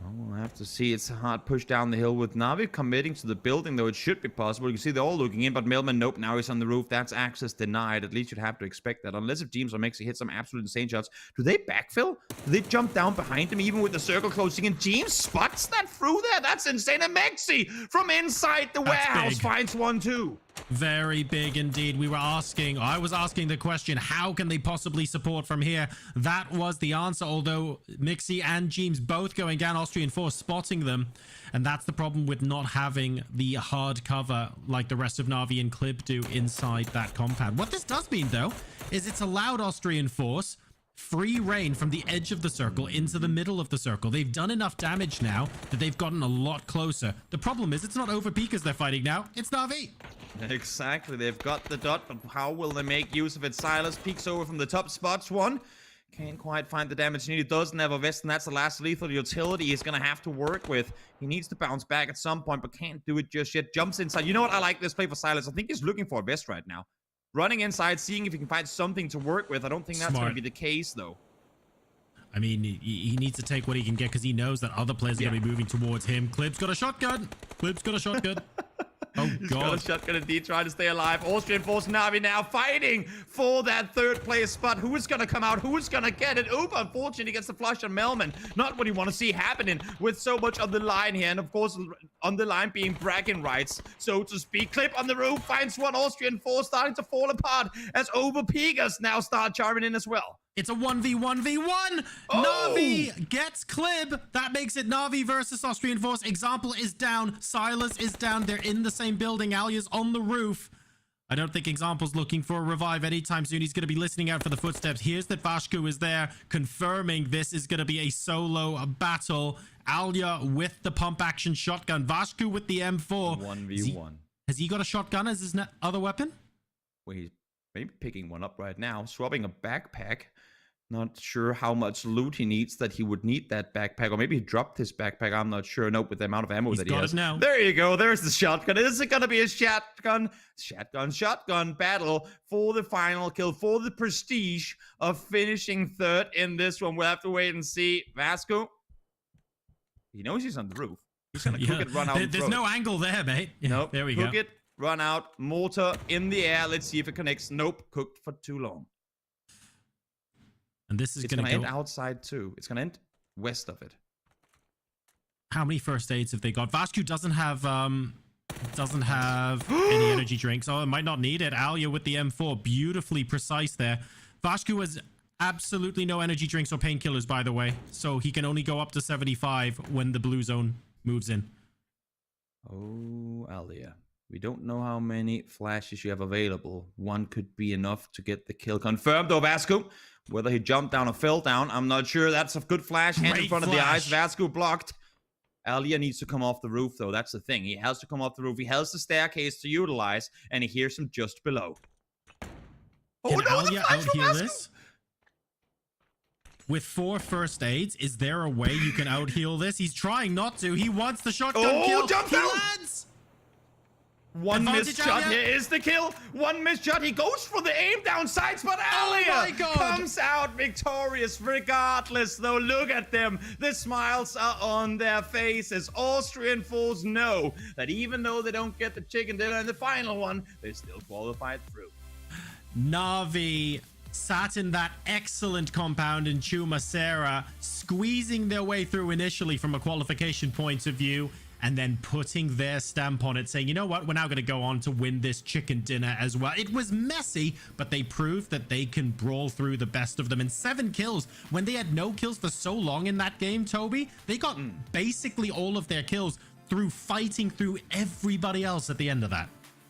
Well, we'll have to see. It's a hard push down the hill with Na'Vi committing to the building, though it should be possible. You can see they're all looking in, but Melman, nope, now he's on the roof. That's access denied. At least you'd have to expect that. Unless if James or Mixie hit some absolute insane shots. Do they backfill? Do they jump down behind him, even with the circle closing in? James spots that through there. That's insane. And Mixie from inside the warehouse finds 1-2. Very big indeed. I was asking the question, how can they possibly support from here? That was the answer, although Mixie and James both going down, Austrian Force spotting them. And that's the problem with not having the hard cover like the rest of Na'Vi and Clib do inside that compound. What this does mean, though, is it's allowed Austrian Force free reign from the edge of the circle into the middle of the circle. They've done enough damage now that they've gotten a lot closer. The problem is it's not overpeakers they're fighting now, it's Na'Vi. Exactly, they've got the dot, but how will they make use of it? Silas peeks over from the top spots one. Can't quite find the damage needed. Doesn't have a vest, and that's the last lethal utility he's going to have to work with. He needs to bounce back at some point, but can't do it just yet. Jumps inside. You know what? I like this play for Silas. I think he's looking for a vest right now. Running inside, seeing if he can find something to work with. I don't think that's going to be the case, though. I mean, he needs to take what he can get because he knows that other players are going to be moving towards him. Clib's got a shotgun. Clib's got a shotgun. Oh, He's God. got a shotgun indeed, trying to stay alive. Austrian Force Na'Vi now fighting for that third place spot. Who is going to come out? Who is going to get it? Uber, unfortunately, gets the flush on Melman. Not what you want to see happening with so much on the line here. And, of course, on the line being bragging rights, so to speak. Clip on the roof finds one. Austrian Force starting to fall apart as Overpeakers now start charming in as well. It's a 1v1v1. Oh! Na'Vi gets Clib. That makes it Na'Vi versus Austrian Force. Example is down. Silas is down. They're in the same building. Alia's on the roof. I don't think Example's looking for a revive anytime soon. He's going to be listening out for the footsteps. Here's that Vashku is there, confirming this is going to be a solo battle. Alia with the pump action shotgun. Vashku with the M4. 1v1. Has he got a shotgun as his other weapon? Well, he's maybe picking one up right now. Swapping a backpack. Not sure how much loot he needs that he would need that backpack. Or maybe he dropped his backpack. I'm not sure. Nope, with the amount of ammo that he has. Now. There you go. There's the shotgun. Is it going to be a shotgun battle for the final kill, for the prestige of finishing third in this one? We'll have to wait and see. Vasco, he knows he's on the roof. He's going to cook it, run out. There's no angle there, mate. Yeah, nope. There we go. Cook it, run out. Mortar in the air. Let's see if it connects. Nope. Cooked for too long. And this is going to end outside too. It's going to end west of it. How many first aids have they got? Vasku doesn't have any energy drinks. Oh, it might not need it. Alia with the M4, beautifully precise there. Vasku has absolutely no energy drinks or painkillers, by the way. So he can only go up to 75 when the blue zone moves in. Oh, Alia. We don't know how many flashes you have available. One could be enough to get the kill confirmed, though, Vasco. Whether he jumped down or fell down, I'm not sure. That's a good flash. Hand in front of the eyes. Vasco blocked. Alia needs to come off the roof, though. That's the thing. He has to come off the roof. He has the staircase to utilize, and he hears him just below. Can Alia out-heal this? With 4 first aids, is there a way you can out-heal this? He's trying not to. He wants the shotgun kill. He lands! One missed shot. Here is the kill. One missed shot. He goes for the aim down sights, but Alia comes out victorious regardless, though. Look at them. The smiles are on their faces. Austrian Force know that even though they don't get the chicken dinner in the final one, they still qualified through. Na'Vi sat in that excellent compound in Chumacera, squeezing their way through initially from a qualification point of view, and then putting their stamp on it, saying, you know what, we're now going to go on to win this chicken dinner as well. It was messy, but they proved that they can brawl through the best of them. And 7 kills, when they had no kills for so long in that game, Toby, they got basically all of their kills through fighting through everybody else at the end of that.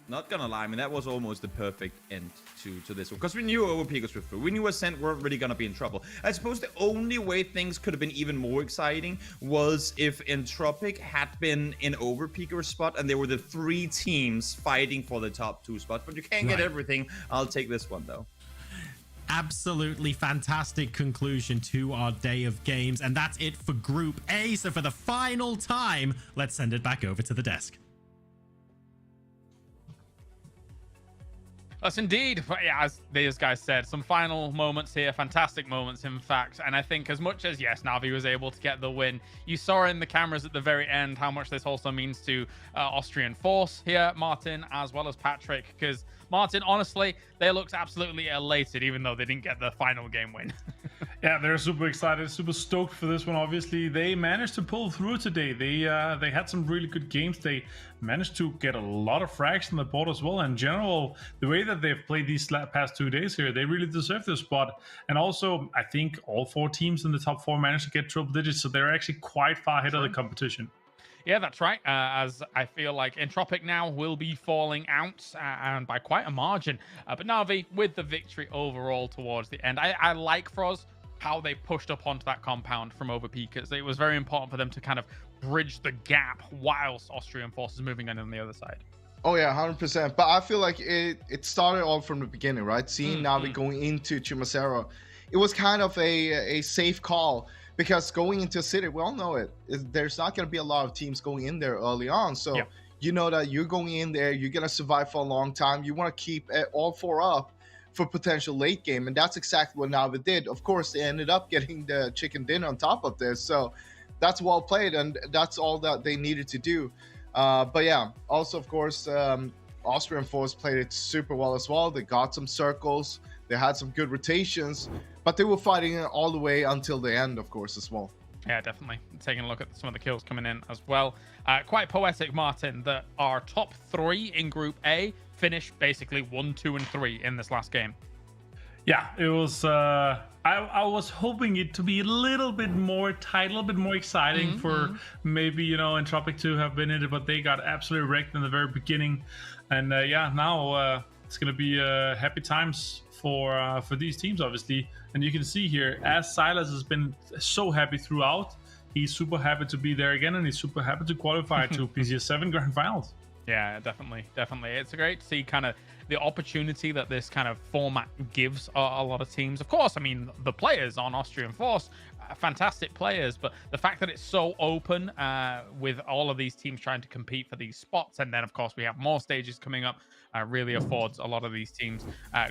Not gonna lie, I mean, that was almost the perfect end to this one. Because we knew Overpeakers were through. We knew Ascent weren't really gonna be in trouble. I suppose the only way things could have been even more exciting was if Entropic had been in Overpeaker's spot and there were the 3 teams fighting for the top 2 spots. But you can't get everything. I'll take this one, though. Absolutely fantastic conclusion to our day of games. And that's it for Group A. So for the final time, let's send it back over to the desk. Yes, indeed. But yeah, as these guys said, some final moments here, fantastic moments, in fact. And I think as much as, yes, Na'Vi was able to get the win, you saw in the cameras at the very end how much this also means to Austrian Force here, Martin, as well as Patrick. Because, Martin, honestly, they looked absolutely elated, even though they didn't get the final game win. Yeah, they're super excited, super stoked for this one. Obviously, they managed to pull through today. They had some really good games. They managed to get a lot of frags on the board as well. In general, the way that they've played these past 2 days here, they really deserve this spot. And also, I think all 4 teams in the top 4 managed to get triple digits, so they're actually quite far ahead of the competition. Yeah, that's right. As I feel like Entropic now will be falling out and by quite a margin. But Na'Vi with the victory overall towards the end. I like for us how they pushed up onto that compound from Overpeakers. It was very important for them to kind of bridge the gap whilst Austrian forces moving on the other side. Oh yeah, 100%. But I feel like it started all from the beginning, right? Seeing Na'Vi going into Chumacera, it was kind of a safe call. Because going into a city, we all know there's not going to be a lot of teams going in there early on. So you know that you're going in there, you're going to survive for a long time. You want to keep all 4 up for potential late game. And that's exactly what Na'Vi did. Of course, they ended up getting the chicken dinner on top of this. So that's well played. And that's all that they needed to do. But yeah, also, of course, Austrian Force played it super well as well. They got some circles. They had some good rotations, but they were fighting it all the way until the end, of course, as well. Yeah, definitely. Taking a look at some of the kills coming in as well. Quite poetic, Martin, that our top 3 in Group A finished basically 1, 2, and 3 in this last game. Yeah, it was... I was hoping it to be a little bit more tight, a little bit more exciting for maybe, Entropic to have been in it, but they got absolutely wrecked in the very beginning. And now it's going to be happy times for these teams, obviously. And you can see here, as Silas has been so happy throughout, he's super happy to be there again, and he's super happy to qualify to PCS7 Grand Finals. Yeah, definitely. It's great to see kind of the opportunity that this kind of format gives a lot of teams. Of course, I mean, the players on Austrian Force, fantastic players, but the fact that it's so open with all of these teams trying to compete for these spots, and then, of course, we have more stages coming up, really affords a lot of these teams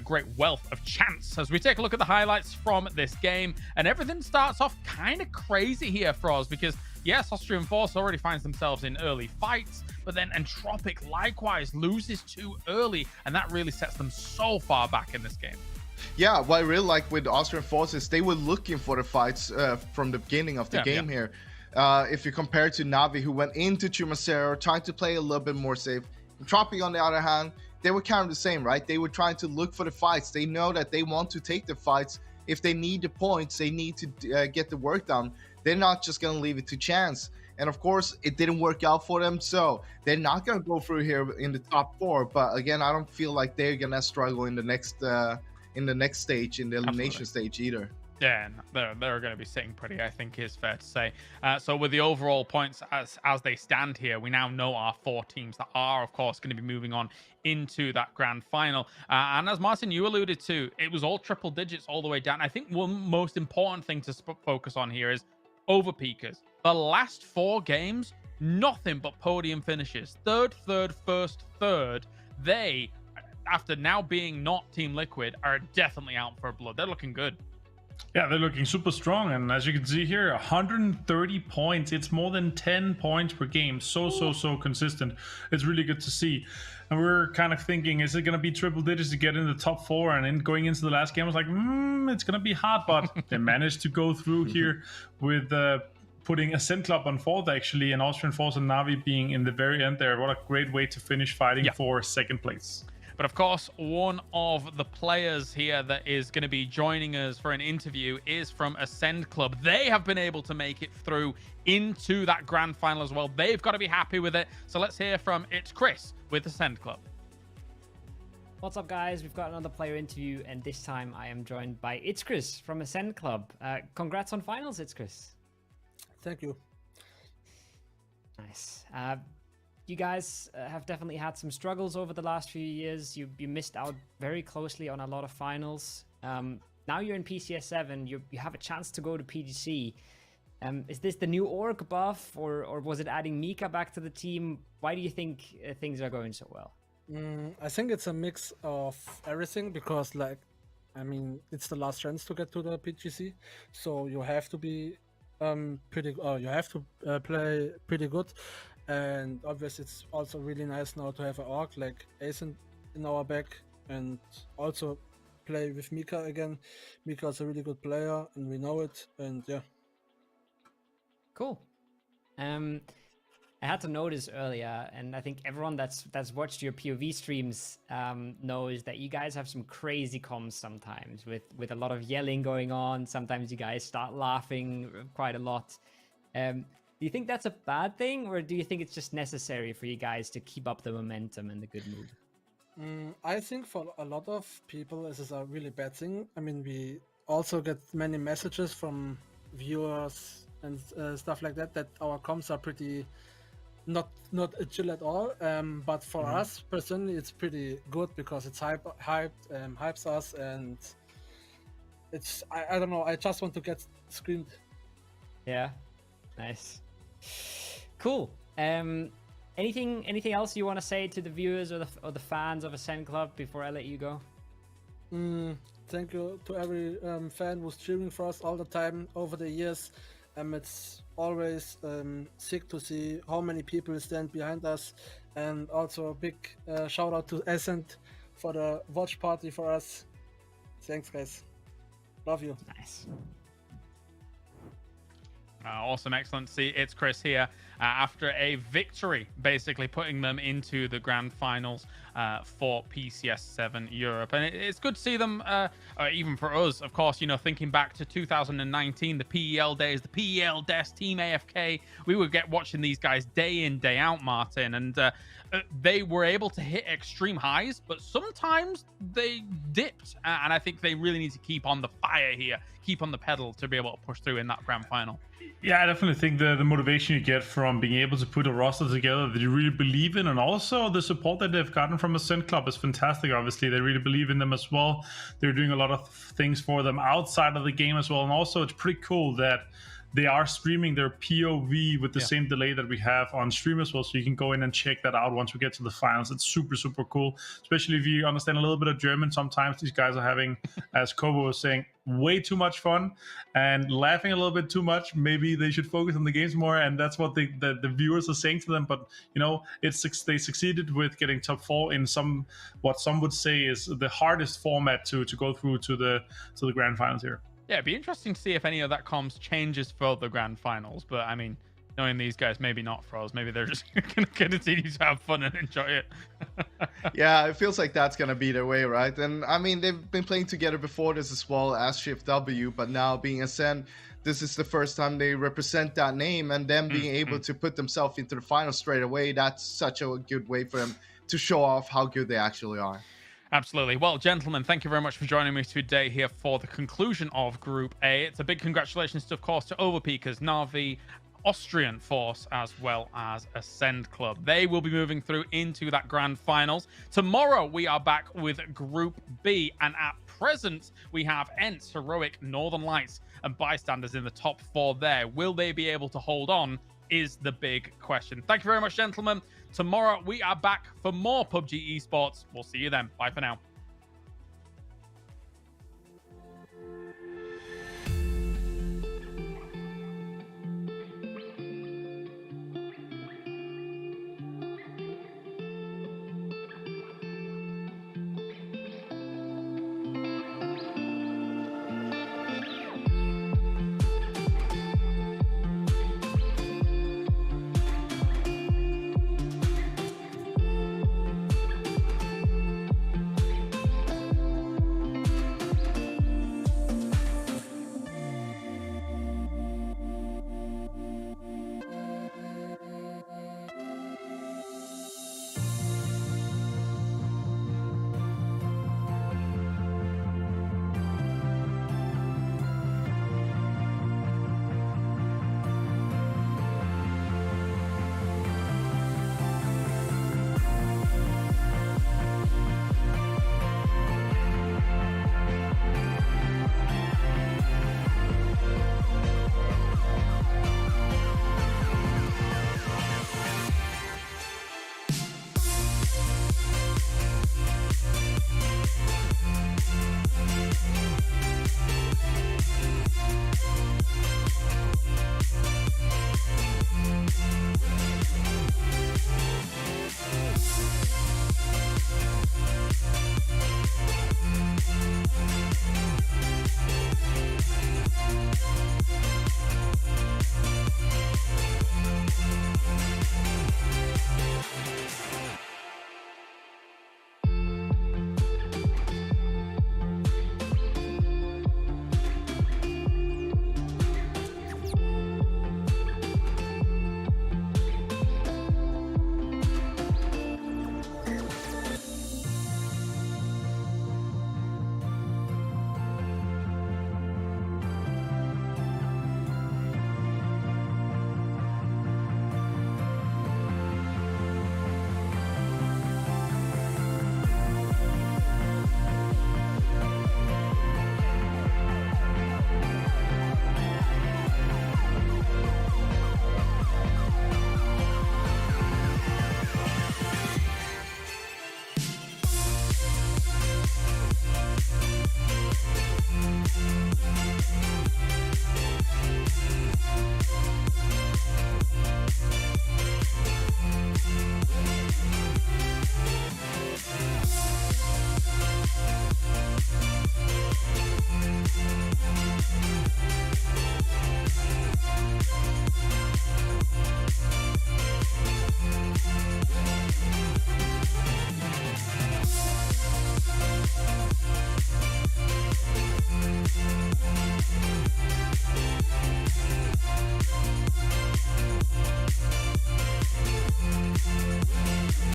great wealth of chance. As we take a look at the highlights from this game, and everything starts off kind of crazy here for us because, yes, Austrian Force already finds themselves in early fights, but then Entropic likewise loses too early, and that really sets them so far back in this game. Yeah, what I really like with Austrian Forces, they were looking for the fights from the beginning of the game here. If you compare it to Na'Vi, who went into Chumacera, trying to play a little bit more safe. Entropic, on the other hand, they were kind of the same, right? They were trying to look for the fights. They know that they want to take the fights. If they need the points, they need to get the work done. They're not just going to leave it to chance. And of course, it didn't work out for them, so they're not going to go through here in the top 4. But again, I don't feel like they're going to struggle in the next stage, in the elimination stage either. Yeah, they're going to be sitting pretty, I think is fair to say. So with the overall points as they stand here, we now know our 4 teams that are, of course, going to be moving on into that grand final. And as Martin, you alluded to, it was all triple digits all the way down. I think one most important thing to focus on here is Overpeakers. The last 4 games, nothing but podium finishes. Third, first, third. They, after now being not Team Liquid, are definitely out for blood. They're looking good. Yeah, they're looking super strong, and as you can see here, 130 points. It's more than 10 points per game. So consistent. It's really good to see. And we're kind of thinking, is it going to be triple digits to get in the top 4? And then going into the last game, I was like, it's going to be hard, but they managed to go through here with putting Ascent Club on 4th, actually, and Austrian Force and Navi being in the very end there. What a great way to finish fighting for 2nd place. But of course, one of the players here that is going to be joining us for an interview is from Ascend Club. They have been able to make it through into that grand final as well. They've got to be happy with it. So let's hear from It's Chris with Ascend Club. What's up, guys? We've got another player interview, and this time I am joined by It's Chris from Ascend Club. Congrats on finals, It's Chris. Thank you. Nice. You guys have definitely had some struggles over the last few years. You missed out very closely on a lot of finals. Now you're in PCS7. You have a chance to go to PGC. Is this the new org buff, or was it adding Mika back to the team? Why do you think things are going so well? I think it's a mix of everything because, it's the last chance to get to the PGC, so you have to be play pretty good. And obviously it's also really nice now to have an org like Ascent in our back and also play with Mika again. Mika is a really good player and we know it, and yeah. Cool. I had to notice earlier, and I think everyone that's watched your POV streams knows that you guys have some crazy comms sometimes with a lot of yelling going on. Sometimes you guys start laughing quite a lot. Do you think that's a bad thing, or do you think it's just necessary for you guys to keep up the momentum and the good mood? I think for a lot of people this is a really bad thing. I mean, we also get many messages from viewers and stuff like that our comms are pretty not chill at all. But for us personally, it's pretty good because it's hypes us, and it's I don't know. I just want to get screamed. Yeah, nice. Cool. Anything else you want to say to the viewers or the fans of Ascend Club before I let you go? Thank you to every fan who's cheering for us all the time over the years. It's always sick to see how many people stand behind us, and also a big shout out to Ascend for the watch party for us. Thanks, guys. Love you. Nice. Awesome, excellent. See, it's Chris here after a victory, basically putting them into the grand finals for PCS7 Europe. And it's good to see them, even for us, of course, thinking back to 2019, the PEL days, the PEL Des, Team AFK. We would get watching these guys day in, day out, Martin, and they were able to hit extreme highs, but sometimes they dipped. And I think they really need to keep on the fire here, keep on the pedal to be able to push through in that grand final. Yeah, I definitely think the motivation you get from being able to put a roster together that you really believe in, and also the support that they've gotten from Ascent Club is fantastic. Obviously, they really believe in them as well. They're doing a lot of things for them outside of the game as well, and also it's pretty cool that they are streaming their POV with the same delay that we have on stream as well, so you can go in and check that out once we get to the finals. It's super cool, especially if you understand a little bit of German. Sometimes these guys are having, as Kobo was saying, way too much fun and laughing a little bit too much. Maybe they should focus on the games more, and that's what the viewers are saying to them. But they succeeded with getting top 4 in what some would say is the hardest format to go through to the grand finals here. Yeah, it'd be interesting to see if any of that comms changes for the grand finals. But I mean, knowing these guys, maybe not for us. Maybe they're just going to continue to have fun and enjoy it. Yeah, it feels like that's going to be their way, right? And I mean, they've been playing together before this as well as Shift W, but now being Ascend, this is the first time they represent that name, and them being able to put themselves into the final straight away, that's such a good way for them to show off how good they actually are. Absolutely. Well, gentlemen, thank you very much for joining me today here for the conclusion of Group A. It's a big congratulations, of course, to Overpeakers, Navi, Austrian Force, as well as Ascend Club. They will be moving through into that grand finals. Tomorrow, we are back with Group B, and at present, we have ENCE, Heroic, Northern Lights, and Bystanders in the top 4 there. Will they be able to hold on is the big question. Thank you very much, gentlemen. Tomorrow, we are back for more PUBG Esports. We'll see you then. Bye for now.